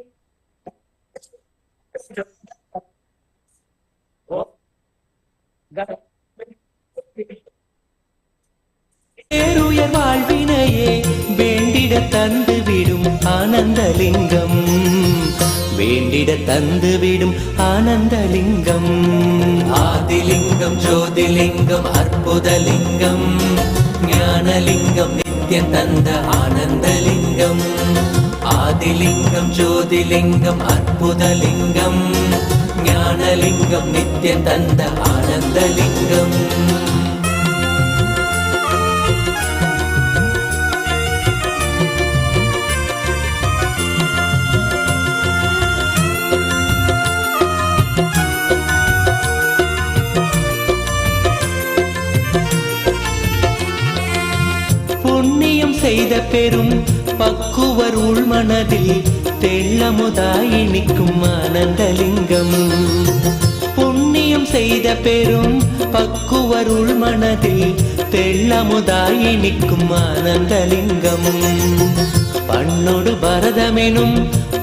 Speaker 8: பேருயர் வாழ்வினையே வேண்டிட தந்து விடும் ஆனந்தலிங்கம் வேண்டிட தந்து விடும் ஆனந்தலிங்கம் ஆதிலிங்கம் ஜோதிலிங்கம் அற்புதலிங்கம் ஞானலிங்கம் நித்யம் தந்த ஆனந்தலிங்கம் ஆதிலிங்கம் ஜோதிலிங்கம் அற்புதலிங்கம் ஞானலிங்கம் நித்யம் தந்த ஆனந்தலிங்கம் புண்ணியம் செய்த பெரும் பக்குவர் உள்மனதில் தெள்ளமுதாய் நிற்கும் ஆனந்தலிங்கம் புண்ணியம் செய்த பெரும் பக்குவர் உள்மனதில் தெள்ளமுதாய் நிற்கும் ஆனந்தலிங்கம் பண்ணொடு பரதமெனும்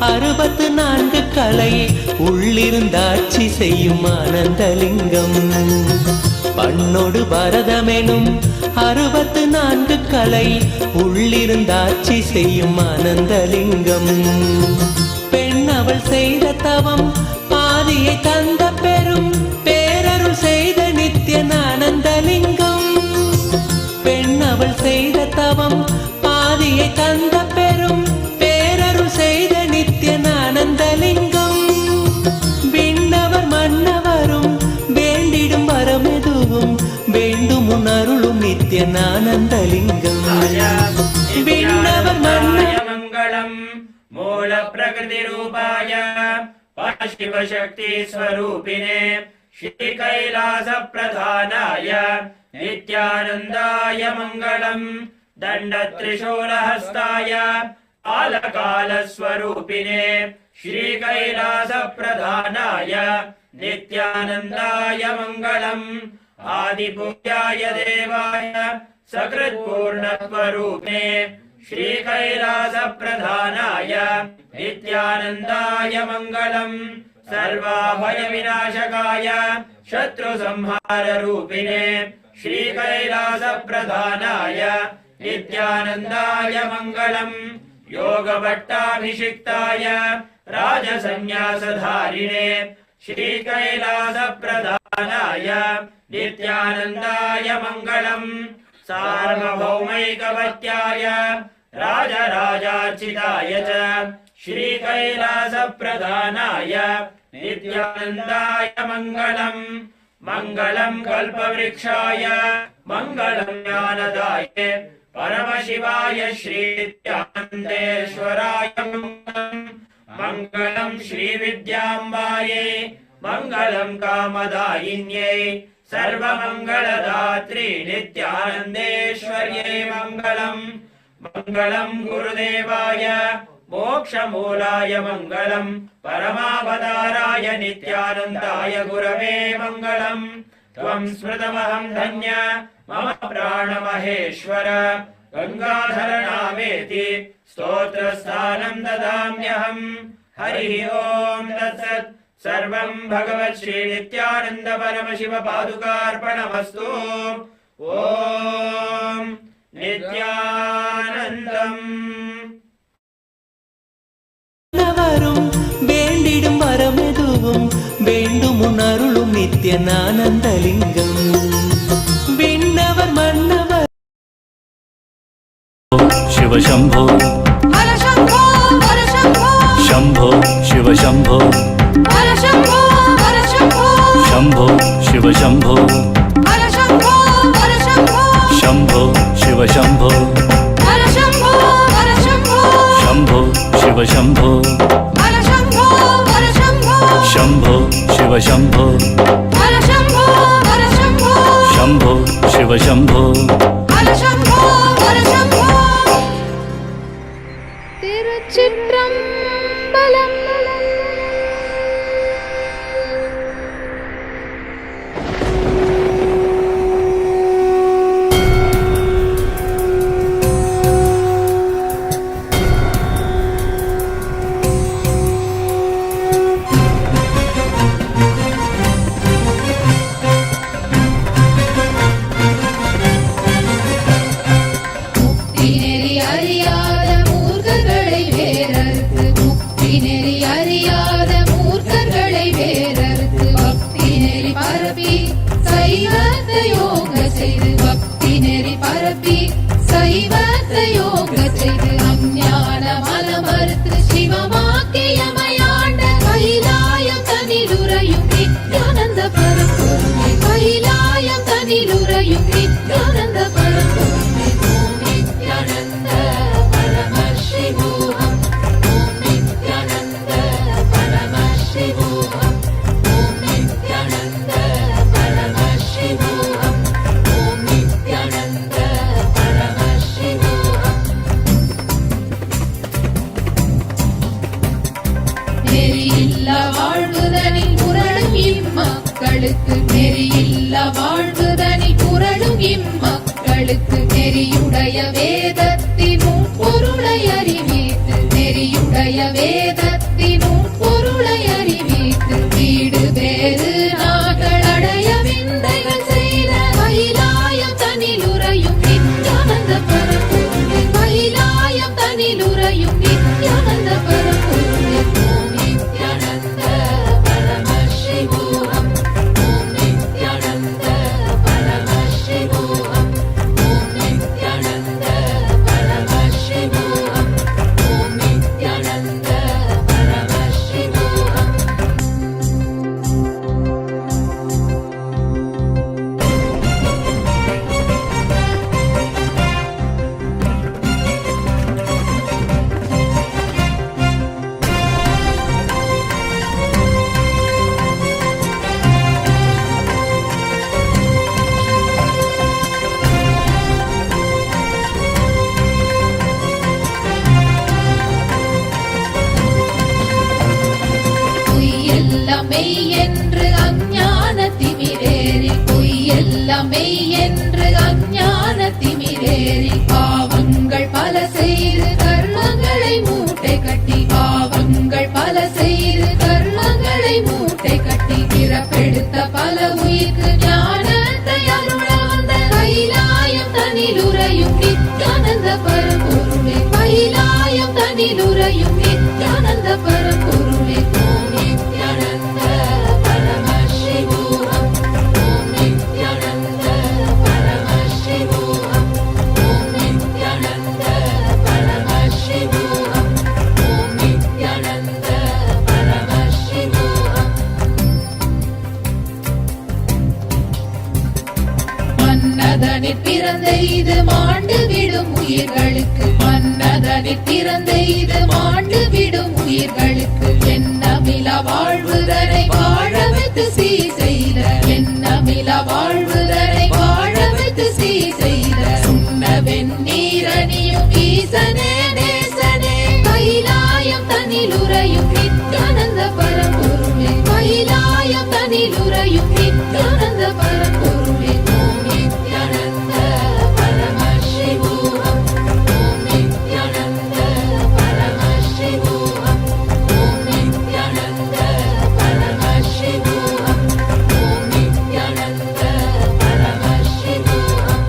Speaker 8: 64 கலை உள்ளிருந்தாட்சி செய்யும் ஆனந்தலிங்கம் பண்ணொடு பரதமெனும் 64 கலை உள்ளிருந்தாட்சி செய்யும் ஆனந்தலிங்கம் பெண் அவள் செய்த தவம் பாதியை தந்த பெரும் பேரருள் செய்த நித்திய ஆனந்தலிங்கம் பெண் அவள் செய்த தவம் பாதியை தந்த பெரும் பேரருள் செய்த நித்திய ஆனந்தலிங்கம் விண்ணவர் மன்னவரும் வேண்டிடும் வரமெதுவும் வேண்டும் அருளும் நித்ய ஆனந்தலிங்கம் விண்ணவர்
Speaker 16: மங்களம் மூல பிரகிருதி ரூபாய பரமசிவ சக்தி ஸ்வரூபிணே ஸ்ரீ கைலாச பிரதானாய நித்யானந்தாய மங்களம் தண்ட திரிசூலஹஸ்தாய காலகால ஸ்வரூபிணே ஸ்ரீ கைலாச பிரதானாய நித்யானந்தாய மங்களம் आदिपूज्याय देवाय सकृत्पूर्णत्वरूपिणे श्रीकैलासप्रधानाय नित्यानन्दाय मङ्गलम् सर्वाभयविनाशकाय शत्रुसंहाररूपिणे श्रीकैलासप्रधानाय नित्यानन्दाय मङ्गलम् योगभट्टाभिषिक्ताय राजसन्न्यासधारिणे श्रीकैलासप्रधानाय नित्यानन्दाय मङ्गलम् सार्वभौमैकवत्याय राजराजार्चिताय च श्रीकैलासप्रधानाय नित्यानन्दाय मङ्गलम् मङ्गलम् कल्पवृक्षाय मङ्गलम् ज्ञानदाय परमशिवाय श्रीनित्यानन्देश्वराय मङ्गलम् श्रीविद्याम्बायै मङ्गलम् कामदायिन्यै सर्वमङ्गलदात्री नित्यानन्देश्वर्यै मङ्गलम् मङ्गलम् गुरुदेवाय मोक्षमूलाय मङ्गलम् परमावताराय नित्यानन्दाय गुरवे मङ्गलम् त्वम् स्मृतमहम् धन्य मम प्राणमहेश्वर गङ्गाधरनामेति स्तोत्रस्थानम् ददाम्यहम् हरिः ओम् तत्सत् सर्वम् भगवत् श्री नित्यानन्द परमशिव पादुकार्पणमस्तु ओम् नित्यानन्दम्
Speaker 8: வரும் வேண்டிடும் வரமெதுவும் வேண்டும் உணருளும் நித்யானந்தலிங்கம் விண்ணவர் மன்னவர்
Speaker 17: शिव शंभो शंभो शिव शंभो शंभो शिव शंभो शंभो शिव शंभो शंभो शिव शंभो शंभो शिव शंभो शंभो शिव शंभो
Speaker 14: திருச்சிற்றம்பலம்.
Speaker 18: உயிர்களுக்கு மன்னதனை திறந்தெய்து மாண்டு விடும் உயிர்களுக்கு எண்ணமிலா வாழ்வுதனை வாழவைத்து சீர் செய்த எண்ணமிலா வாழ்வுதனை வாழவைத்து சீர் செய்த சுண்ண வெந்நீரணியும் ஈசனே நேசனே கைலாயம் தனிலுறையும் நித்யானந்த பரம்பொருளே கைலாயம் தனிலுறையும் நித்யானந்த பரம்பொருளே ஓம் நித்யானந்த பரமசிவோகம் ஓம் நித்யானந்த பரமசிவோகம் ஓம் நித்யானந்த பரமசிவோகம் ஓம் நித்யானந்த பரமசிவோகம்.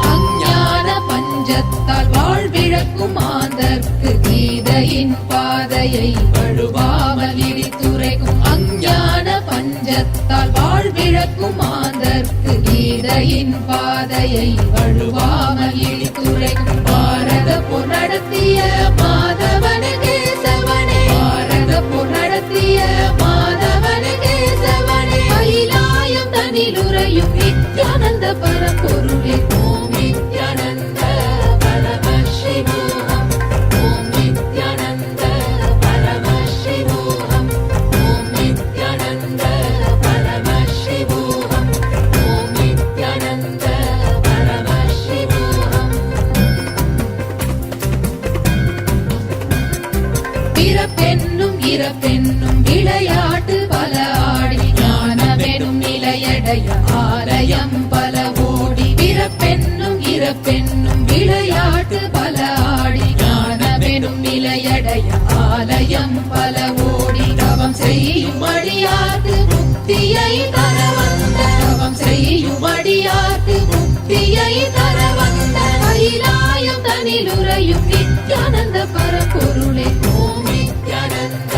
Speaker 18: அஞ்ஞான பஞ்சத்தால் வாழ்விழக்கும் மாந்தர்க்கு கீதையின் பாதையை வழுவாமல் இடித்துரைக்கும் அஞ்ஞான பஞ்சத்தால் வாழ்விழக்கும் மாந்தர்க்கு கீதையின் பாதையை வழுவாமல் இடித்துரைக்கும் பாரத போர் நடத்திய மாதவன கேசவனே பாரத போர் நடத்திய மாதவன கேசவனே கைலாயம் தனிலுறையும் நித்யானந்த பரம்பொருளே ஓம் நித்யானந்த பரமசிவோகம் ஓம் நித்யானந்த பரமசிவோகம் ஓம் நித்யானந்த பரமசிவோகம் ஓம் நித்யானந்த பரமசிவோகம். பிறப்பென்னும் இறப்பென்னும் விளையாட்டு பல ஆடி ஞானமெனும் நிலையடைய ஆலயம் பல ஓடி பிறப்பென்னும் இறப்பென்னும் விளையாட்டு பல ஆடி ஞானமெனும் நிலையடைய ஆலயம் பல ஓடி தவம் செய்யும் அடியார்க்கு முக்தியை தர வந்த தவம் செய்யும் அடியார்க்கு முக்தியை தர வந்த கைலாயம் தனிலுறையும் நித்யானந்த பரம்பொருளே ஓம் நித்யானந்த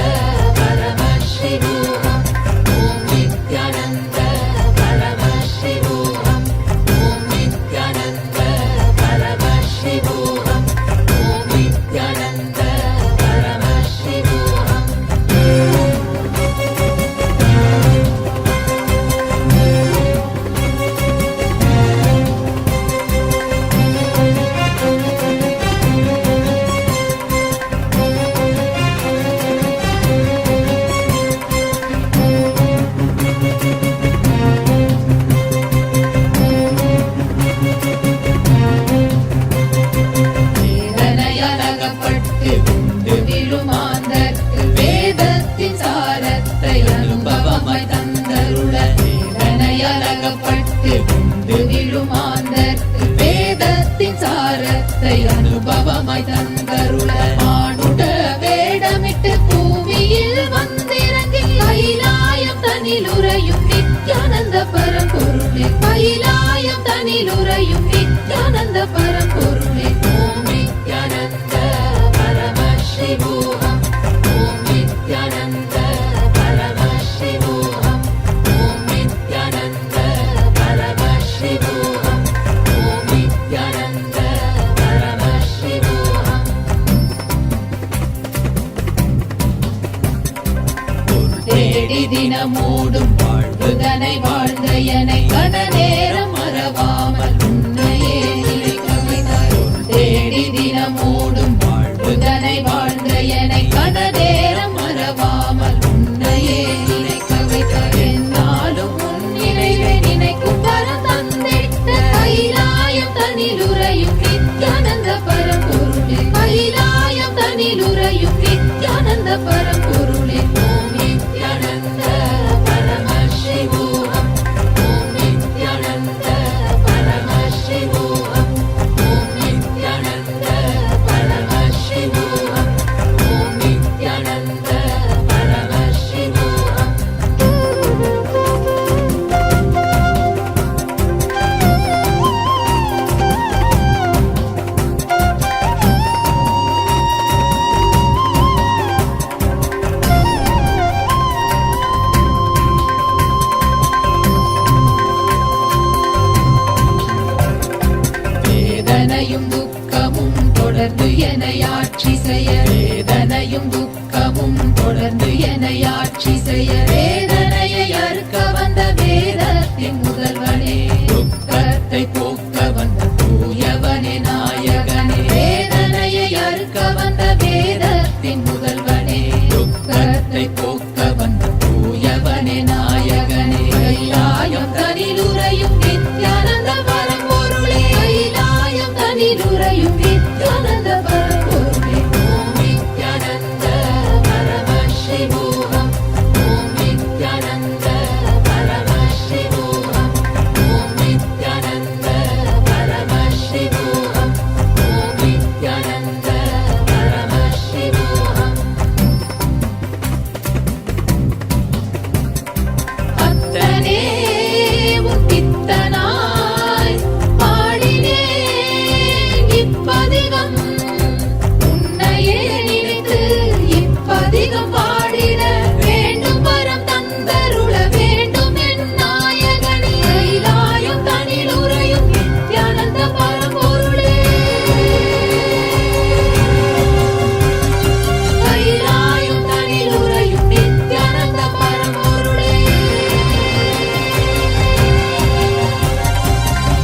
Speaker 18: பரமசிவோகம் ஓம் நித்யானந்த பரமசிவோகம் ஓம் நித்யானந்த பரமசிவோகம் ஓம் நித்யானந்த பரமசிவோகம். வேதனையலகப்பட்டு உண்டு விழுமாந்தர்க்கு வேதத்தின் சாரத்தை அனுபவமாய் தந்தருள வேதனையலகப்பட்டு உண்டு விழுமாந்தர்க்கு வேதத்தின் சாரத்தை அனுபவமாய் தந்தருள மானுட வேடமிட்டு பூமியில் வந்திறங்கி கைலாயம் தனிலுறையும் நித்யானந்த பரம்பொருளே கைலாயம் தனிலுறையும் நித்யானந்த பரம்பொருளே ஓம் நித்யானந்த பரமசிவோகம் ஓம் நித்யானந்த பரமசிவோகம் ஓம் நித்யானந்த பரமசிவோகம் ஓம் நித்யானந்த பரமசிவோகம். தேடி தினமோடும் வாழ்வுதனை வாழ்ந்த எனை கன நேரம் மறவாமல் உன்னையே நிலைக்க வைத்தாய் தேடி தினமோடும் வாழ்வுதனை வாழ்ந்த எனை கன நேரம் மறவாமல் உன்னையே நிலைக்க வைத்தாய் என்னாலும் உன் நினைவை நினைக்கும் வரம் தந்திட்ட கைலாயம் தனிலுறையும் நித்யானந்த பரம்பொருளே கைலாயம் தனிலுறையும் நித்யானந்த பரம்பொருளே ஓம் நித்யானந்த பரமசிவோகம் ஓம் நித்யானந்த பரமசிவோகம் ஓம் நித்யானந்த பரமசிவோகம் ஆட்சி செய்ய வேதனையும் துக்கமும் தொடர்ந்து என்னை ஆட்சி செய்ய வேதனையை அறுக்க வந்த வேதத்தின் முதல்வனே துக்கத்தை போக்க வந்த தூயவனே நாயகனே வேதனையை அறுக்க வந்த வேதத்தின் முதல்வனே துக்கத்தை போக்க வந்த தூயவனே நாயகனே கைலாயம் தனிலுறையும் நித்யானந்த பரம்பொருளே கைலாயம் தனிலுறையும் நித்யானந்த பரம்பொருளே ஓம் நித்யானந்த பரமசிவோகம் ஓம் நித்யானந்த பரமசிவோகம் ஓம் நித்யானந்த பரமசிவோகம் ஓம் நித்யானந்த பரமசிவோகம் அத்தனே உன் பித்தனாய் பாடினேன் இப்பதிகம் உன்னையே நினைத்து இப்பதிகம் பாடிட வேண்டும் வரம் தந்தருள வேண்டும் என் நாயகனே கைலாயம் தனிலுறையும் நித்யானந்த பரம்பொருளே கைலாயம் தனிலுறையும் நித்யானந்த பரம்பொருளே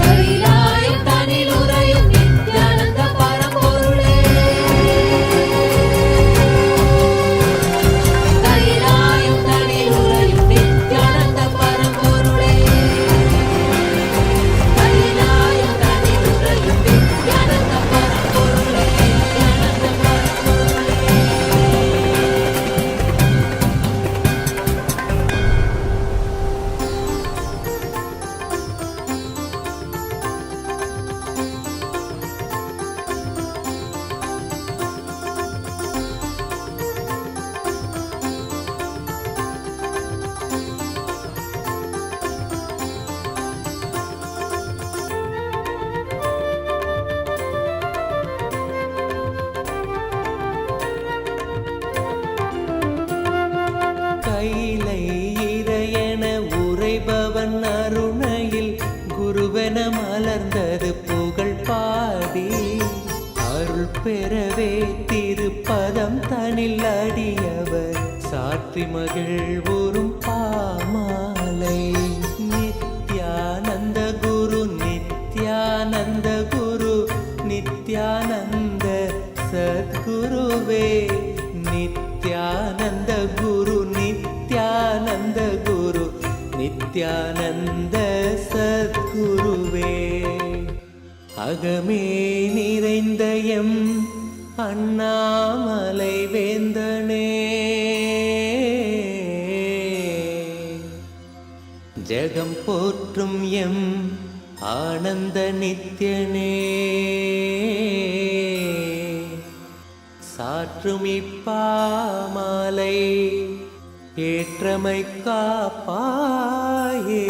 Speaker 18: கைலாயம் தனிலுறையும் நித்யானந்த பரம்பொருளே கைலாயம் தனிலுறையும் நித்யானந்த பரம்பொருளே கைலாயம் தனிலுறையும் நித்யானந்த பரம்பொருளே
Speaker 8: கைலை இறையென உரைபவன் அருணையில் குருவென மலர்ந்தது புகழ் பாடி அருள் பெறவே திருப்பதம் தனில் அடியவர் சாற்றி மகிழ்வுறும் பாமாலை நித்யானந்த குரு நித்யானந்த குரு நித்யானந்த சத்குருவே நித்யானந்த குரு நித்யானந்த குரு நித்யானந்த சத்குருவே அகமே நிறைந்த எம் அண்ணாமலை வேந்தனே ஜெகம் போற்றும் எம் ஆனந்த நித்யனே சாற்றும் இப்பாமாலை ஏற்றமை காப்பாயே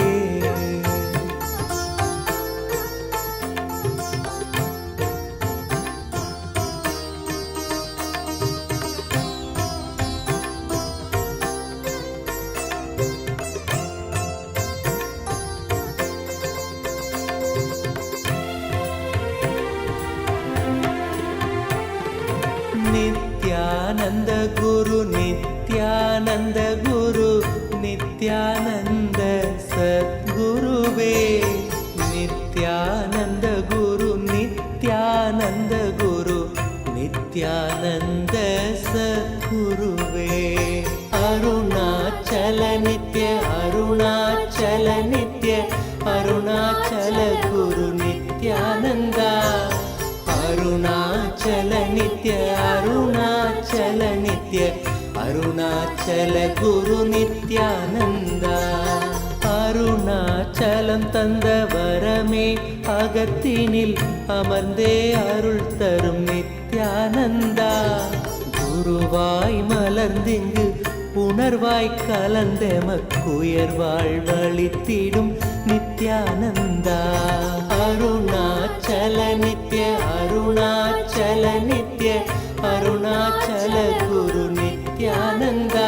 Speaker 8: நித்யானந்த குரு நித்யானந்த குரு நித்யானந்த சத்குருவே நித்யானந்த குரு நித்யானந்த குரு நித்யானந்த சத்குருவே அருணாச்சல நித்ய அருணாச்சல நித்ய அருணாச்சல குரு நித்யானந்தா அருணாச்சல நித்ய அருணாச்சல நித்ய அருணாச்சல குரு நித்யானந்தா அருணாச்சலம் தந்த வரமே அகத்தினில் அமர்ந்தே அருள் தரும் நித்யானந்தா குருவாய் மலர்ந்திங்கு உணர்வாய் கலந்தெமக்குயர்வாழ் வழித்திடும் நித்யானந்தா அருணாச்சல நித்ய அருணாச்சல நித்ய அருணாச்சல குரு நித்யானந்தா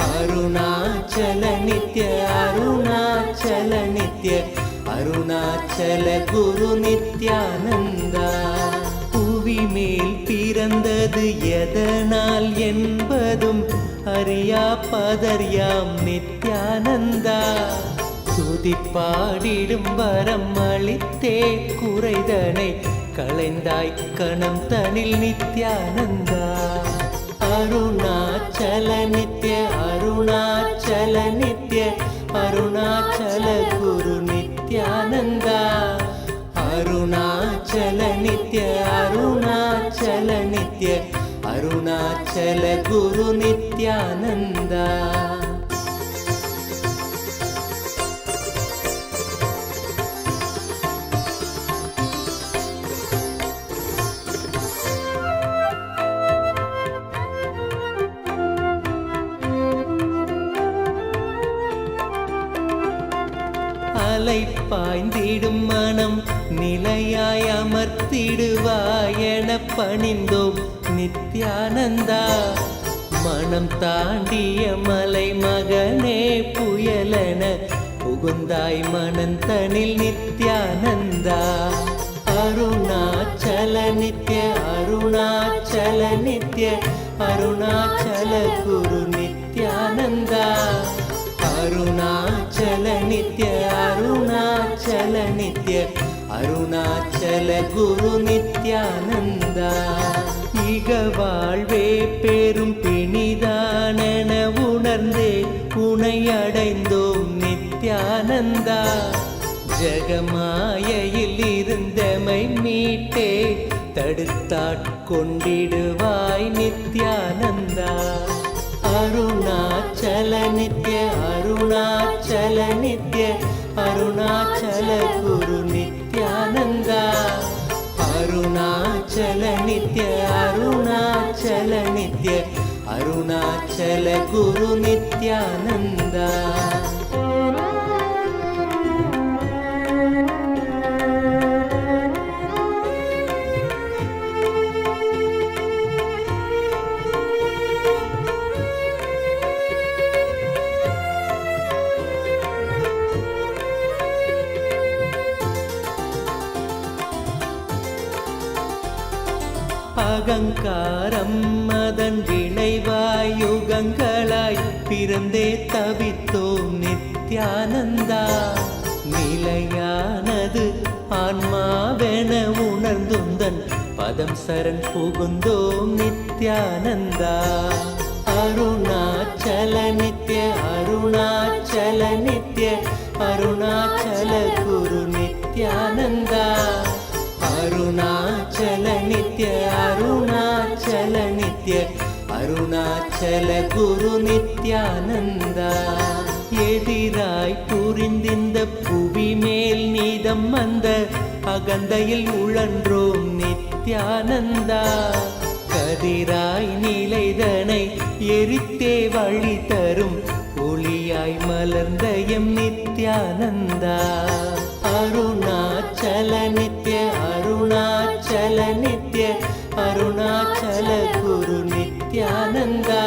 Speaker 8: அருணாச்சல நித்ய அருணாச்சல நித்ய அருணாச்சல குரு நித்யானந்தா புவி மேல் பிறந்தது எதனால் என்பதும் அறியா பதர்யாம் நித்யானந்தா. துதிப்பாடிடும் வரம் அளித்தே குறைதனை களைந்தாய் கணம் தனில் நித்யானந்தா. அருணாச்சல நித்ய அருணாச்சல நித்ய அருணாச்சல குரு நித்யானந்தா. அருணாச்சல நித்ய அருணாச்சல நித்ய அருணாச்சல குரு நித்யானந்தா. அலை பாய்ந்திடும் மனம் நிலையாய் அமர்த்திடுவாய் என பணிந்தோம் நித்யானந்தா. மனம் தாண்டிய மலை மகனே புயலென புகுந்தாய் மனந்தனில் நித்யானந்தா. அருணாச்சல நித்ய அருணாச்சல நித்ய அருணாச்சல குரு நித்யானந்தா. அருணாச்சல நித்ய அருணாச்சல நித்ய அருணாச்சல குரு நித்யானந்தா. இக வாழ்வே பெரும் பிணிதானென உணர்ந்தே உனை அடைந்தோம் நித்யானந்தா. ஜகமாயையில் இருந்தமை மீட்டே தடுத்தாட்கொண்டிடுவாய் நித்யானந்தா. அருணாச்சல நித்ய அருணாச்சல நித்ய அருணாச்சல குரு நித்யானந்தா. அருணாச்சல நித்ய அருணாச்சல நித்ய அருணாச்சல குரு நித்யானந்தா. அகங்காரம் அதன் விளைவாய் யுகங்களாய் பிறந்தே தவித்தோம் நித்யானந்தா. நிலையானது ஆன்மாவென உணர்ந்துந்தன் பதம் சரண் புகுந்தோம் நித்யானந்தா. அருணாச்சல நித்ய அருணாச்சல நித்ய அருணாச்சல குரு நித்யானந்தா. அருணாச்சல நித்ய அருணாச்சல நித்ய அருணாச்சல குரு நித்யானந்தா. எதிராய் புரிந்திந்த புவி மேல் நீதம் வந்த அகந்தையில் உழன்றோம் நித்யானந்தா. கதிராய் நிலைதனை எரித்தே வழி தரும் ஒளியாய் மலர்ந்த எம் நித்யானந்தா. அருணாச்சல நித்ய அருணாச்சல நித்ய அருணாச்சல குரு நித்யானந்தா.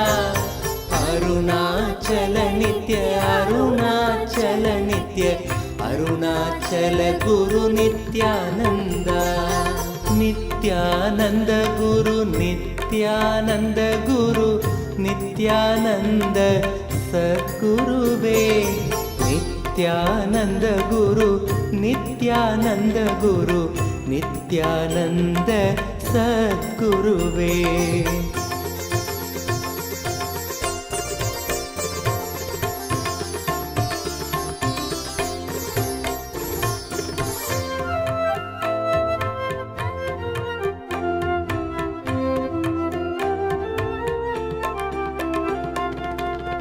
Speaker 8: அருணாச்சல நித்ய அருணாச்சல நித்ய அருணாச்சல குரு நித்யானந்தா. நித்யானந்த குரு நித்யானந்த குரு நித்யானந்த சத்குருவே. நித்யானந்த குரு நித்யானந்த குரு நித்யானந்த சத்குருவே.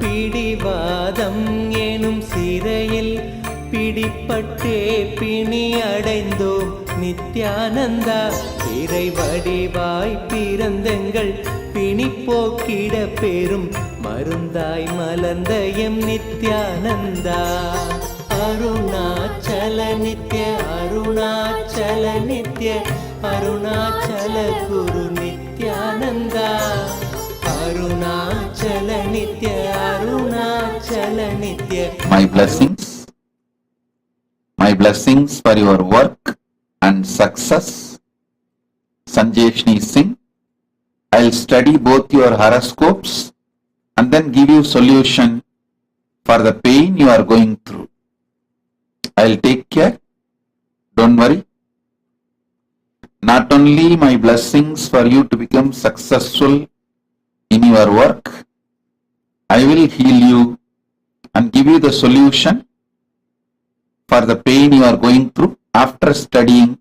Speaker 8: பிடிவாதம் எனும் சிறையில் பிடிப்பட்டே பிணி அடைந்தோம் நித்யானந்தா. இறை வடிவாய் பிறந்தங்கள் பிணி போக்கிட பெரும் மருந்தாய் மலர்ந்த M Nithyananda. Arunachal Nitya Arunachal Nitya Arunachal Guru Nithyananda. Arunachal Nitya Arunachal Nitya.
Speaker 13: My blessings for your work and success. Sanjeshni Singh. I'll study both your horoscopes and then give you solution for the pain you are going through. I'll take care. Don't worry. Not only my blessings for you to become successful in your work, I will heal you and give you the solution for the pain you are going through after studying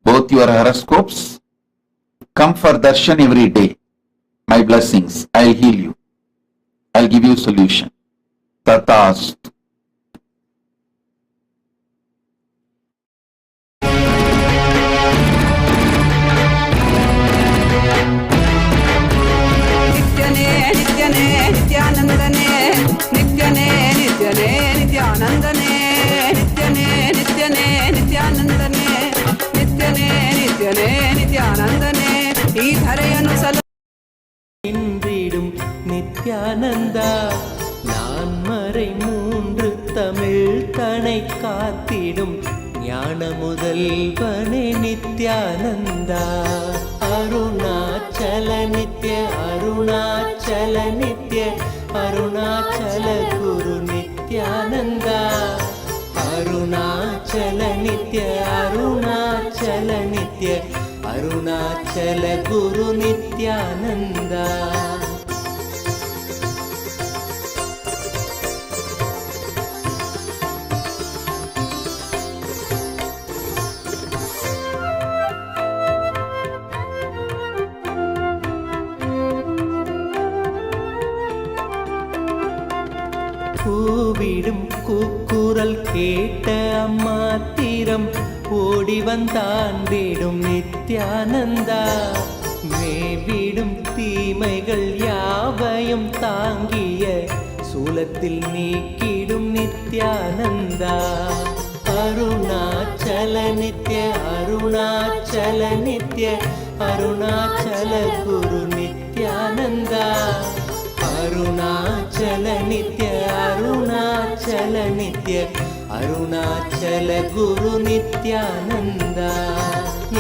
Speaker 13: both your horoscopes. Come for darshan every day. My blessings, I'll heal you. I'll give you solution. Tatast.
Speaker 19: Nityanandane, Nityane, Nityane, Nityanandane, Nityane, Nityane, Nityanandane, Nityane, Nityane, Nityanandane, ಈ ಧರೆಯನ್ನು
Speaker 8: இன்றிடும் நித்யானந்தா நான் மறை மூன்று தமிழ் தனை காத்திடும் ஞான முதல்வனே நித்யானந்தா அருணாச்சல நித்ய அருணாச்சல நித்ய அருணாச்சல குரு நித்யானந்தா அருணாச்சல நித்ய அருணாச்சல நித்ய அருணாச்சல குரு நித்யானந்தா கூவிடும் கூக்குரல் கேட்ட அம்மாத்திரம் ஓடி வந்தாண்டிடும் நித்யானந்தா மேவிடும் தீமைகள் யாவையும் தாங்கிய சூலத்தில் நீக்கிடும் நித்யானந்தா அருணாச்சல நித்ய அருணாச்சல நித்ய அருணாச்சல குரு நித்யானந்தா அருணாச்சல நித்ய அருணாச்சல நித்ய அருணாச்சல குரு நித்யானந்தா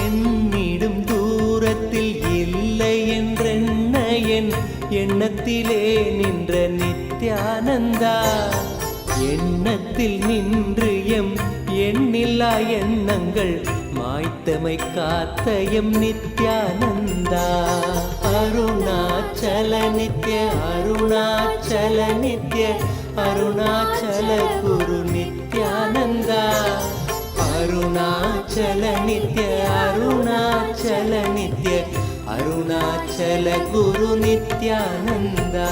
Speaker 8: என்னிடும் தூரத்தில் இல்லை என்றென்ன என் எண்ணத்திலே நின்ற நித்யானந்தா எண்ணத்தில் நின்று எம் எண்ணில்லா எண்ணங்கள் மாய்த்தமை காத்த எம் நித்யானந்தா அருணாச்சல நித்ய அருணாச்சல நித்ய அருணாச்சல குரு நித்யானந்தா அருணாச்சல நித்ய அருணாச்சல நித்ய அருணாச்சல குரு நித்யானந்தா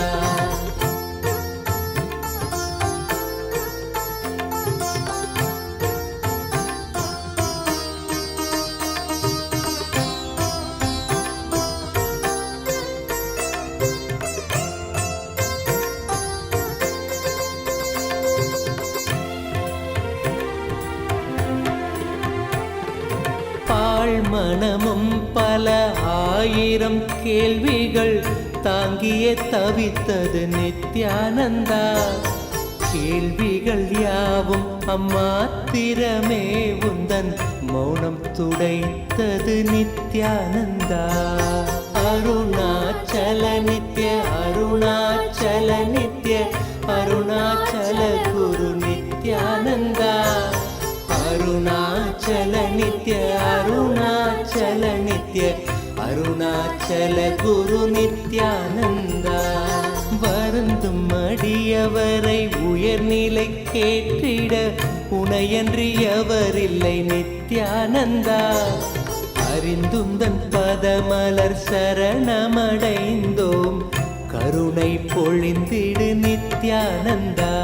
Speaker 8: மனமும் பல ஆயிரம் கேள்விகள் தாங்கிய தவித்தது நித்யானந்தா கேள்விகள் யாவும் அம்மாத்திரமே உந்தன் மௌனம் துடைத்தது நித்யானந்தா அருணாச்சல நித்ய அருணாச்சல நித்ய அருணாச்சல குரு நித்யானந்தா அருணாச்சல நித்ய அருணாச்சல நித்ய அருணாச்சல குரு நித்யானந்தா வருந்தும் அடியவரை உயர்நிலை கேட்டிட உனையன்றி எவரில்லை நித்யானந்தா அறிந்துந்தன் பதமலர் சரணமடைந்தோம் கருணை பொழிந்திடு நித்யானந்தா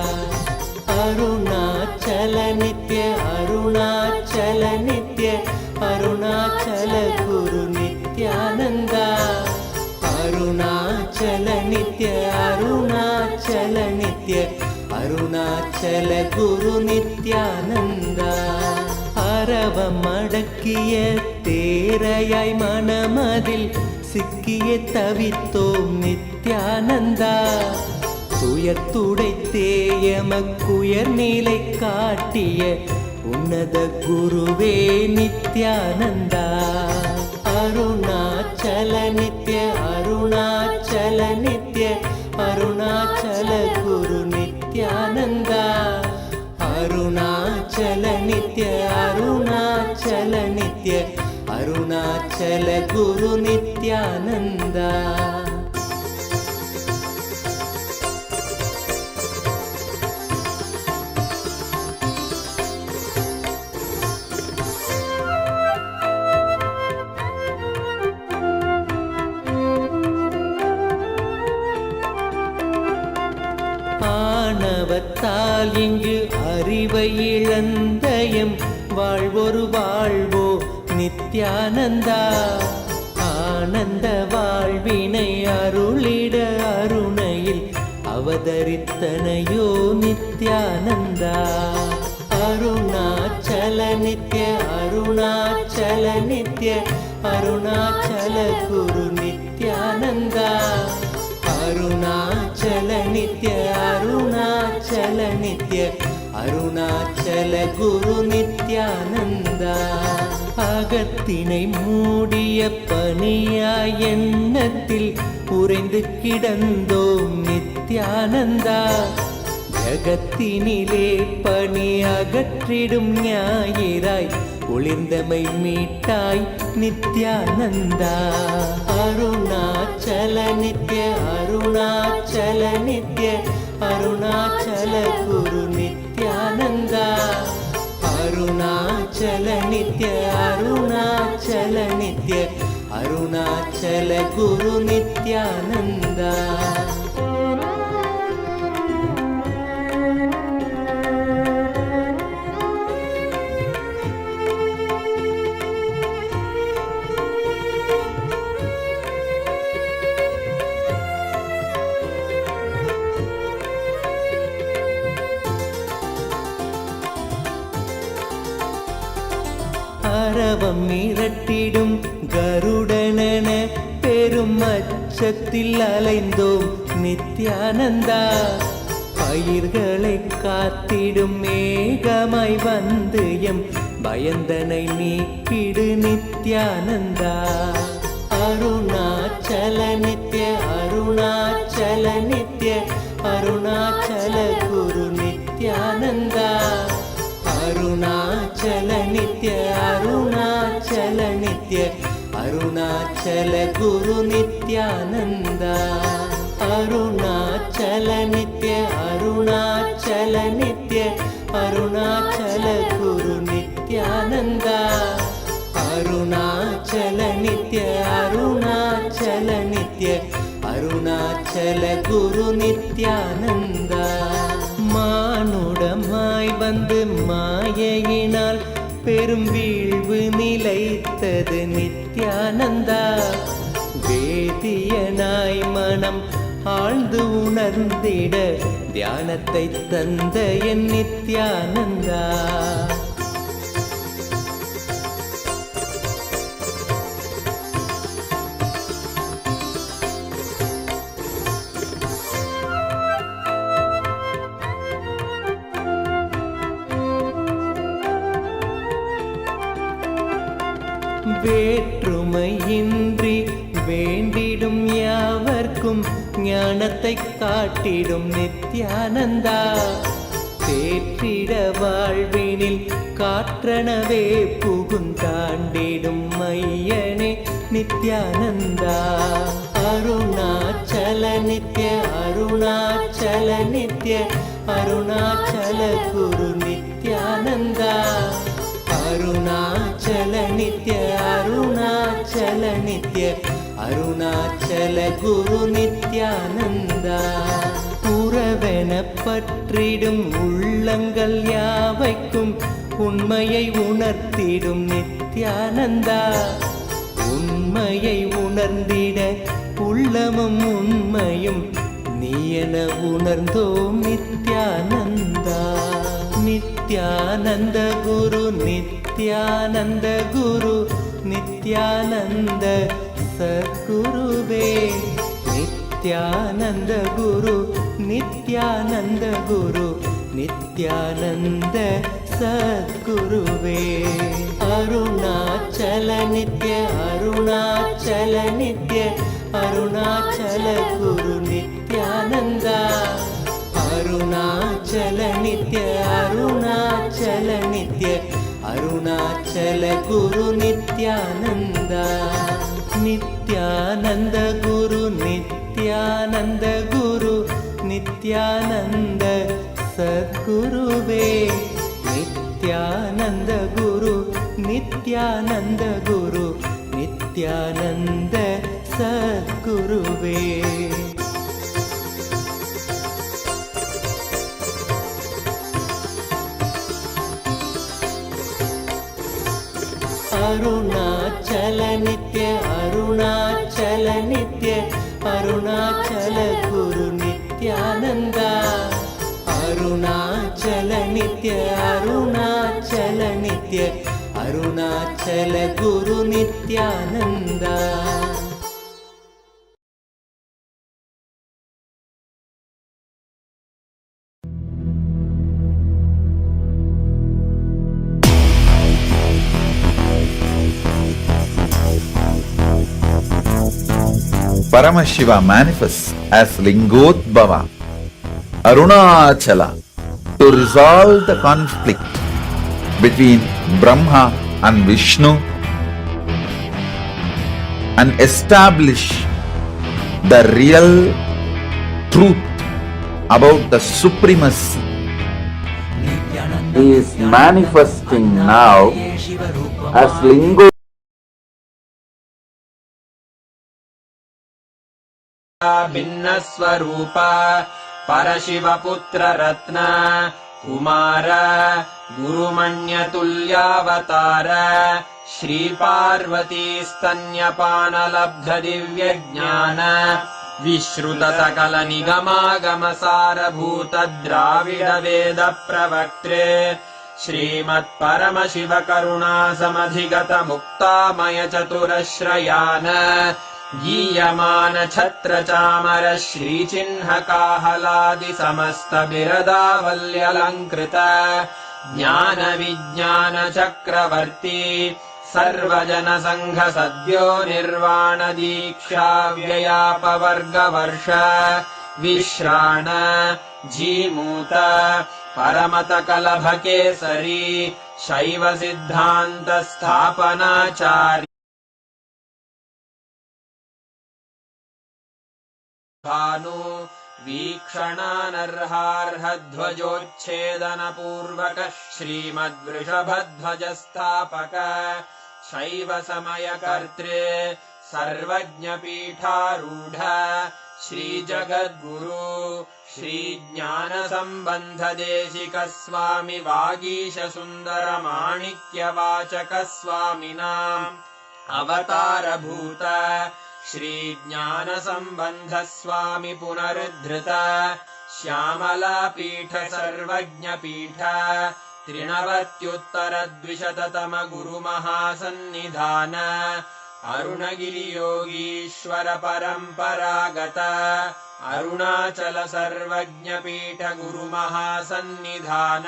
Speaker 8: அருணாச்சல நித்ய அருணாச்சல நித்ய அருணாச்சல குரு நித்யானந்தா அருணாச்சல நித்ய அருணாச்சல நித்ய அருணாச்சல குரு நித்யானந்தா அரவம் அடக்கிய தேரையாய் மனமதில் சிக்கிய தவித்தோம் நித்யானந்தா துயத்துடைத்தேயமக்குயர் நிலை காட்டிய உன்னத குருவே நித்யானந்தா அருணாச்சல நித்ய அருணாச்சல நித்ய அருணாச்சல குரு நித்யானந்தா அருணாச்சல நித்ய அருணாச்சல நித்ய அருணாச்சல குரு நித்யானந்தா ஆணவத்தால் இங்கு அறிவை இழந்தயம் வாழ்வொரு வாழ்வோ நித்யானந்தா ஆனந்த வாழ்வினை அருளிட அருணையில் அவதரித்தனையோ நித்யானந்தா அருணாச்சல நித்ய அருணாச்சல நித்ய அருணாச்சல குரு நித்யானந்தா அருணாச்சல நித்ய அருணாச்சல நித்ய அருணாச்சல குரு நித்யானந்தா அகத்தினை மூடிய பனியாய் எண்ணத்தில் உறைந்து கிடந்தோம் நித்யானந்தா ஜகத்தினிலே பனி அகற்றிடும் ஞாயிறாய் ஒளிர்ந்தமை மீட்டாய் நித்யானந்தா அருணாச்சல நித்ய அருணாச்சல நித்ய அருணாச்சல குரு நித்யானந்தா அருணாச்சல நித்ய அருணாச்சல நித்ய அருணாச்சல குரு நித்யானந்தா அரவம் மிரட்டிடும் கருடனென பெரும் அச்சத்தில் அலைந்தோம் நித்யானந்தா பயிர்களை காத்திடும் மேகமாய் வந்து எம் பயந்தனை நீக்கிடு நித்யானந்தா அருணாச்சல நித்ய அருணாச்சல நித்ய அருணாச்சல குரு நித்யானந்தா அருணாச்சல நித்ய அருணாச்சல நித்ய அருணாச்சல குரு நித்யானந்தா அருணாச்சல நித்ய அருணாச்சல நித்ய அருணாச்சல குரு நித்யானந்தா அருணாச்சல நித்ய அருணாச்சல நித்ய அருணாச்சல குரு நித்யானந்தா மானுடமாய் வந்து மாயையினால் பெரும் வீழ்வு நிலைத்தது நித்யானந்தா வேதியனாய் மனம் ஆழ்ந்து உணர்ந்திட தியானத்தை தந்த என் நித்யானந்தா வேற்றுமையின்றி வேண்டிடும் யாவர்க்கும் ஞானத்தை காட்டிடும் நித்யானந்தா தேற்றிட வாழ்வினில் காற்றனவே புகுந்தாண்டிடும் மையனே நித்யானந்தா அருணாச்சல நித்ய அருணாச்சல நித்ய அருணாச்சல குரு நித்யானந்தா அருணாச்சல நித்ய அருணாச்சல நித்ய அருணாச்சல குரு நித்யானந்தா உறவென பற்றிடும் உள்ளங்கள் யாவைக்கும் உண்மையை உணர்த்திடும் நித்யானந்தா உண்மையை உணர்ந்திட உள்ளமும் உண்மையும் நீ என உணர்ந்தோம் நித்யானந்தா நித்யானந்த குரு நித்யானந்த குரு நித்யானந்த சத்குருவே நித்யானந்த குரு நித்யானந்த குரு नित्यानन्द सद्गुरुवे अरुणाचल नित्य अरुणाचल नित्य अरुणाचल गुरु नित्यानन्द अरुणाचल नित्य अरुणाचल नित्य अरुणाचल गुरु नित्यानन्द नित्यानन्द गुरु नित्यानन्द गुरु नित्यानन्द सद्गुरुवे नित्यानन्द गुरु नित्यानन्द गुरु नित्यानन्द सद्गुरुवे अरुणाचल नित्य अरुणाचल नित्य अरुणाचल गुरु नित्यानन्द अरुणाचल नित्य अरुणाचल नित्य अरुणाचल गुरु Nityanand
Speaker 13: Paramashiva manifests as Lingodbhava, Arunachala, to resolve the conflict between Brahma and Vishnu and establish the real truth about the supremacy. He is manifesting now as Lingodbhava.
Speaker 16: भिन्न स्वरूप परशिव पुत्र रत्न कुमार गुरुमण्यतुल्यावतार श्री पार्वती स्तन्यपानलब्ध दिव्य ज्ञान विश्रुत सकल निगमागम सारभूत द्राविड वेद प्रवक्त्रे श्रीमत् परमशिव करुणा समधिगत मुक्तामय चतुरश्रयान गीयमान छत्र चामर श्रीचिह्न काहलादि समस्त बिरदावल्यलङ्कृत ज्ञान विज्ञान चक्रवर्ती सर्वजन संघ सद्यो निर्वाण दीक्षा व्ययापवर्गवर्ष विश्राण जीमूत परमत कलभ केसरी शैव सिद्धान्त स्थापनाचार्य भानु वीक्षणानर्हार्हध्वजोच्छेदन पूर्वक श्रीमद्वृषभध्वजस्थापक शैव समय कर्त्रे सर्वज्ञ पीठारूढ श्री जगद्गुरु श्री ज्ञान संबंध देशिक स्वामी वागीश सुंदर माणिक्य वाचक स्वामिनाम् अवतार भूत श्री ज्ञान संबंध स्वामी पुनरुद्धृत श्यामला पीठ सर्वज्ञ पीठ त्रिनवत्युत्तर द्विशततम गुरु महासन्निधान अरुणगिरि योगीश्वर परंपरागत अरुणाचल सर्वज्ञ पीठ गुरु महासन्निधान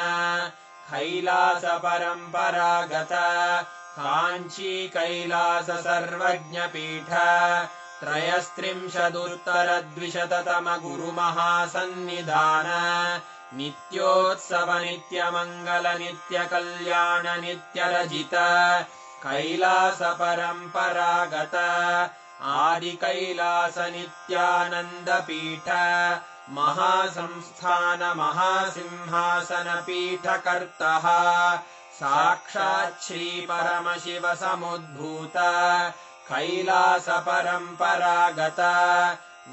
Speaker 16: कैलास परंपरागत कांची कैलास सर्वज्ञ पीठ त्रयस्त्रिंशदुत्तर द्विशततम गुरु महासन्निधान नित्योत्सव नित्य मंगल नित्य कल्याण नित्य रजित कैलास परंपरागत आदि कैलास नित्यानंद पीठ महासंस्थान महासिंहासन पीठ कर्तः साक्षात् श्री परमशिव समुद्भूत कैलास परंपरागत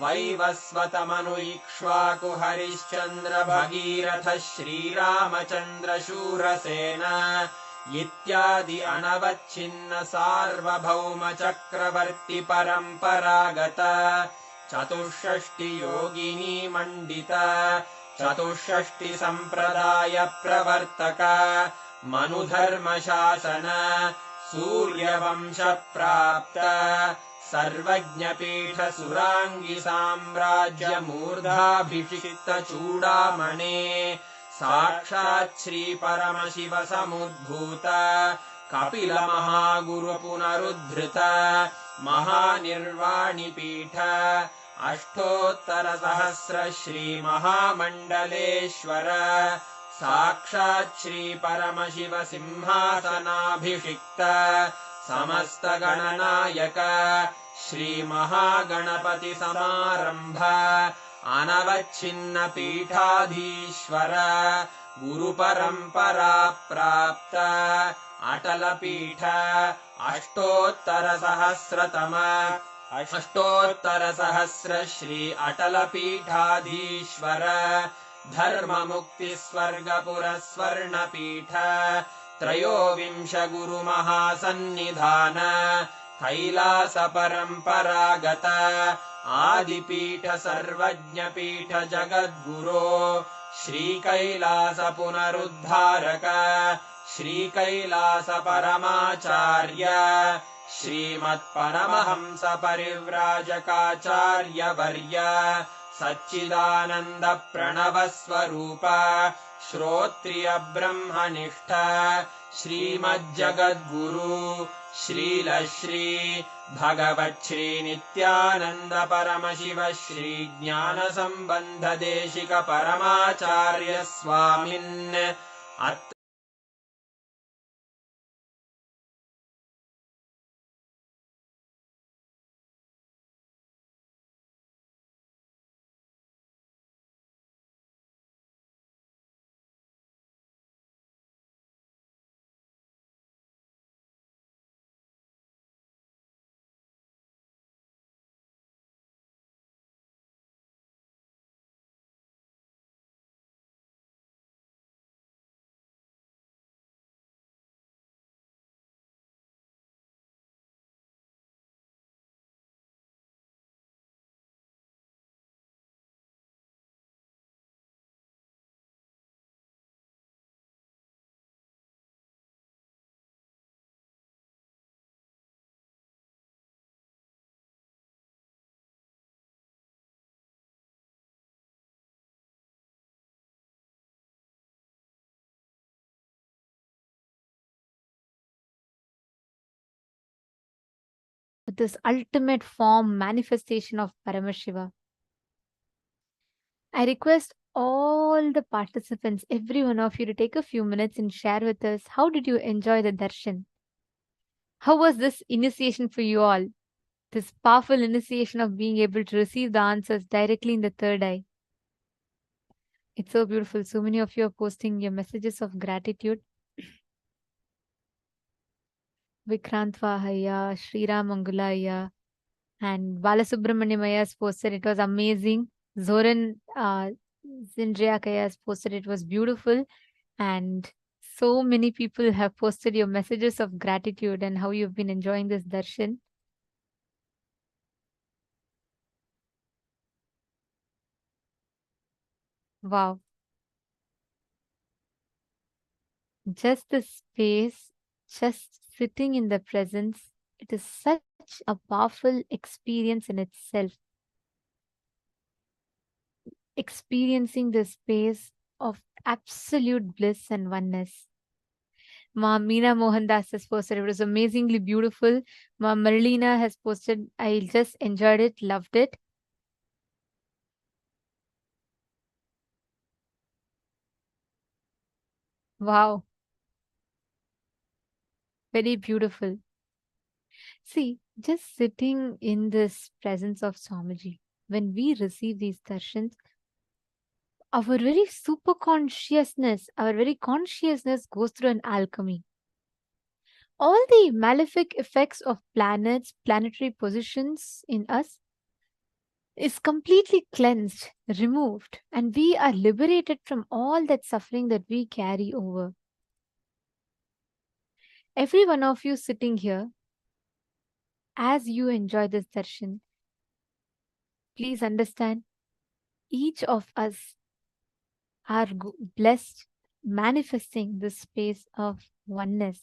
Speaker 16: वैवस्वतमनु इक्ष्वाकु हरिश्चंद्र भगीरथ श्रीरामचंद्र शूरसेन इत्यादि अनवच्छिन्न सार्वभौम चक्रवर्ती परंपरागत चतुष्षष्टि योगिनी मंडित चतुष्षष्टि संप्रदाय प्रवर्तक मनुधर्म शासन सूर्यवंश प्राप्त सर्वज्ञ पीठ सुरांगी साम्राज्य मूर्धाभिषिक्त चूड़ामणे साक्षात् श्री परमशिव समुद्भूत कपिल महागुरु पुनरुद्धृत महानिर्वाणिपीठ अष्टोत्तर सहस्र श्री महामण्डलेश्वर साक्षात् श्री परमशिव सिंहासनाभिषिक्त समस्त गणनायक श्री महागणपति समारंभ अनवच्छिन्न पीठाधीश्वर गुरु परंपरा प्राप्त अटल पीठ अष्टोत्तर सहस्र श्री अटल पीठाधीश्वर धर्म मुक्ति स्वर्गपुर स्वर्ण पीठ त्रयोविंश गुरु महासन्निधान कैलास परंपरागत आदिपीठ सर्वज्ञ पीठ जगद्गुरो श्री कैलास पुनरुद्धारक श्री कैलास परमाचार्य श्रीमत् परमहंस परिव्राजकाचार्य वर्य सच्चिदानंद प्रणव स्वरूप श्रोत्रिय ब्रह्मनिष्ठ श्रीमज्जगद्गुरु श्रील श्री भगवच्छ्री नित्यानंद परमशिव श्री ज्ञान संबंध देशिक परमाचार्य स्वामिन् अत्र
Speaker 19: this ultimate form manifestation of Paramashiva. I request all the participants, every one of you, to take a few minutes and share with us how did you enjoy the darshan? How was this initiation for you all? This powerful initiation of being able to receive the answers directly in the third eye. It's so beautiful. So many of you are posting your messages of gratitude. Vikrantva Haya, Sriram Mangulaya, and Balasubramanyam has posted it was amazing. Zoran Zindria Kaya has posted it was beautiful. And so many people have posted your messages of gratitude and how you've been enjoying this darshan. Wow. Just the space, just sitting in the presence, it is such a powerful experience in itself. Experiencing the space of absolute bliss and oneness. Ma Meena Mohandas has posted, it was amazingly beautiful. Ma Marlena has posted, I just enjoyed it, loved it. Wow. Very beautiful. See, just sitting in this presence of Swamiji, when we receive these darshans, our very super consciousness, our very consciousness goes through an alchemy. All the malefic effects of planets, planetary positions in us is completely cleansed, removed, and we are liberated from all that suffering that we carry over. Every one of you sitting here, as you enjoy this darshan, please understand, each of us are blessed, manifesting this space of oneness.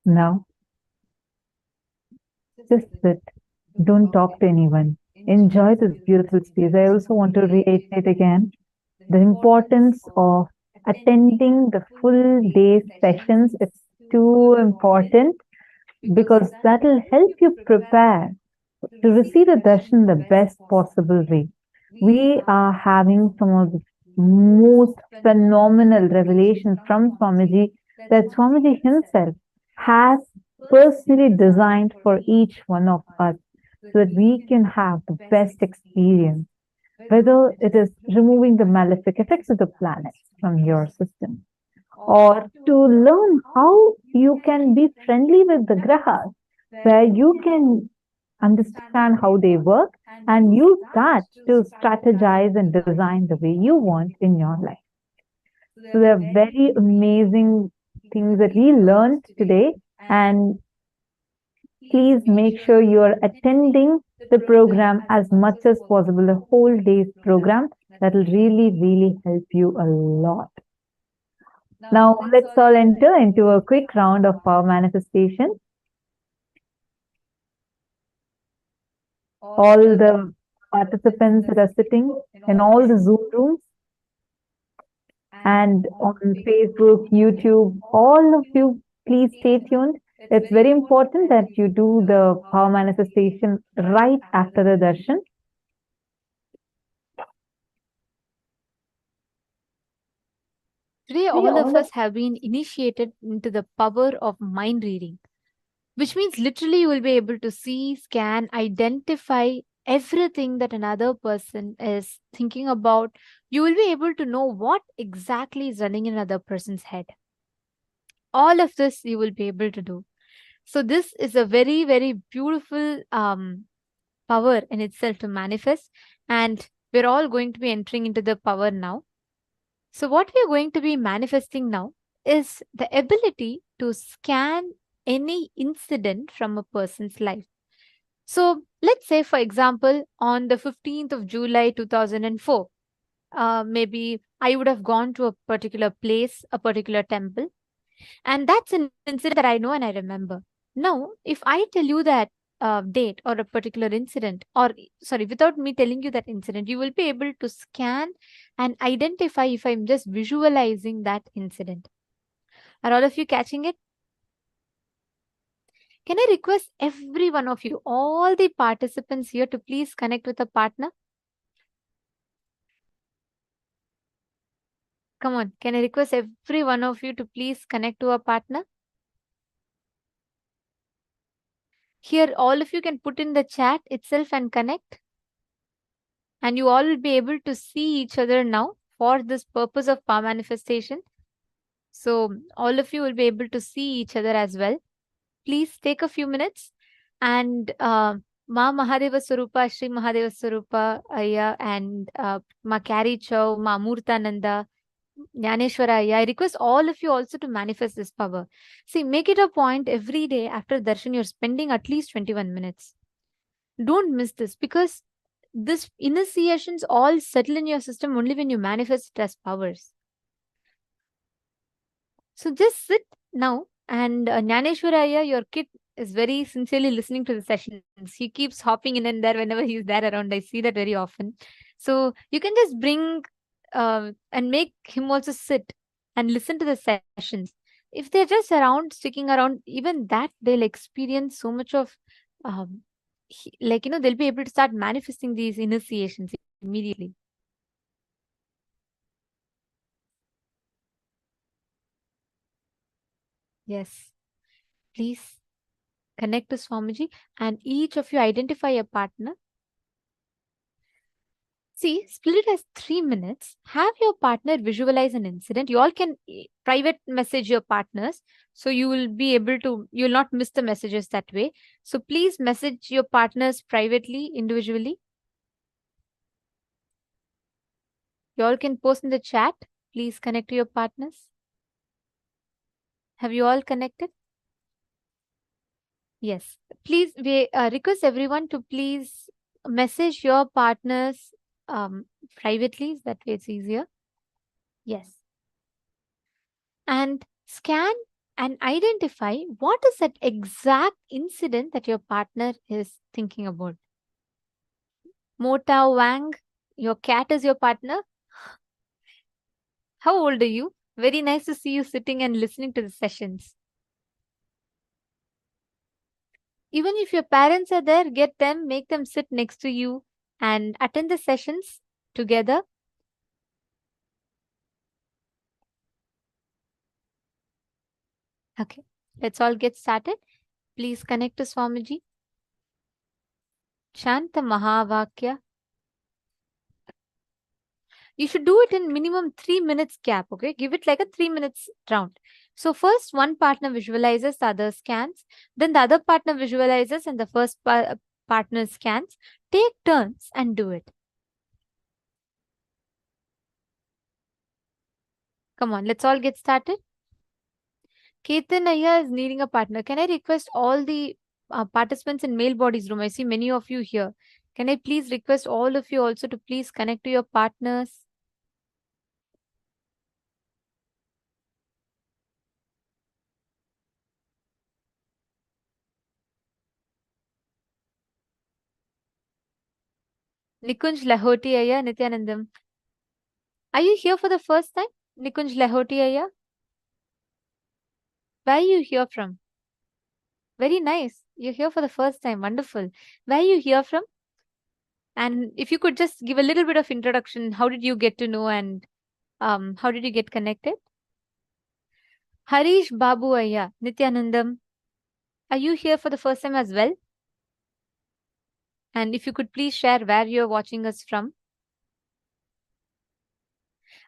Speaker 11: Now, just sit. Don't talk to anyone. Enjoy this beautiful space. I also want to reiterate again the importance of attending the full day sessions. It's too important because that will help you prepare to receive the darshan the best possible way. We are having some of the most phenomenal revelations from Swamiji that Swamiji himself has personally designed for each one of us so that we can have the best experience, whether it is removing the malefic effects of the planet from your system, or to learn how you can be friendly with the grahas, where you can understand how they work and use that to strategize and design the way you want in your life. So there are very amazing things that we learned today, and please make sure you're attending the program as much as possible, the whole day's program. That will really help you a lot. Now let's all enter into a quick round of power manifestation. All the participants that are sitting in all the Zoom rooms and on Facebook, YouTube, all of you, please stay tuned. It's very important that you do the power manifestation right after the darshan.
Speaker 19: Today, all of us have been initiated into the power of mind reading, which means literally you will be able to see, scan, identify everything that another person is thinking about. You will be able to know what exactly is running in another person's head. All of this you will be able to do. So this is a very beautiful power in itself to manifest, and we're all going to be entering into the power now. So what we are going to be manifesting now is the ability to scan any incident from a person's life. So let's say, for example, on the 15th of July 2004, maybe I would have gone to a particular place, a particular temple, and that's an incident that I know and I remember. Now, if I tell you that date or a particular incident, or sorry, without me telling you that incident, you will be able to scan and identify if I'm just visualizing that incident. Are all of you catching it? Can I request every one of you, all the participants here, to please connect with a partner? Come on, can I request every one of you to please connect to a partner? Here, all of you can put in the chat itself and connect. And you all will be able to see each other now for this purpose of power manifestation. So all of you will be able to see each other as well. Please take a few minutes and Ma Mahadeva Swarupa, Shri Mahadeva Swarupa Ayya, and Ma Carrie Chow, Ma Murtananda, Jnaneshwara, I request all of you also to manifest this power. See, make it a point every day after darshan, you're spending at least 21 minutes. Don't miss this, because this initiations all settle in your system only when you manifest it as powers. So just sit now, and Jnaneshwara, your kid is very sincerely listening to the sessions. He keeps hopping in and there whenever he's there around. I see that very often. So you can just bring and make him also sit and listen to the sessions. If they're just around, sticking around, even that they'll experience so much of, they'll be able to start manifesting these initiations immediately. Yes. Please connect to Swamiji, and each of you identify a partner. See, split it as 3 minutes. Have your partner visualize an incident. You all can private message your partners, so you will be able to, you will not miss the messages that way. So please message your partners privately, individually. You all can post in the chat. Please connect to your partners. Have you all connected? Yes. Please, we request everyone to please message your partners privately. That way it's easier. Yes. And scan and identify what is that exact incident that your partner is thinking about. Mota Wang, your cat is your partner. How old are you? Very nice to see you sitting and listening to the sessions. Even if your parents are there, get them, make them sit next to you and attend the sessions together. Okay, let's all get started. Please connect to Swamiji. Chant the Mahavakya. You should do it in minimum 3 minutes gap, okay? Give it like a 3 minutes round. So first one partner visualizes, the other scans. Then the other partner visualizes and the first partner scans. Take turns and do it. Come on, let's all get started. Ketan Ayya is needing a partner. Can I request all the participants in male bodies room? I see many of you here. Can I please request all of you also to please connect to your partners? Nikunj Lahoti Ayya, Nithyanandam. Are you here for the first time? Nikunj Lahoti Ayya? Where are you here from? Very nice. You're here for the first time. Wonderful. Where are you here from? And if you could just give a little bit of introduction, how did you get to know and how did you get connected? Harish Babu Ayya, Nithyanandam. Are you here for the first time as well? And if you could please share where you're watching us from.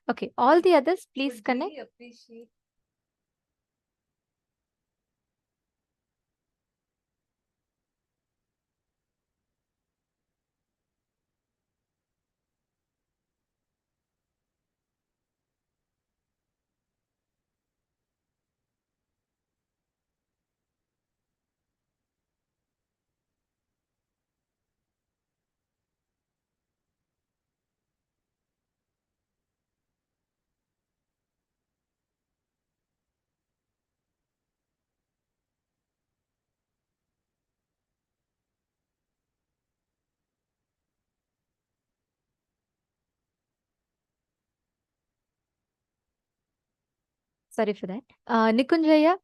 Speaker 19: Okay, all the others, please connect.
Speaker 20: Really appreciate.
Speaker 19: Sorry for that. Nikunjaya,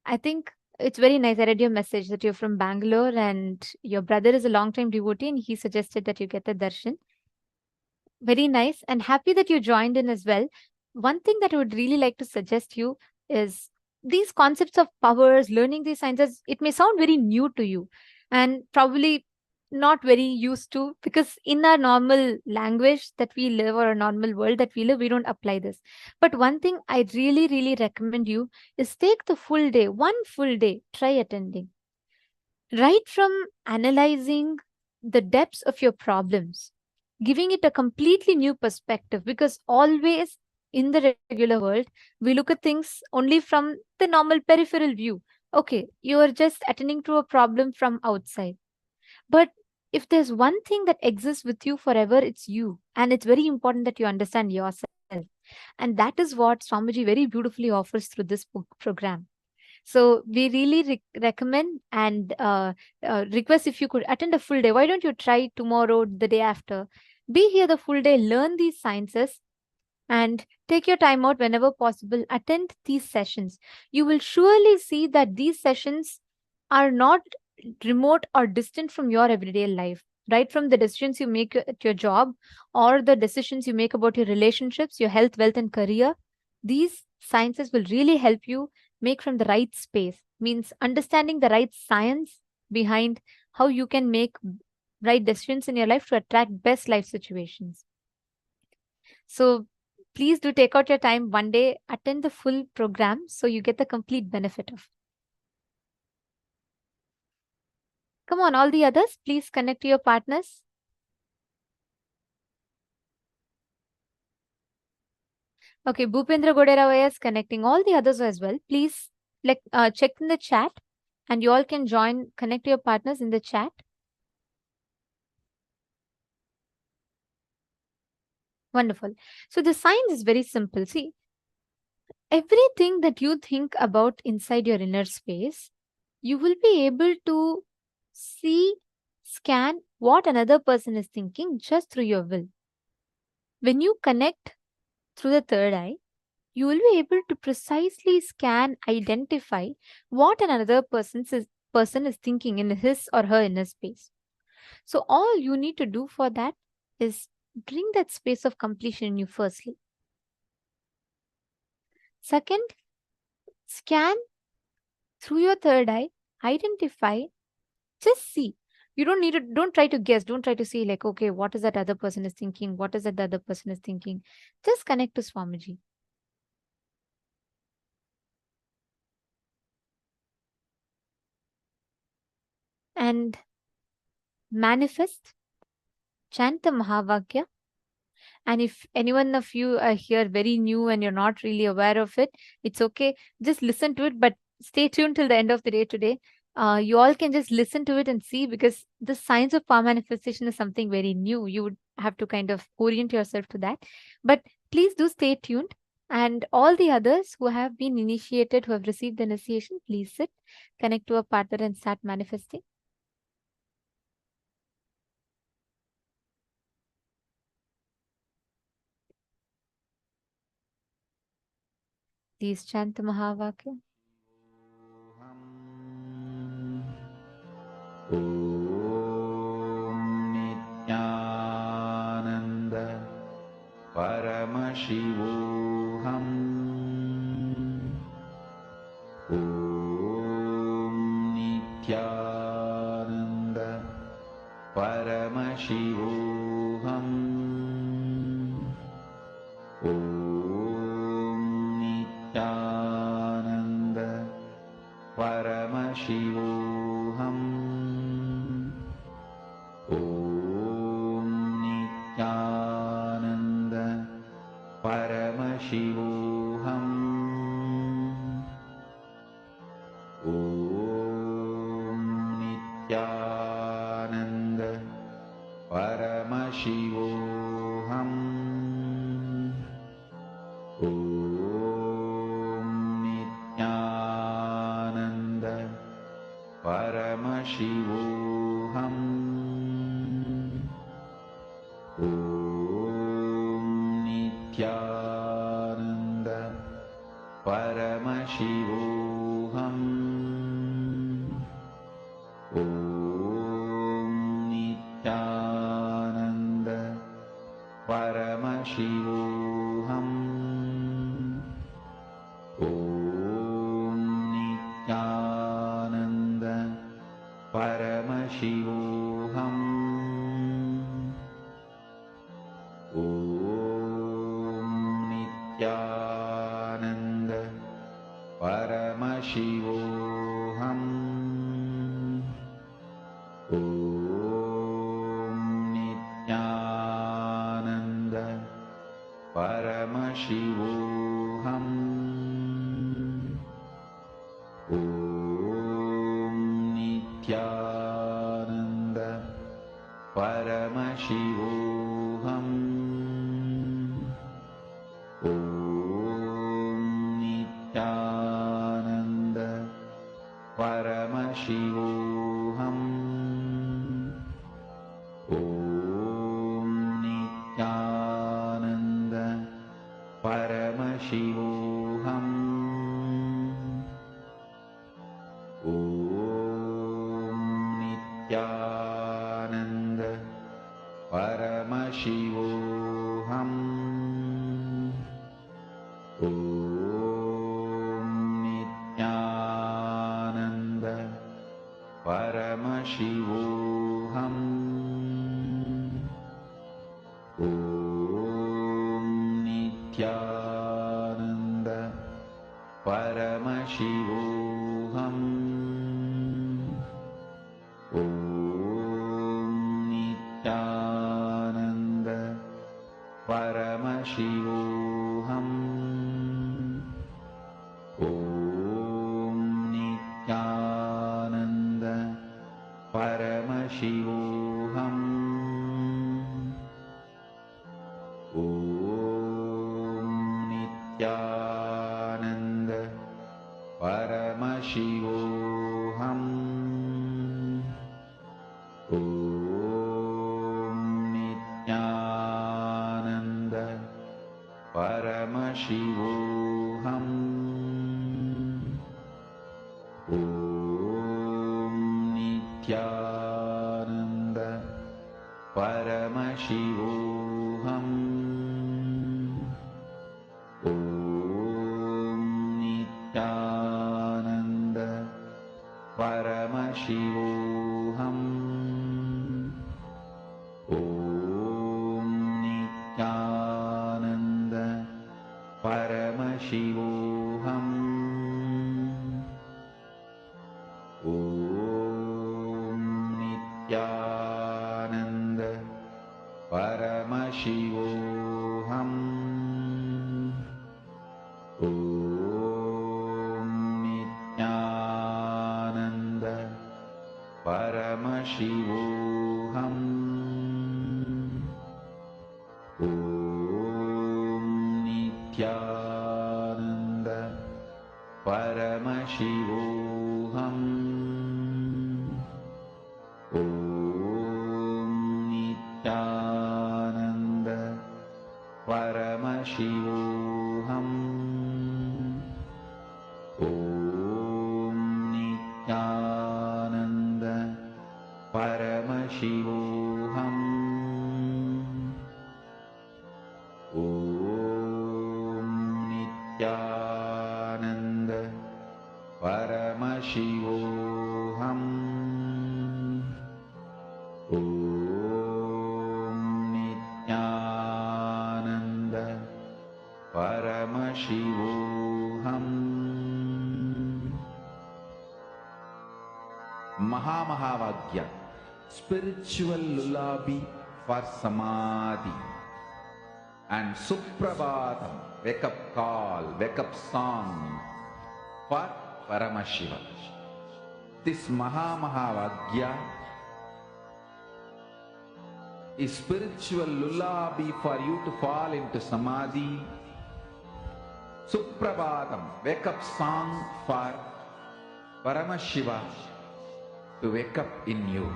Speaker 19: I think it's very nice. I read your message that you're from Bangalore and your brother is a long-time devotee and he suggested that you get the darshan. Very nice and happy that you joined in as well. One thing that I would really like to suggest you is these concepts of powers, learning these sciences, it may sound very new to you and probably not very used to, because in our normal language that we live or a normal world that we live, we don't apply this. But one thing I really recommend you is take the full day, one full day, try attending. Right from analyzing the depths of your problems, giving it a completely new perspective, because always in the regular world, we look at things only from the normal peripheral view. Okay, you are just attending to a problem from outside. But if there's one thing that exists with you forever, it's you. And it's very important that you understand yourself. And that is what Swamiji very beautifully offers through this program. So we really recommend and request if you could attend a full day. Why don't you try tomorrow, the day after? Be here the full day, learn these sciences, and take your time out whenever possible. Attend these sessions. You will surely see that these sessions are not remote or distant from your everyday life. Right from the decisions you make at your job or the decisions you make about your relationships, your health, wealth, and career, these sciences will really help you make from the right space. Means understanding the right science behind how you can make right decisions in your life to attract best life situations. So please do take out your time one day, attend the full program so you get the complete benefit of. Come on, all the others, please connect to your partners. Okay, Bhupendra Goderavaya is connecting. All the others as well. Please check in the chat and you all can join, connect to your partners in the chat. Wonderful. So the science is very simple. See, everything that you think about inside your inner space, you will be able to see, scan what another person is thinking just through your will. When you connect through the third eye, you will be able to precisely scan, identify what another person is thinking in his or her inner space. So all you need to do for that is bring that space of completion in you firstly. Second, scan through your third eye, identify, just see. You don't try to guess, don't try to see like, okay, what is that other person is thinking? What is that the other person is thinking? Just connect to Swamiji. And manifest, chant the Mahavakya. And if anyone of you are here very new and you're not really aware of it, it's okay. Just listen to it, but stay tuned till the end of the day today. You all can just listen to it and see, because the science of power manifestation is something very new. You would have to kind of orient yourself to that. But please do stay tuned. And all the others who have been initiated, who have received the initiation, please sit, connect to a partner and start manifesting. Please chant the Mahavakya.
Speaker 3: Nityananda Paramashivoham. Om Nityananda Paramashivoham. Om Nityananda Paramashivoham. Om Nityananda Paramashivoham. Om Nityananda Paramashivoham. Om Nityananda Paramashivoham. Om Nityananda Paramashivoham. Om Nityananda Paramashivoham. Om Nityananda Paramashivoham. Om Nityananda Paramashivoham. Om Nityananda Paramashivoham. Om Nityananda Paramashivoham. Om Nityananda Paramashivoham. Om Nityananda Paramashivoham. Om Nityananda Paramashivoham. Om Nityananda Paramashivoham. Om Nityananda Paramashivoham. Om Nityananda Paramashivoham. Om Nityananda Paramashivoham. Om Nityananda
Speaker 13: Paramashivoham. Om Nithyananda Paramashivoham. Om Nithyananda Paramashivoham. Om Nithyananda Paramashivoham. Om Nithyananda Paramashivoham. Om Nithyananda Paramashivoham. Om Nithyananda Paramashivoham. Om Nithyananda Paramashivoham. Om Nithyananda Paramashivoham. Om Nithyananda Paramashivoham. Om Nithyananda Paramashivoham. Om Nithyananda Paramashivoham. Mahamahavagya, spiritual lullaby for Samadhi, and Suprabhatam, wake up call, wake up song for Paramashiva. This Mahamahavagya is spiritual lullaby for you to fall into Samadhi. Suprabhatam, wake up song for Paramashiva to wake up in you.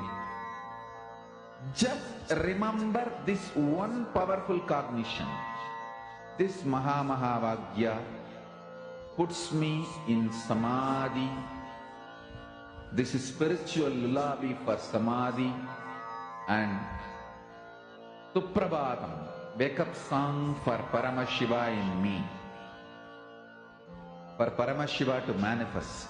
Speaker 13: Just remember this one powerful cognition. This Mahamahavagya puts me in Samadhi. This is spiritual lullaby for Samadhi. And Suprabhatam, wake up song for Paramashiva in me. For Paramashiva to manifest.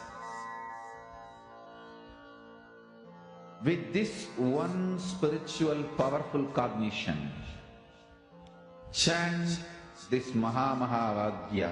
Speaker 13: With this one spiritual powerful cognition, chant this Mahamahavagya.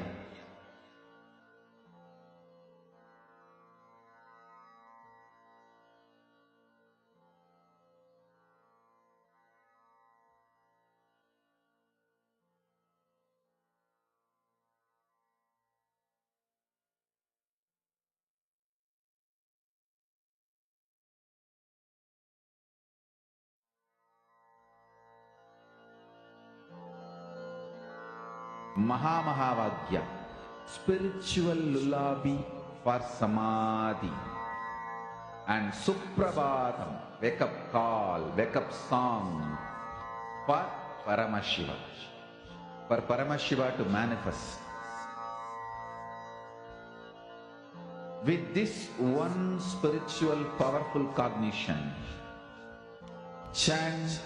Speaker 13: Mahamahavagya, spiritual lullaby for Samadhi, and Suprabhatam, wake up call, wake up song for Paramashiva. For Paramashiva to manifest. With this one spiritual powerful cognition, chant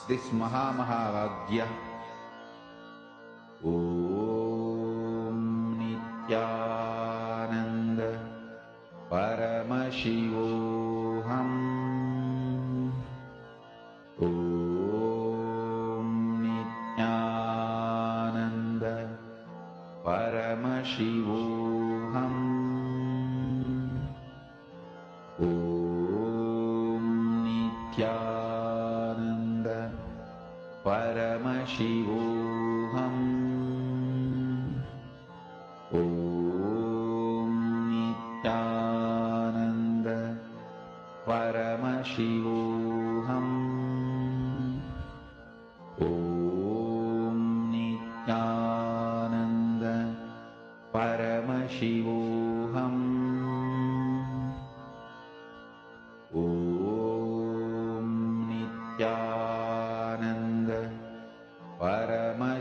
Speaker 13: this Mahamahavagya. Om Nithyananda Paramashivoham. Om Nithyananda Paramashivoham. Om Nithyananda Paramashivoham. Om Nithyananda Paramashivoham. Om Nithyananda Paramashivoham.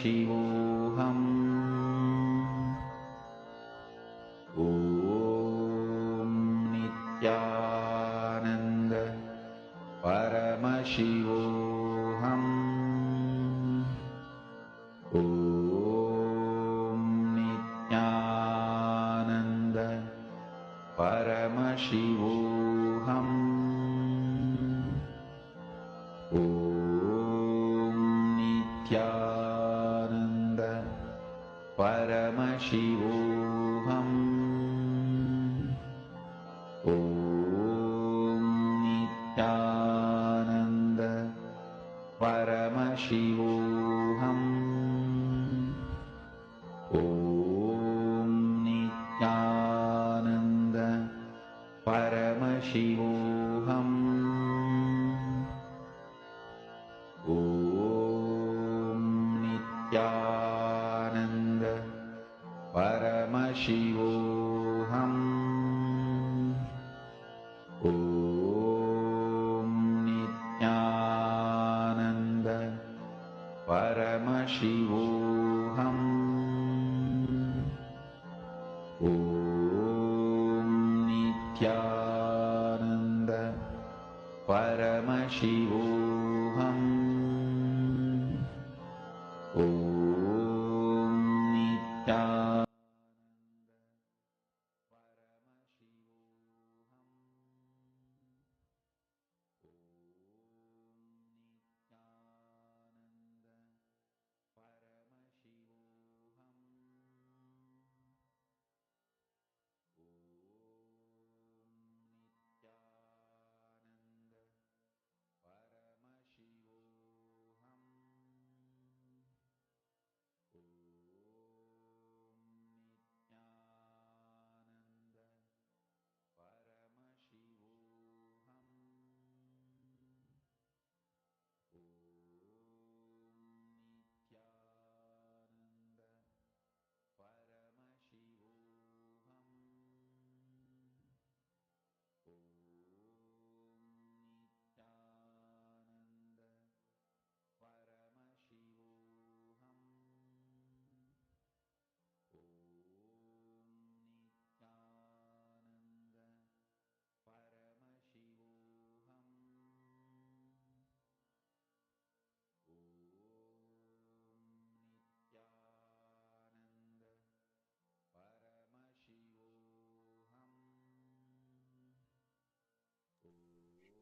Speaker 13: Paramashivoham. Om Nithyananda Paramashivoham. Om Nithyananda Paramashivoham. Om Nithyananda Paramashivoham. Om Nithyananda Paramashivoham. Om Nithyananda Paramashivoham. Om Nithyananda Paramashivoham. Om Nithyananda Paramashivoham. Om Nithyananda Paramashivoham. Om Nithyananda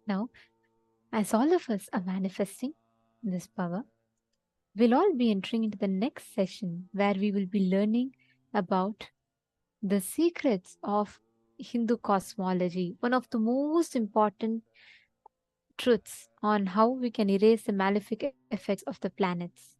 Speaker 19: Now, as all of us are manifesting this power, we'll all be entering into the next session where we will be learning about the secrets of Hindu cosmology, one of the most important truths on how we can erase the malefic effects of the planets.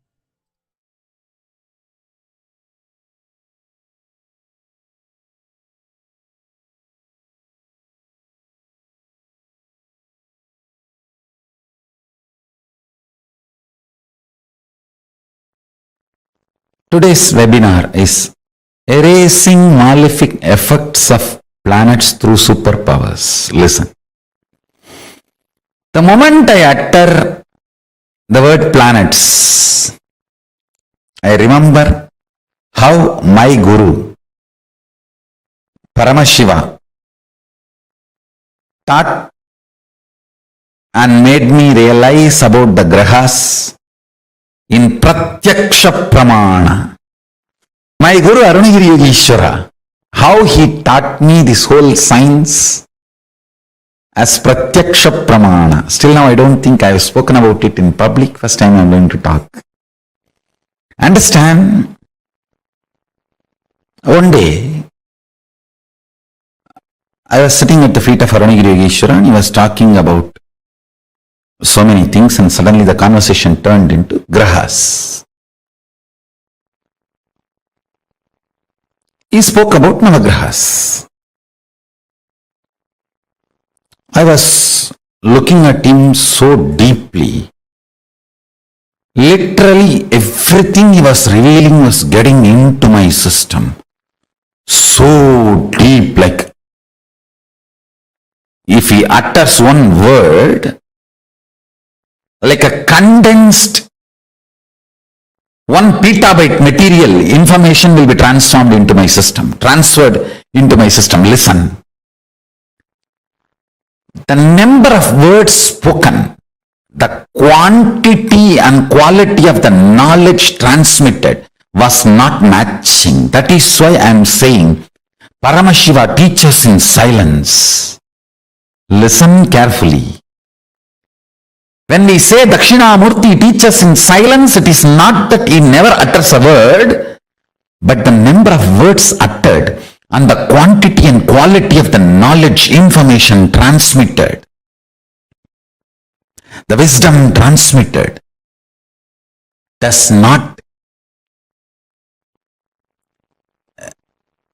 Speaker 13: Today's webinar is Erasing Malefic Effects of Planets Through Superpowers. Listen. The moment I utter the word planets, I remember how my Guru, Paramashiva, taught and made me realize about the grahas in Pratyaksha Pramana. My Guru Arunagiri Yogeshwara, how he taught me this whole science as Pratyaksha Pramana. Still now I don't think I have spoken about it in public. First time I am going to talk. Understand? One day, I was sitting at the feet of Arunagiri Yogeshwara and he was talking about so many things, and suddenly the conversation turned into grahas. He spoke about Navagrahas. I was looking at him so deeply. Literally everything he was revealing was getting into my system. So deep, like if he utters one word, like a condensed 1 petabyte material, information will be transformed into my system, transferred into my system. Listen. The number of words spoken, the quantity and quality of the knowledge transmitted was not matching. That is why I am saying Paramashiva teaches in silence. Listen carefully. When we say Dakshinamurti teaches in silence, it is not that he never utters a word, but the number of words uttered and the quantity and quality of the knowledge, information transmitted, the wisdom transmitted, does not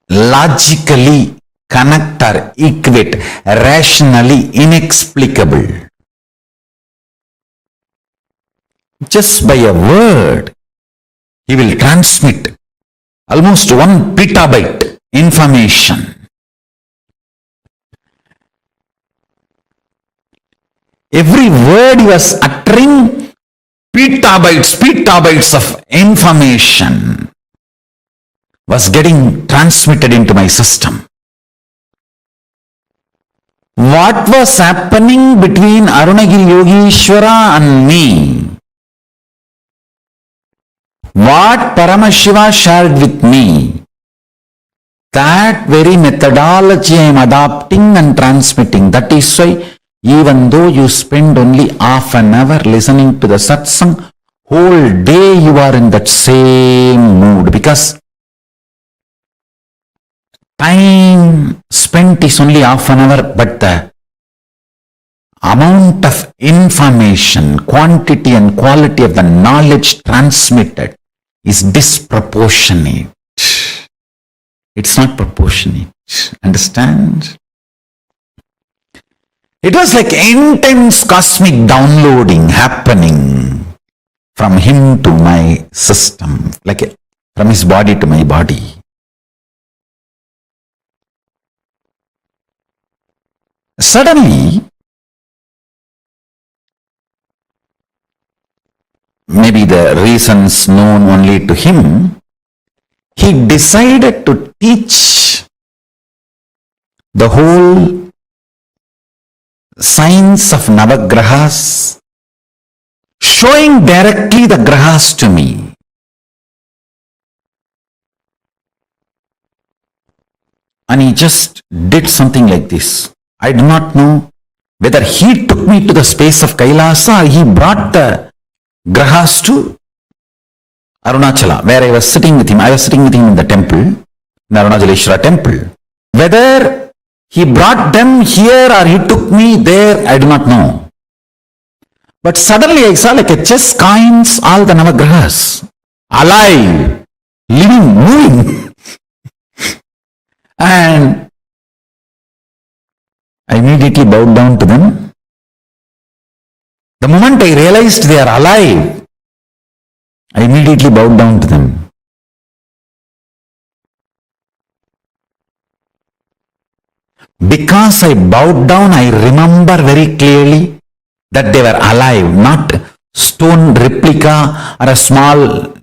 Speaker 13: logically connect or equate, rationally inexplicable. Just by a word, he will transmit almost 1 petabyte information. Every word he was uttering, petabytes of information was getting transmitted into my system. What was happening between Arunagiri Yogeshwara and me? What Paramashiva shared with me, that very methodology I am adopting and transmitting. That is why even though you spend only half an hour listening to the satsang, whole day you are in that same mood, because time spent is only half an hour, but the amount of information, quantity and quality of the knowledge transmitted is disproportionate. It's not proportionate. Understand? It was like intense cosmic downloading happening from him to my system, like from his body to my body. Suddenly, maybe the reasons known only to him, he decided to teach the whole science of Navagrahas, showing directly the grahas to me. And he just did something like this. I do not know whether he took me to the space of Kailasa or he brought the grahas to Arunachala, where I was sitting with him. I was sitting with him in the temple, in the Arunachaleshwara temple. Whether he brought them here or he took me there, I do not know. But suddenly I saw like a chess coins, all the Navagrahas, alive, living, moving. And I immediately bowed down to them. The moment I realized they are alive, I immediately bowed down to them. Because I bowed down, I remember very clearly that they were alive, not stone replica or a small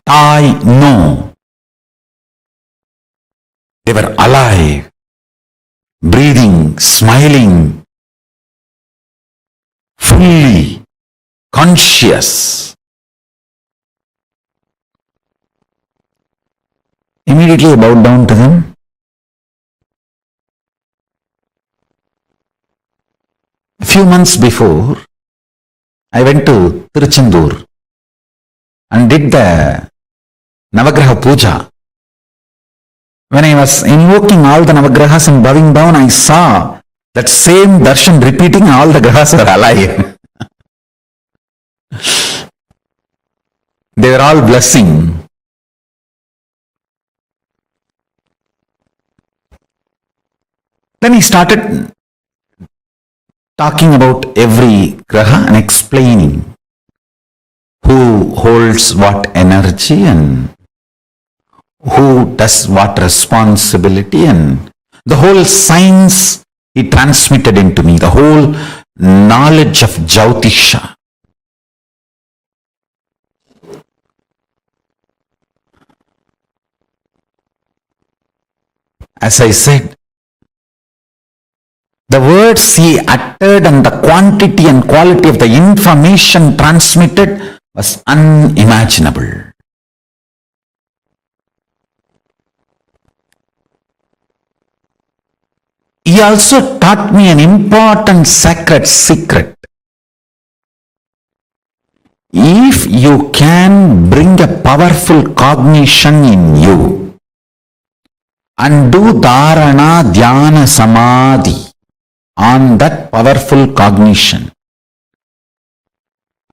Speaker 13: toy. No. They were alive, breathing, smiling, fully conscious. Immediately I bowed down to them. A few months before, I went to Tiruchendur and did the Navagraha Puja. When I was invoking all the Navagrahas and bowing down, I saw that same darshan repeating, all the grahas are alive. They were all blessing. Then he started talking about every graha and explaining who holds what energy and who does what responsibility, and the whole science he transmitted into me, the whole knowledge of Jyotisha.
Speaker 3: as I said, the words he uttered and the quantity and quality of the information transmitted was unimaginable. He also taught me an important sacred secret. If you can bring a powerful cognition in you and do dharana, dhyana, samadhi on that powerful cognition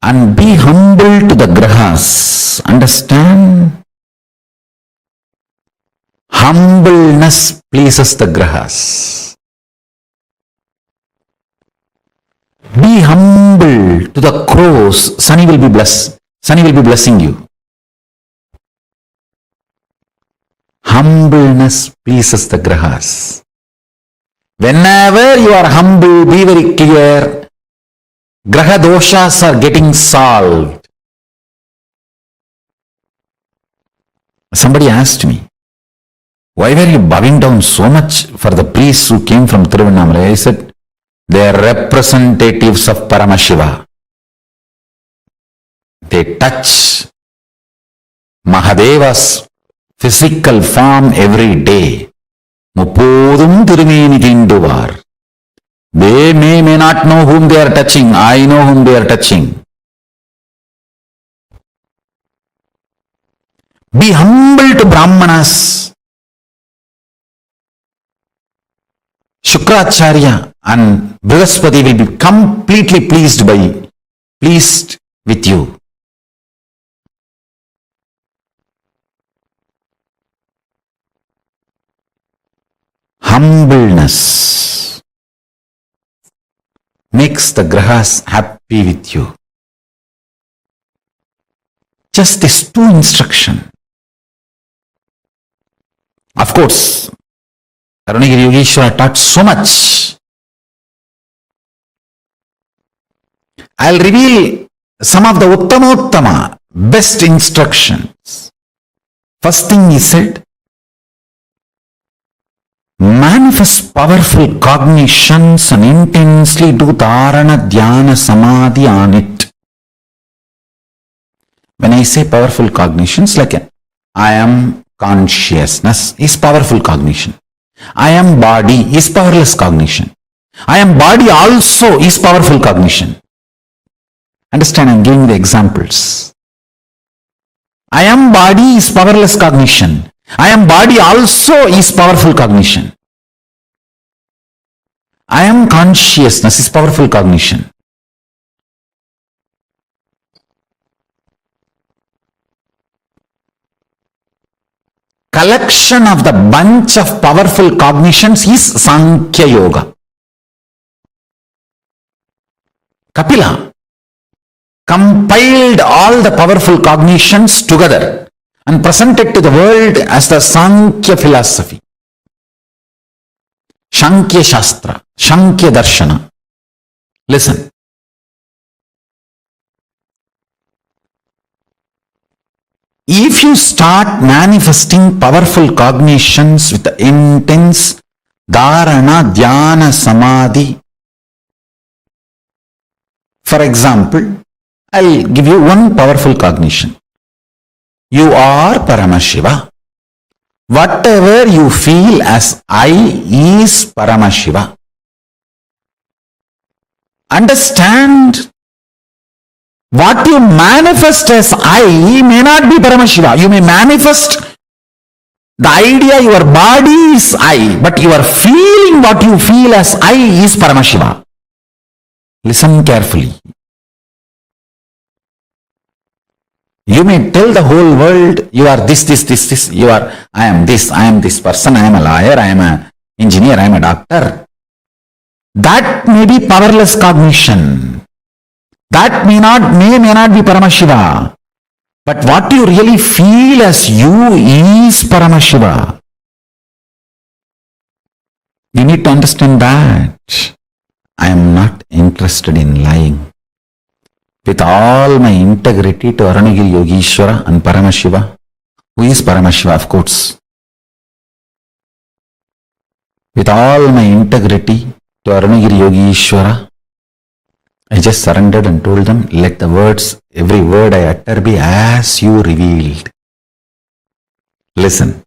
Speaker 3: and be humble to the grahas, understand? Humbleness pleases the grahas. Be humble to the crows. Sunny will be blessed. Sunny will be blessing you. Humbleness pleases the grahas. Whenever you are humble, be very clear. Graha doshas are getting solved. Somebody asked me, why were you bowing down so much for the priests who came from Tiruvannamalai? I said, they are representatives of Paramashiva. They touch Mahadeva's physical form every day. Muppodum Tirumeni Tinduvar. They may not know whom they are touching. I know whom they are touching. Be humble to Brahmanas. Shukracharya and Brihaspati will be completely pleased with you. Humbleness makes the grahas happy with you. Just this two instruction. Of course, Arunagiri Yogeshwara taught so much. I'll reveal some of the Uttama, best instructions. First thing he said, manifest powerful cognitions and intensely do dharana, dhyana, samadhi on it. When I say powerful cognitions, like I am consciousness is powerful cognition. I am body is powerless cognition. I am body also is powerful cognition. Understand, I am giving the examples. I am body is powerless cognition. I am body also is powerful cognition. I am consciousness is powerful cognition. Collection of the bunch of powerful cognitions is Sankhya Yoga. Kapila compiled all the powerful cognitions together and presented to the world as the Sankhya philosophy. Sankhya Shastra, Sankhya Darshana. Listen. If you start manifesting powerful cognitions with the intense dharana, dhyana, samadhi, for example, I'll give you one powerful cognition. You are Paramashiva. Whatever you feel as I is Paramashiva. Understand, what you manifest as I may not be Paramashiva. You may manifest the idea your body is I, but you are feeling what you feel as I is Paramashiva. Listen carefully. You may tell the whole world you are this. You are, I am this person, I am a lawyer, I am an engineer, I am a doctor. That may be powerless cognition. That may not be Paramashiva. But what you really feel as you is Paramashiva. You need to understand that. I am not interested in lying. With all my integrity to Arunagiri Yogeshwara and Paramashiva, who is Paramashiva, of course.
Speaker 13: With all my integrity to Arunagiri Yogishwara, I just surrendered and told them, let the words, every word I utter be as you revealed. Listen,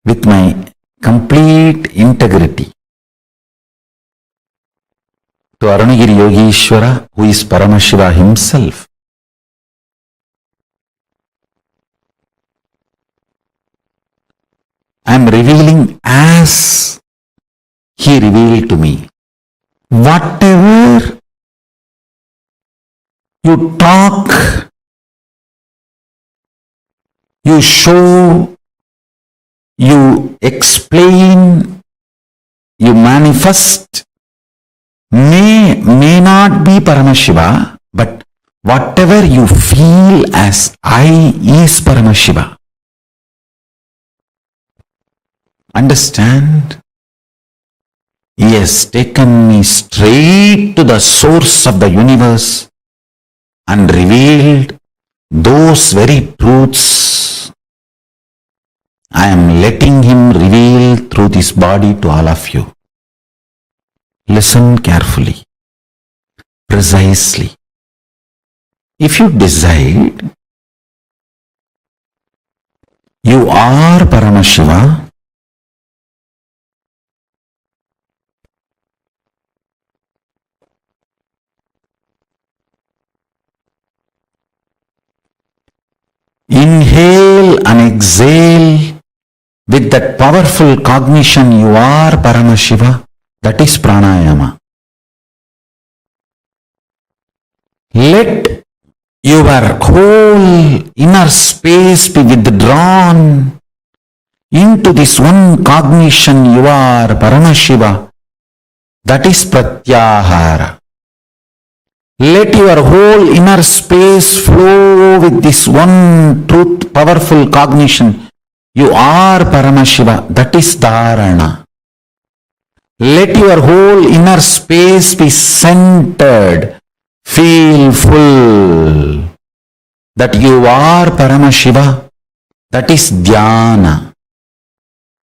Speaker 13: with my complete integrity to Arunagiri Yogishwara, who is Paramashiva himself, I am revealing as he revealed to me. Whatever you talk, you show, you explain, you manifest, may not be Paramashiva, but whatever you feel as I is Paramashiva. Understand? He has taken me straight to the source of the universe and revealed those very truths. I am letting him reveal through this body to all of you. Listen carefully, precisely. If you decide you are Paramashiva, inhale and exhale with that powerful cognition you are Paramashiva. That is pranayama. Let your whole inner space be withdrawn into this one cognition you are Paramashiva. That is pratyahara. Let your whole inner space flow with this one truth, powerful cognition. You are Paramashiva. That is dharana. Let your whole inner space be centered. Feel full that you are Paramashiva. That is dhyana.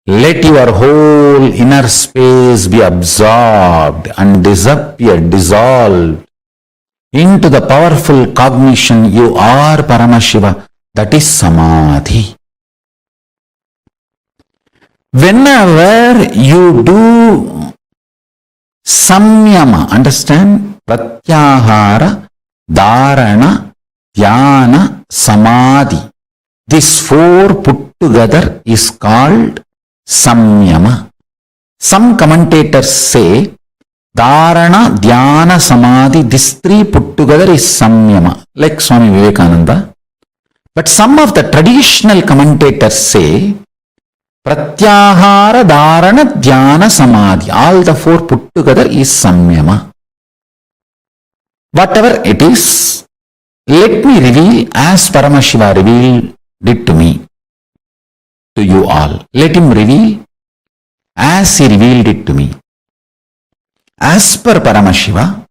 Speaker 13: Let your whole inner space be absorbed and disappear, dissolved into the powerful cognition you are Paramashiva. That is Samadhi. Whenever you do samyama, understand? Pratyahara, dharana, dhyana, samadhi. These four put together is called samyama. Some commentators say dharana, dhyana, samadhi, these three put together is samyama, like Swami Vivekananda. But some of the traditional commentators say pratyahara, dharana, dhyana, samadhi, all the four put together is samyama. Whatever it is, let me reveal as Paramashiva revealed it to me, to you all. Let him reveal as he revealed it to me. As per Paramashiva,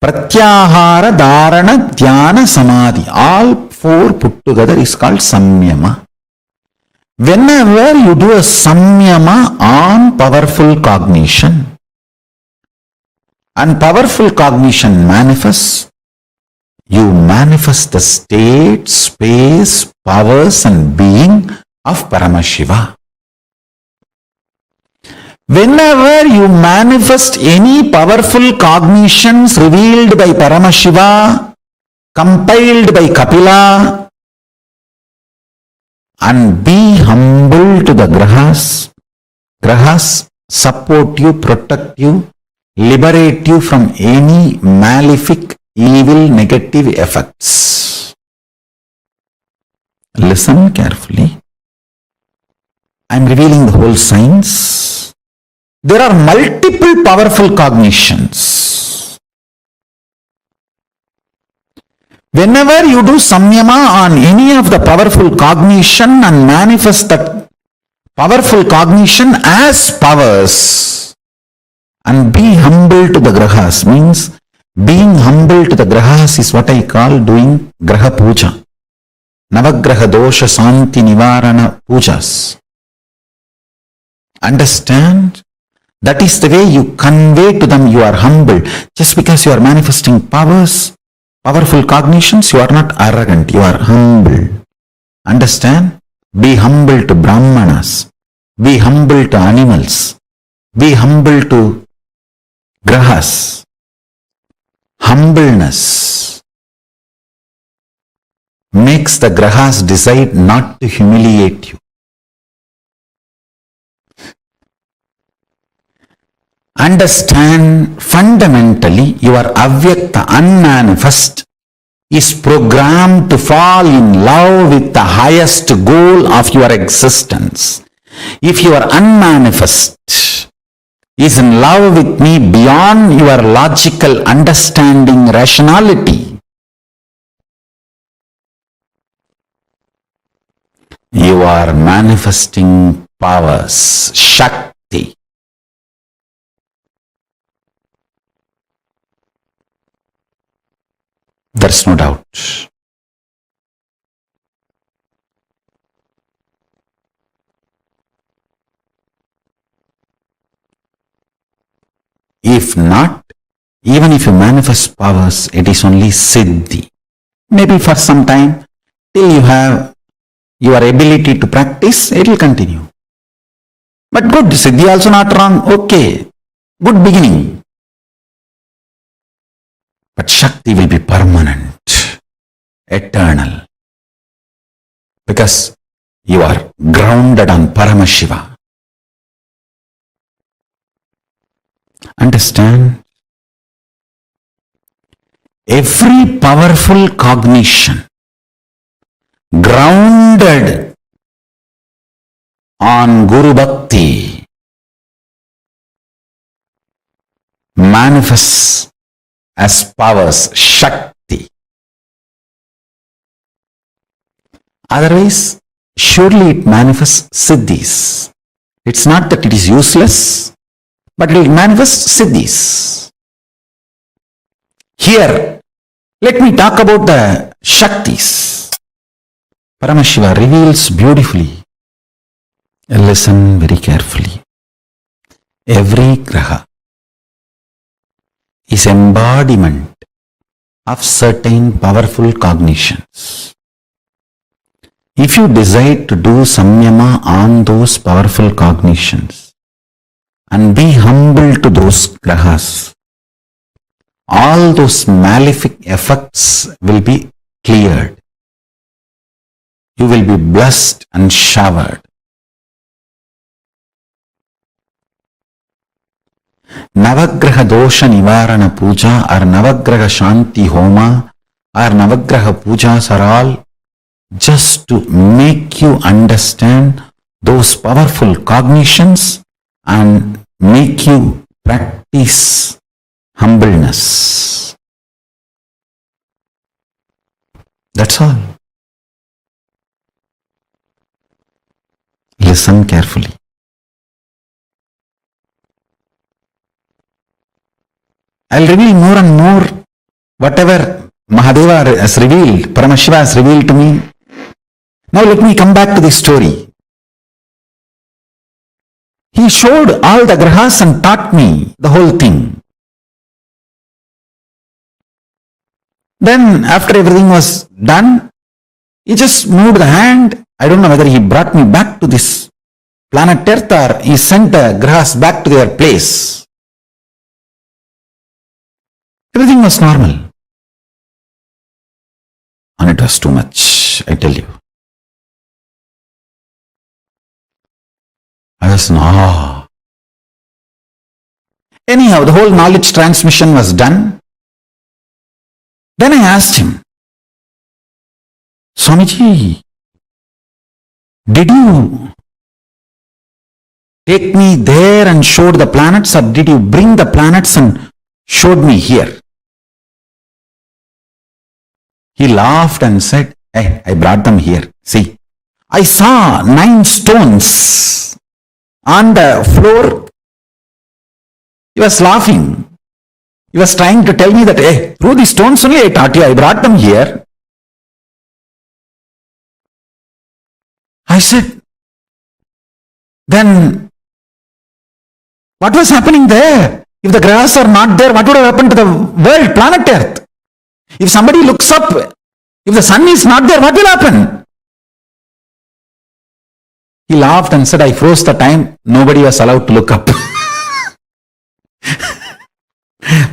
Speaker 13: pratyahara, dharana, dhyana, samadhi, all four put together is called samyama. Whenever you do a samyama on powerful cognition, and powerful cognition manifests, you manifest the state, space, powers and being of Paramashiva. Whenever you manifest any powerful cognitions revealed by Paramashiva, compiled by Kapila, and be humble to the grahas. Grahas support you, protect you, liberate you from any malefic, evil, negative effects. Listen carefully. I am revealing the whole science. There are multiple powerful cognitions. Whenever you do samyama on any of the powerful cognition and manifest that powerful cognition as powers, and be humble to the grahas, means being humble to the grahas is what I call doing graha puja. Navagraha dosha santi nivarana pujas. Understand? That is the way you convey to them you are humble. Just because you are manifesting powers, powerful cognitions, you are not arrogant, you are humble. Understand? Be humble to Brahmanas. Be humble to animals. Be humble to grahas. Humbleness makes the grahas decide not to humiliate you. Understand, fundamentally, your avyakta, unmanifest, is programmed to fall in love with the highest goal of your existence. If your unmanifest is in love with me beyond your logical understanding, rationality, you are manifesting powers, Shakti. There's no doubt. If not, even if you manifest powers, it is only Siddhi. Maybe for some time, till you have your ability to practice, it will continue. But good, Siddhi also not wrong, okay. Good beginning. But Shakti will be permanent, eternal. Because you are grounded on Paramashiva. Understand? Every powerful cognition grounded on Guru Bhakti manifests as powers, Shakti. Otherwise, surely it manifests Siddhis. It's not that it is useless, but it will manifest Siddhis. Here, let me talk about the Shaktis. Paramashiva reveals beautifully. Listen very carefully. Every graha is embodiment of certain powerful cognitions. If you decide to do samyama on those powerful cognitions and be humble to those grahas, all those malefic effects will be cleared. You will be blessed and showered. Navagraha dosha nivarana puja or Navagraha shanti homa or Navagraha pujas are all just to make you understand those powerful cognitions and make you practice humbleness. That's all. Listen carefully. I'll reveal more and more whatever Mahadeva has revealed, Paramashiva has revealed to me. Now let me come back to the story. He showed all the grahas and taught me the whole thing. Then after everything was done, he just moved the hand. I don't know whether he brought me back to this planet Earth or he sent the grahas back to their place. Everything was normal. And it was too much, I tell you. I was in awe. Anyhow, the whole knowledge transmission was done. Then I asked him, Swamiji, did you take me there and showed the planets, or did you bring the planets and showed me here? He laughed and said, hey, I brought them here. See, I saw 9 stones on the floor. He was laughing. He was trying to tell me that, hey, through these stones only I taught you, I brought them here. I said, then What was happening there? If the grahas are not there, what would have happened to the world, planet Earth? If somebody looks up, if the sun is not there, what will happen? He laughed and said, I froze the time. Nobody was allowed to look up.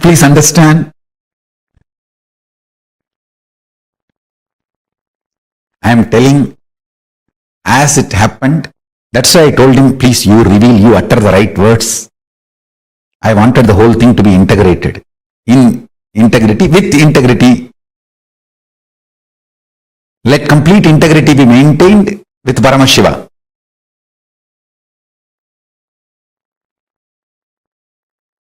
Speaker 13: Please understand. I am telling as it happened. That's why I told him, please, you reveal, you utter the right words. I wanted the whole thing to be integrated. In integrity, with integrity. Let complete integrity be maintained with Paramashiva.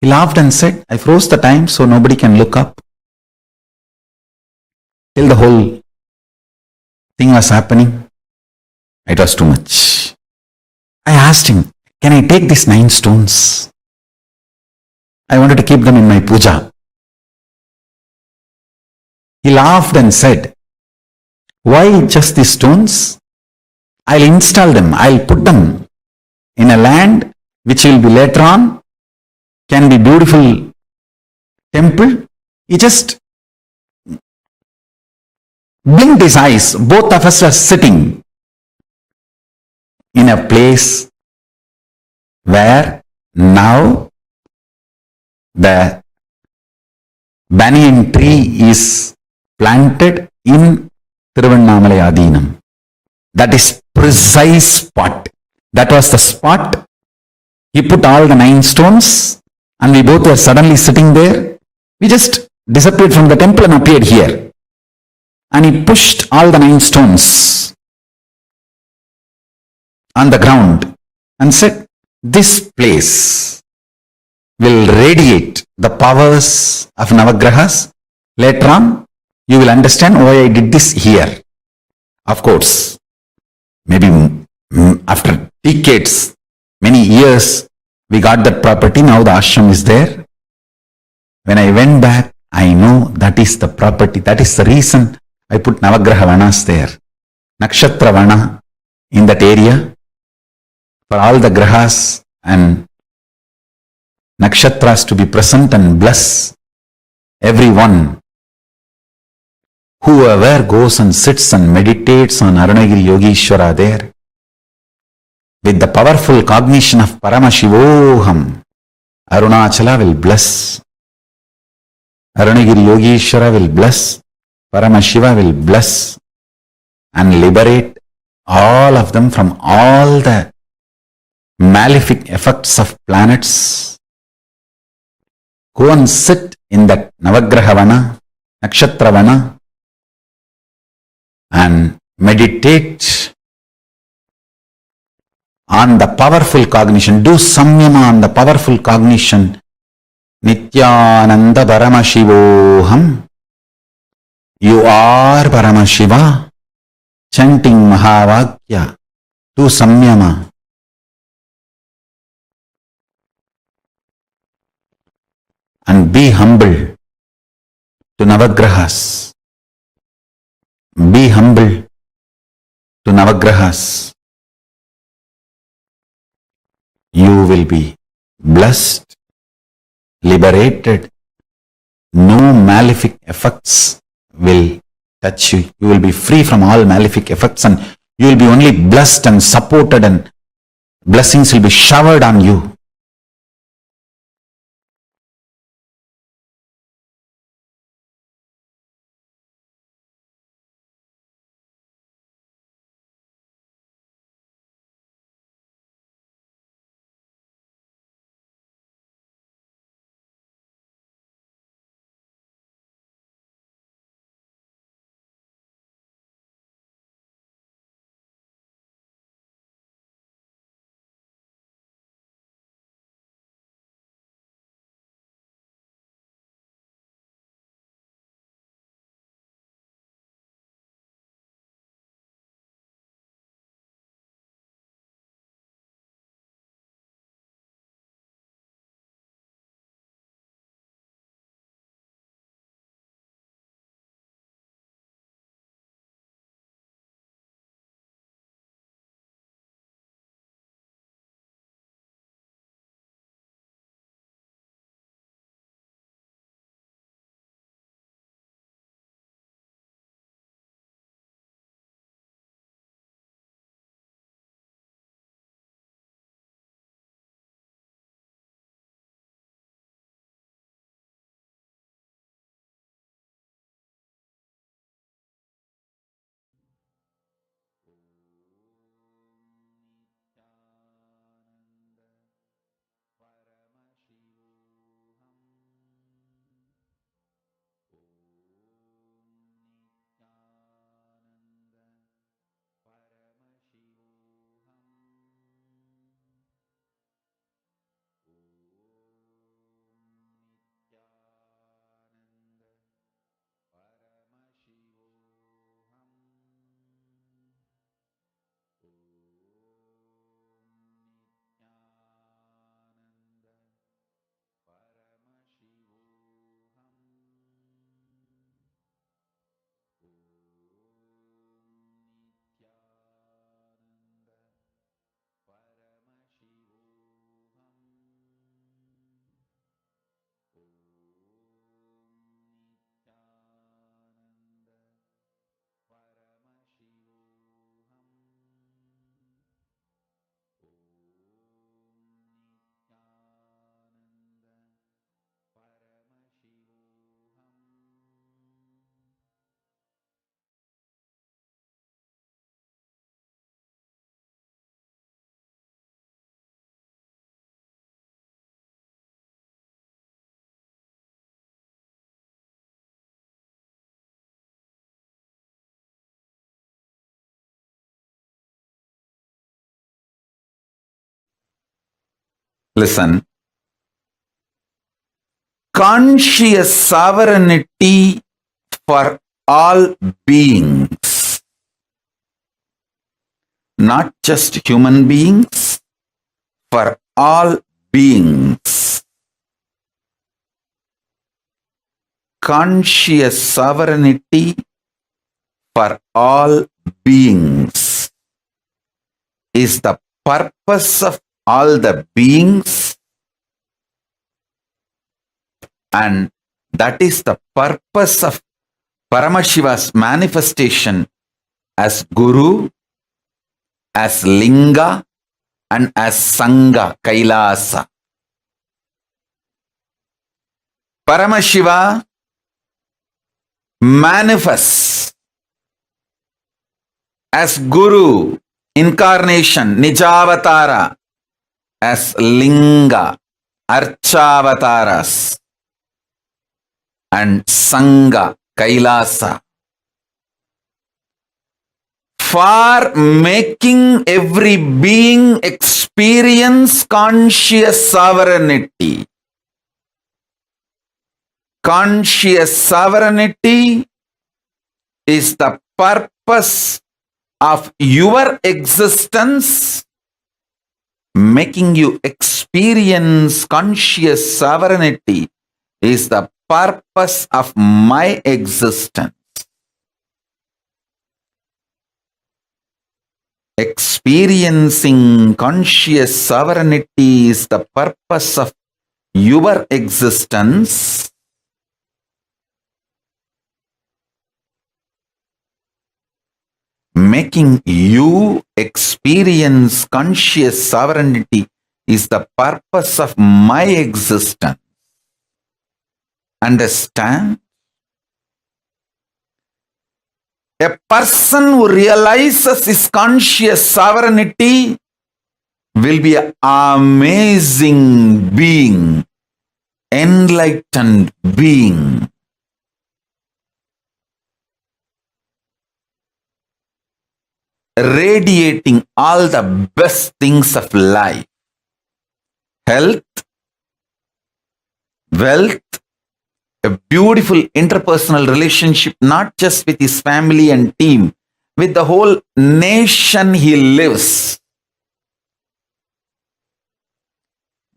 Speaker 13: He laughed and said, I froze the time so nobody can look up. Till the whole thing was happening, it was too much. I asked him, can I take these 9 stones? I wanted to keep them in my puja. He laughed and said, why just these stones? I'll install them, I'll put them in a land which will be later on, can be beautiful temple. He just blinked his eyes. Both of us were sitting in a place where now the banyan tree is planted in Tiruvannamalai Adinam. That is precise spot. That was the spot. He put all the 9 stones and we both were suddenly sitting there. We just disappeared from the temple and appeared here. And he pushed all the 9 stones on the ground and said, this place will radiate the powers of Navagrahas. Later on, you will understand why I did this here. Of course, maybe after decades, many years, we got that property. Now the ashram is there. When I went back, I know that is the property. That is the reason I put Navagraha Vanas there. Nakshatra Vana in that area for all the grahas and nakshatras to be present and bless everyone. Whoever goes and sits and meditates on Arunagiri Yogeshwara there, with the powerful cognition of Paramashivoham, Arunachala will bless. Arunagiri Yogeshwara will bless. Paramashiva will bless and liberate all of them from all the malefic effects of planets. Go and sit in that Navagrahavana, Nakshatravana and meditate on the powerful cognition. Do samyama on the powerful cognition. Nithyananda Paramashivoham. You are Paramashiva. Chanting Mahavakya. Do samyama. And be humble to Navagrahas. Be humble to Navagrahas. You will be blessed, liberated. No malefic effects will touch you. You will be free from all malefic effects and you will be only blessed and supported and blessings will be showered on you. Listen. Conscious sovereignty for all beings, not just human beings, for all beings. Conscious sovereignty for all beings is the purpose of all the beings, and that is the purpose of Paramashiva's manifestation as Guru, as Linga, and as Sangha, Kailasa. Paramashiva manifests as Guru, incarnation, Nijavatara, as Linga, Archavataras, and Sangha, Kailasa, for making every being experience conscious sovereignty. Conscious sovereignty is the purpose of your existence. Making you experience conscious sovereignty is the purpose of my existence. Experiencing conscious sovereignty is the purpose of your existence. Making you experience conscious sovereignty is the purpose of my existence. Understand? A person who realizes his conscious sovereignty will be an amazing being, enlightened being. Radiating all the best things of life. Health, wealth, a beautiful interpersonal relationship, not just with his family and team, with the whole nation he lives,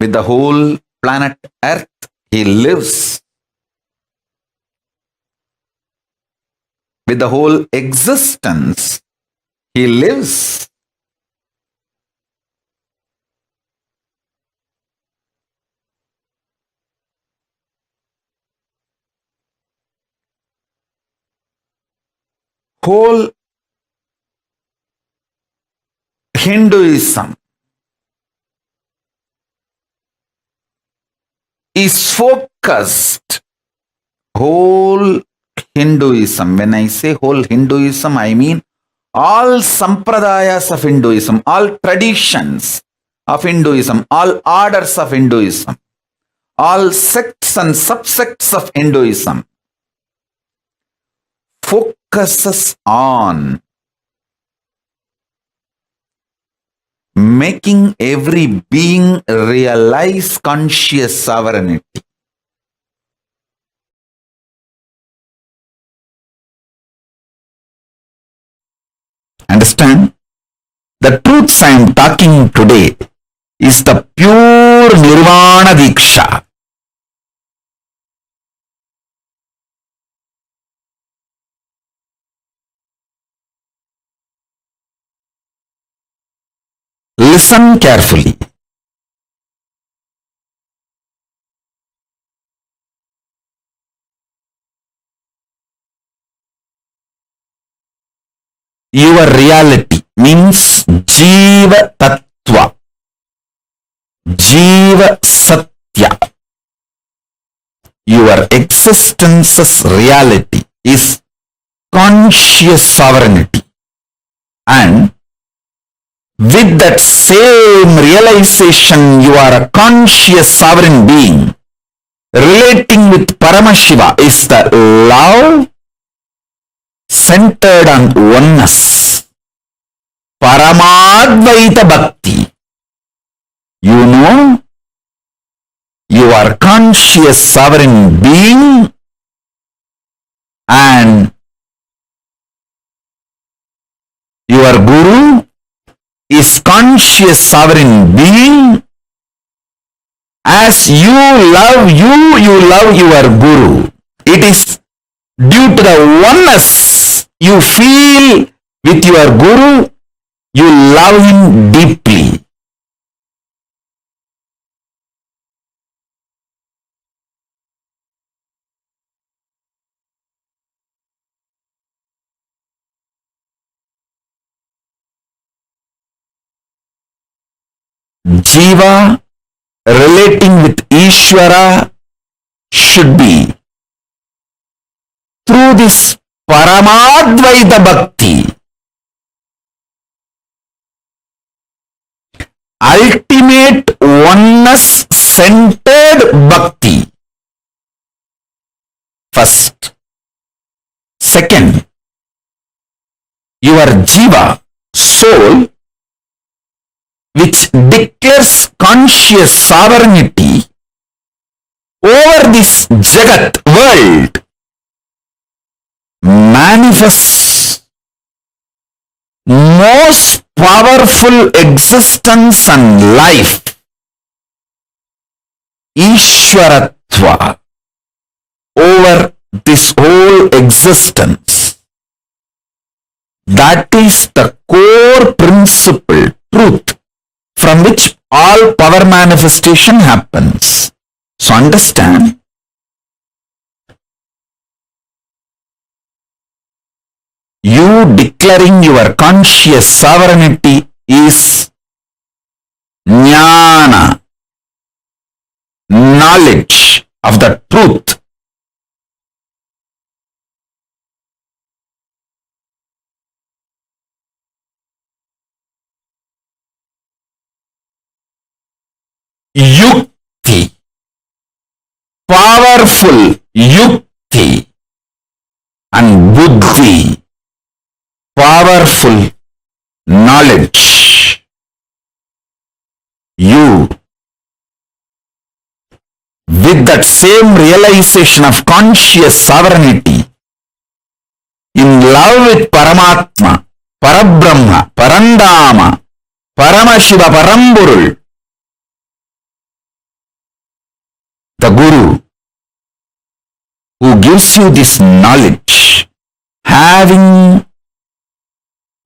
Speaker 13: with the whole planet Earth he lives, with the whole existence he lives. Whole Hinduism is focused. Whole Hinduism, when I say whole Hinduism, I mean all sampradayas of Hinduism, all traditions of Hinduism, all orders of Hinduism, all sects and subsects of Hinduism focuses on making every being realize conscious sovereignty. Understand? The truths I am talking today is the pure Nirvana Diksha. Listen carefully. Your reality means Jiva Tattva, Jiva Satya. Your existence's reality is conscious sovereignty, and with that same realization, you are a conscious sovereign being. Relating with Paramashiva is the love centered on oneness. Paramadvaita Bhakti. You know are conscious sovereign being, and your guru is conscious sovereign being. As you love you, you love your guru. It is due to the oneness you feel with your guru, you love him deeply. Jiva relating with Ishvara should be through this Paramadvaita Bhakti, ultimate oneness centered Bhakti. First. Second, your Jiva, soul, which declares conscious sovereignty over this Jagat world, manifests most powerful existence and life, Ishwaratva, over this whole existence. That is the core principle, truth, from which all power manifestation happens. So understand, you declaring your conscious sovereignty is jnana, knowledge of the truth. Yukti, powerful yukti, and buddhi, powerful knowledge. You, with that same realization of conscious sovereignty, in love with Paramatma, Parabrahma, Parandama, Paramashiva, Paramburul, the Guru, who gives you this knowledge, having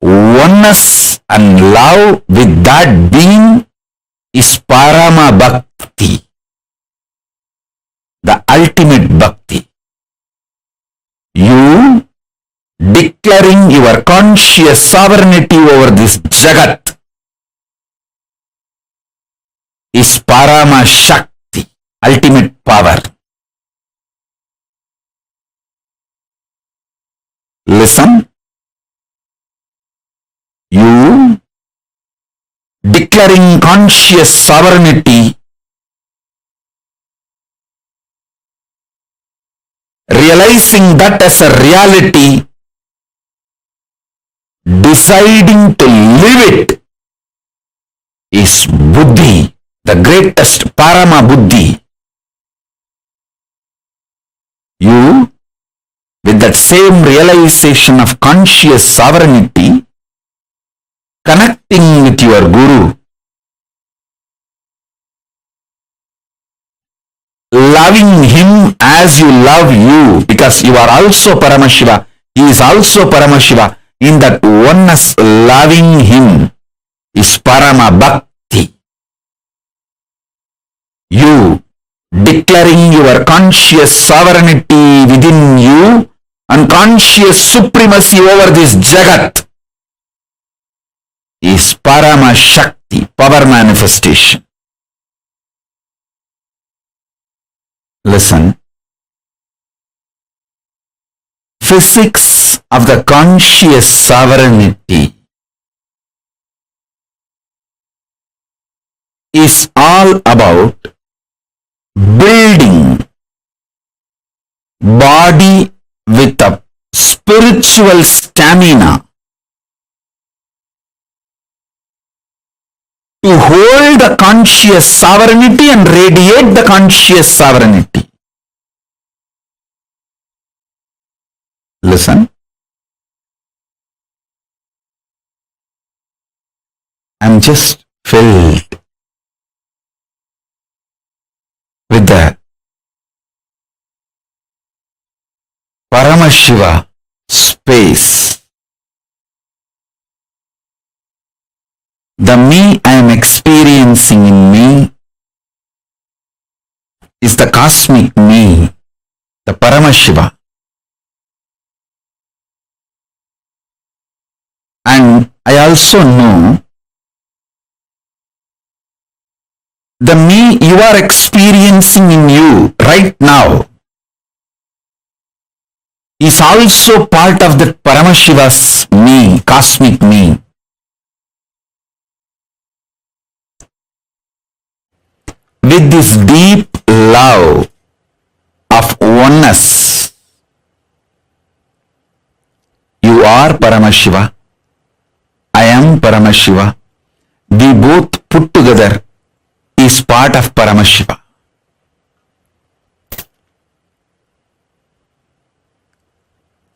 Speaker 13: oneness and love with that being, is Parama Bhakti, the ultimate Bhakti. You declaring your conscious sovereignty over this Jagat is Parama Shakti, ultimate power. Listen, you declaring conscious sovereignty, realizing that as a reality, deciding to live it, is Buddhi, the greatest Parama Buddhi. You, with that same realization of conscious sovereignty, connecting with your Guru, loving him as you love you, because you are also Paramashiva, he is also Paramashiva. In that oneness, loving him is Parama Bhakti. You declaring your conscious sovereignty within you and conscious supremacy over this Jagat is Parama Shakti, power manifestation. Listen. Physics of the conscious sovereignty is all about building body with a spiritual stamina to hold the conscious sovereignty and radiate the conscious sovereignty. Listen. I'm just filled with the Paramashiva space. The me I am experiencing in me is the cosmic me, the Paramashiva. And I also know the me you are experiencing in you right now is also part of the Paramashiva's me, cosmic me. With this deep love of oneness, you are Paramashiva, I am Paramashiva, we both put together is part of Paramashiva.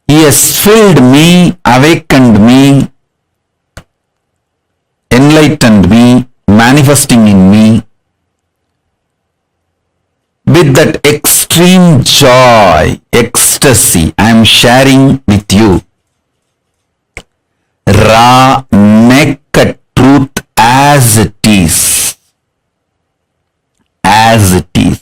Speaker 13: He has filled me, awakened me, enlightened me, manifesting in me with that extreme joy, ecstasy I am sharing with you. Raw, naked truth as it is. As it is.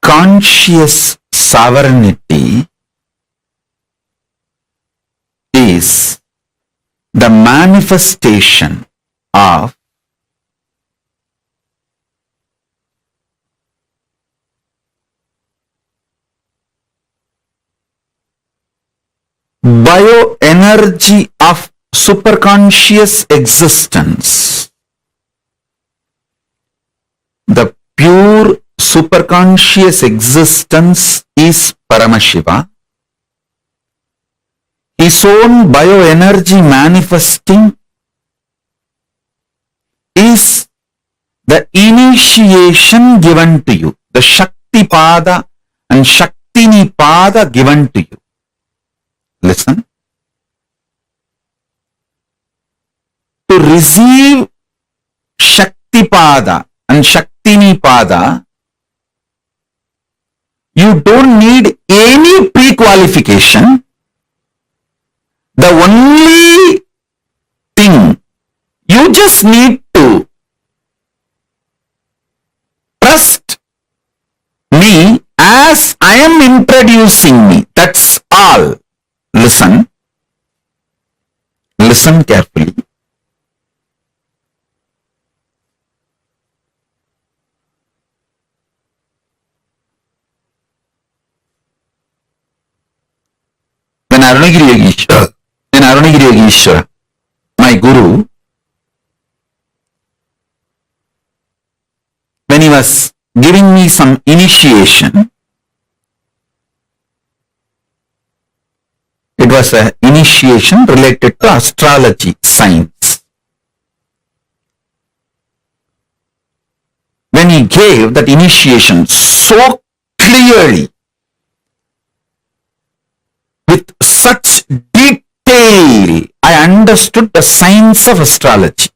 Speaker 13: Conscious sovereignty is the manifestation of bioenergy of superconscious existence. The pure superconscious existence is Paramashiva. His own bioenergy manifesting is the initiation given to you, the Shakti Pada and Shaktini Pada given to you. Listen. To receive Shakti Pada and Shaktini Pada, you don't need any pre-qualification. The only thing, you just need to trust me as I am introducing me. That's all. Listen. Listen carefully. When Arunagiri Yogeshwara, my guru, when he was giving me some initiation, it was an initiation related to astrology science. When he gave that initiation so clearly, with such detail, I understood the science of astrology.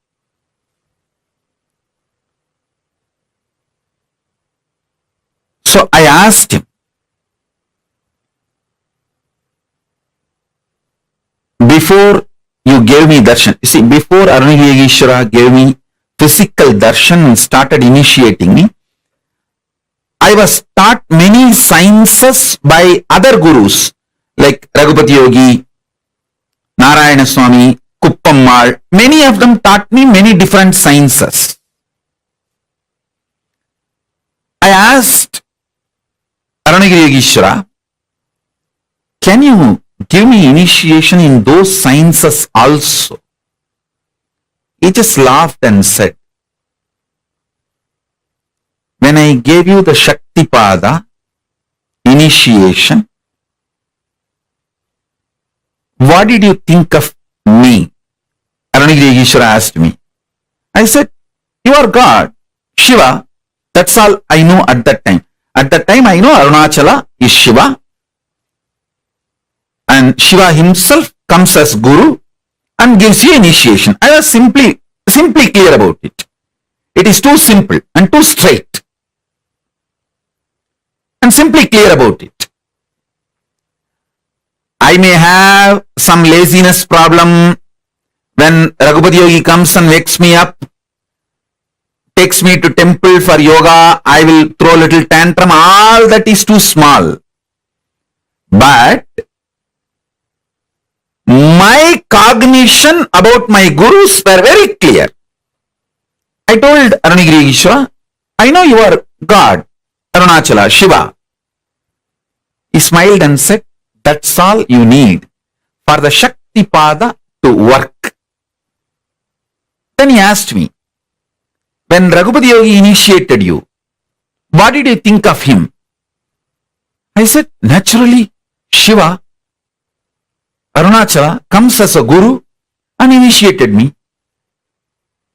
Speaker 13: So I asked him, before you gave me darshan, you see, before Arunagiri Yogeshwara gave me physical darshan and started initiating me, I was taught many sciences by other gurus like Raghupati Yogi, Narayana Swami, Kuppammal. Many of them taught me many different sciences. I asked Arunagiri Yogeshwara, can you give me initiation in those sciences also? He just laughed and said, when I gave you the Shakti Pada, initiation, what did you think of me? Arunagiri Ishvara asked me. I said, you are God, Shiva. That's all I know at that time. At that time, I know Arunachala is Shiva. And Shiva himself comes as Guru and gives you initiation. I was simply clear about it. It is too simple and too straight. And simply clear about it. I may have some laziness problem when Raghupati Yogi comes and wakes me up, takes me to temple for yoga, I will throw a little tantrum. All that is too small. But my cognition about my gurus were very clear. I told Arunagiri Ishvara, I know you are God, Arunachala, Shiva. He smiled and said, that's all you need for the Shakti Pada to work. Then he asked me, when Raghupati Yogi initiated you, what did you think of him? I said, naturally, Shiva, Arunachala comes as a guru and initiated me.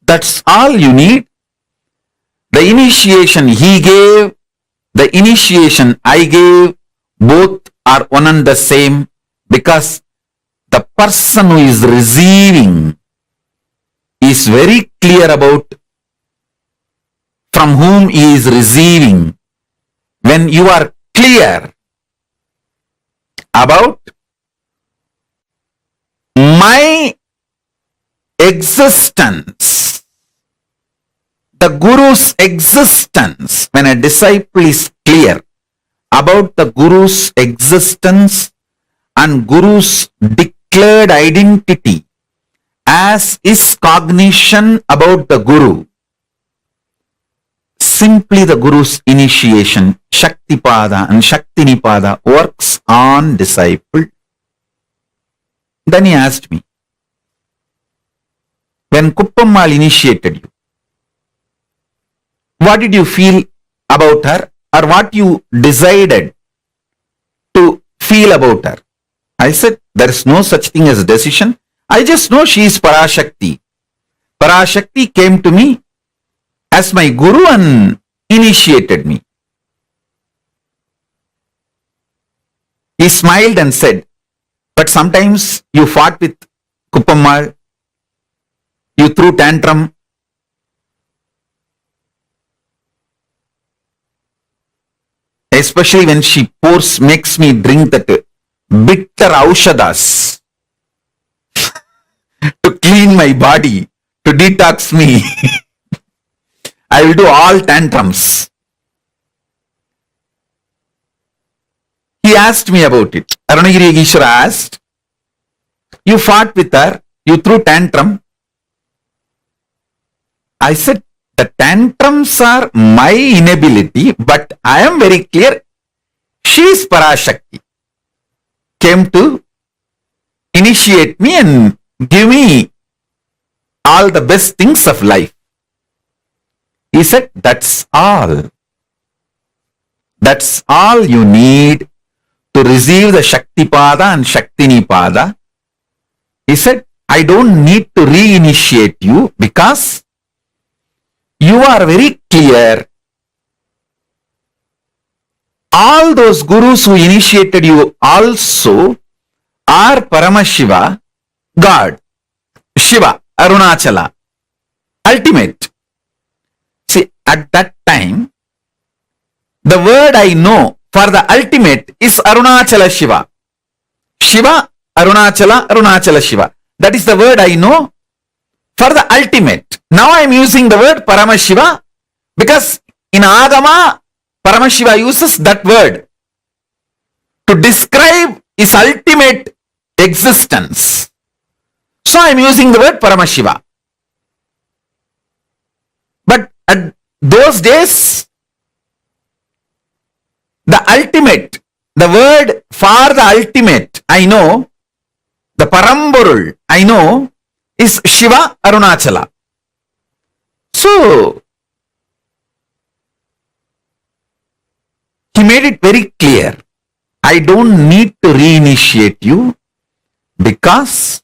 Speaker 13: That's all you need. The initiation he gave, the initiation I gave, both are one and the same, because the person who is receiving is very clear about from whom he is receiving. When you are clear about my existence, the Guru's existence, when a disciple is clear about the Guru's existence and Guru's declared identity as his cognition about the Guru, simply the Guru's initiation, Shaktipada and Shaktinipada, works on disciple. Then he asked me, when Kuppammal initiated you, what did you feel about her, or what you decided to feel about her? I said, there is no such thing as a decision. I just know she is Parashakti. Parashakti came to me as my Guru and initiated me. He smiled and said, but sometimes you fought with Kuppammal, you threw tantrum. Especially when she makes me drink that bitter aushadas to clean my body, to detox me. I will do all tantrums. He asked me about it. Arunagiri Ishvara asked, you fought with her, you threw tantrum. I said, the tantrums are my inability, but I am very clear, she is Parashakti. Came to initiate me and give me all the best things of life. He said, that's all. That's all you need to receive the Shaktipada and Shaktinipada. He said, I don't need to reinitiate you because you are very clear. All those gurus who initiated you also are Paramashiva, God, Shiva, Arunachala, ultimate. See, at that time, the word I know for the ultimate is Arunachala Shiva. Shiva, Arunachala, Arunachala Shiva. That is the word I know for the ultimate. Now I am using the word Paramashiva because in Agama, Paramashiva uses that word to describe his ultimate existence. So I am using the word Paramashiva. But at those days, the ultimate, the word for the ultimate, I know, the Paramborul, I know, is Shiva Arunachala. So, He made it very clear. I don't need to reinitiate you because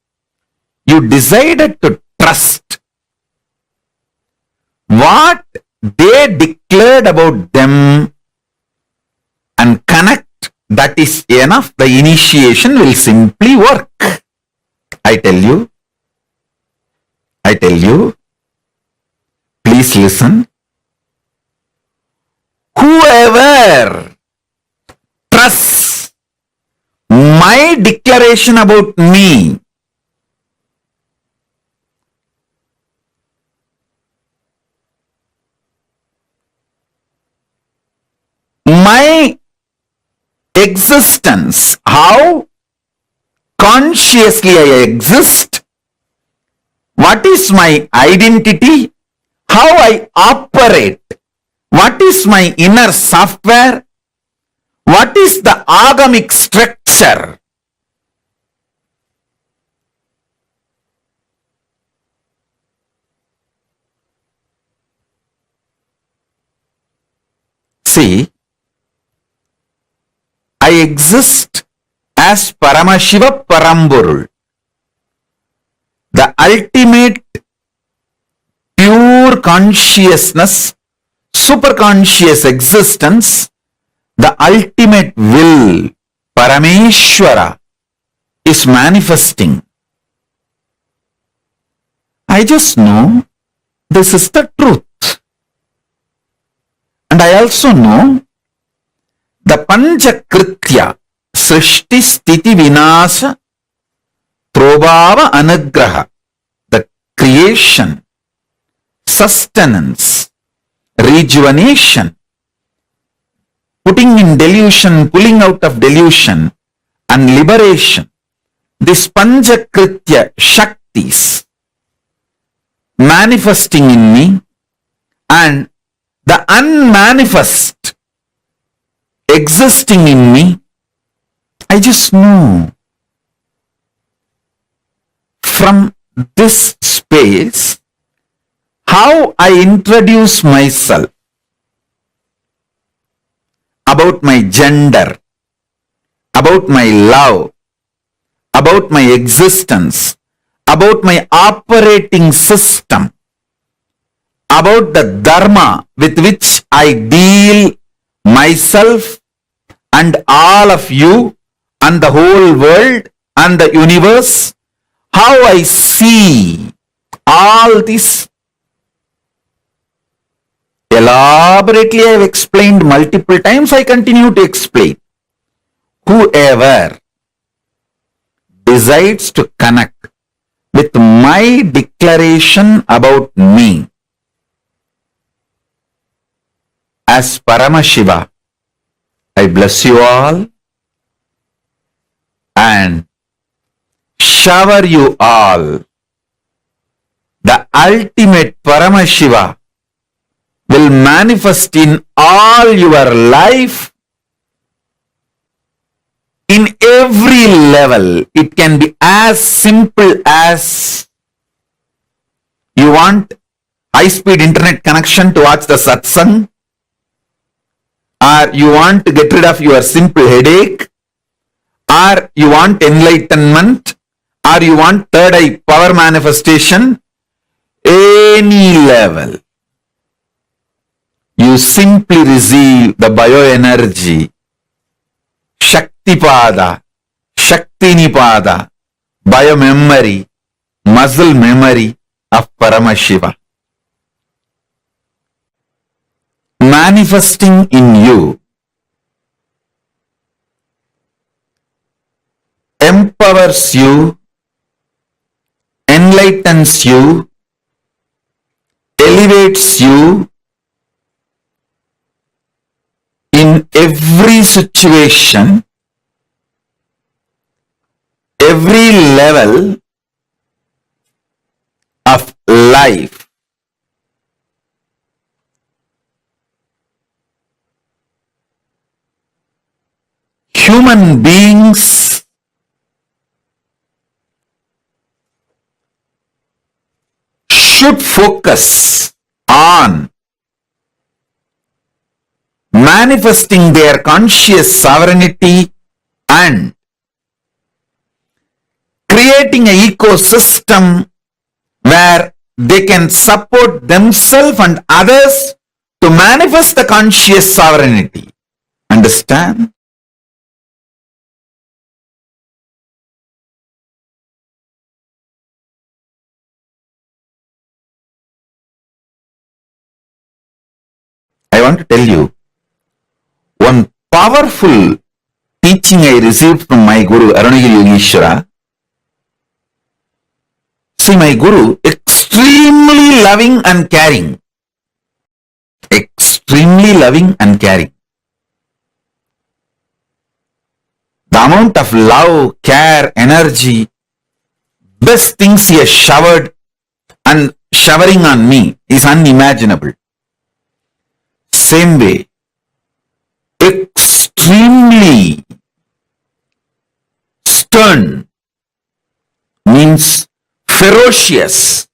Speaker 13: you decided to trust what they declared about them and connect. That is enough. The initiation will simply work. I tell you, please listen. Whoever trusts my declaration about me, my existence, how consciously I exist, what is my identity, how I operate, what is my inner software, what is the agamic structure. See, I exist as Paramashiva Paramburul, the ultimate pure consciousness, superconscious existence, the ultimate will, Parameshwara, is manifesting. I just know this is the truth. And I also know the Panchakritya, Srishti Sthiti Vinasa Prabhava Anugraha, the creation, sustenance, rejuvenation, putting in delusion, pulling out of delusion, and liberation. This Panchakritya Shaktis manifesting in me, and the unmanifest existing in me, I just know. From this space, how I introduce myself, about my gender, about my love, about my existence, about my operating system, about the dharma with which I deal myself and all of you and the whole world and the universe, how I see all this. Elaborately I have explained multiple times, I continue to explain. Whoever decides to connect with my declaration about me as Paramashiva, I bless you all and shower you all. The ultimate Paramashiva will manifest in all your life, in every level. It can be as simple as you want high-speed internet connection to watch the satsang, or you want to get rid of your simple headache, or you want enlightenment, or you want third eye power manifestation, any level. You simply receive the bioenergy, Shaktipada, Shaktinipada, biomemory, muscle memory of Paramashiva. Manifesting in you, empowers you, enlightens you, elevates you in every situation, every level of life. Human beings should focus on manifesting their conscious sovereignty and creating an ecosystem where they can support themselves and others to manifest the conscious sovereignty. Understand? I want to tell you one powerful teaching I received from my Guru Arunagiri Yogeshwara. See, my Guru, extremely loving and caring. Extremely loving and caring. The amount of love, care, energy, best things he has showered and showering on me is unimaginable. Same way, extremely stern means ferocious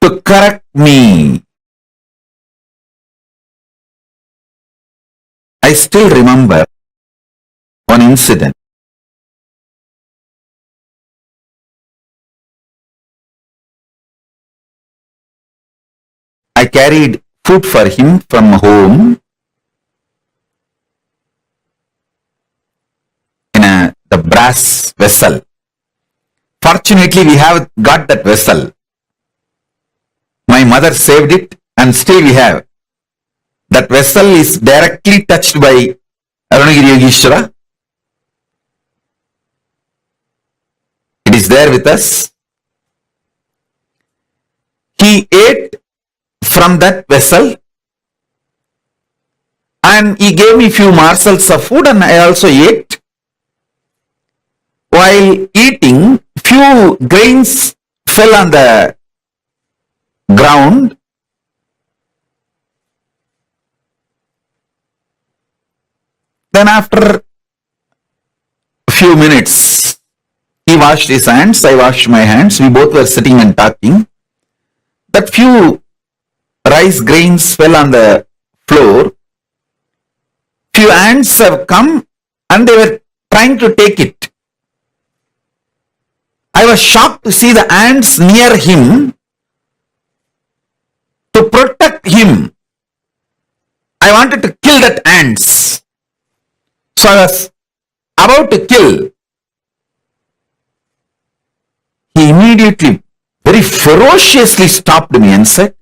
Speaker 13: to correct me. I still remember one incident. I carried food for him from home in the brass vessel. Fortunately, we have got that vessel. My mother saved it and still we have. That vessel is directly touched by Arunagiri Yogeshwara. It is there with us. He ate from that vessel and he gave me few morsels of food and I also ate. While eating, few grains fell on the ground. Then after a few minutes, he washed his hands, I washed my hands, we both were sitting and talking. That few rice grains fell on the floor. Few ants have come and they were trying to take it. I was shocked to see the ants near him to protect him. I wanted to kill that ants. So I was about to kill. He immediately, very ferociously stopped me and said,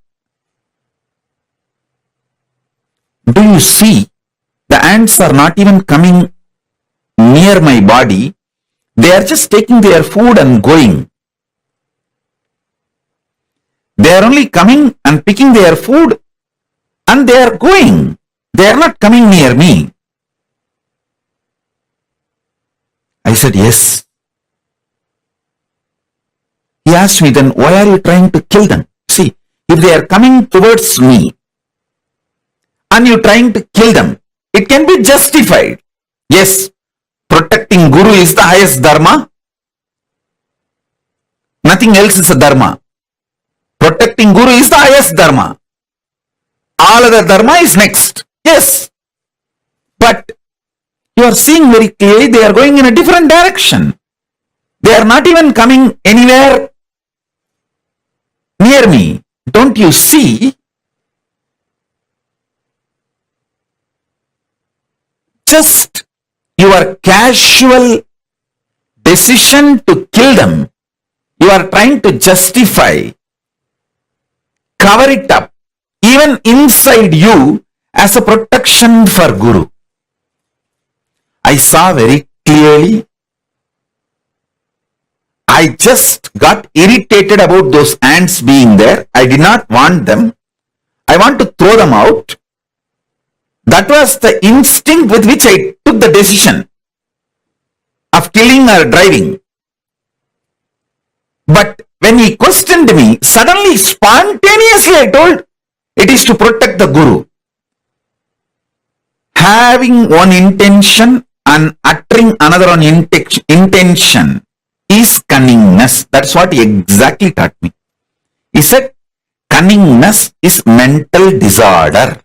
Speaker 13: "Do you see? The ants are not even coming near my body. They are just taking their food and going. They are only coming and picking their food and they are going. They are not coming near me." I said, "Yes." He asked me, "Then why are you trying to kill them? See, if they are coming towards me and you are trying to kill them, it can be justified. Yes, protecting Guru is the highest dharma. Nothing else is a dharma. Protecting Guru is the highest dharma. All other dharma is next. Yes. But you are seeing very clearly they are going in a different direction. They are not even coming anywhere near me. Don't you see?" Just your casual decision to kill them, you are trying to justify, cover it up, even inside you as a protection for Guru. I saw very clearly. I just got irritated about those ants being there. I did not want them. I want to throw them out. That was the instinct with which I took the decision of killing or driving. But when he questioned me, suddenly, spontaneously I told, it is to protect the Guru. Having one intention and uttering another on intention is cunningness. That's what he exactly taught me. He said, cunningness is mental disorder.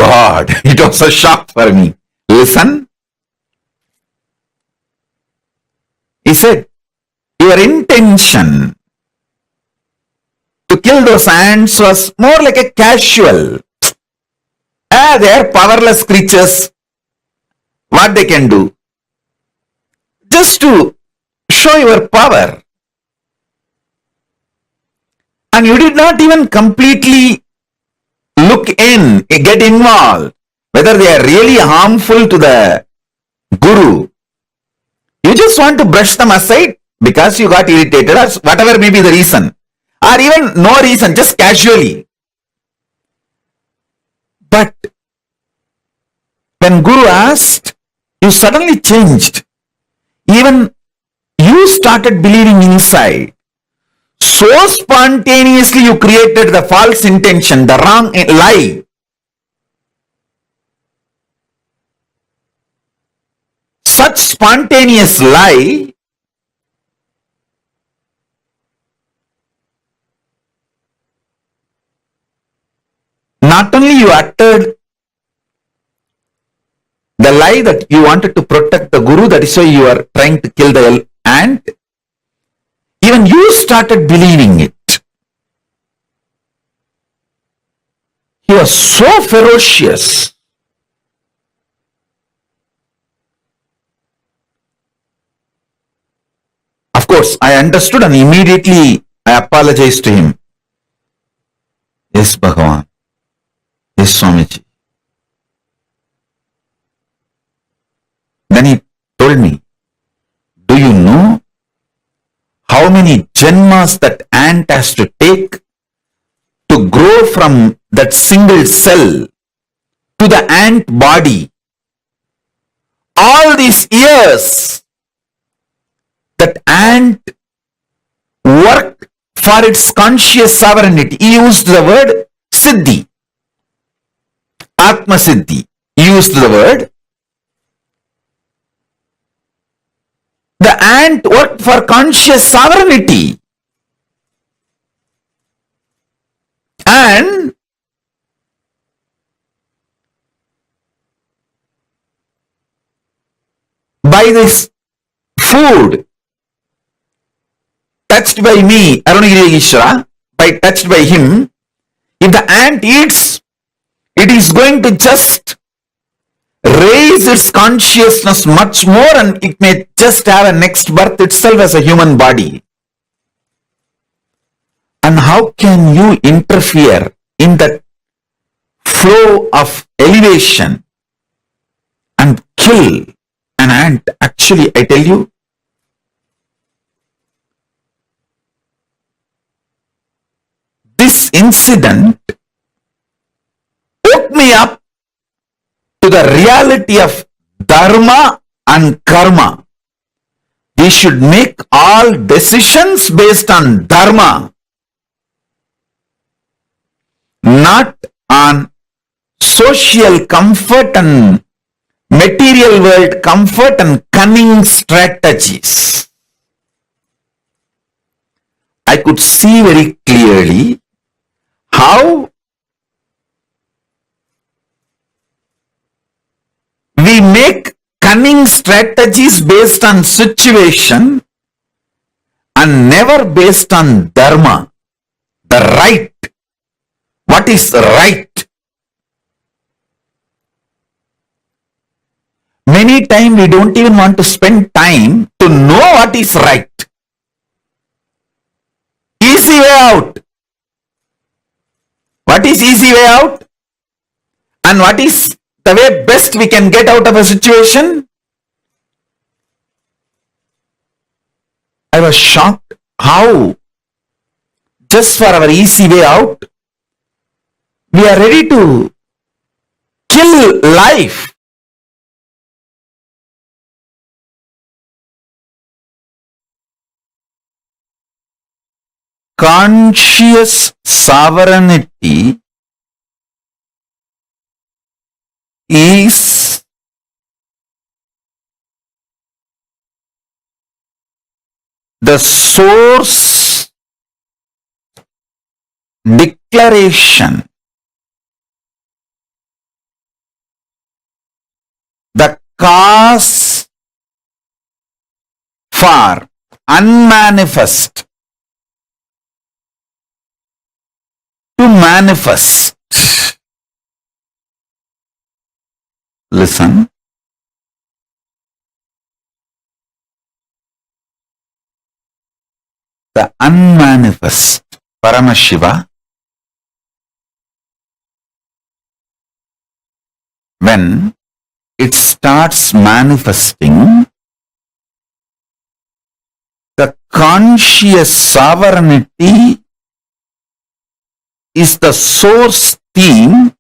Speaker 13: God, it was a shock for me. Listen. He said, your intention to kill those ants was more like a casual. They are powerless creatures. What they can do? Just to show your power. And you did not even completely look in, get involved, whether they are really harmful to the Guru. You just want to brush them aside because you got irritated or whatever may be the reason. Or even no reason, just casually. But when Guru asked, you suddenly changed. Even you started believing inside. So spontaneously you created the false intention, the wrong lie. Such spontaneous lie not only you uttered the lie that you wanted to protect the Guru, that is why you are trying to kill the ant, even you started believing it. He was so ferocious. Of course, I understood and immediately I apologized to him. Yes, Bhagavan. Yes, Swamiji. Then he told me, do you know how many janmas that ant has to take to grow from that single cell to the ant body? All these years that ant worked for its conscious sovereignty. He used the word Siddhi. Atma Siddhi. He used the word. The ant worked for conscious sovereignty. And by this food touched by me, Arunagiri Ishvara, by touched by him, if the ant eats, it is going to just raise its consciousness much more and it may just have a next birth itself as a human body. And how can you interfere in that flow of elevation and kill an ant? Actually, I tell you, this incident woke me up to the reality of dharma and karma. We should make all decisions based on dharma, not on social comfort and material world comfort and cunning strategies. I could see very clearly how we make cunning strategies based on situation and never based on dharma, the right. What is right? Many times we don't even want to spend time to know what is right. Easy way out. What is easy way out? And what is the way best we can get out of a situation? I was shocked how just for our easy way out, we are ready to kill life. Conscious sovereignty is the source declaration cause for unmanifest to manifest. Listen. The unmanifest Paramashiva, when it starts manifesting, the conscious sovereignty is the source theme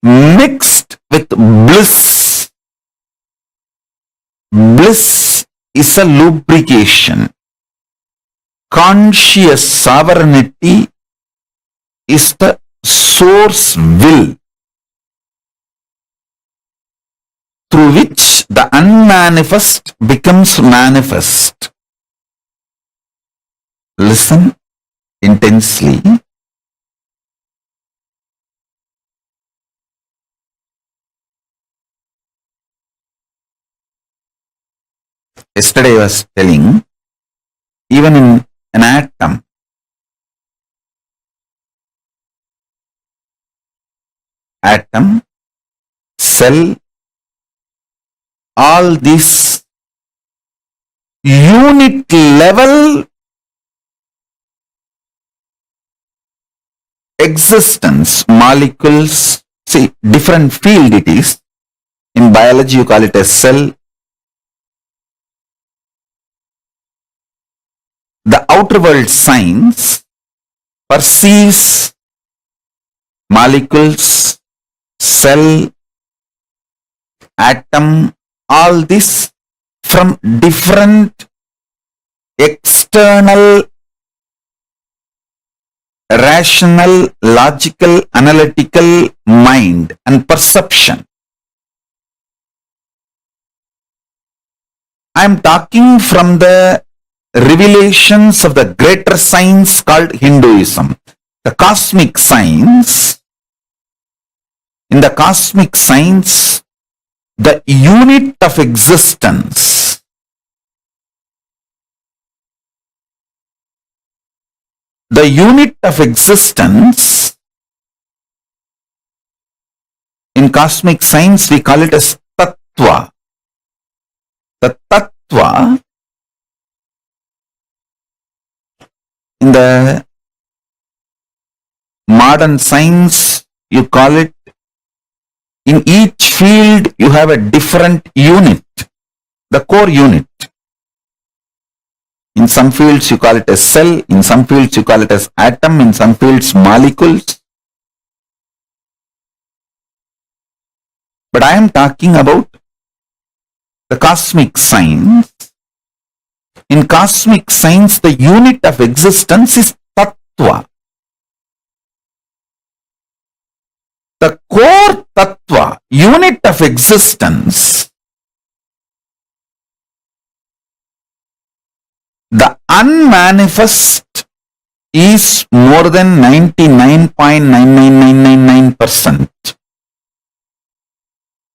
Speaker 13: mixed with bliss. Bliss is a lubrication. Conscious sovereignty is the source will through which the unmanifest becomes manifest. Listen intensely. Yesterday I was telling, even in an atom, cell, all these unit level existence, molecules, see, different field it is. In biology you call it a cell. The outer world science perceives molecules, cell, atom, all this from different external, rational, logical, analytical mind and perception. I am talking from the revelations of the greater science called Hinduism. The cosmic science. In the cosmic science, the unit of existence, the unit of existence, in cosmic science we call it as tattva. The tattva, in the modern science you call it, in each field you have a different unit, the core unit. In some fields you call it as cell, in some fields you call it as atom, in some fields molecules. But I am talking about the cosmic science. In cosmic science, the unit of existence is tattva. The core tattva, unit of existence, the unmanifest is more than 99.99999%.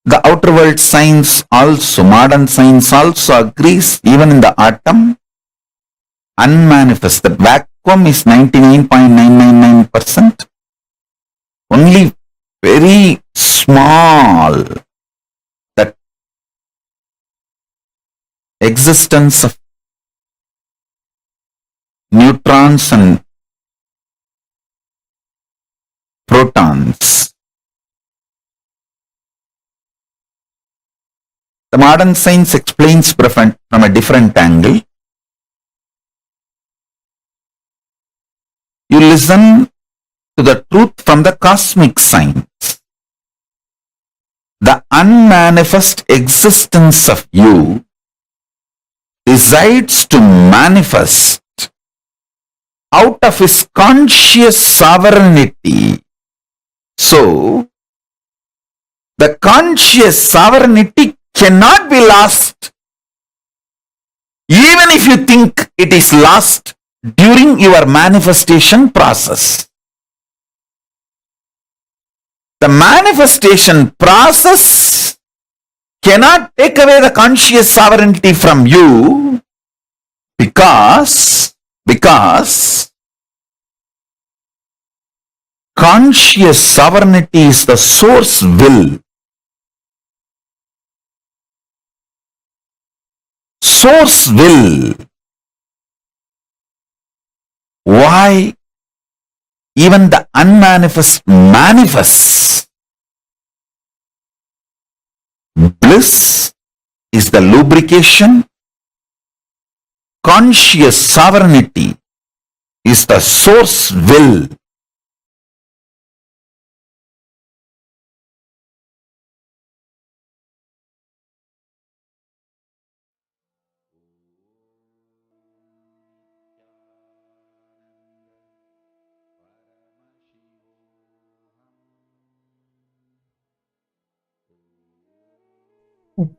Speaker 13: The outer world science also, modern science also agrees, even in the atom, unmanifest, the vacuum is 99.999%. Only very small, that existence of neutrons and protons. The modern science explains from a different angle. You listen to the truth from the cosmic science. The unmanifest existence of you decides to manifest out of his conscious sovereignty. So, the conscious sovereignty cannot be lost, even if you think it is lost during your manifestation process. The manifestation process cannot take away the conscious sovereignty from you because conscious sovereignty is the source will. Source will. Why even the unmanifest manifests? Bliss is the lubrication. Conscious sovereignty is the source will.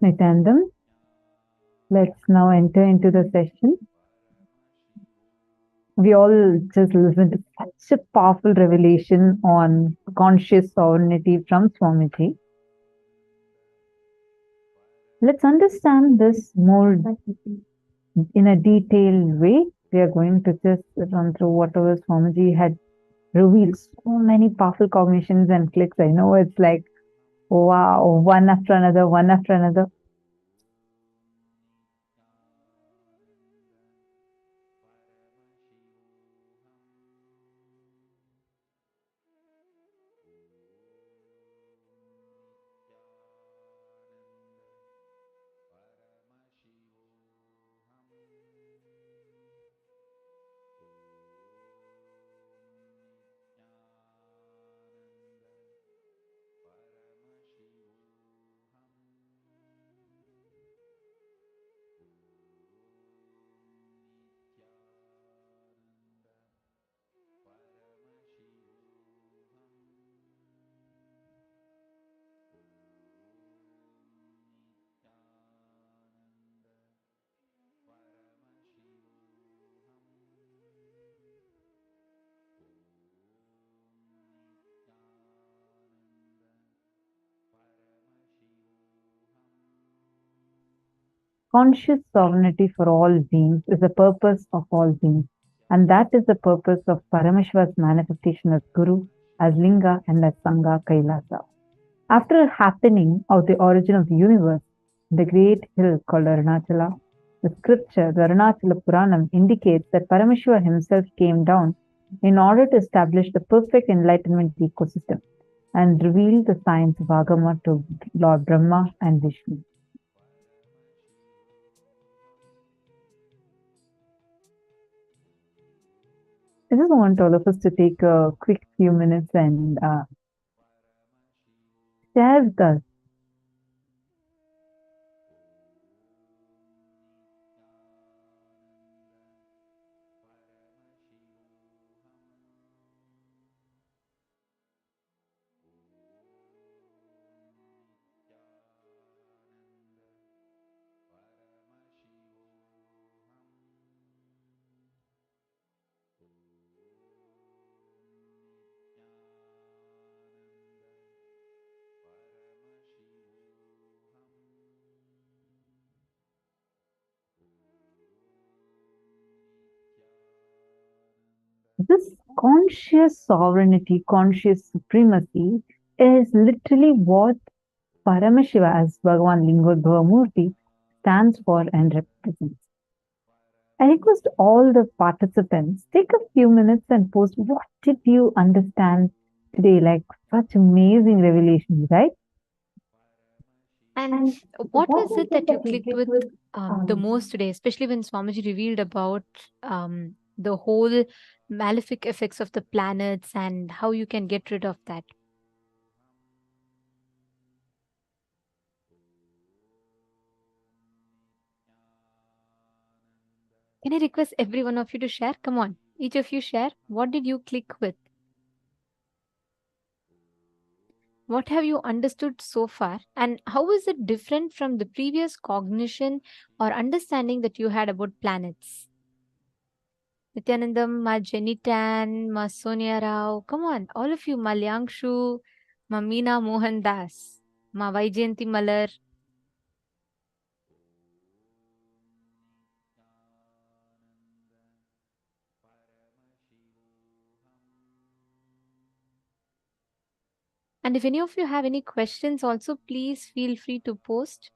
Speaker 11: Nityanandam, let's now enter into the session. We all just listened to such a powerful revelation on conscious sovereignty from Swamiji. Let's understand this more in a detailed way. We are going to just run through whatever Swamiji had revealed. So many powerful cognitions and clicks. I know it's like, wow, one after another, one after another. Conscious sovereignty for all beings is the purpose of all beings, and that is the purpose of Paramashiva's manifestation as Guru, as Linga, and as Sangha Kailasa. After the happening of the origin of the universe, the great hill called Arunachala, the scripture, the Arunachala Puranam, indicates that Paramashiva himself came down in order to establish the perfect enlightenment ecosystem and reveal the science of Agama to Lord Brahma and Vishnu. I just want all of us to take a quick few minutes and share with us this conscious sovereignty, conscious supremacy is literally what Paramashiva as Bhagavan Lingodbhava Murty stands for and represents. I request all the participants take a few minutes and post what did you understand today, like such amazing revelations, right?
Speaker 19: And what was it that you clicked with the most today, especially when Swamiji revealed about the whole malefic effects of the planets and how you can get rid of that? Can I request every one of you to share? Come on, each of you share. What did you click with? What have you understood so far? And how is it different from the previous cognition or understanding that you had about planets? Nityanandam, Ma Jenny Tan, Ma Sonia Rao. Come on, all of you. Ma Liangshu, Ma Meena Mohan Das, Ma Vaijayanti Malar. And if any of you have any questions also, please feel free to post.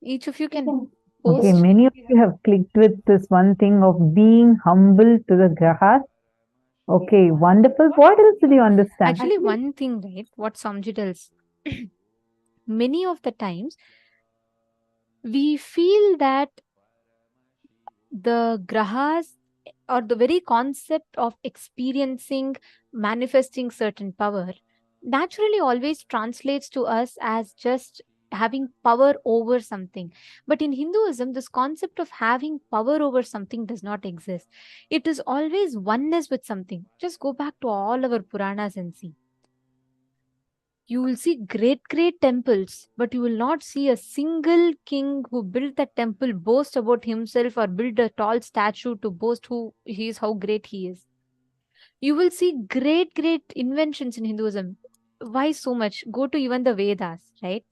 Speaker 19: Each of you can post.
Speaker 11: Okay, many of you have clicked with this one thing of being humble to the grahas. Okay, wonderful. What else did you understand?
Speaker 19: Actually, one thing, right, what Samji tells, many of the times we feel that the grahas or the very concept of experiencing, manifesting certain power naturally always translates to us as just having power over something. But in Hinduism, this concept of having power over something does not exist. It is always oneness with something. Just go back to all our Puranas and see. You will see great temples, but you will not see a single king who built that temple boast about himself or build a tall statue to boast who he is, how great he is. You will see great inventions in Hinduism. Why so much? Go to even the Vedas, right?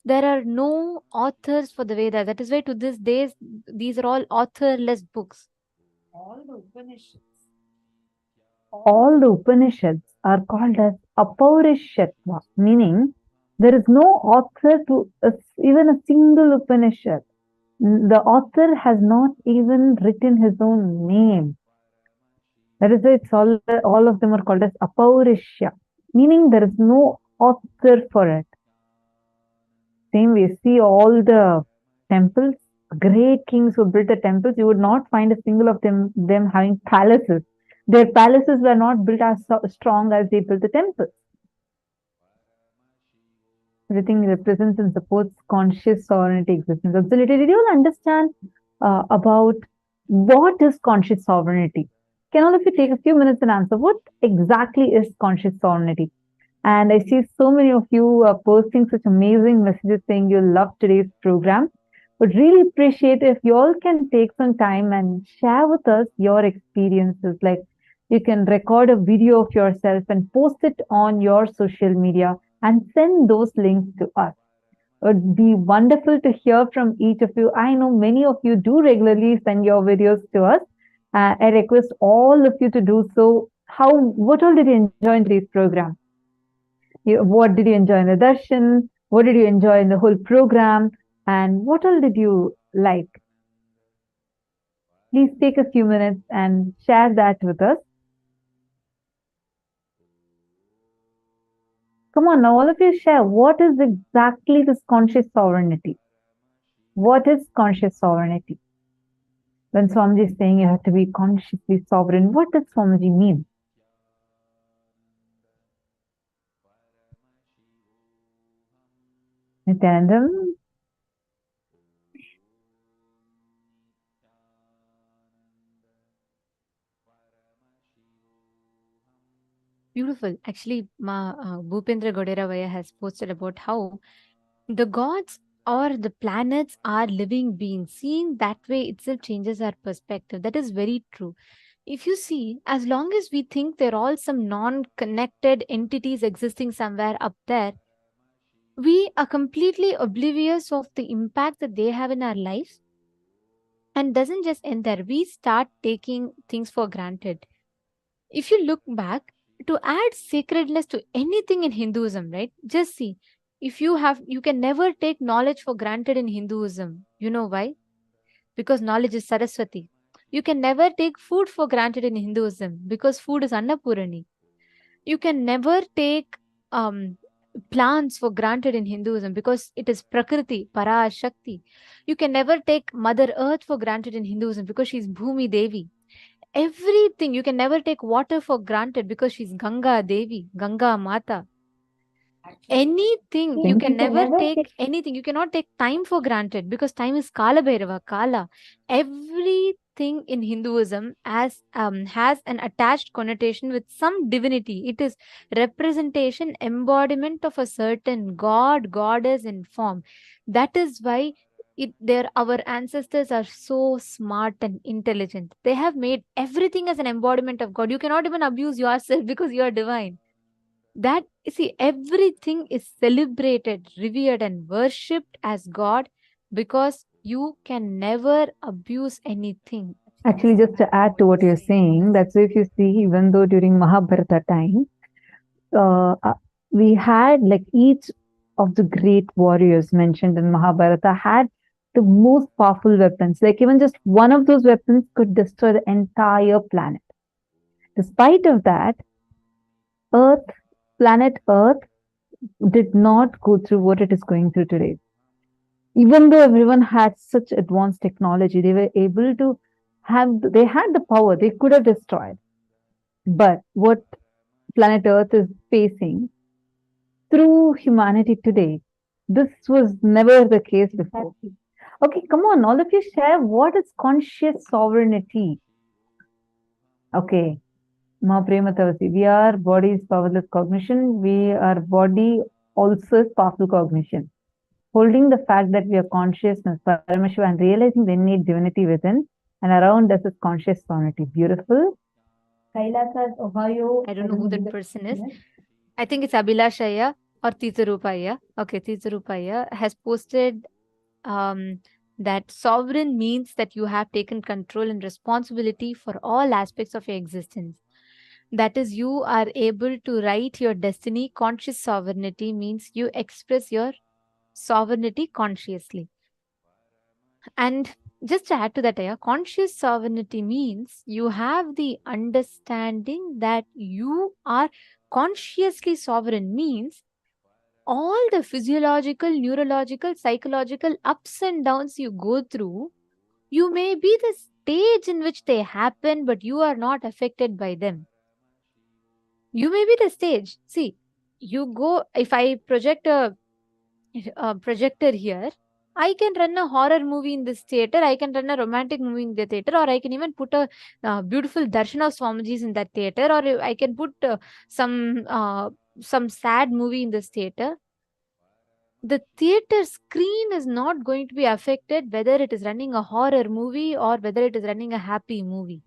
Speaker 19: There are no authors for the Vedas. That is why to this day, these are all authorless books.
Speaker 11: All the Upanishads are called as Apaurishatva, meaning there is no author to even a single Upanishad. The author has not even written his own name. That is why it's all of them are called as Apaurishya, meaning there is no author for it. Same way, see all the temples, great kings who built the temples, you would not find a single of them having palaces. Their palaces were not built as strong as they built the temples. Everything represents and supports conscious sovereignty existence. Absolutely. Did you all understand about what is conscious sovereignty? Can all of you take a few minutes and answer what exactly is conscious sovereignty? And I see so many of you posting such amazing messages saying you love today's program. Would really appreciate if you all can take some time and share with us your experiences. Like you can record a video of yourself and post it on your social media and send those links to us. It would be wonderful to hear from each of you. I know many of you do regularly send your videos to us. I request all of you to do so. What all did you enjoy in today's program? What did you enjoy in the darshan? What did you enjoy in the whole program? And what all did you like? Please take a few minutes and share that with us. Come on, now all of you share. What is exactly this conscious sovereignty? What is conscious sovereignty? When Swamiji is saying you have to be consciously sovereign, what does Swamiji mean? Nityananda?
Speaker 19: Beautiful. Actually, Bhupendra Goderavaya has posted about how the gods or the planets are living beings. Seeing that way itself changes our perspective. That is very true. If you see, as long as we think they're all some non-connected entities existing somewhere up there, we are completely oblivious of the impact that they have in our lives. And doesn't just end there. We start taking things for granted. If you look back, to add sacredness to anything in Hinduism, right? Just see, you can never take knowledge for granted in Hinduism. You know why? Because knowledge is Saraswati. You can never take food for granted in Hinduism because food is Annapurani. You can never take plants for granted in Hinduism because it is Prakriti, Para Shakti. You can never take Mother Earth for granted in Hinduism because she's Bhumi Devi. Everything, you can never take water for granted because she's Ganga Devi, Ganga Mata. Anything, you can never take anything. You cannot take time for granted because time is Kala Bhairava, Kala. Everything in Hinduism has an attached connotation with some divinity. It is representation, embodiment of a certain god, goddess in form. That is why our ancestors are so smart and intelligent. They have made everything as an embodiment of God. You cannot even abuse yourself because you are divine. That, see, everything is celebrated, revered, and worshipped as God because you can never abuse anything.
Speaker 11: Actually, just to add to what you're saying, that's if you see, even though during Mahabharata time, we had like each of the great warriors mentioned in Mahabharata had the most powerful weapons. Like even just one of those weapons could destroy the entire planet. Despite of that, planet Earth did not go through what it is going through today. Even though everyone had such advanced technology, they were able to they had the power, they could have destroyed. But what planet Earth is facing through humanity today, this was never the case before. Okay, come on, all of you share what is conscious sovereignty. Okay, Mahaprematavasi, we are body's powerless cognition, our body also is powerful cognition. Holding the fact that we are consciousness, Paramashiva, and realizing the innate divinity within and around us is conscious sovereignty. Beautiful. Kailasa's Ohio.
Speaker 19: I don't know who that person is. I think it's Abhilashaya or Titarupaya. Okay, Titarupaya has posted that sovereign means that you have taken control and responsibility for all aspects of your existence. That is, you are able to write your destiny. Conscious sovereignty means you express your sovereignty consciously. And just to add to that, conscious sovereignty means you have the understanding that you are consciously sovereign, means all the physiological, neurological, psychological ups and downs you go through, you may be the stage in which they happen, but you are not affected by them. You may be the stage. See, you go, if I project a projector here, I can run a horror movie in this theater, I can run a romantic movie in the theater, or I can even put a beautiful Darshan of Swamijis in that theater, or I can put some sad movie in this theater. The theater screen is not going to be affected whether it is running a horror movie or whether it is running a happy movie.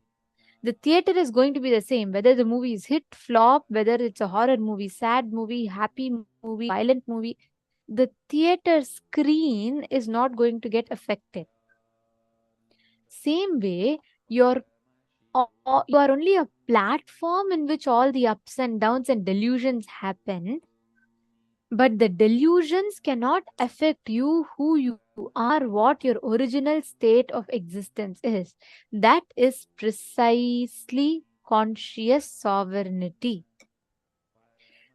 Speaker 19: The theater is going to be the same, whether the movie is hit, flop, whether it's a horror movie, sad movie, happy movie, violent movie. The theater screen is not going to get affected. Same way, you are only a platform in which all the ups and downs and delusions happen. But the delusions cannot affect you, who you are, what your original state of existence is. That is precisely conscious sovereignty.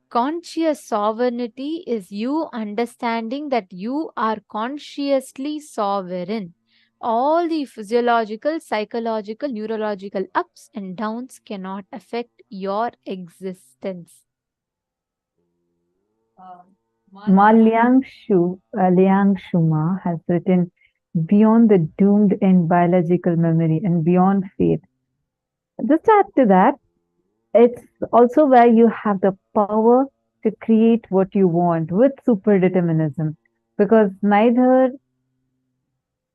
Speaker 19: Conscious sovereignty is you understanding that you are consciously sovereign. All the physiological, psychological, neurological ups and downs cannot affect your existence.
Speaker 11: Liang Shuma has written, beyond the doomed end biological memory and beyond fate. Just to add to that, it's also where you have the power to create what you want with super determinism, because neither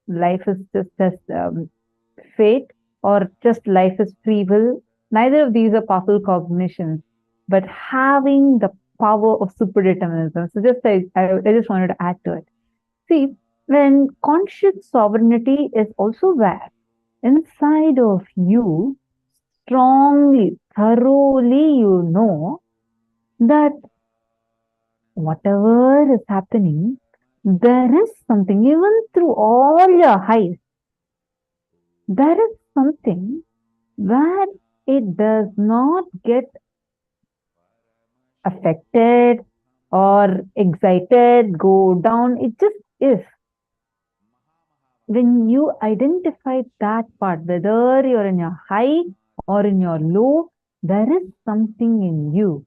Speaker 11: life is just fate or just life is free will. Neither of these are powerful cognitions, but having the power of super determinism. So I just wanted to add to it. See, when conscious sovereignty is also where inside of you, strongly, thoroughly, you know that whatever is happening, there is something, even through all your highs, there is something where it does not get affected or excited, go down. It just is. When you identify that part, whether you're in your high or in your low, there is something in you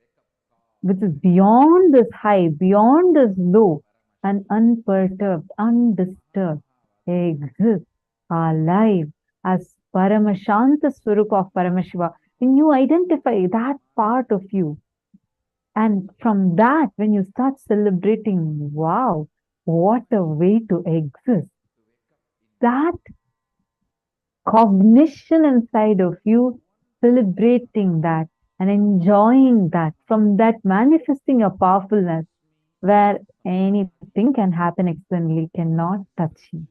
Speaker 11: which is beyond this high, beyond this low, and unperturbed, undisturbed, exists, alive as Paramashanta Swarupa of Paramashiva. When you identify that part of you, and from that, when you start celebrating, wow, what a way to exist, that cognition inside of you, celebrating that and enjoying that, from that manifesting a powerfulness where anything can happen externally, cannot touch you,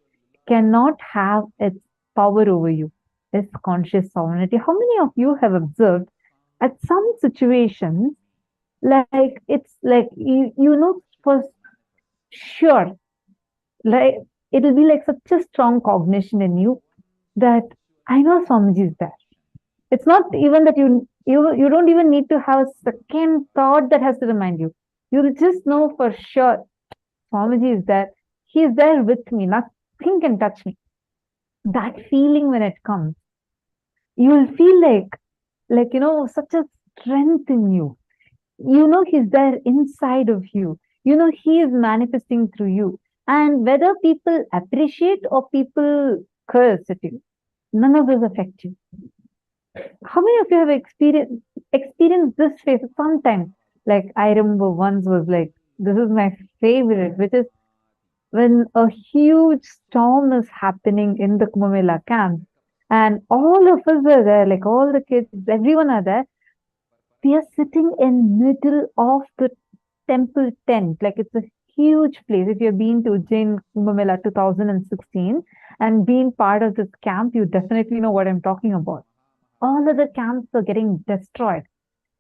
Speaker 11: cannot have its power over you. is conscious sovereignty. How many of you have observed at some situations, like it's like you know for sure, like it'll be like such a strong cognition in you that I know Swamiji is there. It's not even that you don't even need to have a second thought that has to remind you. You'll just know for sure Swamiji is there. He is there with me. Nothing can touch me. That feeling when it comes, you'll feel like such a strength in you. You know he's there inside of you. You know he is manifesting through you. And whether people appreciate or people curse at you, none of this affects you. How many of you have experienced this phase sometime? Like I remember once was like, this is my favorite, which is when a huge storm is happening in the Kumbh Mela camp, and all of us are there, like all the kids, everyone are there. We are sitting in middle of the temple tent, like it's a huge place. If you've been to Ujjain Kumbh Mela 2016 and been part of this camp, you definitely know what I'm talking about. All other camps are getting destroyed.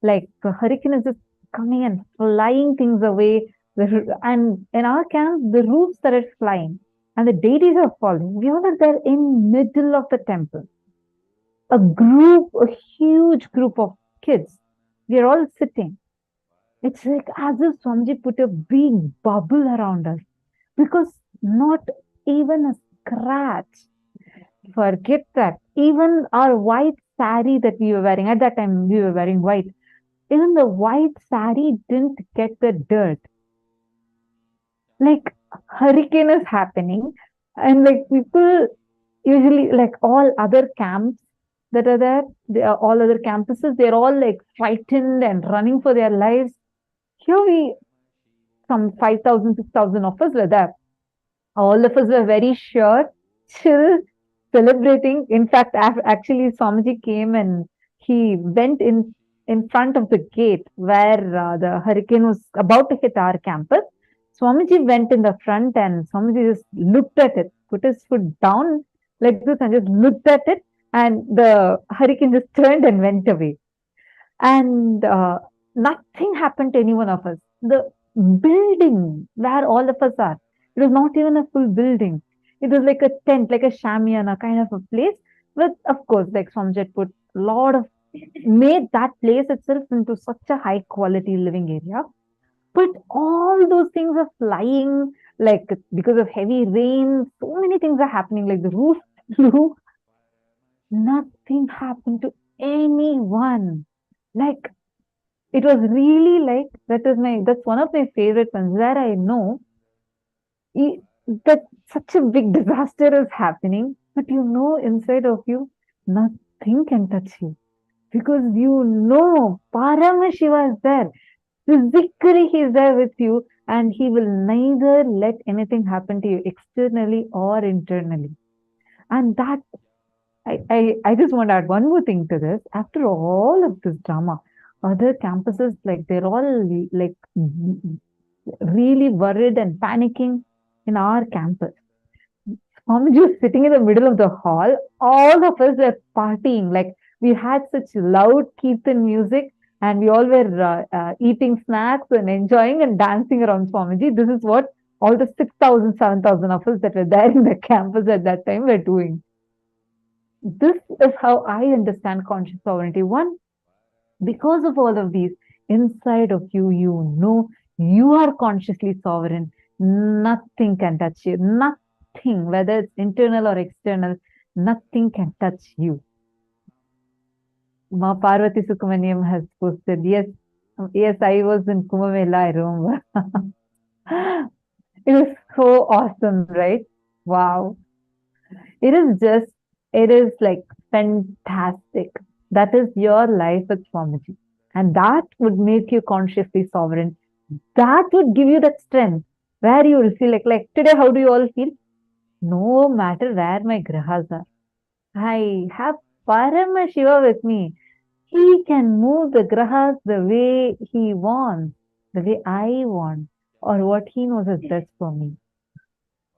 Speaker 11: Like the hurricane is just coming and flying things away. And in our camp, the roofs started flying and the deities are falling. We all are there in middle of the temple. A huge group of kids. We are all sitting. It's like as if Swamiji put a big bubble around us because not even a scratch. Forget that. Even our white sari that we were wearing, at that time we were wearing white, even the white sari didn't get the dirt. Like hurricane is happening and like people usually, like all other camps that are there, all other campuses, they're all like frightened and running for their lives. Here some 5,000, 6,000 of us were there. All of us were very sure, chill, celebrating. In fact, actually Swamiji came and he went in front of the gate where the hurricane was about to hit our campus. Swamiji went in the front and Swamiji just looked at it, put his foot down like this and just looked at it, and the hurricane just turned and went away. And nothing happened to any one of us. The building where all of us are, it was not even a full building. It was like a tent, like a shamiana kind of a place. But of course, like Swamiji put a lot of, made that place itself into such a high quality living area. But all those things are flying, like because of heavy rain, so many things are happening, like the roof flew. Nothing happened to anyone. Like it was really like, that's one of my favorite ones where I know that such a big disaster is happening, but you know inside of you, nothing can touch you. Because you know Paramashiva is there. Physically he is there with you and he will neither let anything happen to you externally or internally. And that, I just want to add one more thing to this. After all of this drama, other campuses, like they're all like really worried and panicking. In our campus, Swamiji was sitting in the middle of the hall. All of us were partying. Like we had such loud kirtan music and we all were eating snacks and enjoying and dancing around Swamiji. This is what all the 6,000, 7,000 of us that were there in the campus at that time were doing. This is how I understand conscious sovereignty. One, because of all of these, inside of you, you know you are consciously sovereign. Nothing can touch you. Nothing, whether it's internal or external, nothing can touch you. Ma Parvati Sukhamaniam has posted, yes, I was in Kumbh Mela, I remember. It was so awesome, right? Wow. It is like fantastic. That is your life with Swamiji. And that would make you consciously sovereign. That would give you that strength where you will feel like today, how do you all feel? No matter where my grahas are, I have Paramashiva with me. He can move the grahas the way he wants, the way I want, or what he knows is best for me.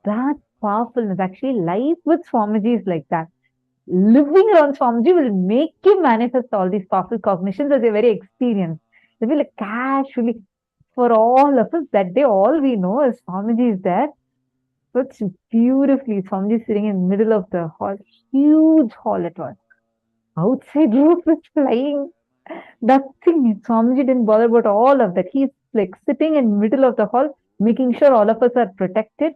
Speaker 11: That powerfulness, actually, life with Swamiji is like that. living around Swamiji will make you manifest all these powerful cognitions as you're very experienced. They will like casually, for all of us, that day, all we know is Swamiji is there. Such beautifully, Swamiji is sitting in the middle of the hall, huge hall it was. Outside roof is flying. That thing, Swamiji didn't bother about all of that. He's like sitting in middle of the hall, making sure all of us are protected.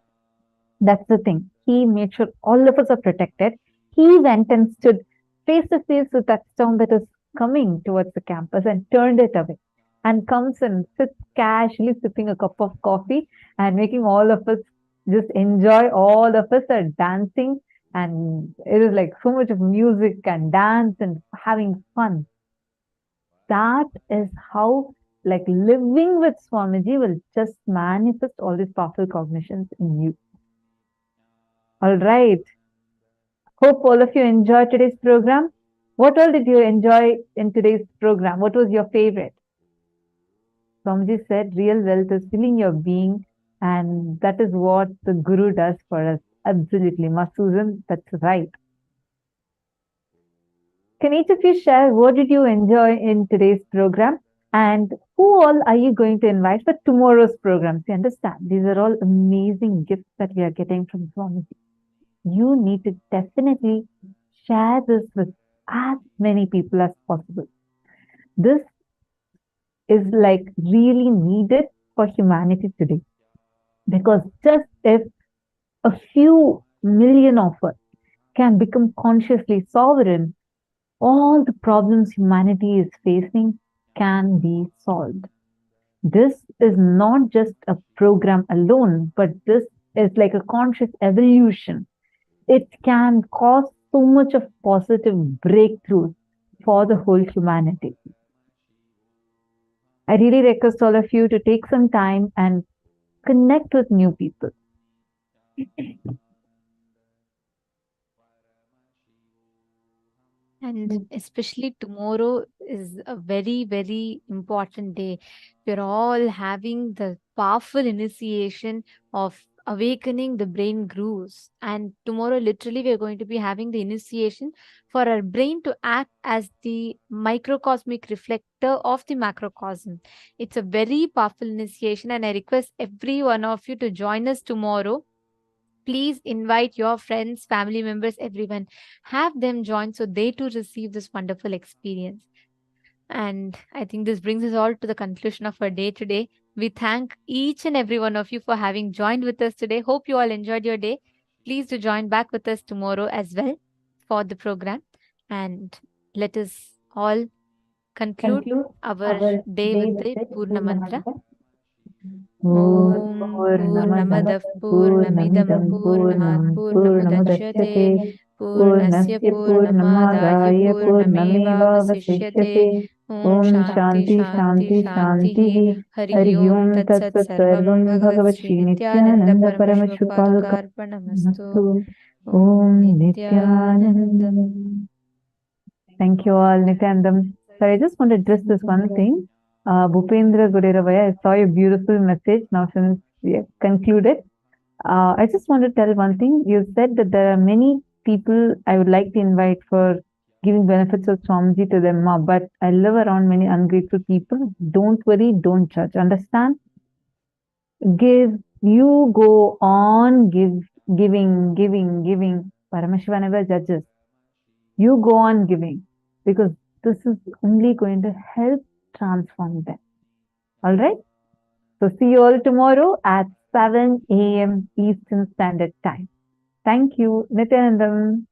Speaker 11: That's the thing. He made sure all of us are protected. He went and stood face to face with that storm that is coming towards the campus and turned it away and comes and sits casually sipping a cup of coffee and making all of us just enjoy. All of us are dancing and it is like so much of music and dance and having fun. That is how like living with Swamiji will just manifest all these powerful cognitions in you. All right. Hope all of you enjoyed today's program. What all did you enjoy in today's program? What was your favorite? Swamiji said real wealth is filling your being, and that is what the Guru does for us. Absolutely. Ma Susan, that's right. Can each of you share what did you enjoy in today's program? And who all are you going to invite for tomorrow's program? You understand, these are all amazing gifts that we are getting from Swamiji. You need to definitely share this with as many people as possible. This is like really needed for humanity today. Because just if a few million of us can become consciously sovereign, all the problems humanity is facing can be solved. This is not just a program alone, but this is like a conscious evolution. It can cause so much of positive breakthroughs for the whole humanity. I really request all of you to take some time and connect with new people.
Speaker 19: And especially tomorrow is a very, very important day. We're all having the powerful initiation of awakening the brain grooves. And tomorrow, literally, we're going to be having the initiation for our brain to act as the microcosmic reflector of the macrocosm. It's a very powerful initiation, and I request every one of you to join us tomorrow. Please invite your friends, family members, everyone. Have them join so they too receive this wonderful experience. And I think this brings us all to the conclusion of our day today. We thank each and every one of you for having joined with us today. Hope you all enjoyed your day. Please do join back with us tomorrow as well for the program. And let us all conclude our day with the Purna Mantra. Om Purnamadav Purnamidam Purnat Purnamudachyate Purnasya Purnamadaya Purnameva Vasishyate. Om Shanti Shanti Shanti Hari Om Tat Sat Sarvam Bhagavat Shri Nithyananda Paramashivam Namastu. Om Nithyanandam.
Speaker 11: Thank you all, Nithyanandam. So I just want to address this one thing. Bhupendra Guderavaya, I saw your beautiful message. Now since we have concluded, I just want to tell one thing. You said that there are many people I would like to invite for giving benefits of Swamiji to them, but I live around many ungrateful people. Don't worry, don't judge. Understand? Give. You go on giving. Paramashiva never judges. You go on giving because this is only going to help transform them. All right? So see you all tomorrow at 7 a.m. Eastern Standard Time. Thank you, Nithyanandam.